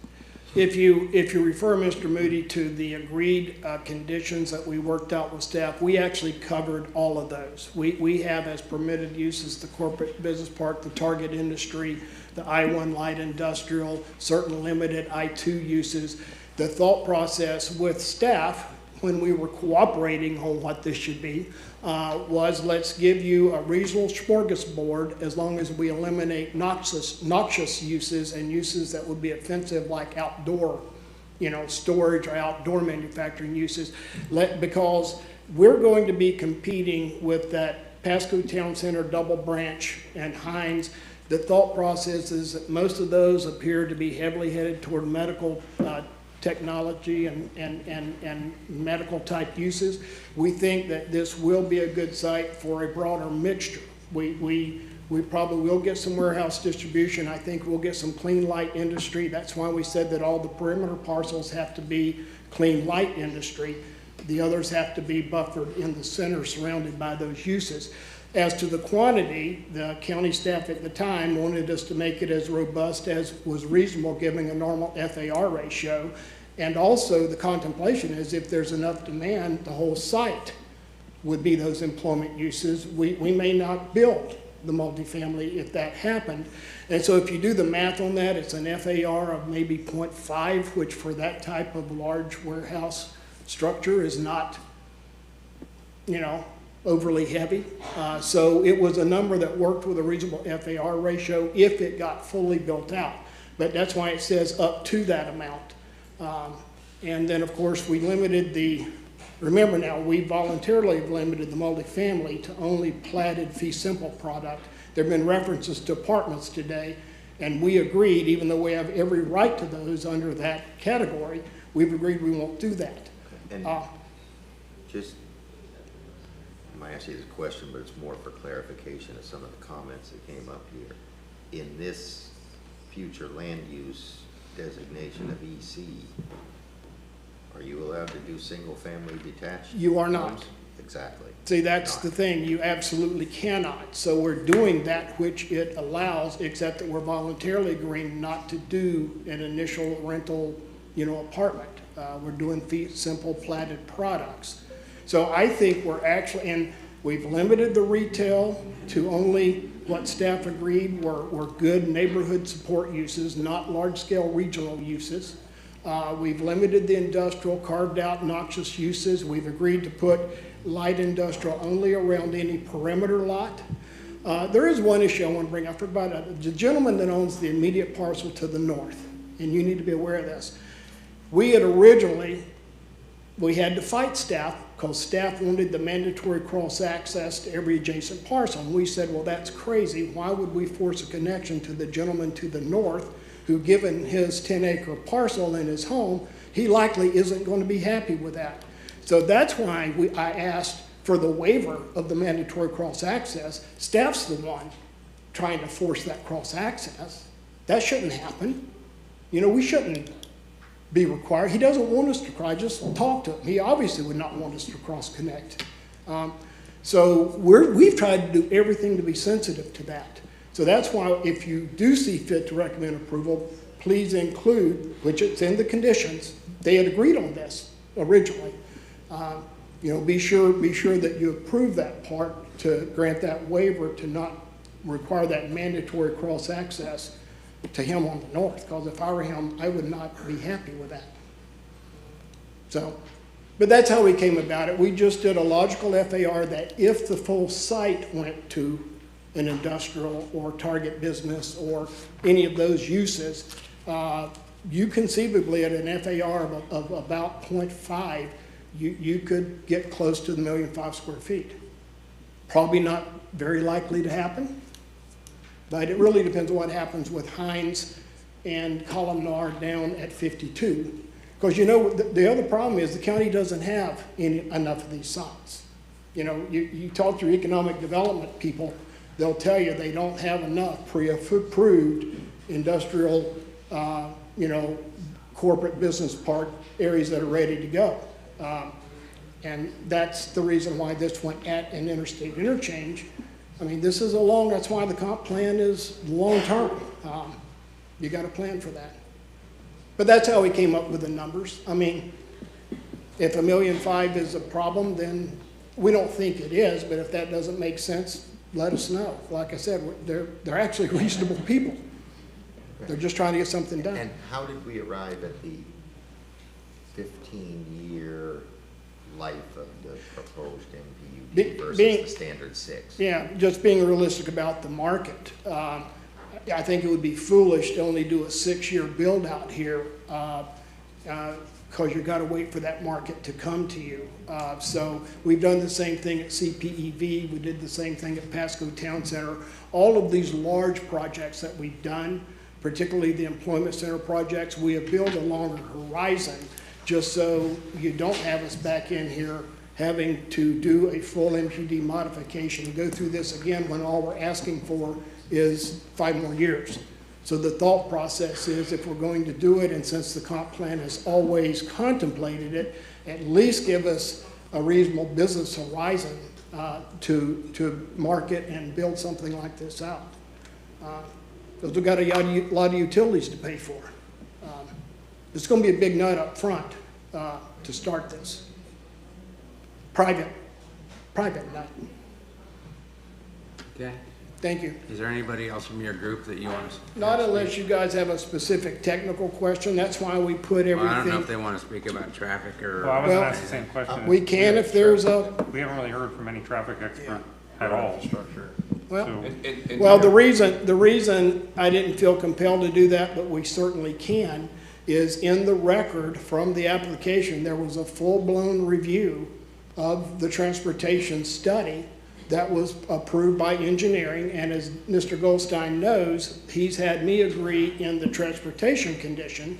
If you refer, Mr. Moody, to the agreed conditions that we worked out with staff, we actually covered all of those. We have as permitted uses the corporate business park, the target industry, the I-1 light industrial, certain limited I-2 uses. The thought process with staff when we were cooperating on what this should be was let's give you a reasonable smorgasbord as long as we eliminate noxious uses and uses that would be offensive like outdoor, storage or outdoor manufacturing uses. Because we're going to be competing with that Pasco Town Center double branch and Hines. The thought process is that most of those appear to be heavily headed toward medical technology and medical type uses. We think that this will be a good site for a broader mixture. We probably will get some warehouse distribution. I think we'll get some clean light industry. That's why we said that all the perimeter parcels have to be clean light industry. The others have to be buffered in the center surrounded by those uses. As to the quantity, the county staff at the time wanted us to make it as robust as was reasonable given a normal FAR ratio. And also the contemplation is if there's enough demand, the whole site would be those employment uses. We may not build the multifamily if that happened. And so if you do the math on that, it's an FAR of maybe 0.5, which for that type of large warehouse structure is not, overly heavy. So it was a number that worked with a reasonable FAR ratio if it got fully built out. But that's why it says up to that amount. And then of course we limited remember now, we voluntarily limited the multifamily to only platted fee simple product. There have been references to apartments today, and we agreed, even though we have every right to those under that category, we've agreed we won't do that. And just, I might ask you this question, but it's more for clarification of some of the comments that came up here. In this future land use designation of EC, are you allowed to do single-family detached? You are not. homes? Exactly. See, that's the thing. You absolutely cannot. So we're doing that which it allows, except that we're voluntarily agreeing not to do an initial rental, apartment. We're doing fee simple platted products. So I think we're actually, and we've limited the retail to only what staff agreed were good neighborhood support uses, not large-scale regional uses. We've limited the industrial, carved out noxious uses. We've agreed to put light industrial only around any perimeter lot. There is one issue I want to bring up. The gentleman that owns the immediate parcel to the north, and you need to be aware of this. We had originally, we had to fight staff because staff wanted the mandatory cross access to every adjacent parcel. And we said, well, that's crazy. Why would we force a connection to the gentleman to the north who, given his 10-acre parcel in his home, he likely isn't going to be happy with that. So that's why I asked for the waiver of the mandatory cross access. Staff's the one trying to force that cross access. That shouldn't happen. You know, we shouldn't be required. He doesn't want us to cry, just talk to him. He obviously would not want us to cross connect. So we've tried to do everything to be sensitive to that. So that's why if you do see fit to recommend approval, please include, which it's in the conditions, they had agreed on this originally. You know, be sure that you approve that part to grant that waiver to not require that mandatory cross access to him on the north, because if I were him, I would not be happy with that. So, but that's how we came about it. We just did a logical FAR that if the full site went to an industrial or target business or any of those uses, you conceivably at an FAR of about 0.5, you could get close to the 1,000,005 square feet. Probably not very likely to happen, but it really depends on what happens with Hines and Columnar down at 52. Because you know, the other problem is the county doesn't have enough of these sites. You know, you talk to your economic development people, they'll tell you they don't have enough pre-approved industrial, you know, corporate business park areas that are ready to go. And that's the reason why this went at an interstate interchange. I mean, this is that's why the comp plan is long-term. You got to plan for that. But that's how we came up with the numbers. I mean, if 1,000,005 is a problem, then we don't think it is, but if that doesn't make sense, let us know. Like I said, they're actually reasonable people. They're just trying to get something done. And how did we arrive at the 15-year life of the proposed MPUD versus the standard 6? Yeah, just being realistic about the market. I think it would be foolish to only do a 6-year build out here because you've got to wait for that market to come to you. So we've done the same thing at CPEV. We did the same thing at Pasco Town Center. All of these large projects that we've done, particularly the employment center projects, we have built a longer horizon just so you don't have us back in here having to do a full MPD modification and go through this again when all we're asking for is 5 more years. So the thought process is if we're going to do it, and since the comp plan has always contemplated it, at least give us a reasonable business horizon to market and build something like this out. Because we've got a lot of utilities to pay for. It's going to be a big nut up front to start this. Private nut. Okay. Thank you. Is there anybody else from your group that you want to? Not unless you guys have a specific technical question. That's why we put everything. Well, I don't know if they want to speak about traffic or. Well, I was going to ask the same question. We can if there's a. We haven't really heard from any traffic expert at all. Well, the reason I didn't feel compelled to do that, but we certainly can, is in the record from the application, there was a full-blown review of the transportation study that was approved by engineering, and as Mr. Goldstein knows, he's had me agree in the transportation condition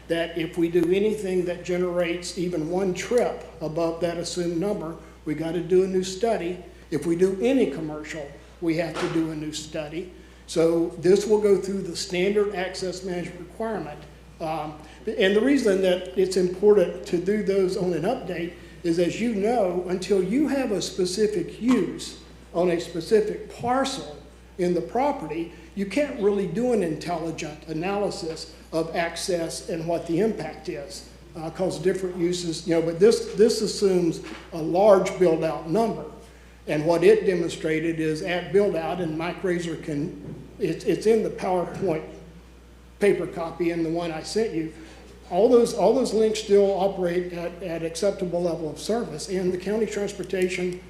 that if we do anything that generates even 1 trip above that assumed number, we got to do a new study. If we do any commercial, we have to do a new study. So this will go through the standard access management requirement. And the reason that it's important to do those on an update is, as you know, until you have a specific use on a specific parcel in the property, you can't really do an intelligent analysis of access and what the impact is, because different uses, you know, but this assumes a large build-out number. And what it demonstrated is at build-out, and Mike Razor it's in the PowerPoint paper copy and the one I sent you, all those links still operate at acceptable level of service, and the county transportation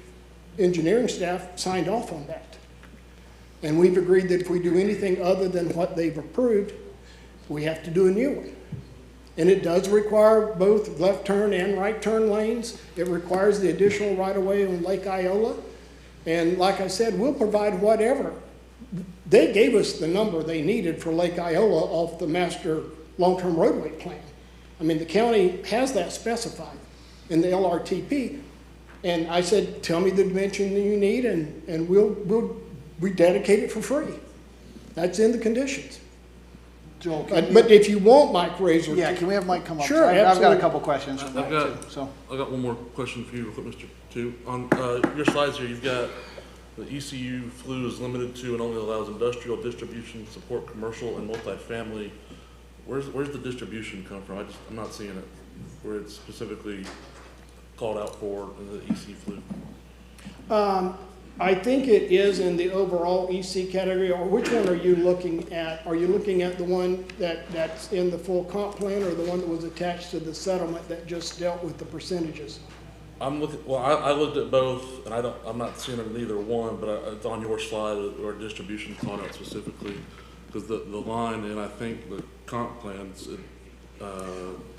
engineering staff signed off on that. And we've agreed that if we do anything other than what they've approved, we have to do a new one. And it does require both left turn and right turn lanes. It requires the additional right-of-way on Lake Iola. And like I said, we'll provide whatever. They gave us the number they needed for Lake Iola off the master long-term roadway plan. I mean, the county has that specified in the LRTP. And I said, tell me the dimension that you need, and we dedicate it for free. That's in the conditions. Joel, but if you want Mike Razor. Yeah, can we have Mike come up? Sure, I've got a absolutely. couple questions. I've got one more question for you, real quick, Mr. Two. On your slides here, you've got the ECU flu is limited to and only allows industrial distribution, support commercial and multifamily. Where's the distribution come from? I'm not seeing it where it's specifically called out for in the EC flu. I think it is in the overall EC category, or which one are you looking at? Are you looking at the one that's in the full comp plan, or the one that was attached to the settlement that just dealt with the percentages? I'm looking. Well, I looked at both, and I'm not seeing it in either one, but it's on your slide or distribution called out specifically, because the line and I think the comp plans.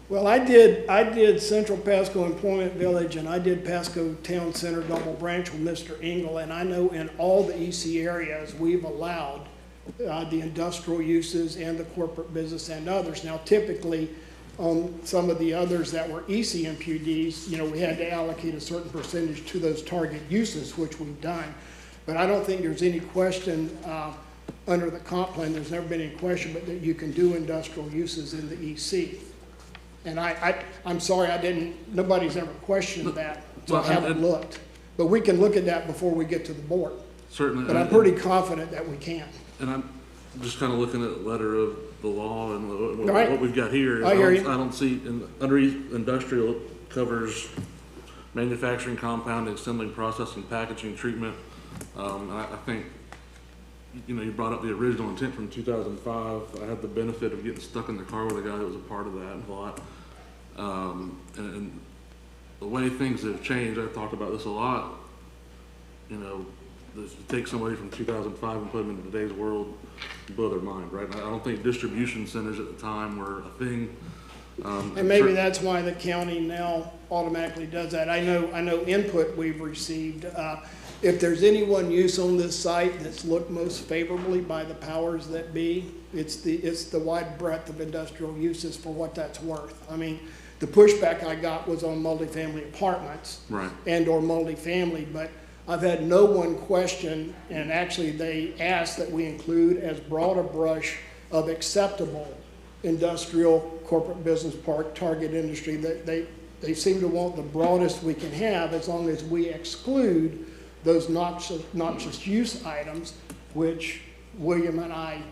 Well, I did Central Pasco Employment Village, and I did Pasco Town Center Double Branch with Mr. Engel, and I know in all the EC areas, we've allowed the industrial uses and the corporate business and others. Now, typically, on some of the others that were EC MPDs, we had to allocate a certain percentage to those target uses, which we've done. But I don't think there's any question under the comp plan, there's never been any question, but that you can do industrial uses in the EC. And I'm sorry, nobody's ever questioned that, so I haven't looked. But we can look at that before we get to the board. Certainly. But I'm pretty confident that we can. And I'm just kind of looking at the letter of the law and Right. what we've got here. I hear you. I don't see, under industrial, it covers manufacturing, compounding, assembling, processing, packaging, treatment. And I think, you brought up the original intent from 2005. I had the benefit of getting stuck in the car with a guy that was a part of that and a lot. And the way things have changed, I've talked about this a lot. To take somebody from 2005 and put them into today's world, blow their mind, right? I don't think distribution centers at the time were a thing. And maybe that's why the county now automatically does that. I know input we've received. If there's any one use on this site that's looked most favorably by the powers that be, it's the wide breadth of industrial uses for what that's worth. I mean, the pushback I got was on multifamily apartments, right, and or multifamily, but I've had no one question, and actually they asked that we include as broad a brush of acceptable industrial corporate business park target industry. That they seem to want the broadest we can have, as long as we exclude those noxious use items, which William and I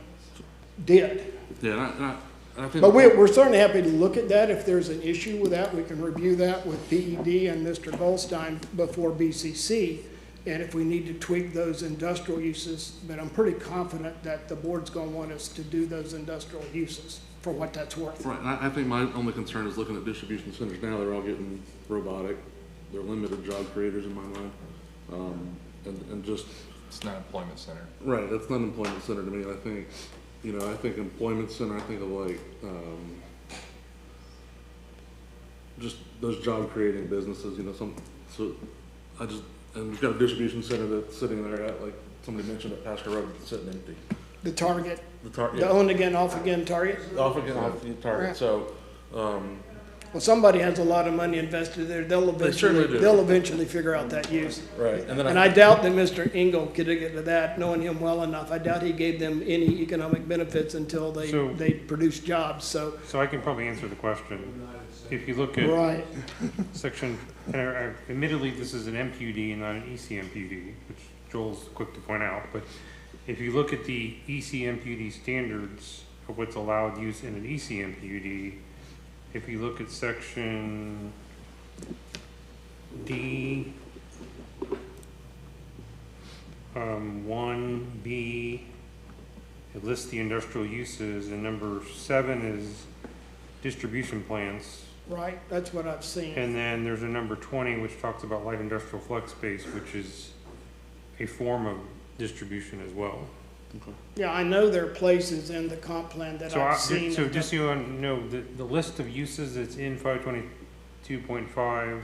did. Yeah, I think. But we're certainly happy to look at that. If there's an issue with that, we can review that with PED and Mr. Goldstein before BCC. And if we need to tweak those industrial uses, but I'm pretty confident that the board's going to want us to do those industrial uses for what that's worth. Right, and I think my only concern is looking at distribution centers now. They're all getting robotic. They're limited job creators in my mind. And just it's not an employment center. Right, that's not an employment center to me. I think employment center. I think of like just those job creating businesses. And we've got a distribution center that's sitting there at, like somebody mentioned, at Pasco Road, that's sitting empty. The Target. Yeah. The on again, off again Target. Off again, off again Target. Right. So. Well, somebody has a lot of money invested there. They'll eventually figure out that use. Right. And I doubt that Mr. Engel could get to that, knowing him well enough. I doubt he gave them any economic benefits until they produced jobs. So I can probably answer the question. If you look at section, admittedly, this is an MPUD and not an ECMPUD, which Joel's quick to point out. But if you look at the ECMPUD standards of what's allowed use in an ECMPUD, if you look at section D, 1B, it lists the industrial uses, and number 7 is distribution plants. Right, that's what I've seen. And then there's a number 20, which talks about light industrial flex space, which is a form of distribution as well. Yeah, I know there are places in the comp plan that I've seen. So just so you know, the list of uses that's in 522.5,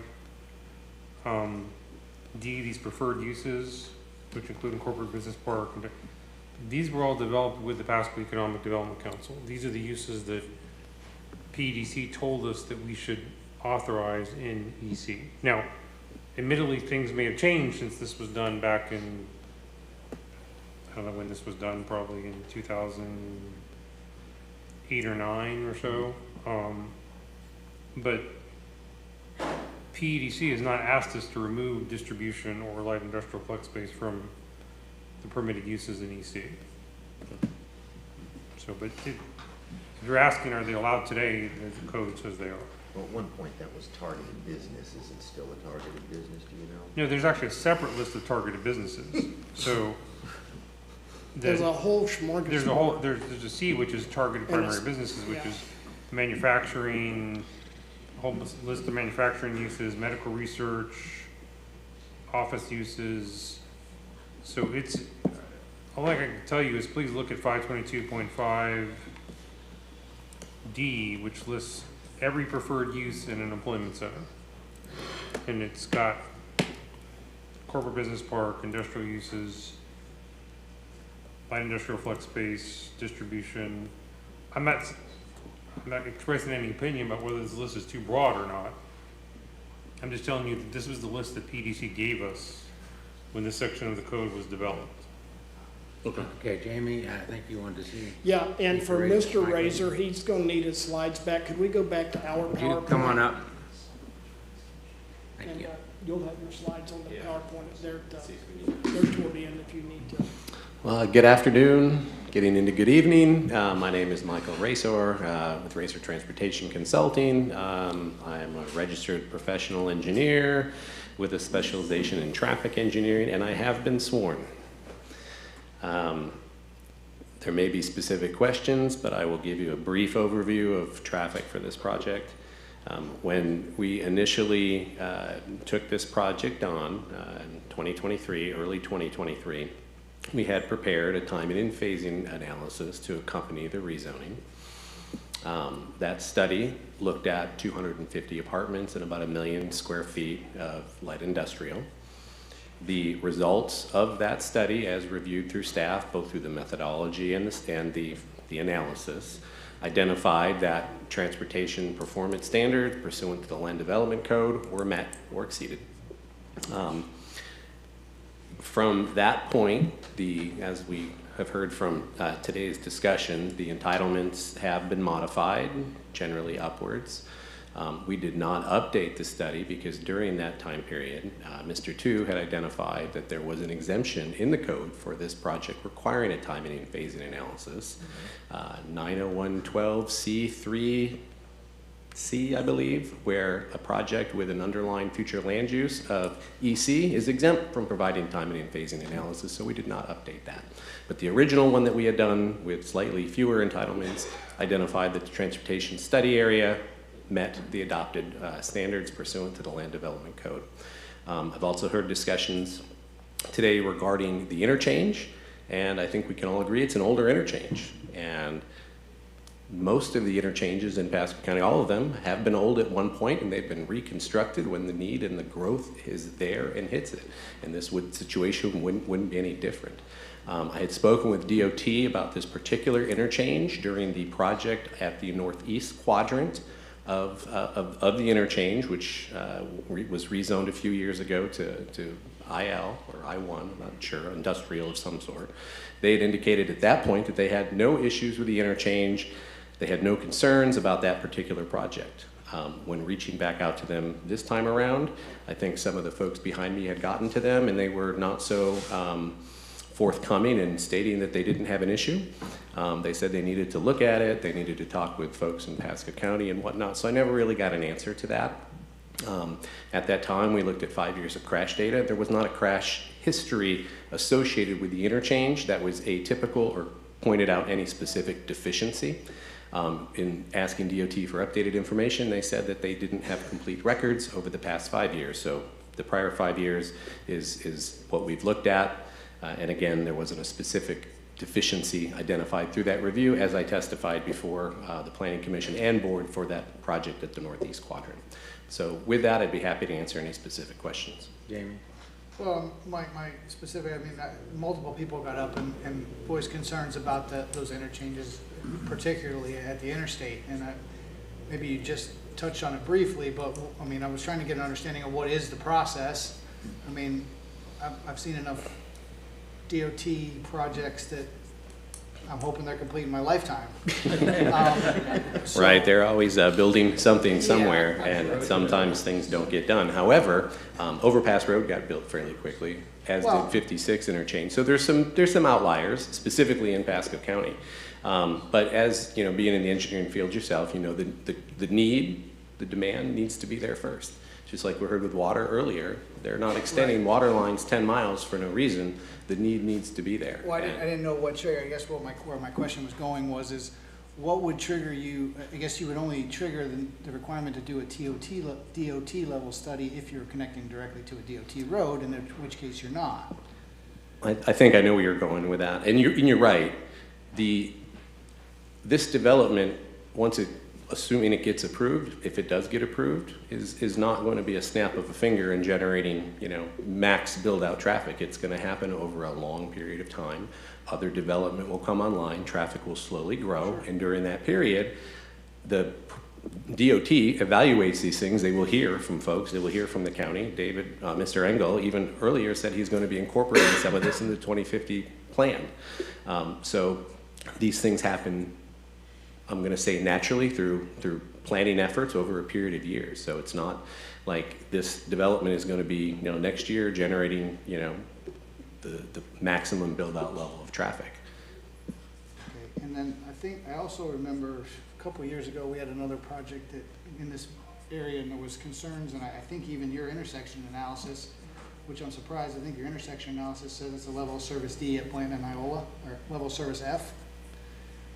D, these preferred uses, which include incorporated business park, these were all developed with the Pasco Economic Development Council. These are the uses that PEDC told us that we should authorize in EC. Now, admittedly, things may have changed since this was done back in, I don't know when this was done, probably in 2008 or 9 or so. But PEDC has not asked us to remove distribution or light industrial flex space from the permitted uses in EC. So, but if you're asking, are they allowed today, the code says they are. Well, at one point that was targeted business. Is it still a targeted business, do you know? No, there's actually a separate list of targeted businesses. So There's a whole smorgasbord. There's a C, which is targeted primary businesses, which is manufacturing, a whole list of manufacturing uses, medical research, office uses. So it's, all I can tell you is please look at 522.5 D, which lists every preferred use in an employment center. And it's got corporate business park, industrial uses, light industrial flex space, distribution. I'm not expressing any opinion about whether this list is too broad or not. I'm just telling you that this was the list that PDC gave us when this section of the code was developed. Okay, Jamie, I think you wanted to see. Yeah, and for Mr. Razor, he's gonna need his slides back. Could we go back to our Would you PowerPoint? come on up? Thank And you. you'll have your slides on the PowerPoint. They're toward the end if you need to. Well, good afternoon, getting into good evening. My name is Michael Razor with Razor Transportation Consulting. I'm a registered professional engineer with a specialization in traffic engineering, and I have been sworn. There may be specific questions, but I will give you a brief overview of traffic for this project. When we initially took this project on in 2023, early 2023, we had prepared a timing and phasing analysis to accompany the rezoning. That study looked at 250 apartments and about 1 million square feet of light industrial. The results of that study, as reviewed through staff, both through the methodology and the analysis, identified that transportation performance standards pursuant to the Land Development Code were met or exceeded. From that point, as we have heard from today's discussion, the entitlements have been modified, generally upwards. We did not update the study because during that time period, Mr. Tu had identified that there was an exemption in the code for this project requiring a timing and phasing analysis. 90112C3C, I believe, where a project with an underlying future land use of EC is exempt from providing timing and phasing analysis, so we did not update that. But the original one that we had done with slightly fewer entitlements identified that the transportation study area met the adopted standards pursuant to the Land Development Code. I've also heard discussions today regarding the interchange, and I think we can all agree it's an older interchange. And most of the interchanges in Pasco County, all of them, have been old at one point, and they've been reconstructed when the need and the growth is there and hits it. And this situation wouldn't be any different. I had spoken with DOT about this particular interchange during the project at the northeast quadrant of the interchange, which was rezoned a few years ago to IL or I1, I'm not sure, industrial of some sort. They had indicated at that point that they had no issues with the interchange. They had no concerns about that particular project. When reaching back out to them this time around, I think some of the folks behind me had gotten to them and they were not so forthcoming and stating that they didn't have an issue. They said they needed to look at it, they needed to talk with folks in Pasco County and whatnot, so I never really got an answer to that. At that time, we looked at 5 years of crash data. There was not a crash history associated with the interchange that was atypical or pointed out any specific deficiency. In asking DOT for updated information, they said that they didn't have complete records over the past 5 years. So the prior 5 years is what we've looked at. And again, there wasn't a specific deficiency identified through that review, as I testified before the Planning Commission and Board for that project at the Northeast Quadrant. So with that, I'd be happy to answer any specific questions. Jamie? Well, my specific, I mean, multiple people got up and voiced concerns about those interchanges, particularly at the interstate. And maybe you just touched on it briefly, but I mean, I was trying to get an understanding of what is the process. I mean, I've seen enough DOT projects that I'm hoping they're complete in my lifetime. Right, they're always building something somewhere, and sometimes things don't get done. However, Overpass Road got built fairly quickly, as did 56 interchange. So there's some outliers, specifically in Pasco County. But as you know, being in the engineering field yourself, you know the demand needs to be there first. Just like we heard with water earlier, they're not extending water lines 10 miles for no reason. The need needs to be there. Well, I didn't know what trigger. I guess where my question was going is what would trigger you? I guess you would only trigger the requirement to do a DOT level study if you're connecting directly to a DOT road, in which case you're not. I think I know where you're going with that, and you're right. This development, assuming it gets approved, if it does get approved, is not going to be a snap of a finger in generating, you know, max build-out traffic. It's going to happen over a long period of time. Other development will come online, traffic will slowly grow, and during that period, the DOT evaluates these things. They will hear from folks. They will hear from the county. David, Mr. Engel, even earlier said he's going to be incorporating some of this in the 2050 plan. So these things happen, I'm going to say naturally through planning efforts over a period of years. So it's not like this development is going to be, you know, next year generating, you know, the maximum build-out level of traffic. Okay, and then I also remember a couple of years ago we had another project that in this area, and there was concerns, and I think even your intersection analysis, which I'm surprised, I think your intersection analysis said it's a level of service D at Bland and Iola, or level of service F.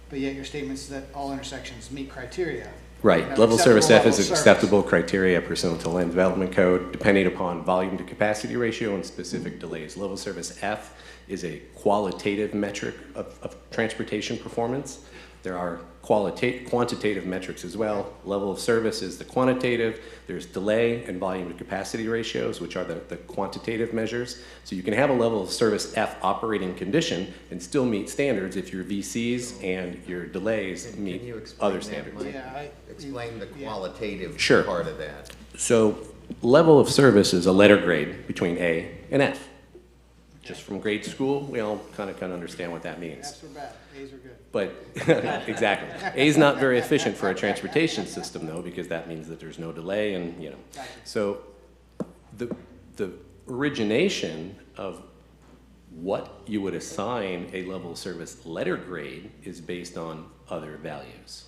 But yet your statements that all intersections meet criteria. Right. Level service F is acceptable criteria pursuant to Land Development Code, depending upon volume to capacity ratio and specific delays. Level service F is a qualitative metric of transportation performance. There are quantitative metrics as well. Level of service is the quantitative. There's delay and volume to capacity ratios, which are the quantitative measures. So you can have a level of service F operating condition and still meet standards if your VCs and your delays meet other standards. Explain the qualitative Sure. part of that. So level of service is a letter grade between A and F. Just from grade school, we all kind of understand what that means. F's are bad, A's are good. But, exactly. A is not very efficient for a transportation system, though, because that means that there's no delay and, you know. So the origination of what you would assign a level of service letter grade is based on other values.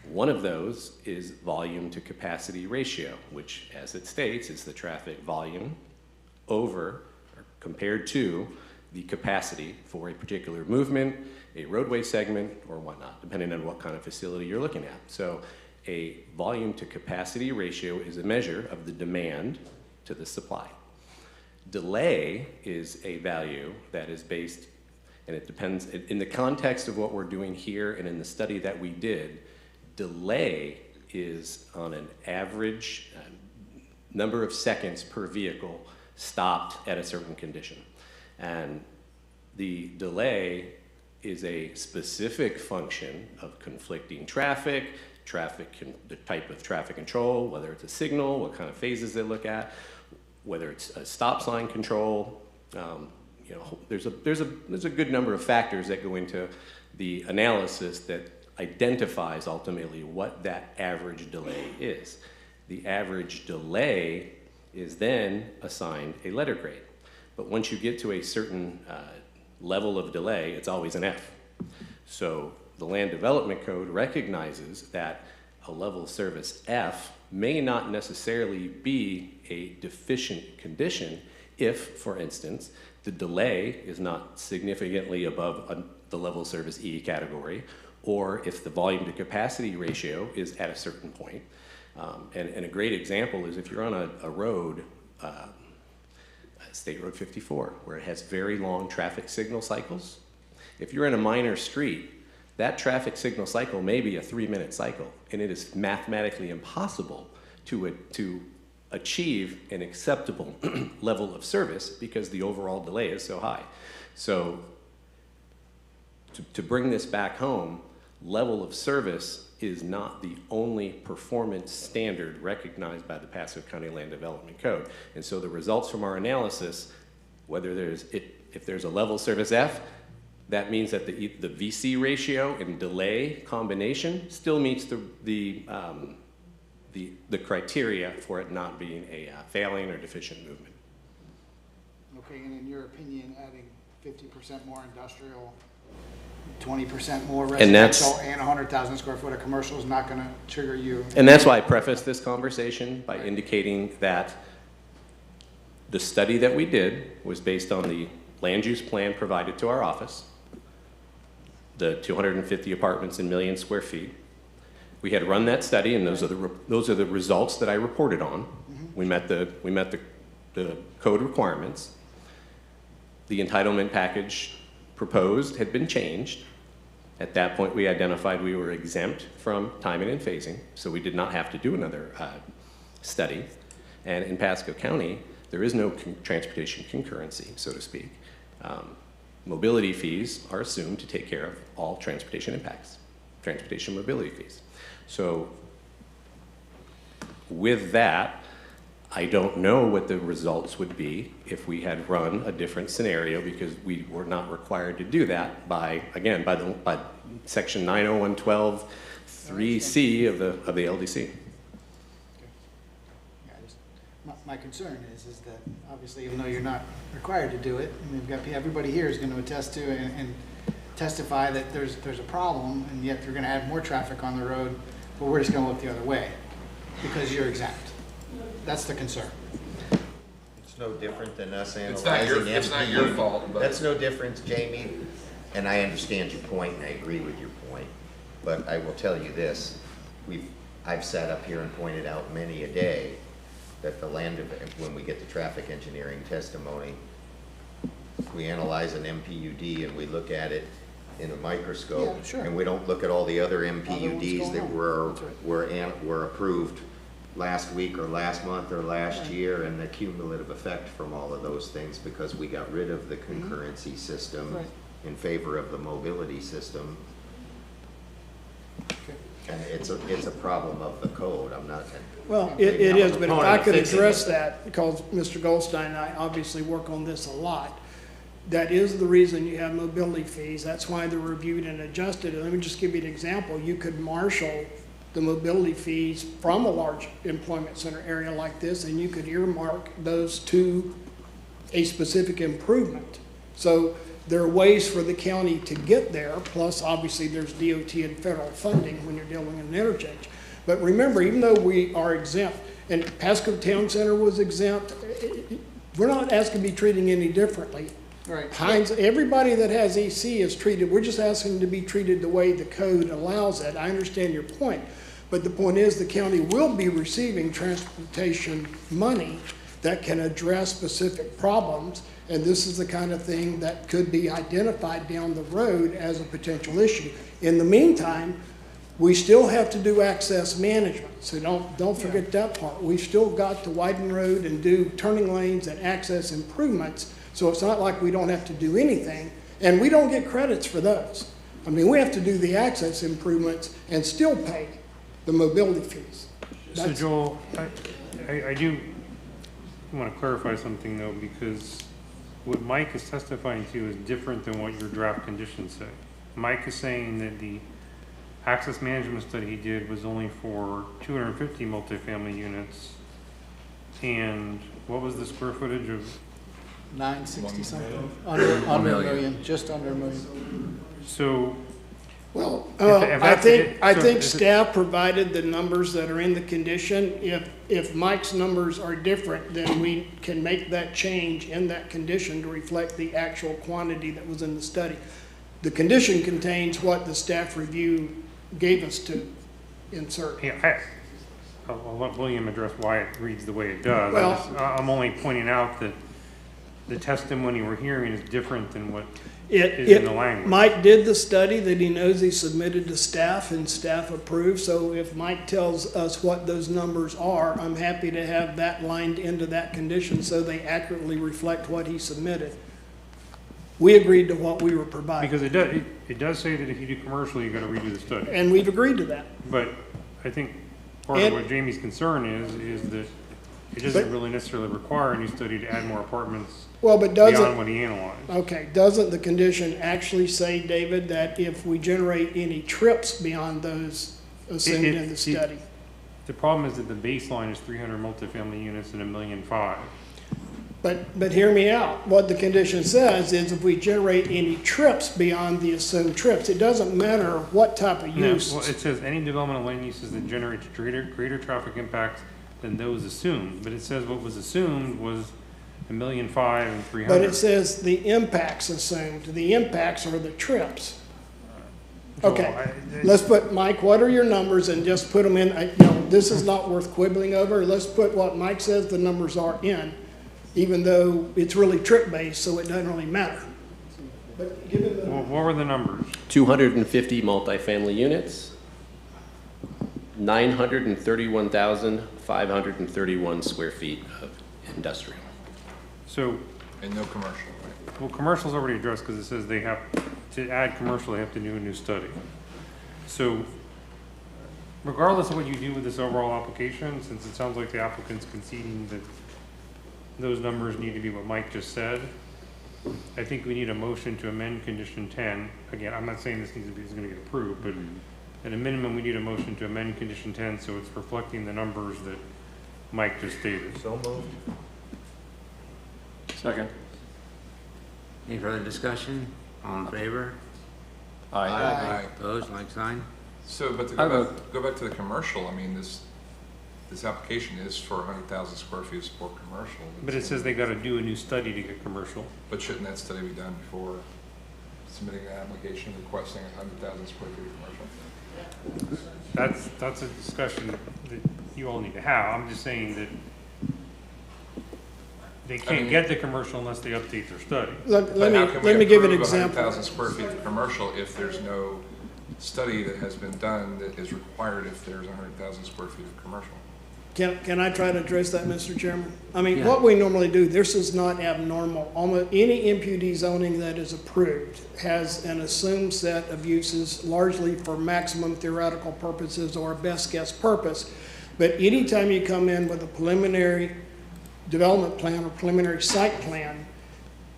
One of those is volume to capacity ratio, which, as it states, is the traffic volume over or compared to the capacity for a particular movement, a roadway segment, or whatnot, depending on what kind of facility you're looking at. So a volume to capacity ratio is a measure of the demand to the supply. Delay is a value that is based, and it depends, in the context of what we're doing here and in the study that we did, delay is on an average number of seconds per vehicle stopped at a certain condition. And the delay is a specific function of conflicting traffic, the type of traffic control, whether it's a signal, what kind of phases they look at, whether it's a stop sign control. You know, there's a good number of factors that go into the analysis that identifies ultimately what that average delay is. The average delay is then assigned a letter grade. But once you get to a certain level of delay, it's always an F. So the Land Development Code recognizes that a level of service F may not necessarily be a deficient condition if, for instance, the delay is not significantly above the level of service E category, or if the volume to capacity ratio is at a certain point. And a great example is if you're on a road, State Road 54, where it has very long traffic signal cycles. If you're in a minor street, that traffic signal cycle may be a 3-minute cycle, and it is mathematically impossible to achieve an acceptable level of service because the overall delay is so high. So to bring this back home, level of service is not the only performance standard recognized by the Pasco County Land Development Code. And so the results from our analysis, whether if there's a level service F, that means that the VC ratio and delay combination still meets the criteria for it not being a failing or deficient movement. Okay, and in your opinion, adding 50% more industrial, 20% more residential, and 100,000 square foot of commercial is not going to trigger you? And that's why I prefaced this conversation by indicating that the study that we did was based on the land use plan provided to our office, the 250 apartments in million square feet. We had run that study, and those are the results that I reported on. Mm-hmm. We met the code requirements. The entitlement package proposed had been changed. At that point, we identified we were exempt from timing and phasing, so we did not have to do another study. And in Pasco County, there is no transportation concurrency, so to speak. Mobility fees are assumed to take care of all transportation impacts, transportation mobility fees. So with that, I don't know what the results would be if we had run a different scenario, because we were not required to do that by section 90112 3C of the LDC. My concern is that obviously, even though you're not required to do it, and we've got everybody here is going to attest to and testify that there's a problem, and yet they're going to add more traffic on the road, but we're just going to look the other way because you're exempt. That's the concern. It's no different than us It's analyzing not your fault. But that's no difference, Jamie. And I understand your point, and I agree with your point. But I will tell you this: I've sat up here and pointed out many a day that when we get the traffic engineering testimony, we analyze an MPUD and we look at it in a microscope, and we don't look at all the other MPUDs that were approved last week or last month or last year, and the cumulative effect from all of those things, because we got rid of the concurrency system in favor of the mobility system. And it's a problem of the code. I'm not. Well, it is, but if I could address that, because Mr. Goldstein and I obviously work on this a lot. That is the reason you have mobility fees. That's why they're reviewed and adjusted. And let me just give you an example. You could marshal the mobility fees from a large employment center area like this, and you could earmark those to a specific improvement. So there are ways for the county to get there, plus obviously there's DOT and federal funding when you're dealing in an interchange. But remember, even though we are exempt, and Pasco Town Center was exempt, we're not asking to be treated any differently. Right. Hines, everybody that has EC is treated, we're just asking to be treated the way the code allows it. I understand your point, but the point is the county will be receiving transportation money that can address specific problems, and this is the kind of thing that could be identified down the road as a potential issue. In the meantime, we still have to do access management, so don't forget that part. We've still got to widen road and do turning lanes and access improvements, so it's not like we don't have to do anything, and we don't get credits for those. I mean, we have to do the access improvements and still pay the mobility fees. So Joel, I do want to clarify something though, because what Mike is testifying to is different than what your draft conditions say. Mike is saying that the access management study he did was only for 250 multifamily units, and what was the square footage of? 960 something, under a million, just under a million. So, well, I think staff provided the numbers that are in the condition. If Mike's numbers are different, then we can make that change in that condition to reflect the actual quantity that was in the study. The condition contains what the staff review gave us to insert. Yeah, I'll let William address why it reads the way it does. Well- I'm only pointing out that the testimony we're hearing is different than what is It, in the language. Mike did the study that he knows he submitted to staff and staff approved, so if Mike tells us what those numbers are, I'm happy to have that lined into that condition so they accurately reflect what he submitted. We agreed to what we were providing. Because it does say that if you do commercial, you gotta redo the study. And we've agreed to that. But I think part of what Jamie's concern is that it doesn't really necessarily require a new study to add more apartments Well, but beyond what he analyzed. Okay, doesn't the condition actually say, David, that if we generate any trips beyond those assumed in the study? The problem is that the baseline is 300 multifamily units and 1.5 million. But hear me out. What the condition says is if we generate any trips beyond the assumed trips, it doesn't matter what type of No, use. well, it says any development of land uses that generates greater traffic impacts than those assumed. But it says what was assumed was 1.5 million and 300. But it says the impacts assumed. The impacts are the trips. Okay, let's put, Mike, what are your numbers, and just put them in. This is not worth quibbling over. Let's put what Mike says the numbers are in, even though it's really trip-based, so it doesn't really matter. But give it What were the numbers? 250 multifamily units, 931,531 square feet of industrial. So. And no commercial, right? Well, commercial's already addressed because it says they have, to add commercial, they have to do a new study. So regardless of what you do with this overall application, since it sounds like the applicant's conceding that those numbers need to be what Mike just said, I think we need a motion to amend condition 10. Again, I'm not saying this is gonna get approved, but at a minimum, we need a motion to amend condition 10 so it's reflecting the numbers that Mike just stated. So moved. Second. Any further discussion? All in favor? Aye. Opposed, like sign? So, but to go back to the commercial, I mean, this application is for 100,000 square feet of sport commercial. But it says they gotta do a new study to get commercial. But shouldn't that study be done before submitting an application requesting 100,000 square feet of commercial? That's a discussion that you all need to have. I'm just saying that they can't get the commercial unless they update their study. Let me give an example. 100,000 square feet of commercial if there's no study that has been done that is required if there's 100,000 square feet of commercial. Can I try to address that, Mr. Chairman? I mean, Yeah. what we normally do, this is not abnormal. Almost any MPD zoning that is approved has an assumed set of uses, largely for maximum theoretical purposes or a best guess purpose. But anytime you come in with a preliminary development plan or preliminary site plan,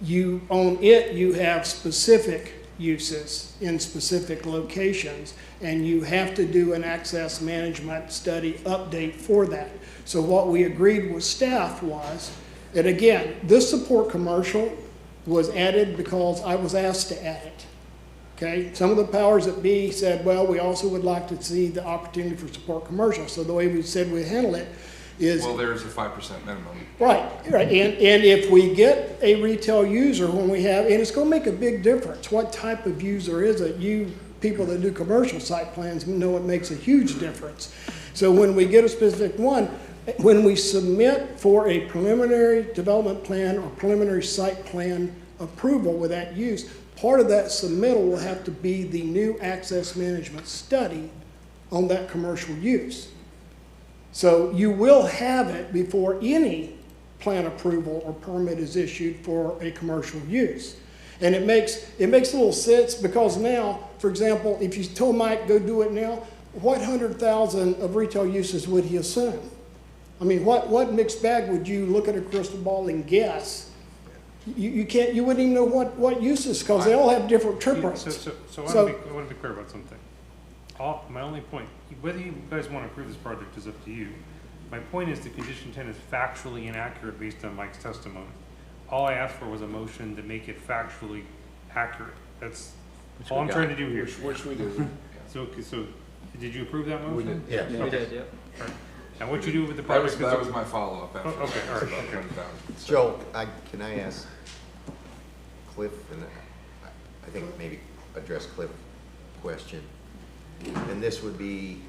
you have specific uses in specific locations, and you have to do an access management study update for that. So what we agreed with staff was, and again, this support commercial was added because I was asked to add it. Okay, some of the powers that be said, well, we also would like to see the opportunity for support commercial. So the way we said we handle it is. Well, there's a 5% minimum. Right. And if we get a retail user when we have, and it's gonna make a big difference, what type of user is it? You people that do commercial site plans know it makes a huge difference. So when we get a specific one, when we submit for a preliminary development plan or preliminary site plan approval with that use, part of that submittal will have to be the new access management study on that commercial use. So you will have it before any plan approval or permit is issued for a commercial use. And it makes a little sense because now, for example, if you told Mike, go do it now, what 100,000 of retail uses would he assume? I mean, what mixed bag would you look at a crystal ball and guess? You wouldn't even know what uses because they all have different trip rates. So I want to be clear about something. My only point, whether you guys want to approve this project is up to you. My point is the condition 10 is factually inaccurate based on Mike's testimony. All I asked for was a motion to make it factually accurate. That's all I'm trying to do here. Which we do. So did you approve that motion? We did. Yeah, we did, yeah. All right. Now what you do with the project? That was my follow-up after. Okay, all right. Okay. Joe, can I ask Cliff, and I think maybe address Cliff's question. And this would be,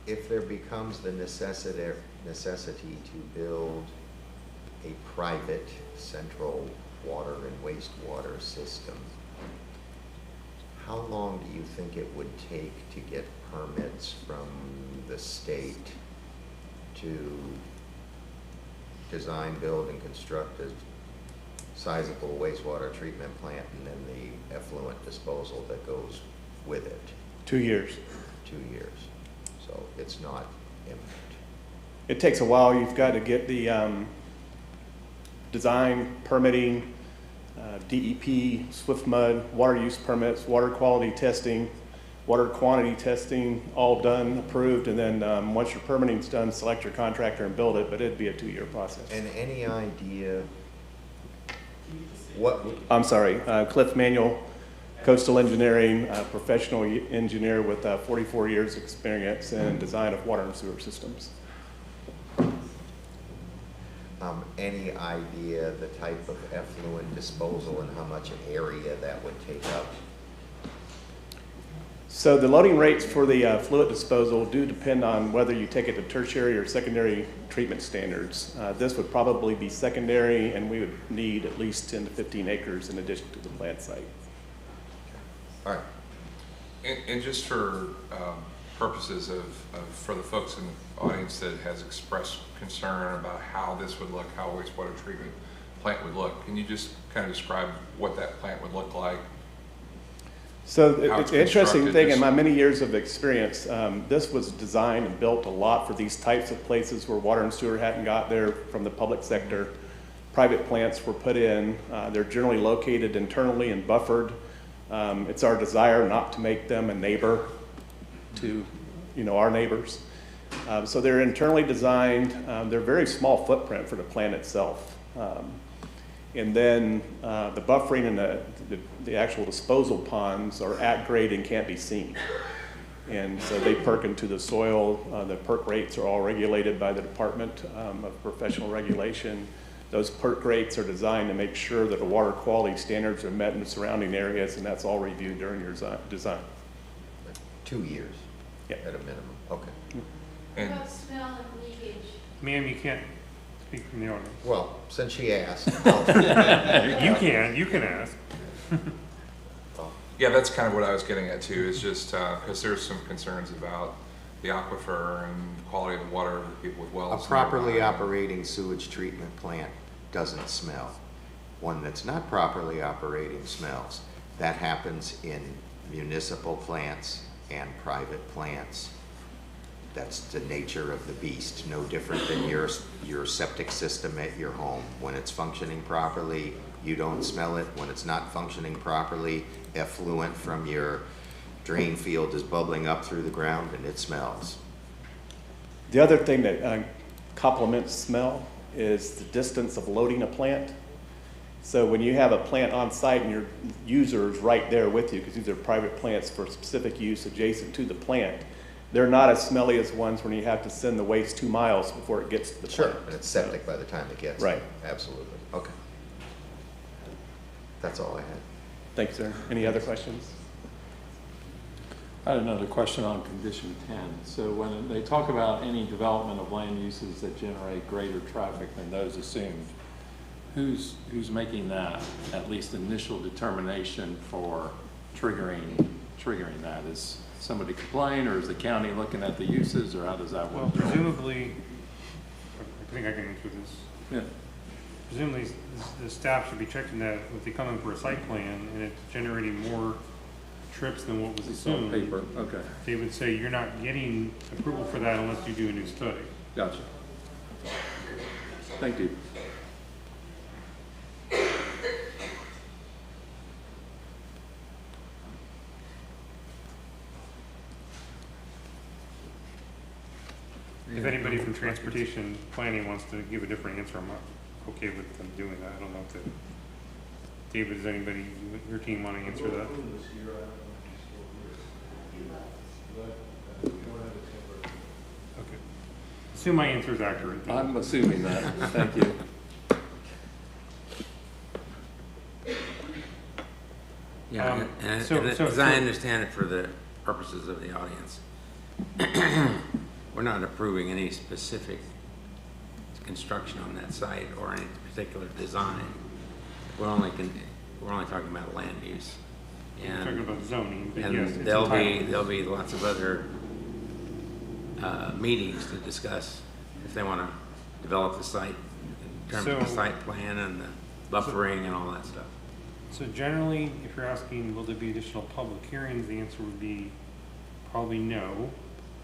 if there becomes the necessity to build a private central water and wastewater system, how long do you think it would take to get permits from the state to design, build, and construct a sizable wastewater treatment plant and then the effluent disposal that goes with it? 2 years. 2 years. So it's not imminent. It takes a while. You've got to get the design, permitting, DEP, Swift Mud, water use permits, water quality testing, water quantity testing, all done, approved, and then once your permitting's done, select your contractor and build it, but it'd be a 2-year process. And any idea what? I'm sorry, Cliff Manuel, coastal engineering, professional engineer with 44 years experience in design of water and sewer systems. Any idea the type of effluent disposal and how much area that would take up? So the loading rates for the fluid disposal do depend on whether you take it to tertiary or secondary treatment standards. This would probably be secondary, and we would need at least 10 to 15 acres in addition to the plant site. All right. And just for purposes of for the folks in the audience that has expressed concern about how this would look, how a wastewater treatment plant would look, can you just kind of describe what that plant would look like? So it's an interesting thing in my many years of experience, this was designed and built a lot for these types of places where water and sewer hadn't got there from the public sector. Private plants were put in. They're generally located internally and buffered. It's our desire not to make them a neighbor to, our neighbors. So they're internally designed. They're very small footprint for the plant itself. And then the buffering and the actual disposal ponds are at grade and can't be seen. And so they perk into the soil. The perk rates are all regulated by the Department of Professional Regulation. Those perk rates are designed to make sure that the water quality standards are met in the surrounding areas, and that's all reviewed during your design. 2 years? Yeah. At a minimum, okay. And What about smell and leakage? Ma'am, you can't speak from the audience. Well, since she asked. You can ask. yeah, that's kind of what I was getting at too, is just because there's some concerns about the aquifer and quality of the water of the people with wells. A properly operating sewage treatment plant doesn't smell. One that's not properly operating smells. That happens in municipal plants and private plants. That's the nature of the beast, no different than your septic system at your home. When it's functioning properly, you don't smell it. When it's not functioning properly, effluent from your drain field is bubbling up through the ground and it smells. The other thing that complements smell is the distance of loading a plant. So when you have a plant on site and your user is right there with you, because these are private plants for specific use adjacent to the plant, they're not as smelly as ones when you have to send the waste 2 miles before it gets to the plant. Sure, and it's septic by the time it gets right. there. Absolutely. Okay. That's all I had. Thank you, sir. Any other questions? I had another question on condition 10. So when they talk about any development of land uses that generate greater traffic than those assumed, who's making that at least initial determination for triggering that? Is somebody complain, or is the county looking at the uses, or how does that work? Well, presumably, I think I can answer this. Yeah. Presumably, the staff should be checking that if they come in for a site plan and it's generating more trips than what was assumed. Paper. Okay. They would say you're not getting approval for that unless you do a new study. Gotcha. Thank you. If anybody from transportation planning wants to give a different answer, I'm okay with them doing that. I don't know if that. David, does anybody, your team want to answer that? Okay. Assume my answer is accurate. I'm assuming that. Thank you. Yeah, as I understand it for the purposes of the audience, we're not approving any specific construction on that site or any particular design. We're only talking about land use. And, talking about zoning, but and yes, it's there'll be lots of other meetings to discuss if they want to develop the site in terms of the site plan and the buffering and all that stuff. So generally, if you're asking, will there be additional public hearings, the answer would be probably no,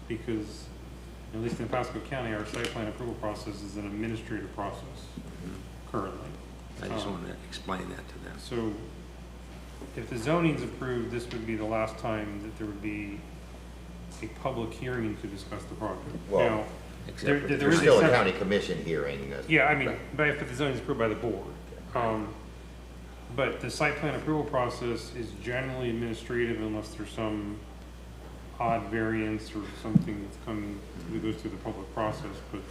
because at least in Pasco County, our site plan approval process is an administrative process currently. I just wanted to explain that to them. So if the zoning's approved, this would be the last time that there would be a public hearing to discuss the project. Well, now, there's still a county commission hearing. Yeah, I mean, but if the zoning's approved by the board. But the site plan approval process is generally administrative unless there's some odd variance or something that's coming, that goes through the public process, but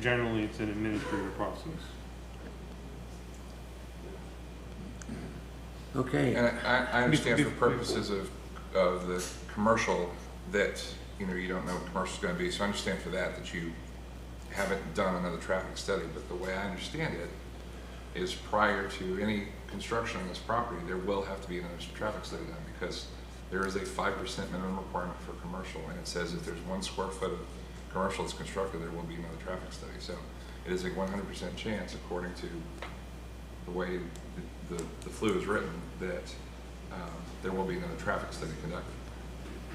generally it's an administrative process. Okay. And I understand for purposes of the commercial that, you know, you don't know what commercial is going to be, so I understand for that you haven't done another traffic study, but the way I understand it is prior to any construction on this property, there will have to be another traffic study done because there is a 5% minimum requirement for commercial, and it says if there's 1 square foot of commercial that's constructed, there will be another traffic study. So it is a 100% chance, according to the way the flu is written, that there will be another traffic study conducted.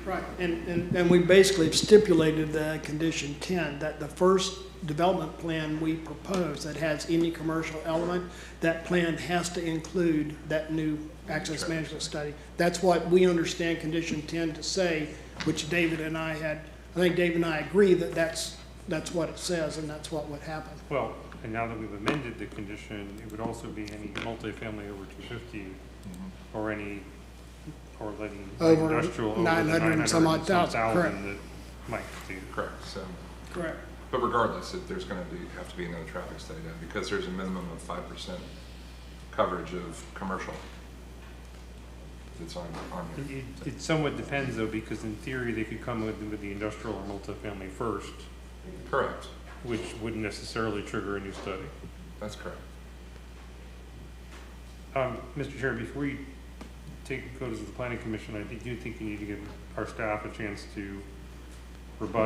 Right, and we basically stipulated the condition 10, that the first development plan we propose that has any commercial element, that plan has to include that new access management study. That's what we understand condition 10 to say, which David and I had, I think David and I agree that that's what it says and that's what would happen. Well, and now that we've amended the condition, it would also be any multifamily over 250 or any, or letting over industrial over 900 and some odd thousand, correct. that might do. Correct. So. Correct. But regardless, there's going to have to be another traffic study done because there's a minimum of 5% coverage of commercial that's on here. It somewhat depends though, because in theory they could come with the industrial or multifamily first. Correct. Which wouldn't necessarily trigger a new study. That's correct. Mr. Chair, before you go to the Planning Commission, I do think you need to give our staff a chance to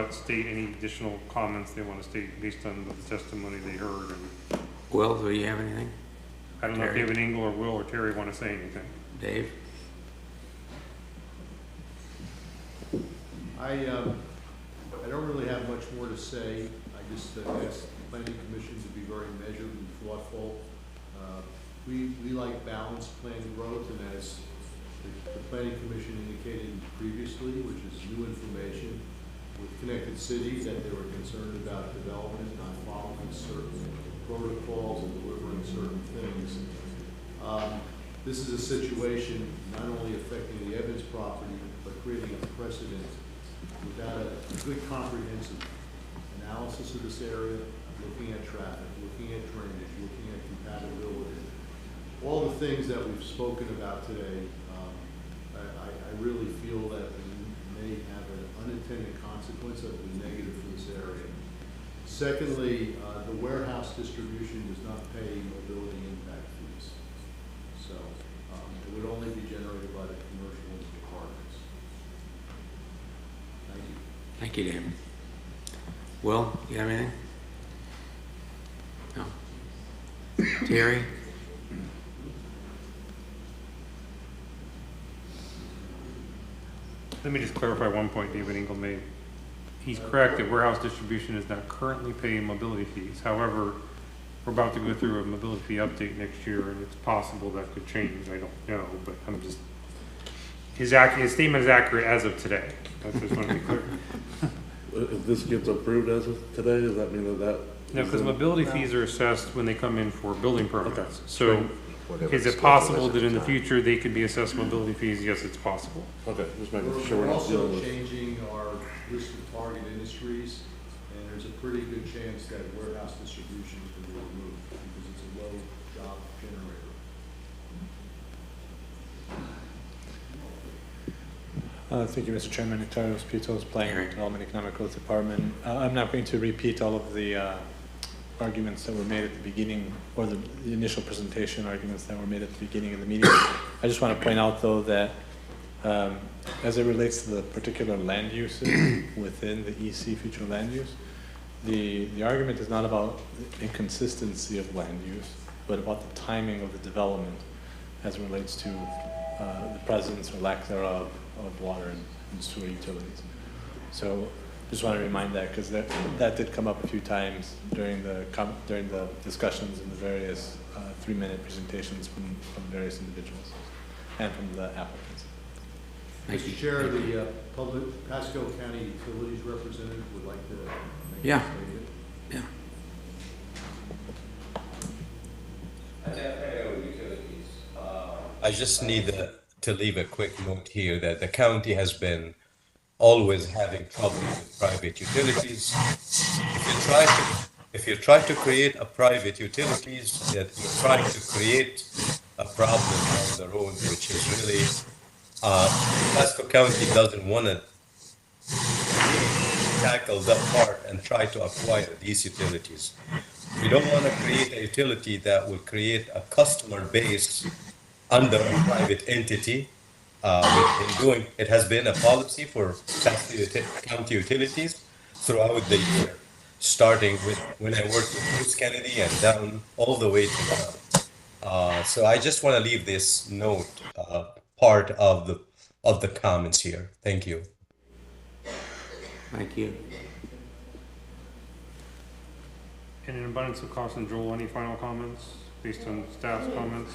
state any additional comments they want to state based on the testimony they heard. And Will, do you have anything? I don't know if David Engel or Will or Terry want to say anything. Dave? I don't really have much more to say. I just ask the Planning Commission to be very measured and thoughtful. We like balanced planned growth, and as the Planning Commission indicated previously, which is new information, with connected cities, that they were concerned about development, not following certain protocols and delivering certain things. This is a situation not only affecting the Evans property, but creating a precedent without a good comprehensive analysis of this area, looking at traffic, looking at drainage, looking at compatibility. All the things that we've spoken about today, I really feel that they may have an unintended consequence that will be negative for this area. Secondly, the warehouse distribution does not pay mobility impact fees. So it would only be generated by the commercial departments. Thank you. Thank you, David. Will, you have anything? No. Terry? Let me just clarify one point David Engel made. He's correct that warehouse distribution is not currently paying mobility fees. However, we're about to go through a mobility fee update next year, and it's possible that could change. I don't know, but I'm just, his statement is accurate as of today. I just want to be clear. If this gets approved as of today, does that mean that? No, because mobility fees are assessed when they come in for building permits. Okay. So is it possible that in the future they could be assessed mobility fees? Yes, it's possible. Okay, just making sure We're we're not also dealing with. changing our list of target industries, and there's a pretty good chance that warehouse distribution can be removed because it's a low job generator. Thank you, Mr. Chairman. Carlos Pitos, Planning and Development Economic Growth Department. I'm not going to repeat all of the arguments that were made at the beginning, or the initial presentation arguments that were made at the beginning of the meeting. I just want to point out, though, that as it relates to the particular land uses within the EC future land use, the argument is not about the inconsistency of land use, but about the timing of the development as it relates to the presence or lack thereof of water and sewer utilities. So just want to remind that, because that did come up a few times during the discussions in the various 3-minute presentations from various individuals and from the applicants. Mr. Chair, the public Pasco County Utilities representative would like to make Yeah. a statement. Yeah. I just need to leave a quick note here that the county has been always having trouble with private utilities. If you try to create a private utilities, that you're trying to create a problem on the road, which is really Pasco County doesn't want to tackle that part and try to acquire these utilities. We don't want to create a utility that will create a customer base under a private entity. We've been doing, it has been a policy for Pasco County Utilities throughout the year, starting with when I worked with Bruce Kennedy and down all the way to now. So I just want to leave this note part of the comments here. Thank you. Thank you. In an abundance of caution, Joel, any final comments based on staff's comments?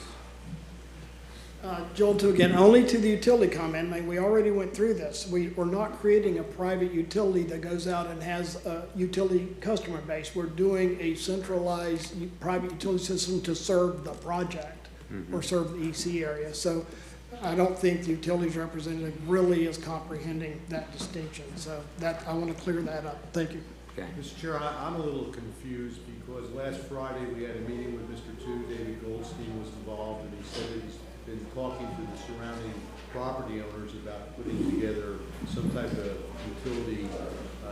Joel, too, again, only to the utility comment. I mean, we already went through this. We're not creating a private utility that goes out and has a utility customer base. We're doing a centralized private utility system to serve the project or serve the EC area. So I don't think the utilities representative really is comprehending that distinction. So that, I want to clear that up. Thank you. Okay. Mr. Chair, I'm a little confused because last Friday we had a meeting with Mr. Tu. David Goldstein was involved, and he said that he's been talking to the surrounding property owners about putting together some type of utility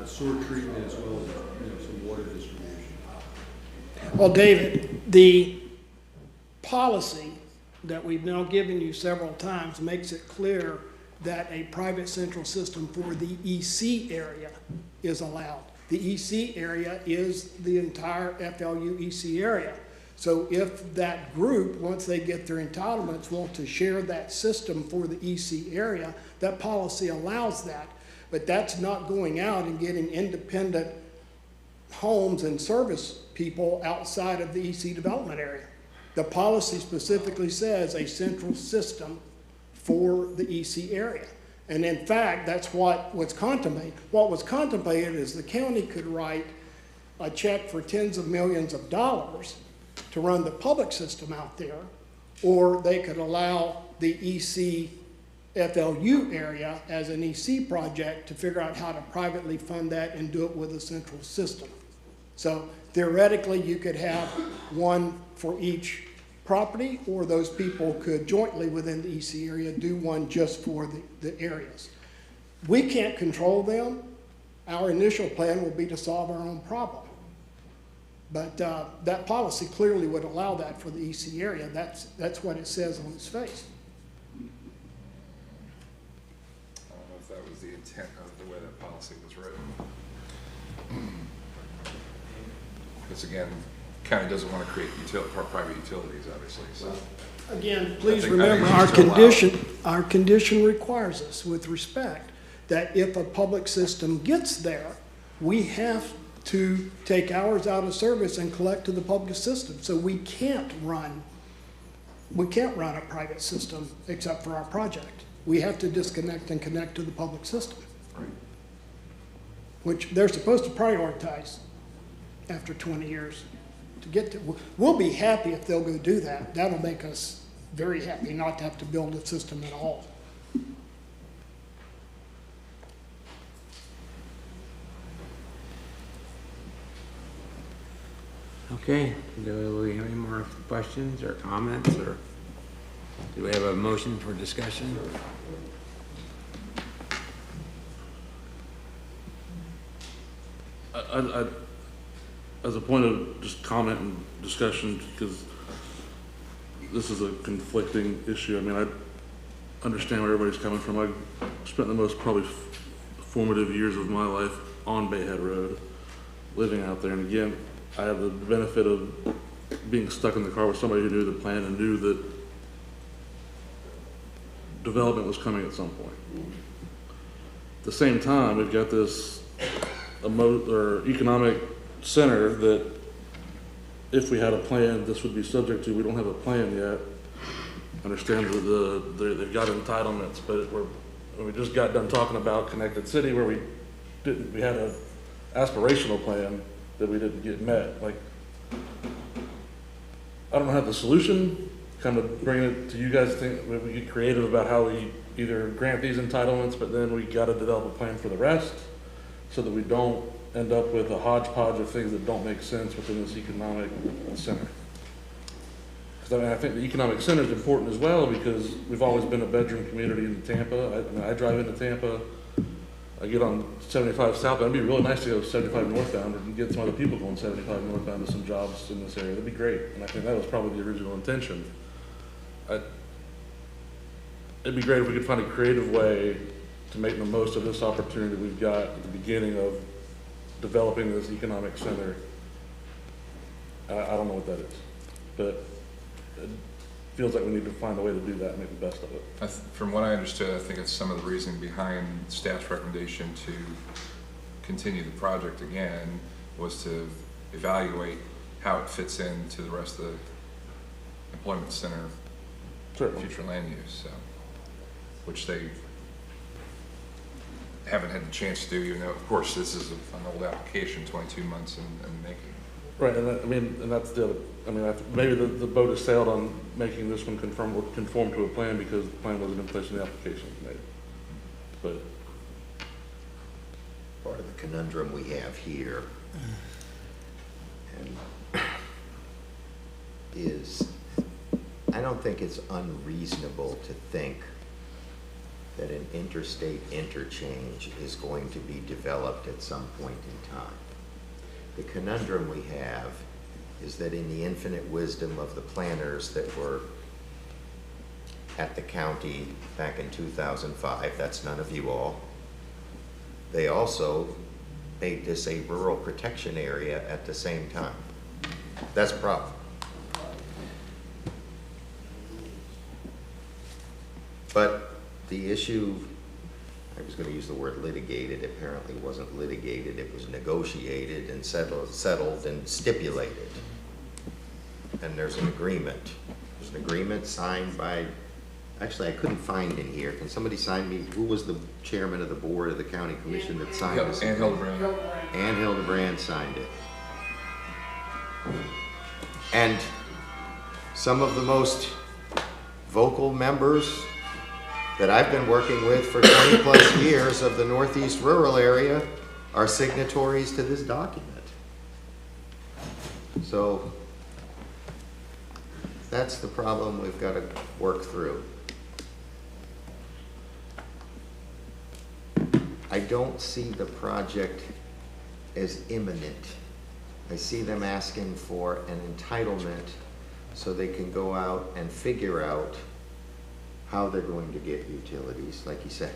sewer treatment as well as some water distribution. Well, David, the policy that we've now given you several times makes it clear that a private central system for the EC area is allowed. The EC area is the entire FLU EC area. So if that group, once they get their entitlements, want to share that system for the EC area, that policy allows that. But that's not going out and getting independent homes and service people outside of the EC development area. The policy specifically says a central system for the EC area. And in fact, that's what was contemplated. What was contemplated is the county could write a check for tens of millions of dollars to run the public system out there, or they could allow the EC FLU area as an EC project to figure out how to privately fund that and do it with a central system. So theoretically, you could have one for each property, or those people could jointly within the EC area do one just for the areas. We can't control them. Our initial plan will be to solve our own problem. But that policy clearly would allow that for the EC area. That's what it says on its face. I don't know if that was the intent of the way that policy was written. Because again, county doesn't want to create private utilities, obviously. So again, please remember our condition requires us, with respect, that if a public system gets there, we have to take hours out of service and collect to the public system. So we can't run a private system except for our project. We have to disconnect and connect to the public system, which they're supposed to prioritize after 20 years to get to. We'll be happy if they'll go do that. That'll make us very happy not to have to build a system at all. Okay, do we have any more questions or comments or? Do we have a motion for discussion? As a point of just comment and discussion, because this is a conflicting issue. I mean, I understand where everybody's coming from. I spent the most probably formative years of my life on Bayhead Road, living out there. And again, I have the benefit of being stuck in the car with somebody who knew the plan and knew that development was coming at some point. At the same time, we've got this economic center that if we had a plan, this would be subject to. We don't have a plan yet. I understand that they've got entitlements, but we just got done talking about Connected City where we had an aspirational plan that we didn't get met. Like, I don't have the solution, kind of bringing it to you guys to think we get creative about how we either grant these entitlements, but then we got to develop a plan for the rest so that we don't end up with a hodgepodge of things that don't make sense within this economic center. Because I think the economic center is important as well because we've always been a bedroom community in Tampa. I drive into Tampa, I get on 75 southbound. It'd be really nice to go 75 northbound and get some other people going 75 northbound to some jobs in this area. That'd be great. And I think that was probably the original intention. It'd be great if we could find a creative way to make the most of this opportunity we've got at the beginning of developing this economic center. I don't know what that is, but it feels like we need to find a way to do that and make the best of it. From what I understood, I think it's some of the reasoning behind staff's recommendation to continue the project again was to evaluate how it fits into the rest of the employment center future land use, so, which they haven't had the chance to do, even though, of course, this is an old application, 22 months in making. Right, and that's the other, maybe the boat has sailed on making this one conform to a plan because the plan wasn't in place when the application was made. But part of the conundrum we have here is I don't think it's unreasonable to think that an interstate interchange is going to be developed at some point in time. The conundrum we have is that in the infinite wisdom of the planners that were at the county back in 2005, that's none of you all, they also made this a rural protection area at the same time. That's a problem. But the issue, I was going to use the word litigated, apparently wasn't litigated, it was negotiated and settled and stipulated. And there's an agreement. There's an agreement signed by, actually I couldn't find in here, can somebody sign me, who was the chairman of the board of the county commission that signed this? Ann Hildebrand. Ann Hildebrand signed it. And some of the most vocal members that I've been working with for 20 plus years of the Northeast rural area are signatories to this document. So that's the problem we've got to work through. I don't see the project as imminent. I see them asking for an entitlement so they can go out and figure out how they're going to get utilities, like you said,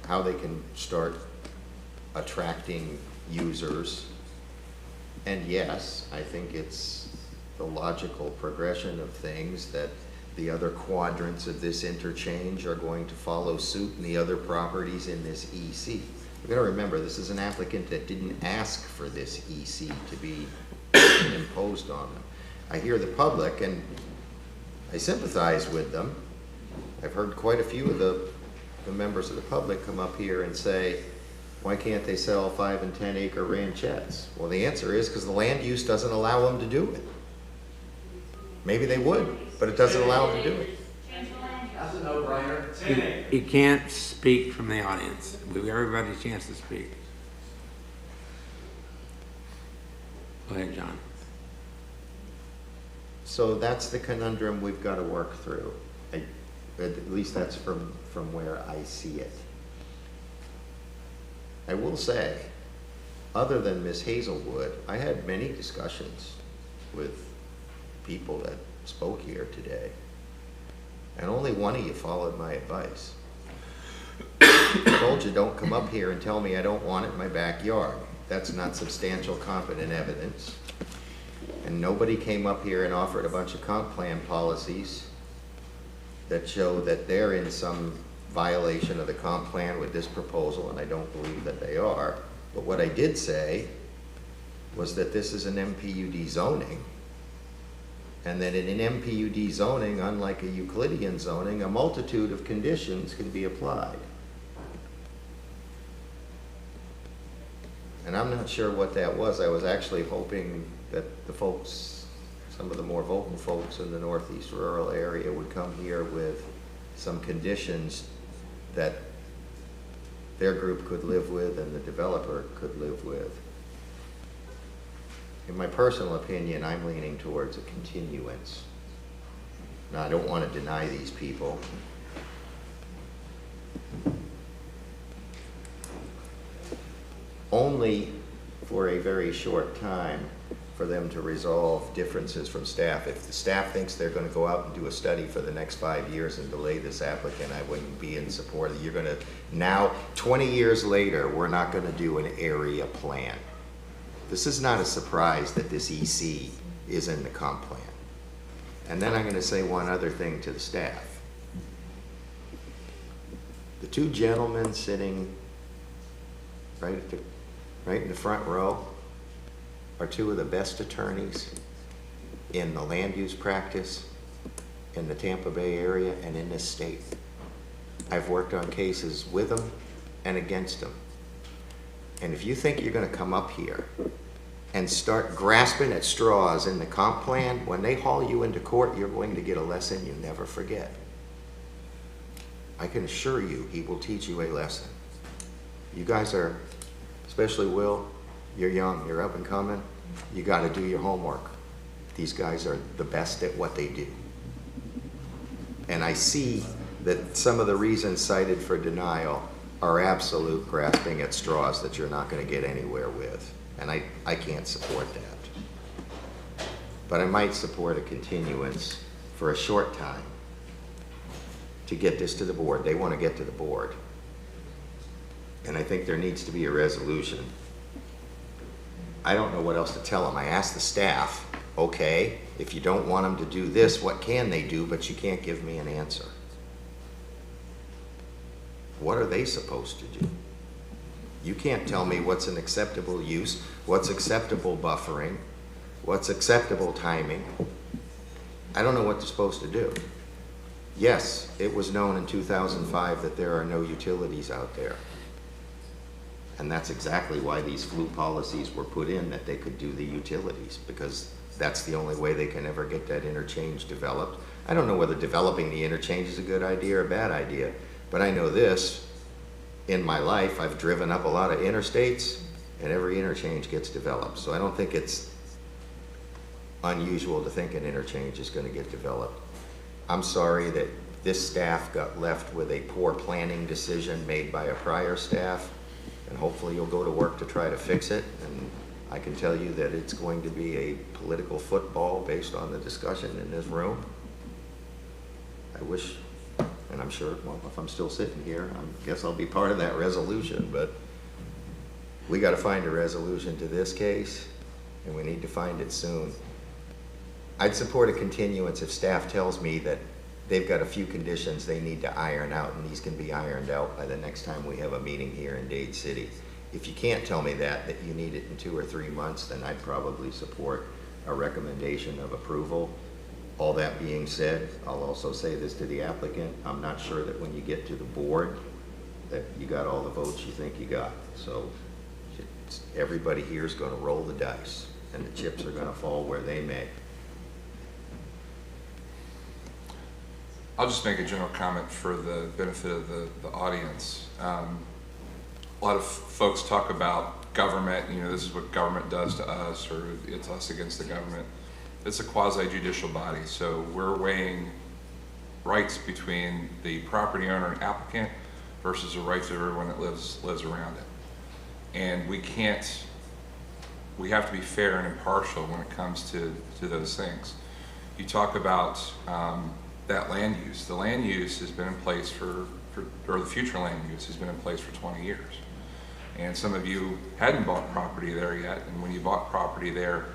how they can start attracting users. And yes, I think it's the logical progression of things that the other quadrants of this interchange are going to follow suit and the other properties in this EC. We've got to remember, this is an applicant that didn't ask for this EC to be imposed on them. I hear the public and I sympathize with them. I've heard quite a few of the members of the public come up here and say, why can't they sell 5 and 10 acre ranchettes? Well, the answer is because the land use doesn't allow them to do it. Maybe they would, but it doesn't allow them to do it. That's a no-brainer. You can't speak from the audience. We give everybody a chance to speak. Go ahead, John. So that's the conundrum we've got to work through. At least that's from where I see it. I will say, other than Ms. Hazelwood, I had many discussions with people that spoke here today, and only one of you followed my advice. I told you, don't come up here and tell me I don't want it in my backyard. That's not substantial, competent evidence. And nobody came up here and offered a bunch of comp plan policies that show that they're in some violation of the comp plan with this proposal, and I don't believe that they are. But what I did say was that this is an MPUD zoning, and that in an MPUD zoning, unlike a Euclidean zoning, a multitude of conditions can be applied. And I'm not sure what that was. I was actually hoping that the folks, some of the more vocal folks in the Northeast rural area would come here with some conditions that their group could live with and the developer could live with. In my personal opinion, I'm leaning towards a continuance. Now, I don't want to deny these people. Only for a very short time for them to resolve differences from staff. If the staff thinks they're going to go out and do a study for the next 5 years and delay this applicant, I wouldn't be in support of it. You're going to, now, 20 years later, we're not going to do an area plan. This is not a surprise that this EC is in the comp plan. And then I'm going to say one other thing to the staff. The two gentlemen sitting right in the front row are two of the best attorneys in the land use practice in the Tampa Bay area and in this state. I've worked on cases with them and against them. And if you think you're going to come up here and start grasping at straws in the comp plan, when they haul you into court, you're going to get a lesson you never forget. I can assure you, he will teach you a lesson. You guys are, especially Will, you're young, you're up and coming, you got to do your homework. These guys are the best at what they do. And I see that some of the reasons cited for denial are absolute grasping at straws that you're not going to get anywhere with. And I can't support that. But I might support a continuance for a short time to get this to the board. They want to get to the board. And I think there needs to be a resolution. I don't know what else to tell them. I asked the staff, okay, if you don't want them to do this, what can they do? But you can't give me an answer. What are they supposed to do? You can't tell me what's an acceptable use, what's acceptable buffering, what's acceptable timing. I don't know what they're supposed to do. Yes, it was known in 2005 that there are no utilities out there. And that's exactly why these flu policies were put in, that they could do the utilities, because that's the only way they can ever get that interchange developed. I don't know whether developing the interchange is a good idea or a bad idea, but I know this, in my life, I've driven up a lot of interstates, and every interchange gets developed. So I don't think it's unusual to think an interchange is going to get developed. I'm sorry that this staff got left with a poor planning decision made by a prior staff, and hopefully you'll go to work to try to fix it. And I can tell you that it's going to be a political football based on the discussion in this room. I wish, and I'm sure, well, if I'm still sitting here, I guess I'll be part of that resolution, but we got to find a resolution to this case, and we need to find it soon. I'd support a continuance if staff tells me that they've got a few conditions they need to iron out, and these can be ironed out by the next time we have a meeting here in Dade City. If you can't tell me that you need it in 2 or 3 months, then I'd probably support a recommendation of approval. All that being said, I'll also say this to the applicant. I'm not sure that when you get to the board that you got all the votes you think you got. So everybody here is going to roll the dice, and the chips are going to fall where they may. I'll just make a general comment for the benefit of the audience. A lot of folks talk about government, you know, this is what government does to us, or it's us against the government. It's a quasi-judicial body, so we're weighing rights between the property owner and applicant versus the rights of everyone that lives around it. And we have to be fair and impartial when it comes to those things. You talk about that land use. The land use has been in place or the future land use has been in place for 20 years. And some of you hadn't bought property there yet, and when you bought property there,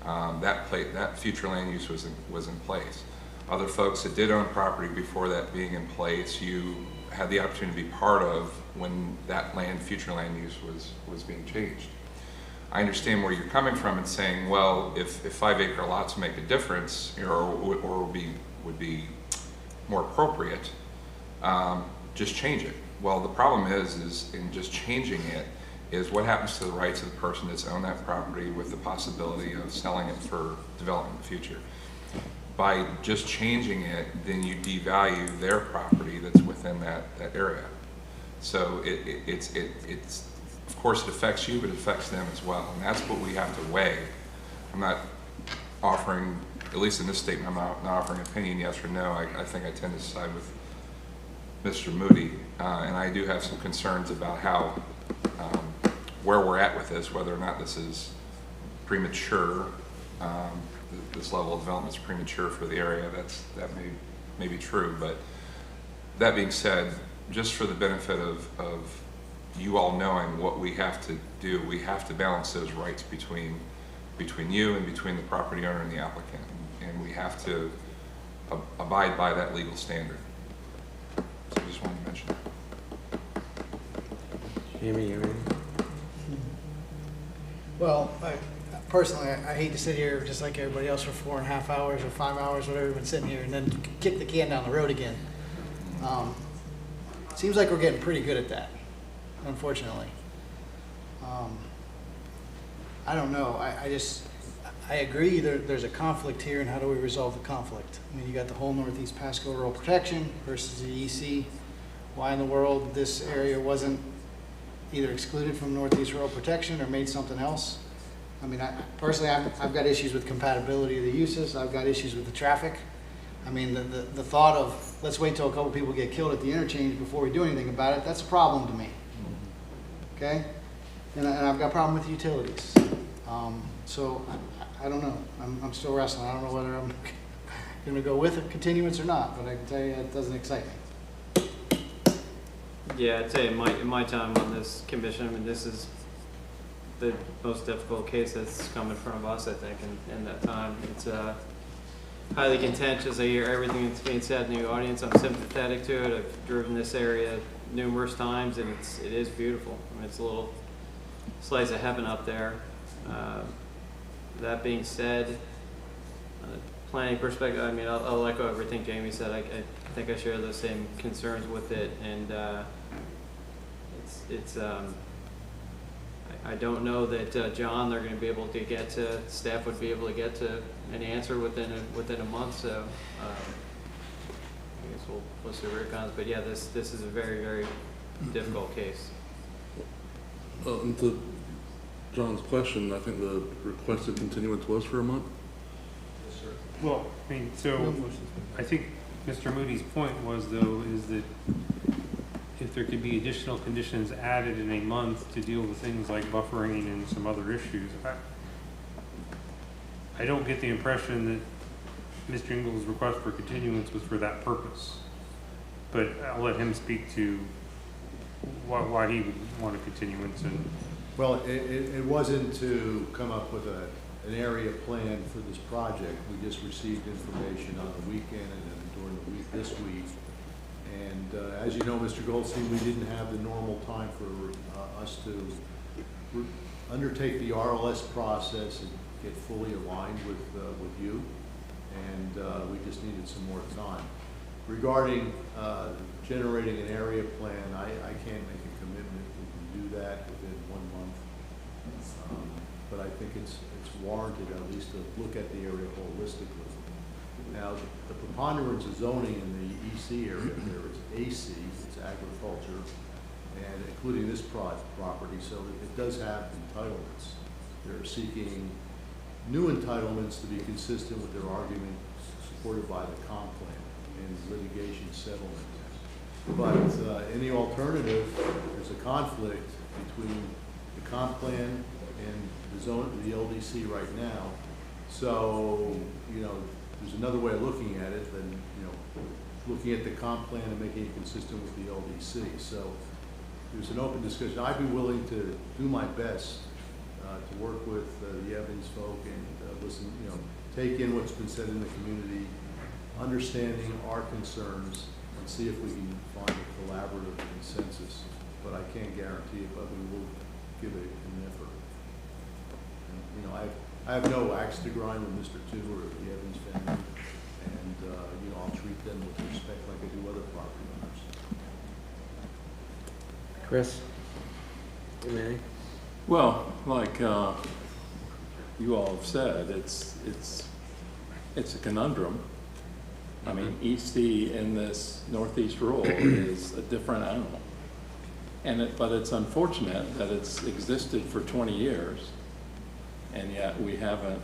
that future land use was in place. Other folks that did own property before that being in place, you had the opportunity to be part of when that future land use was being changed. I understand where you're coming from and saying, well, if 5-acre lots make a difference, or would be more appropriate, just change it. Well, the problem is in just changing it is what happens to the rights of the person that's owned that property with the possibility of selling it for development in the future. By just changing it, then you devalue their property that's within that area. So it's of course it affects you, but it affects them as well, and that's what we have to weigh. I'm not offering, at least in this statement, I'm not offering an opinion, yes or no. I think I tend to side with Mr. Moody, and I do have some concerns about how where we're at with this, whether or not this is premature. This level of development is premature for the area. That may be true, but that being said, just for the benefit of you all knowing what we have to do, we have to balance those rights between you and between the property owner and the applicant, and we have to abide by that legal standard. So I just wanted to mention that. Jamie, you ready? Well, personally, I hate to sit here just like everybody else for 4.5 hours or 5 hours, whatever we've been sitting here, and then kick the can down the road again. Seems like we're getting pretty good at that, unfortunately. I don't know. I agree there's a conflict here, and how do we resolve the conflict? I mean, you got the whole Northeast Pasco Rural Protection versus the EC. Why in the world this area wasn't either excluded from Northeast Rural Protection or made something else? I mean, personally, I've got issues with compatibility of the uses. I've got issues with the traffic. I mean, the thought of, let's wait till a couple people get killed at the interchange before we do anything about it, that's a problem to me. Okay? And I've got a problem with utilities. So I don't know. I'm still wrestling. I don't know whether I'm going to go with a continuance or not, but I can tell you it doesn't excite me. Yeah, I'd say in my time on this commission, I mean, this is the most difficult case that's come in front of us, I think, in that time. It's highly contentious. I hear everything that's being said in the audience. I'm sympathetic to it. I've driven this area numerous times, and it is beautiful. I mean, it's a little slice of heaven up there. That being said, planning perspective, I mean, I'll echo everything Jamie said. I think I share those same concerns with it, and I don't know that John, they're going to be able to get to, staff would be able to get to an answer within a month. So I guess we'll see where it comes. But yeah, this is a very, very difficult case. And to John's question, I think the requested continuance was for a month. Yes, sir. Well, I mean, so I think Mr. Moody's point was, though, is that if there could be additional conditions added in a month to deal with things like buffering and some other issues, I don't get the impression that Mr. Ingles' request for continuance was for that purpose. But I'll let him speak to why he would want a continuance. And Well, it wasn't to come up with an area plan for this project. We just received information on the weekend and then during the week this week. And as you know, Mr. Goldstein, we didn't have the normal time for us to undertake the RLS process and get fully aligned with you. And we just needed some more time. Regarding generating an area plan, I can't make a commitment. We can do that within 1 month. But I think it's warranted at least to look at the area holistically. Now, the preponderance of zoning in the EC area there is AC, it's agriculture, and including this property, so it does have entitlements. They're seeking new entitlements to be consistent with their argument supported by the comp plan. and litigation settlement. But any alternative, there's a conflict between the comp plan and the LDC right now. So, you know, there's another way of looking at it than, you know, looking at the comp plan and making it consistent with the LDC. So there's an open discussion. I'd be willing to do my best to work with the Evans folk and listen, you know, take in what's been said in the community, understanding our concerns, and see if we can find a collaborative consensus. But I can't guarantee it, but we will give it an effort. And, you know, I have no axe to grind with Mr. Tu or the Evans family, and you know, I'll treat them with respect like I do other property owners. Chris? Anything? Well, like you all have said, it's a conundrum. I mean, EC in this northeast rural is a different animal. But it's unfortunate that it's existed for 20 years, and yet we haven't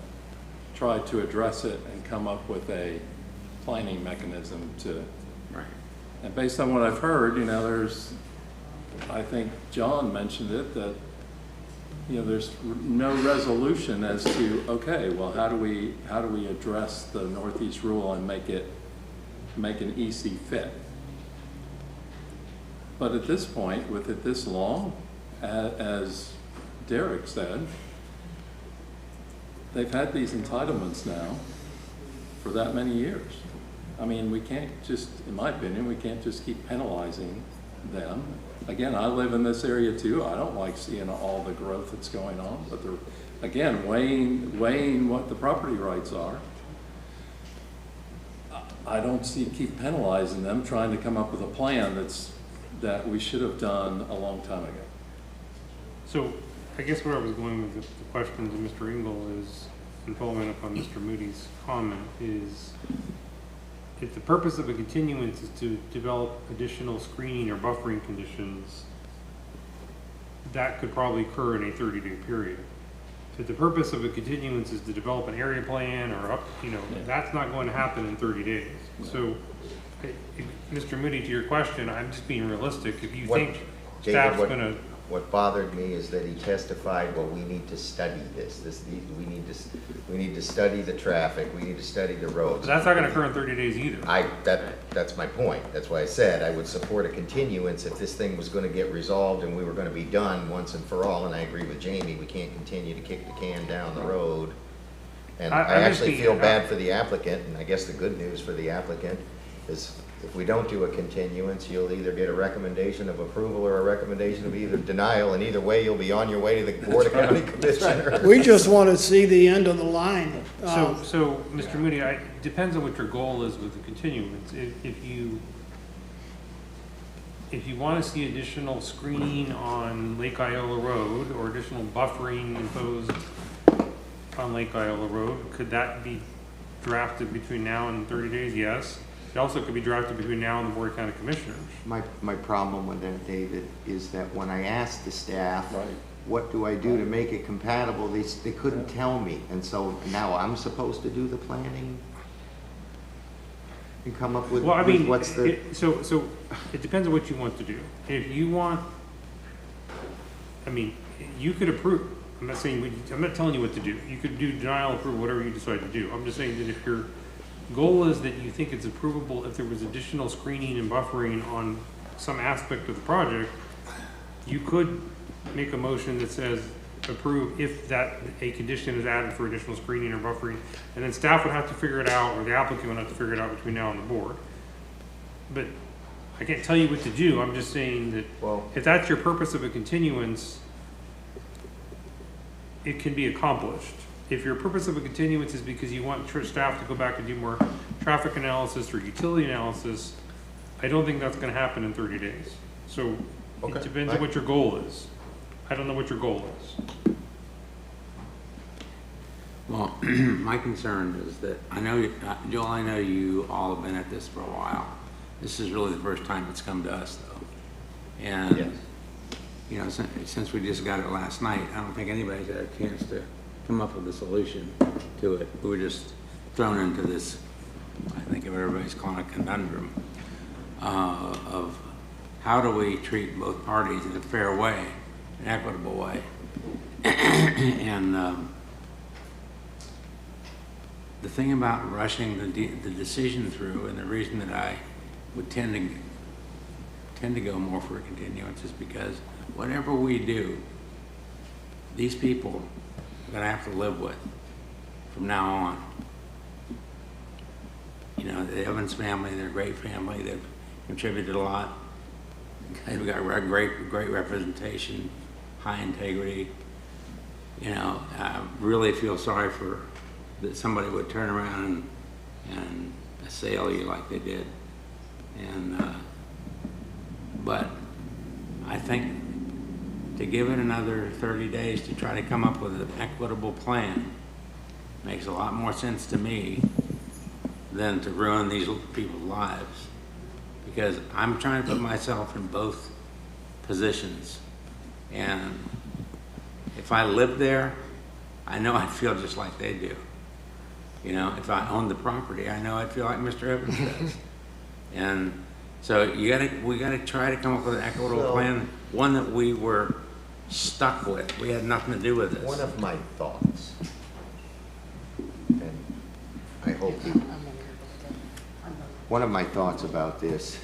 tried to address it and come up with a planning mechanism to. Right. And based on what I've heard, you know, there's, I think John mentioned it, that, you know, there's no resolution as to, okay, well, how do we address the northeast rule and make an EC fit? But at this point, with it this long, as Derek said, they've had these entitlements now for that many years. I mean, we can't just, in my opinion, we can't just keep penalizing them. Again, I live in this area too. I don't like seeing all the growth that's going on, but they're, again, weighing what the property rights are. I don't keep penalizing them, trying to come up with a plan that we should have done a long time ago. So I guess where I was going with the question to Mr. Engel is, and following up on Mr. Moody's comment, is if the purpose of a continuance is to develop additional screening or buffering conditions, that could probably occur in a 30-day period. If the purpose of a continuance is to develop an area plan or that's not going to happen in 30 days. So, Mr. Moody, to your question, I'm just being realistic. If you think staff's going to... What bothered me is that he testified, well, we need to study this. We need to study the traffic. We need to study the roads. That's not going to occur in 30 days either. That's my point. That's why I said I would support a continuance if this thing was going to get resolved and we were going to be done once and for all. And I agree with Jamie. We can't continue to kick the can down the road. And I actually feel bad for the applicant. And I guess the good news for the applicant is if we don't do a continuance, you'll either get a recommendation of approval or a recommendation of either denial, and either way, you'll be on your way to the Board of County Commissioners. We just want to see the end of the line. So Mr. Moody, it depends on what your goal is with the continuance. If you want to see additional screening on Lake Iola Road or additional buffering imposed on Lake Iola Road, could that be drafted between now and 30 days? Yes. It also could be drafted between now and the Board of County Commissioners. My problem with that, David, is that when I asked the staff, what do I do to make it compatible, they couldn't tell me. And so now I'm supposed to do the planning and come up with, what's the... So it depends on what you want to do. If you want, you could approve. I'm not telling you what to do. You could do denial, approval, whatever you decide to do. I'm just saying that if your goal is that you think it's approvable if there was additional screening and buffering on some aspect of the project, you could make a motion that says approve if a condition is added for additional screening or buffering, and then staff would have to figure it out, or the applicant would have to figure it out between now and the board. But I can't tell you what to do. I'm just saying that if that's your purpose of a continuance, it can be accomplished. If your purpose of a continuance is because you want staff to go back and do more traffic analysis or utility analysis, I don't think that's going to happen in 30 days. So it depends on what your goal is. I don't know what your goal is. Well, my concern is that Joel, I know you all have been at this for a while. This is really the first time it's come to us, though. And, since we just got it last night, I don't think anybody's had a chance to come up with a solution to it. We were just thrown into this I think everybody's calling a conundrum, of how do we treat both parties in a fair way, an equitable way. And the thing about rushing the decision through, and the reason that I would tend to go more for a continuance, is because whatever we do, these people are gonna have to live with from now on. You know, the Evans family, they're a great family, they've contributed a lot. They've got great representation, high integrity. You know, I really feel sorry for that somebody would turn around and assail you like they did. And, but I think to give it another 30 days to try to come up with an equitable plan makes a lot more sense to me than to ruin these people's lives. Because I'm trying to put myself in both positions. And if I lived there, I know I'd feel just like they do. You know, if I owned the property, I know I'd feel like Mr. Evans does. And so we gotta try to come up with an equitable plan, one that we were stuck with. We had nothing to do with this. One of my thoughts, and I hope you, one of my thoughts about this,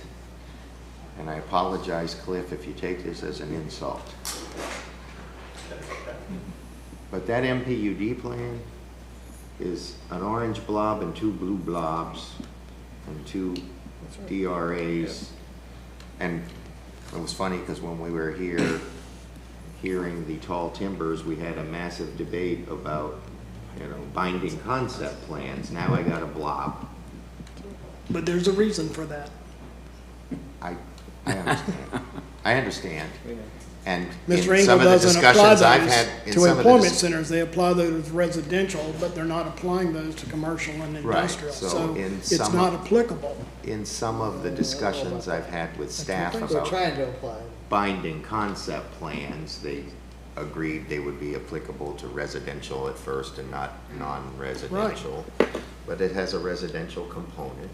and I apologize, Cliff, if you take this as an insult, but that MPUD plan is an orange blob and 2 blue blobs and 2 DRAs. And it was funny because when we were here hearing the tall timbers, we had a massive debate about, you know, binding concept plans. Now I got a blob. But there's a reason for that. I understand. I understand. And Mr. in Engel some of the doesn't apply discussions I've had, those to employment centers. They apply those as residential, but they're not applying those to commercial and industrial. So So in it's some not applicable. In some of the discussions I've had with staff We're about trying to apply. binding concept plans, they agreed they would be applicable to residential at first and not non-residential. But it has a residential component.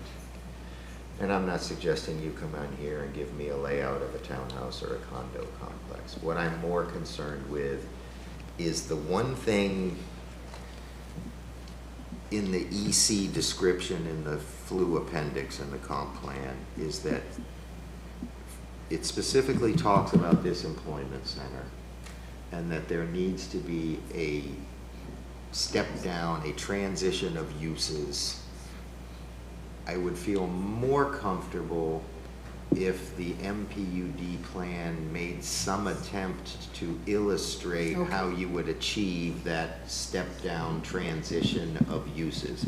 And I'm not suggesting you come on here and give me a layout of a townhouse or a condo complex. What I'm more concerned with is the one thing in the EC description in the flu appendix in the comp plan is that it specifically talks about this employment center and that there needs to be a step down, a transition of uses. I would feel more comfortable if the MPUD plan made some attempt to illustrate how you would achieve that step-down transition of uses.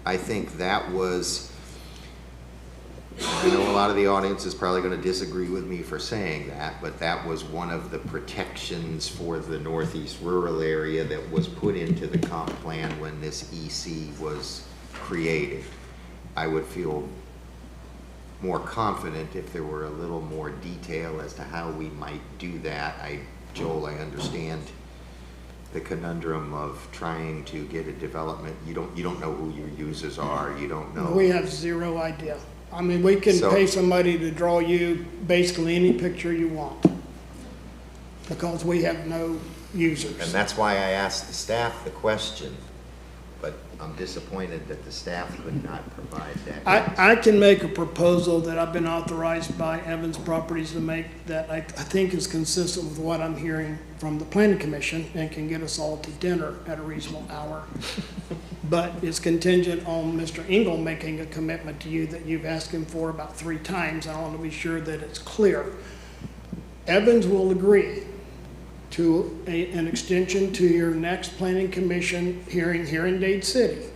I think that was, I know a lot of the audience is probably going to disagree with me for saying that, but that was one of the protections for the Northeast rural area that was put into the comp plan when this EC was created. I would feel more confident if there were a little more detail as to how we might do that. Joel, I understand the conundrum of trying to get a development. You don't know who your users are. You don't know. We have zero idea. I mean, we can pay somebody to draw you basically any picture you want because we have no users. And that's why I asked the staff the question, but I'm disappointed that the staff could not provide that. I can make a proposal that I've been authorized by Evans Properties to make that I think is consistent with what I'm hearing from the Planning Commission and can get us all to dinner at a reasonable hour. But it's contingent on Mr. Engel making a commitment to you that you've asked him for about 3 times. I want to be sure that it's clear. Evans will agree to an extension to your next Planning Commission hearing here in Dade City,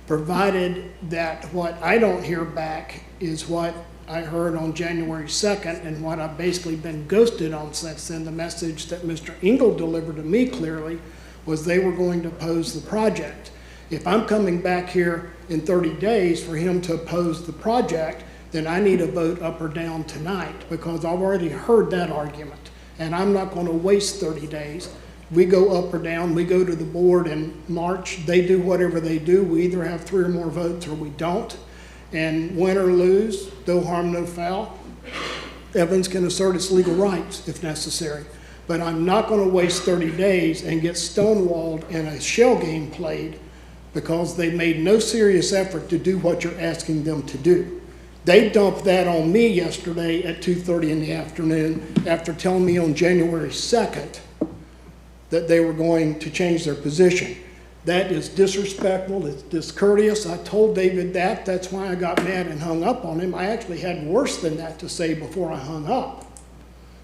provided that what I don't hear back is what I heard on January 2nd and what I've basically been ghosted on since then. The message that Mr. Engel delivered to me clearly was they were going to oppose the project. If I'm coming back here in 30 days for him to oppose the project, then I need a vote up or down tonight because I've already heard that argument. And I'm not going to waste 30 days We go up or down, we go to the board in March, they do whatever they do. We either have 3 or more votes or we don't. And win or lose, no harm, no foul. Evans can assert its legal rights if necessary. But I'm not going to waste 30 days and get stonewalled and a shell game played because they made no serious effort to do what you're asking them to do. They dumped that on me yesterday at 2:30 in the afternoon after telling me on January 2nd that they were going to change their position. That is disrespectful, it's discourteous. I told David that, that's why I got mad and hung up on him. I actually had worse than that to say before I hung up,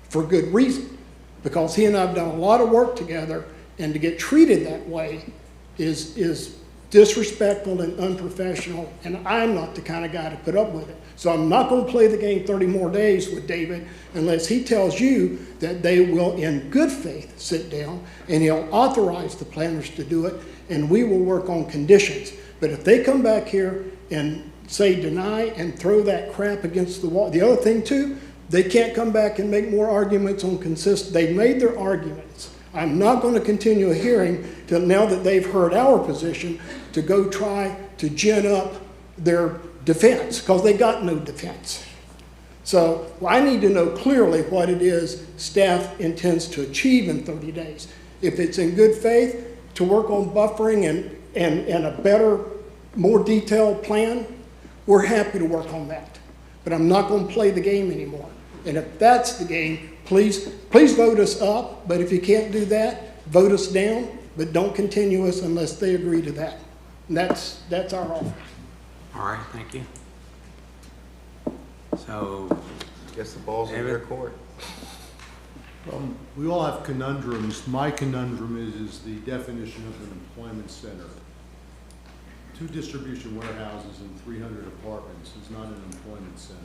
for good reason. Because he and I have done a lot of work together, and to get treated that way is disrespectful and unprofessional, and I'm not the kind of guy to put up with it. So I'm not going to play the game 30 more days with David unless he tells you that they will in good faith sit down and he'll authorize the planners to do it, and we will work on conditions. But if they come back here and say deny and throw that crap against the wall, the other thing too, they can't come back and make more arguments on consistent. They've made their arguments. I'm not going to continue a hearing till now that they've heard our position to go try to gin up their defense, because they got no defense. So I need to know clearly what it is staff intends to achieve in 30 days. If it's in good faith to work on buffering and a better, more detailed plan, we're happy to work on that. But I'm not going to play the game anymore. And if that's the game, please vote us up. But if you can't do that, vote us down. But don't continue us unless they agree to that. And that's our offer. All right, thank you. So, Guess the ball's in their court. We all have conundrums. My conundrum is the definition of an employment center. 2 distribution warehouses and 300 apartments is not an employment center.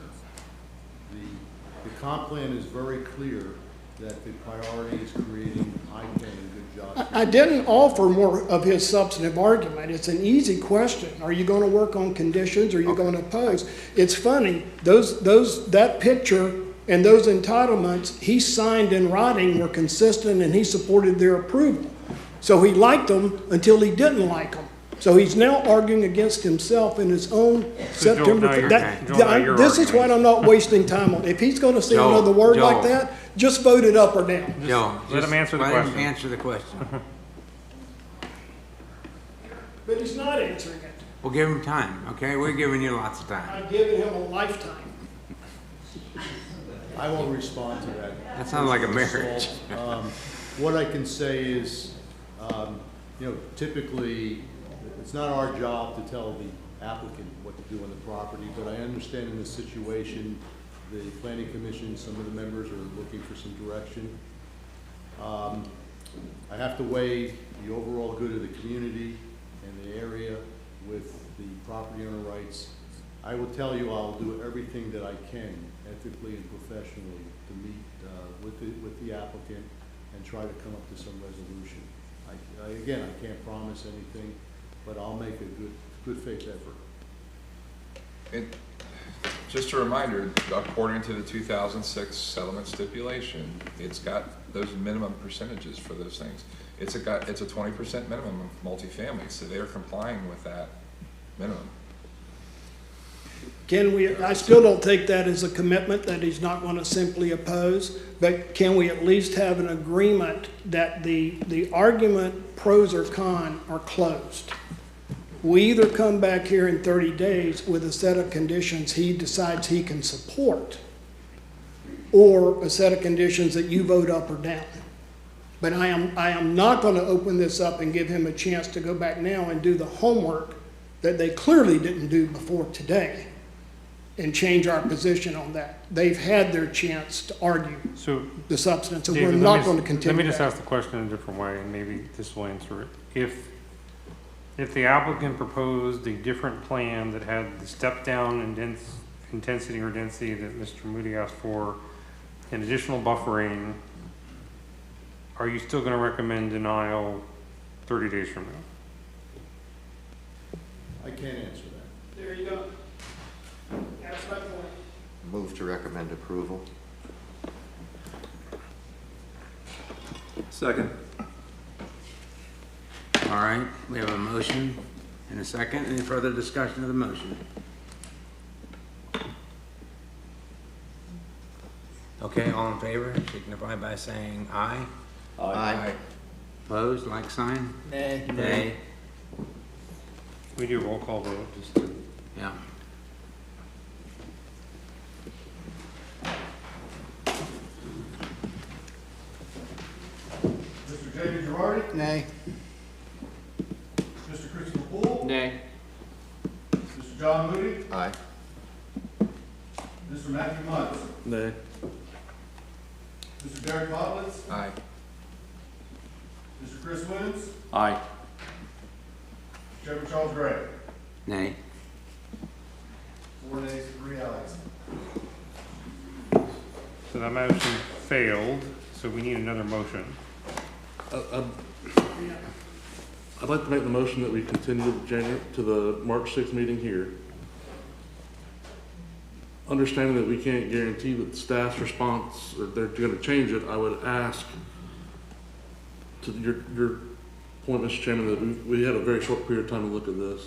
The comp plan is very clear that the priority is creating high-paying, good jobs. I didn't offer more of his substantive argument. It's an easy question. Are you going to work on conditions? Or are you going to oppose? It's funny, that picture and those entitlements he signed in writing were consistent, and he supported their approval. So he liked them until he didn't like them. So he's now arguing against himself in his own September. This is what I'm not wasting time on. If he's going to say another word like that, just vote it up or down. Joe, let him answer the question. Let him answer the question. But he's not answering it. We'll give him time, okay? We're giving you lots of time. I've given him a lifetime. I won't respond to that. That sounds like a marriage. What I can say is, typically, it's not our job to tell the applicant what to do on the property, but I understand in this situation, the planning commission, some of the members are looking for some direction. I have to weigh the overall good of the community and the area with the property owner rights. I will tell you I'll do everything that I can ethically and professionally to meet with the applicant and try to come up to some resolution. Again, I can't promise anything, but I'll make a good faith effort. Just a reminder, according to the 2006 settlement stipulation, it's got those minimum percentages for those things. It's a 20% minimum of multifamily, so they're complying with that minimum. I still don't take that as a commitment that he's not going to simply oppose, but can we at least have an agreement that the argument, pros or con, are closed? We either come back here in 30 days with a set of conditions he decides he can support, or a set of conditions that you vote up or down. But I am not going to open this up and give him a chance to go back now and do the homework that they clearly didn't do before today and change our position on that. They've had their chance to argue the substance, and we're not going to continue. Let me just ask the question in a different way, and maybe this will answer it. If the applicant proposed a different plan that had the step down in intensity or density that Mr. Moody asked for, and additional buffering, are you still going to recommend denial 30 days from now? I can't answer that. There you go. That's my point. Move to recommend approval. Second. All right, we have a motion and a second. Any further discussion of the motion? Okay, all in favor, signify by saying aye. Aye. Opposed, like sign? Nay. Nay. We do a roll call vote, just to. Yeah. Mr. David Girardi? Nay. Mr. Christopher Poole? Nay. Mr. John Moody? Aye. Mr. Matthew Muntz? Nay. Mr. Derek Potlitz? Aye. Mr. Chris Williams? Aye. Chairman Charles Gray? Nay. 4 nays, 3 ayes. So that motion failed, so we need another motion. I'd like to make the motion that we continue to the March 6th meeting here. Understanding that we can't guarantee that staff's response, or they're gonna change it, I would ask to your point, Mr. Chairman, that we had a very short period of time to look at this.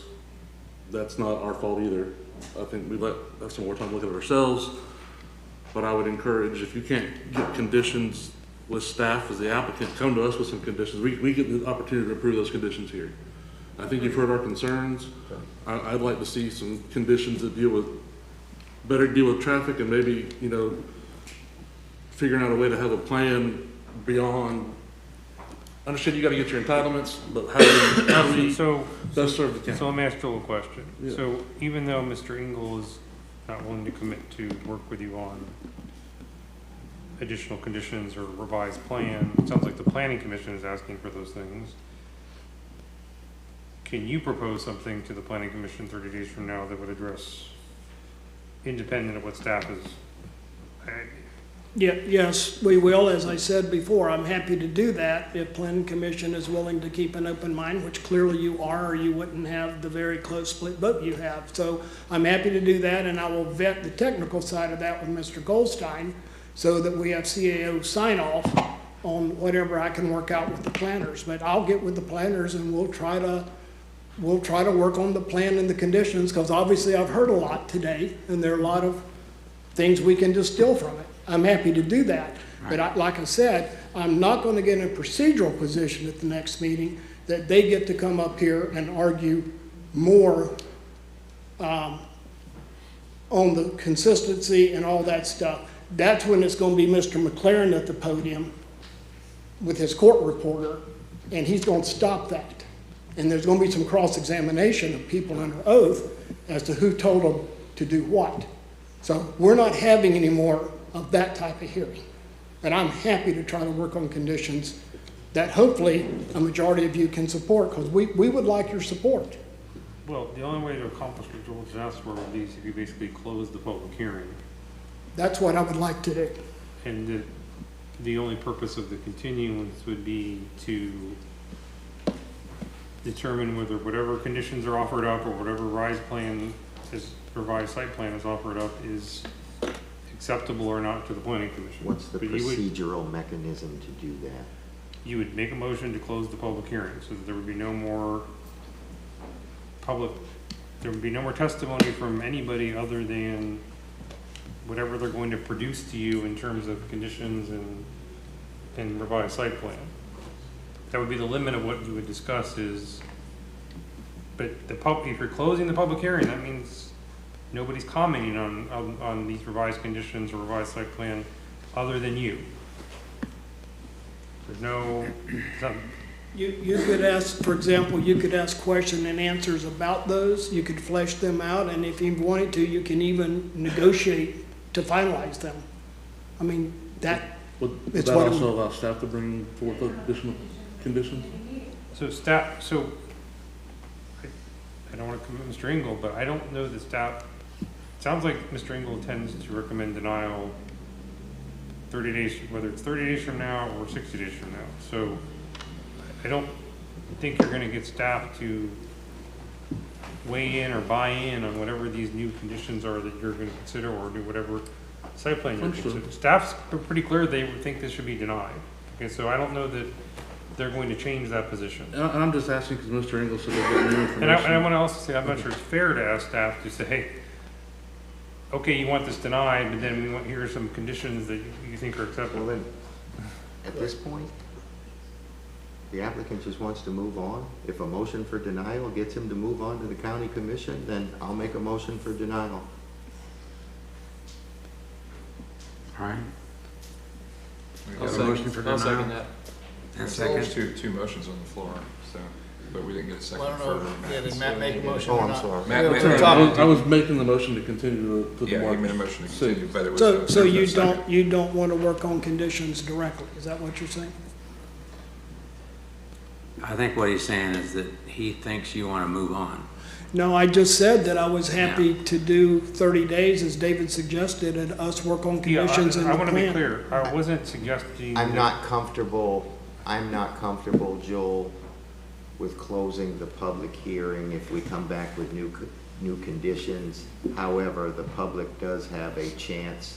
That's not our fault either. I think we have some more time to look at it ourselves. But I would encourage, if you can't get conditions with staff as the applicant, come to us with some conditions. We get the opportunity to approve those conditions here. I think you've heard our concerns. I'd like to see some conditions that better deal with traffic and maybe, figuring out a way to have a plan beyond. I understand you gotta get your entitlements, but how do we best serve the county? So let me ask Joel a question. Yeah. So even though Mr. Engel is not willing to commit to work with you on additional conditions or revised plan, it sounds like the planning commission is asking for those things. Can you propose something to the planning commission 30 days from now that would address, independent of what staff is? Yeah, yes, we will. As I said before, I'm happy to do that if Planning Commission is willing to keep an open mind, which clearly you are, or you wouldn't have the very close split vote you have. So I'm happy to do that, and I will vet the technical side of that with Mr. Goldstein so that we have CAO sign off on whatever I can work out with the planners. But I'll get with the planners and we'll try to work on the plan and the conditions, because obviously I've heard a lot today, and there are a lot of things we can distill from it. I'm happy to do that. But like I said, I'm not going to get in a procedural position at the next meeting that they get to come up here and argue more on the consistency and all that stuff. That's when it's going to be Mr. McLaren at the podium with his court reporter, and he's going to stop that. And there's going to be some cross-examination of people under oath as to who told them to do what. So we're not having any more of that type of hearing. But I'm happy to try to work on conditions that hopefully a majority of you can support, because we would like your support. Well, the only way to accomplish what Joel just asked for would be if you basically close the public hearing. That's what I would like to do. And the only purpose of the continuance would be to determine whether whatever conditions are offered up or whatever revised site plan is offered up is acceptable or not to the planning commission. What's the But procedural mechanism to do that? You would make a motion to close the public hearing so that there would be no more there would be no more testimony from anybody other than whatever they're going to produce to you in terms of conditions and revised site plan. That would be the limit of what you would discuss but if you're closing the public hearing, that means nobody's commenting on these revised conditions or revised site plan other than you. There's no, You could ask, for example, you could ask question and answers about those. You could flesh them out, and if you wanted to, you can even negotiate to finalize them. I mean, Would that also allow staff to bring forth additional conditions? So I don't want to commit Mr. Engel, but I don't know that staff, it sounds like Mr. Engel tends to recommend denial 30 days, whether it's 30 days from now or 60 days from now. So I don't think you're going to get staff to weigh in or buy in on whatever these new conditions are that you're going to consider, or do whatever site plan you're considering. Staff's pretty clear they would think this should be denied. Okay, so I don't know that they're going to change that position. And I'm just asking because Mr. Engel said they've got new information. And I want to also say, I'm not sure it's fair to ask staff to say, hey, okay, you want this denied, but then we want, here are some conditions that you think are acceptable. Well, then, at this point, the applicant just wants to move on. If a motion for denial gets him to move on to the county commission, then I'll make a motion for denial. All right. I'll Got a motion for I'll denial? second that. And a There's second? two motions on the floor, so, but we didn't get a second Well, I for don't know, yeah, Matt. did Matt make a motion Oh, or I'm not? sorry. Matt made We're a talking- I was making the motion to continue to the Yeah, he March made a motion to 6th. continue, but it was. So there was you no second. don't want to work on conditions directly, is that what you're saying? I think what he's saying is that he thinks you want to move on. No, I just said that I was happy to do 30 days, as David suggested, and us work on Yeah, conditions in I the want to be plan. clear. I wasn't suggesting. I'm that- not comfortable, Joel, with closing the public hearing if we come back with new conditions. However, the public does have a chance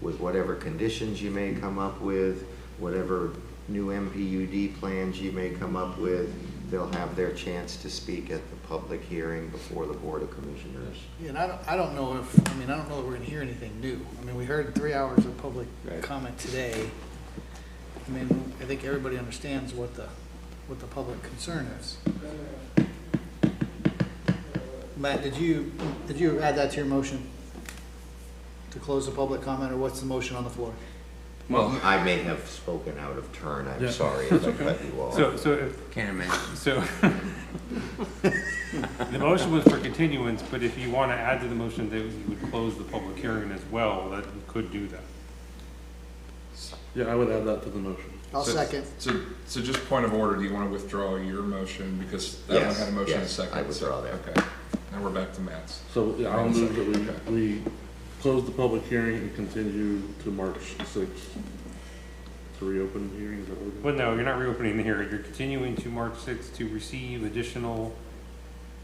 with whatever conditions you may come up with, whatever new MPUD plans you may come up with, they'll have their chance to speak at the public hearing before the Board of Commissioners. Yeah, and I don't know if, I don't know that we're gonna hear anything new. I mean, we heard 3 hours of public comment today. I mean, I think everybody understands what the public concern is. Matt, did you add that to your motion? To close the public comment, or what's the motion on the floor? Well, I may have spoken out of turn, I'm Yeah. sorry if I cut you off. So if, Can't imagine. so, the motion was for continuance, but if you want to add to the motion that you would close the public hearing as well, that you could do that. Yeah, I would add that to the motion. I'll second. So just point of order, do you want to withdraw your motion? Because that one Yes, had a motion and a yes, second. I withdraw that. Okay, now we're back to Matt's. So, yeah, I'll move that Okay. we close the public hearing and continue to March 6th to reopen the hearing. Is that what we're doing? Well, no, you're not reopening the hearing. You're continuing to March 6th to receive additional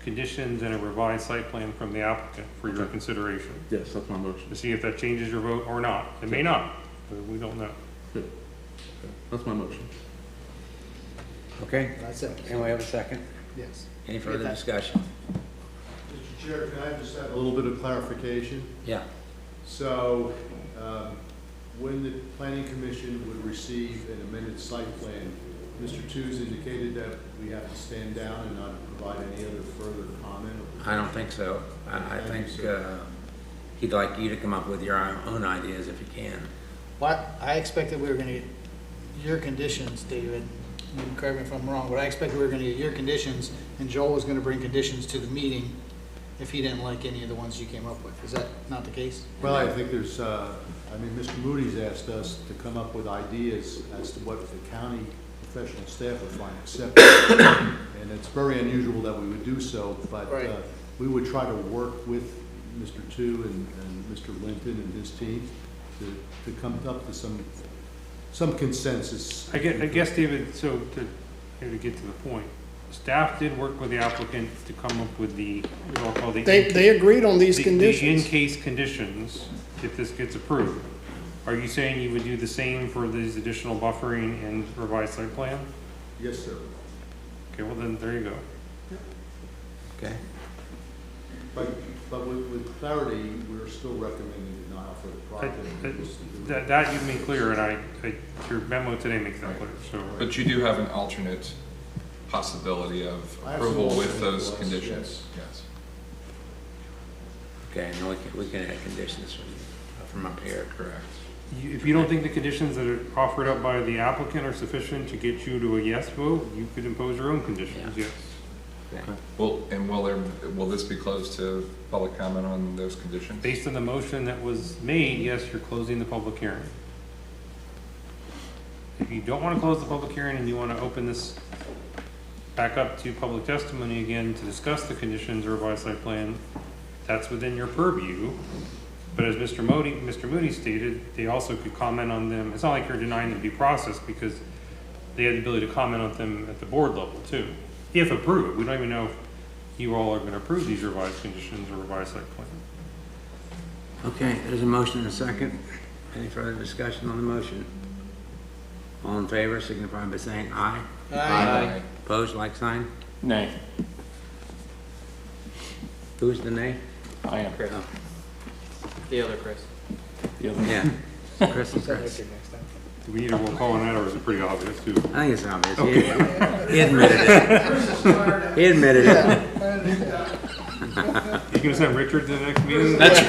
conditions and a revised site plan from the applicant for your Okay. consideration. Yes, that's my motion. To see if that changes your vote or not. It may not, but we don't know. Good. That's my motion. Okay, That's it. and we have a second? Yes. Any further Get that. discussion? Mr. Chair, can I just have a little bit of clarification? Yeah. So, when the planning commission would receive an amended site plan, Mr. Tews indicated that we have to stand down and not provide any other further comment? I don't think so. I think he'd like you to come up with your own ideas if you can. What, I expected we were gonna get your conditions, David, you can correct me if I'm wrong, but I expected we were gonna get your conditions, and Joel was gonna bring conditions to the meeting if he didn't like any of the ones you came up with. Is that not the case? Well, I think there's, Mr. Moody's asked us to come up with ideas as to what the county professional staff would find acceptable. And it's very unusual that we would do so, but Right. we would try to work with Mr. Tu and Mr. Linton and his team to come up to some consensus. I guess, David, so to get to the point, staff did work with the applicant to come up with what I'll call They agreed on these the conditions. in-case conditions, if this gets approved. Are you saying you would do the same for these additional buffering and revised site plan? Yes, sir. Okay, well then, there you go. Okay. But with clarity, we're still recommending denial for the project. That you've made clear, and your memo today makes that clear, so. But you do have an alternate possibility of I have some approval with alternate those thoughts, conditions, yes. Okay, and we can add conditions from up here. Correct. If you don't think the conditions that are offered up by the applicant are sufficient to get you to a yes vote, you could impose your own conditions, yes. Okay. Well, and will this be closed to public comment on those conditions? Based on the motion that was made, yes, you're closing the public hearing. If you don't want to close the public hearing and you want to open this back up to public testimony again to discuss the conditions or revised site plan, that's within your purview. But as Mr. Moody stated, they also could comment on them. It's not like you're denying them due process because they had the ability to comment on them at the board level too, if approved. We don't even know if you all are going to approve these revised conditions or revised site plan. Okay, there's a motion and a second. Any further discussion on the motion? All in favor, signify by saying aye. Aye. Opposed, like sign? Nay. Who's the nay? I am. Chris. The other Chris. The other- Yeah. Chris and Chris. Do we need a roll call on that, or is it pretty obvious too? I think it's obvious. He admitted it. He admitted it. You gonna send Richard to the next meeting? That's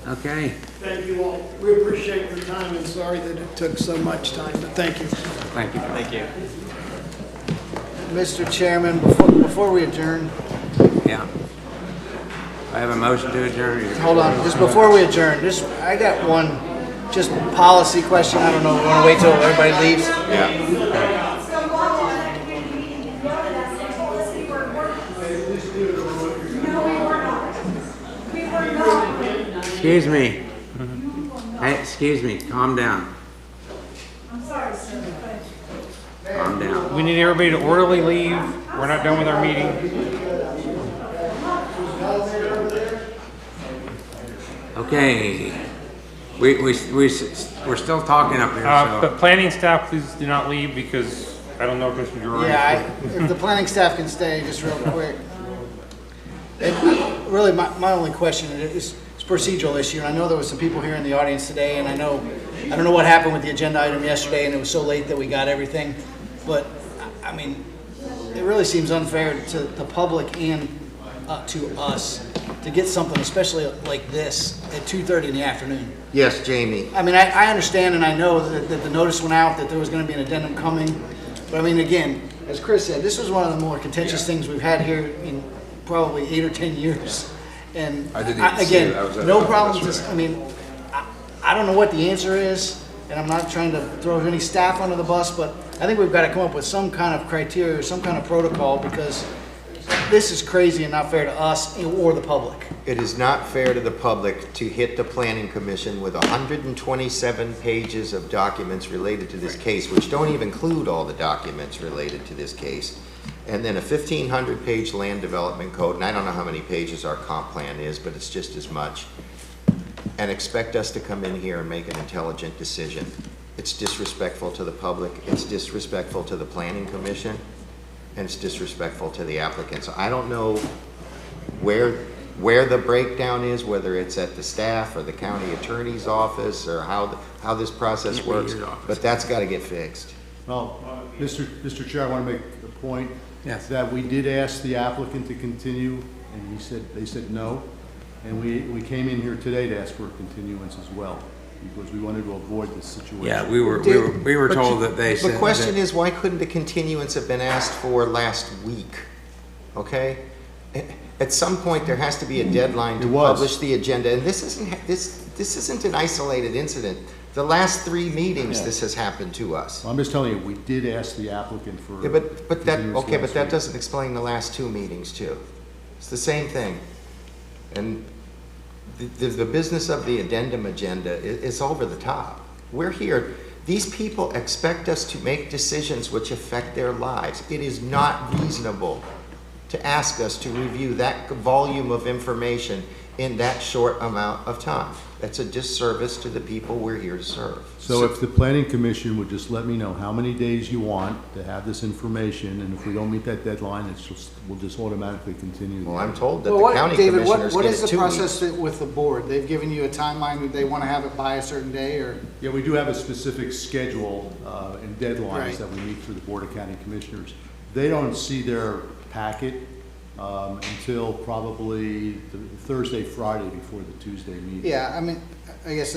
Okay. Thank you all. We appreciate your time and sorry that it took so much time, but thank you. Thank you. Thank you. Mr. Chairman, before we adjourn, Yeah. I have a motion to adjourn. hold on, just before we adjourn, I got one, just policy question. I don't know, we want to wait till everybody leaves? Excuse me. Hey, excuse me, calm down. I'm sorry, sir. Calm down. We need everybody to orderly leave. We're not done with our meeting. Okay. We're still talking up here, But so. planning staff, please do not leave, because I don't know if Mr. Drury. Yeah, if the planning staff can stay, just real quick. Really, my only question is a procedural issue, and I know there was some people here in the audience today, and I don't know what happened with the agenda item yesterday, and it was so late that we got everything, but, I mean, it really seems unfair to the public and to us to get something, especially like this, at 2:30 in the afternoon. Yes, Jamie. I mean, I understand and I know that the notice went out, that there was gonna be an addendum coming, but I mean, again, as Chris said, this was one of the more contentious things we've had here in probably 8 or 10 years. And I didn't even see again, it. I was at no the problem, yesterday. just, I mean, I don't know what the answer is, and I'm not trying to throw any staff under the bus, but I think we've got to come up with some kind of criteria, some kind of protocol, because this is crazy and not fair to us or the public. It is not fair to the public to hit the planning commission with 127 pages of documents related to this case, which don't even include all the documents related to this case. And then a 1,500-page land development code, and I don't know how many pages our comp plan is, but it's just as much. And expect us to come in here and make an intelligent decision. It's disrespectful to the public, it's disrespectful to the planning commission, and it's disrespectful to the applicants. I don't know where the breakdown is, whether it's at the staff or the county attorney's office or how this process works, but that's got to get fixed. Well, Mr. Chair, I want to make a point. Yes. That we did ask the applicant to continue, and they said no. And we came in here today to ask for a continuance as well, because we wanted to avoid this situation. Yeah, we were told that they said. The question is, why couldn't the continuance have been asked for last week? Okay? At some point, there has to be a deadline to publish the agenda, and this isn't an isolated incident. The last 3 meetings, this has happened to us. Well, I'm just telling you, we did ask the applicant for. Yeah, but that doesn't explain the last 2 meetings too. It's the same thing. And the business of the addendum agenda is over the top. We're here. These people expect us to make decisions which affect their lives. It is not reasonable to ask us to review that volume of information in that short amount of time. That's a disservice to the people we're here to serve. So if the planning commission would just let me know how many days you want to have this information, and if we don't meet that deadline, we'll just automatically continue. Well, I'm told that Well, the county David, commissioners what get is it the 2 process weeks. with the board? They've given you a timeline that they want to have it by a certain day, or? Yeah, we do have a specific schedule and deadlines Right. that we meet for the Board of County Commissioners. They don't see their packet until probably the Thursday, Friday before the Tuesday meeting. Yeah, I mean, I guess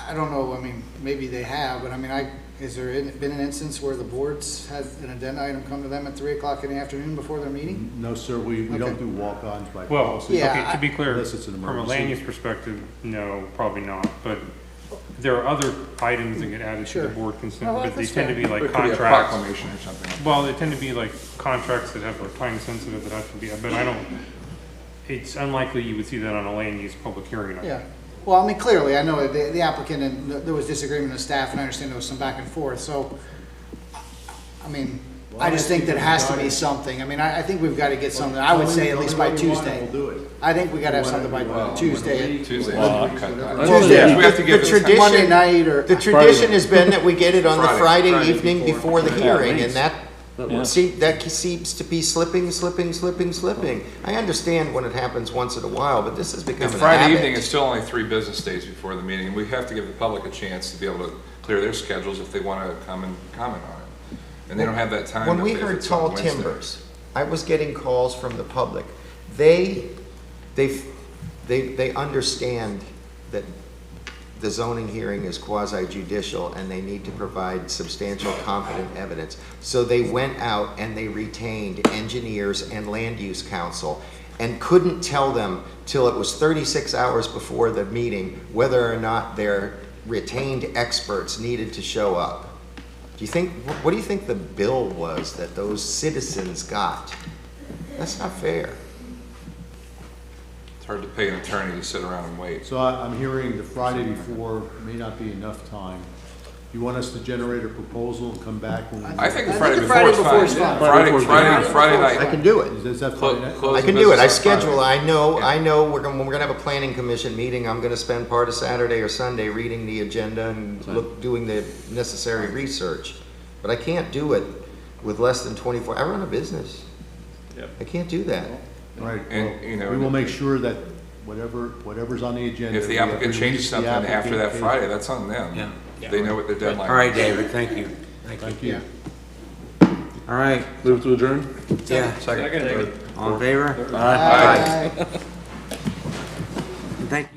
I don't know, I mean, maybe they have, but I mean, has there been an instance where the boards had an agenda item come to them at 3 o'clock in the afternoon before their meeting? No, sir, we don't Okay. do walk-ons by Well, policy. okay, to be clear, Unless it's an from a emergency. land use perspective, no, probably not, but there are other items that get added to the board consent, Well, but they that's tend to be fair. like It could be a contracts. proclamation or something. Well, they tend to be like contracts that have like time sensitive that have to be, but it's unlikely you would see that on a land use public hearing. Yeah, well, I mean, clearly, I know the applicant, and there was disagreement with staff, and I understand there was some back and forth, so, I mean, I just think that has to be something. I mean, I think we've got to get something, I would say at least by Tuesday. We'll do it. I think we got to have something by Tuesday. Tuesday. Tuesday. We have to give tradition- Monday night or. The tradition has been that we get it on the Friday Friday evening before the hearing, and that Yeah. that seems to be slipping. I understand when it happens once in a while, but this has become If an Friday habit. evening is still only 3 business days before the meeting, and we have to give the public a chance to be able to clear their schedules if they want to come and comment on it. And they don't have that time. When we if heard it's on tall Wednesday. timbers, I was getting calls from the public. They understand that the zoning hearing is quasi-judicial and they need to provide substantial competent evidence. So they went out and they retained engineers and land use counsel and couldn't tell them till it was 36 hours before the meeting whether or not their retained experts needed to show up. What do you think the bill was that those citizens got? That's not fair. It's hard to pay an attorney to sit around and wait. So I'm hearing the Friday before may not be enough time. You want us to generate a proposal and come back when we... I think the I Friday think the before is Friday fine. before is fine. Friday night. I can do it. Is that Friday night? Close I the can do it. I business on schedule, Friday. I know we're gonna have a planning commission meeting. I'm gonna spend part of Saturday or Sunday reading the agenda and doing the necessary research. But I can't do it with less than 24, I run a business. Yep. I can't do that. All right, And, well, you know, we will make sure that whatever's on the agenda. If the we have applicant to changes release the something after applicant that case. Friday, that's on them. Yeah. They know what their deadline is. All right, David, thank you. Thank you. All right, Move to adjourn? yeah, Second. all in favor? Aye. Thank you.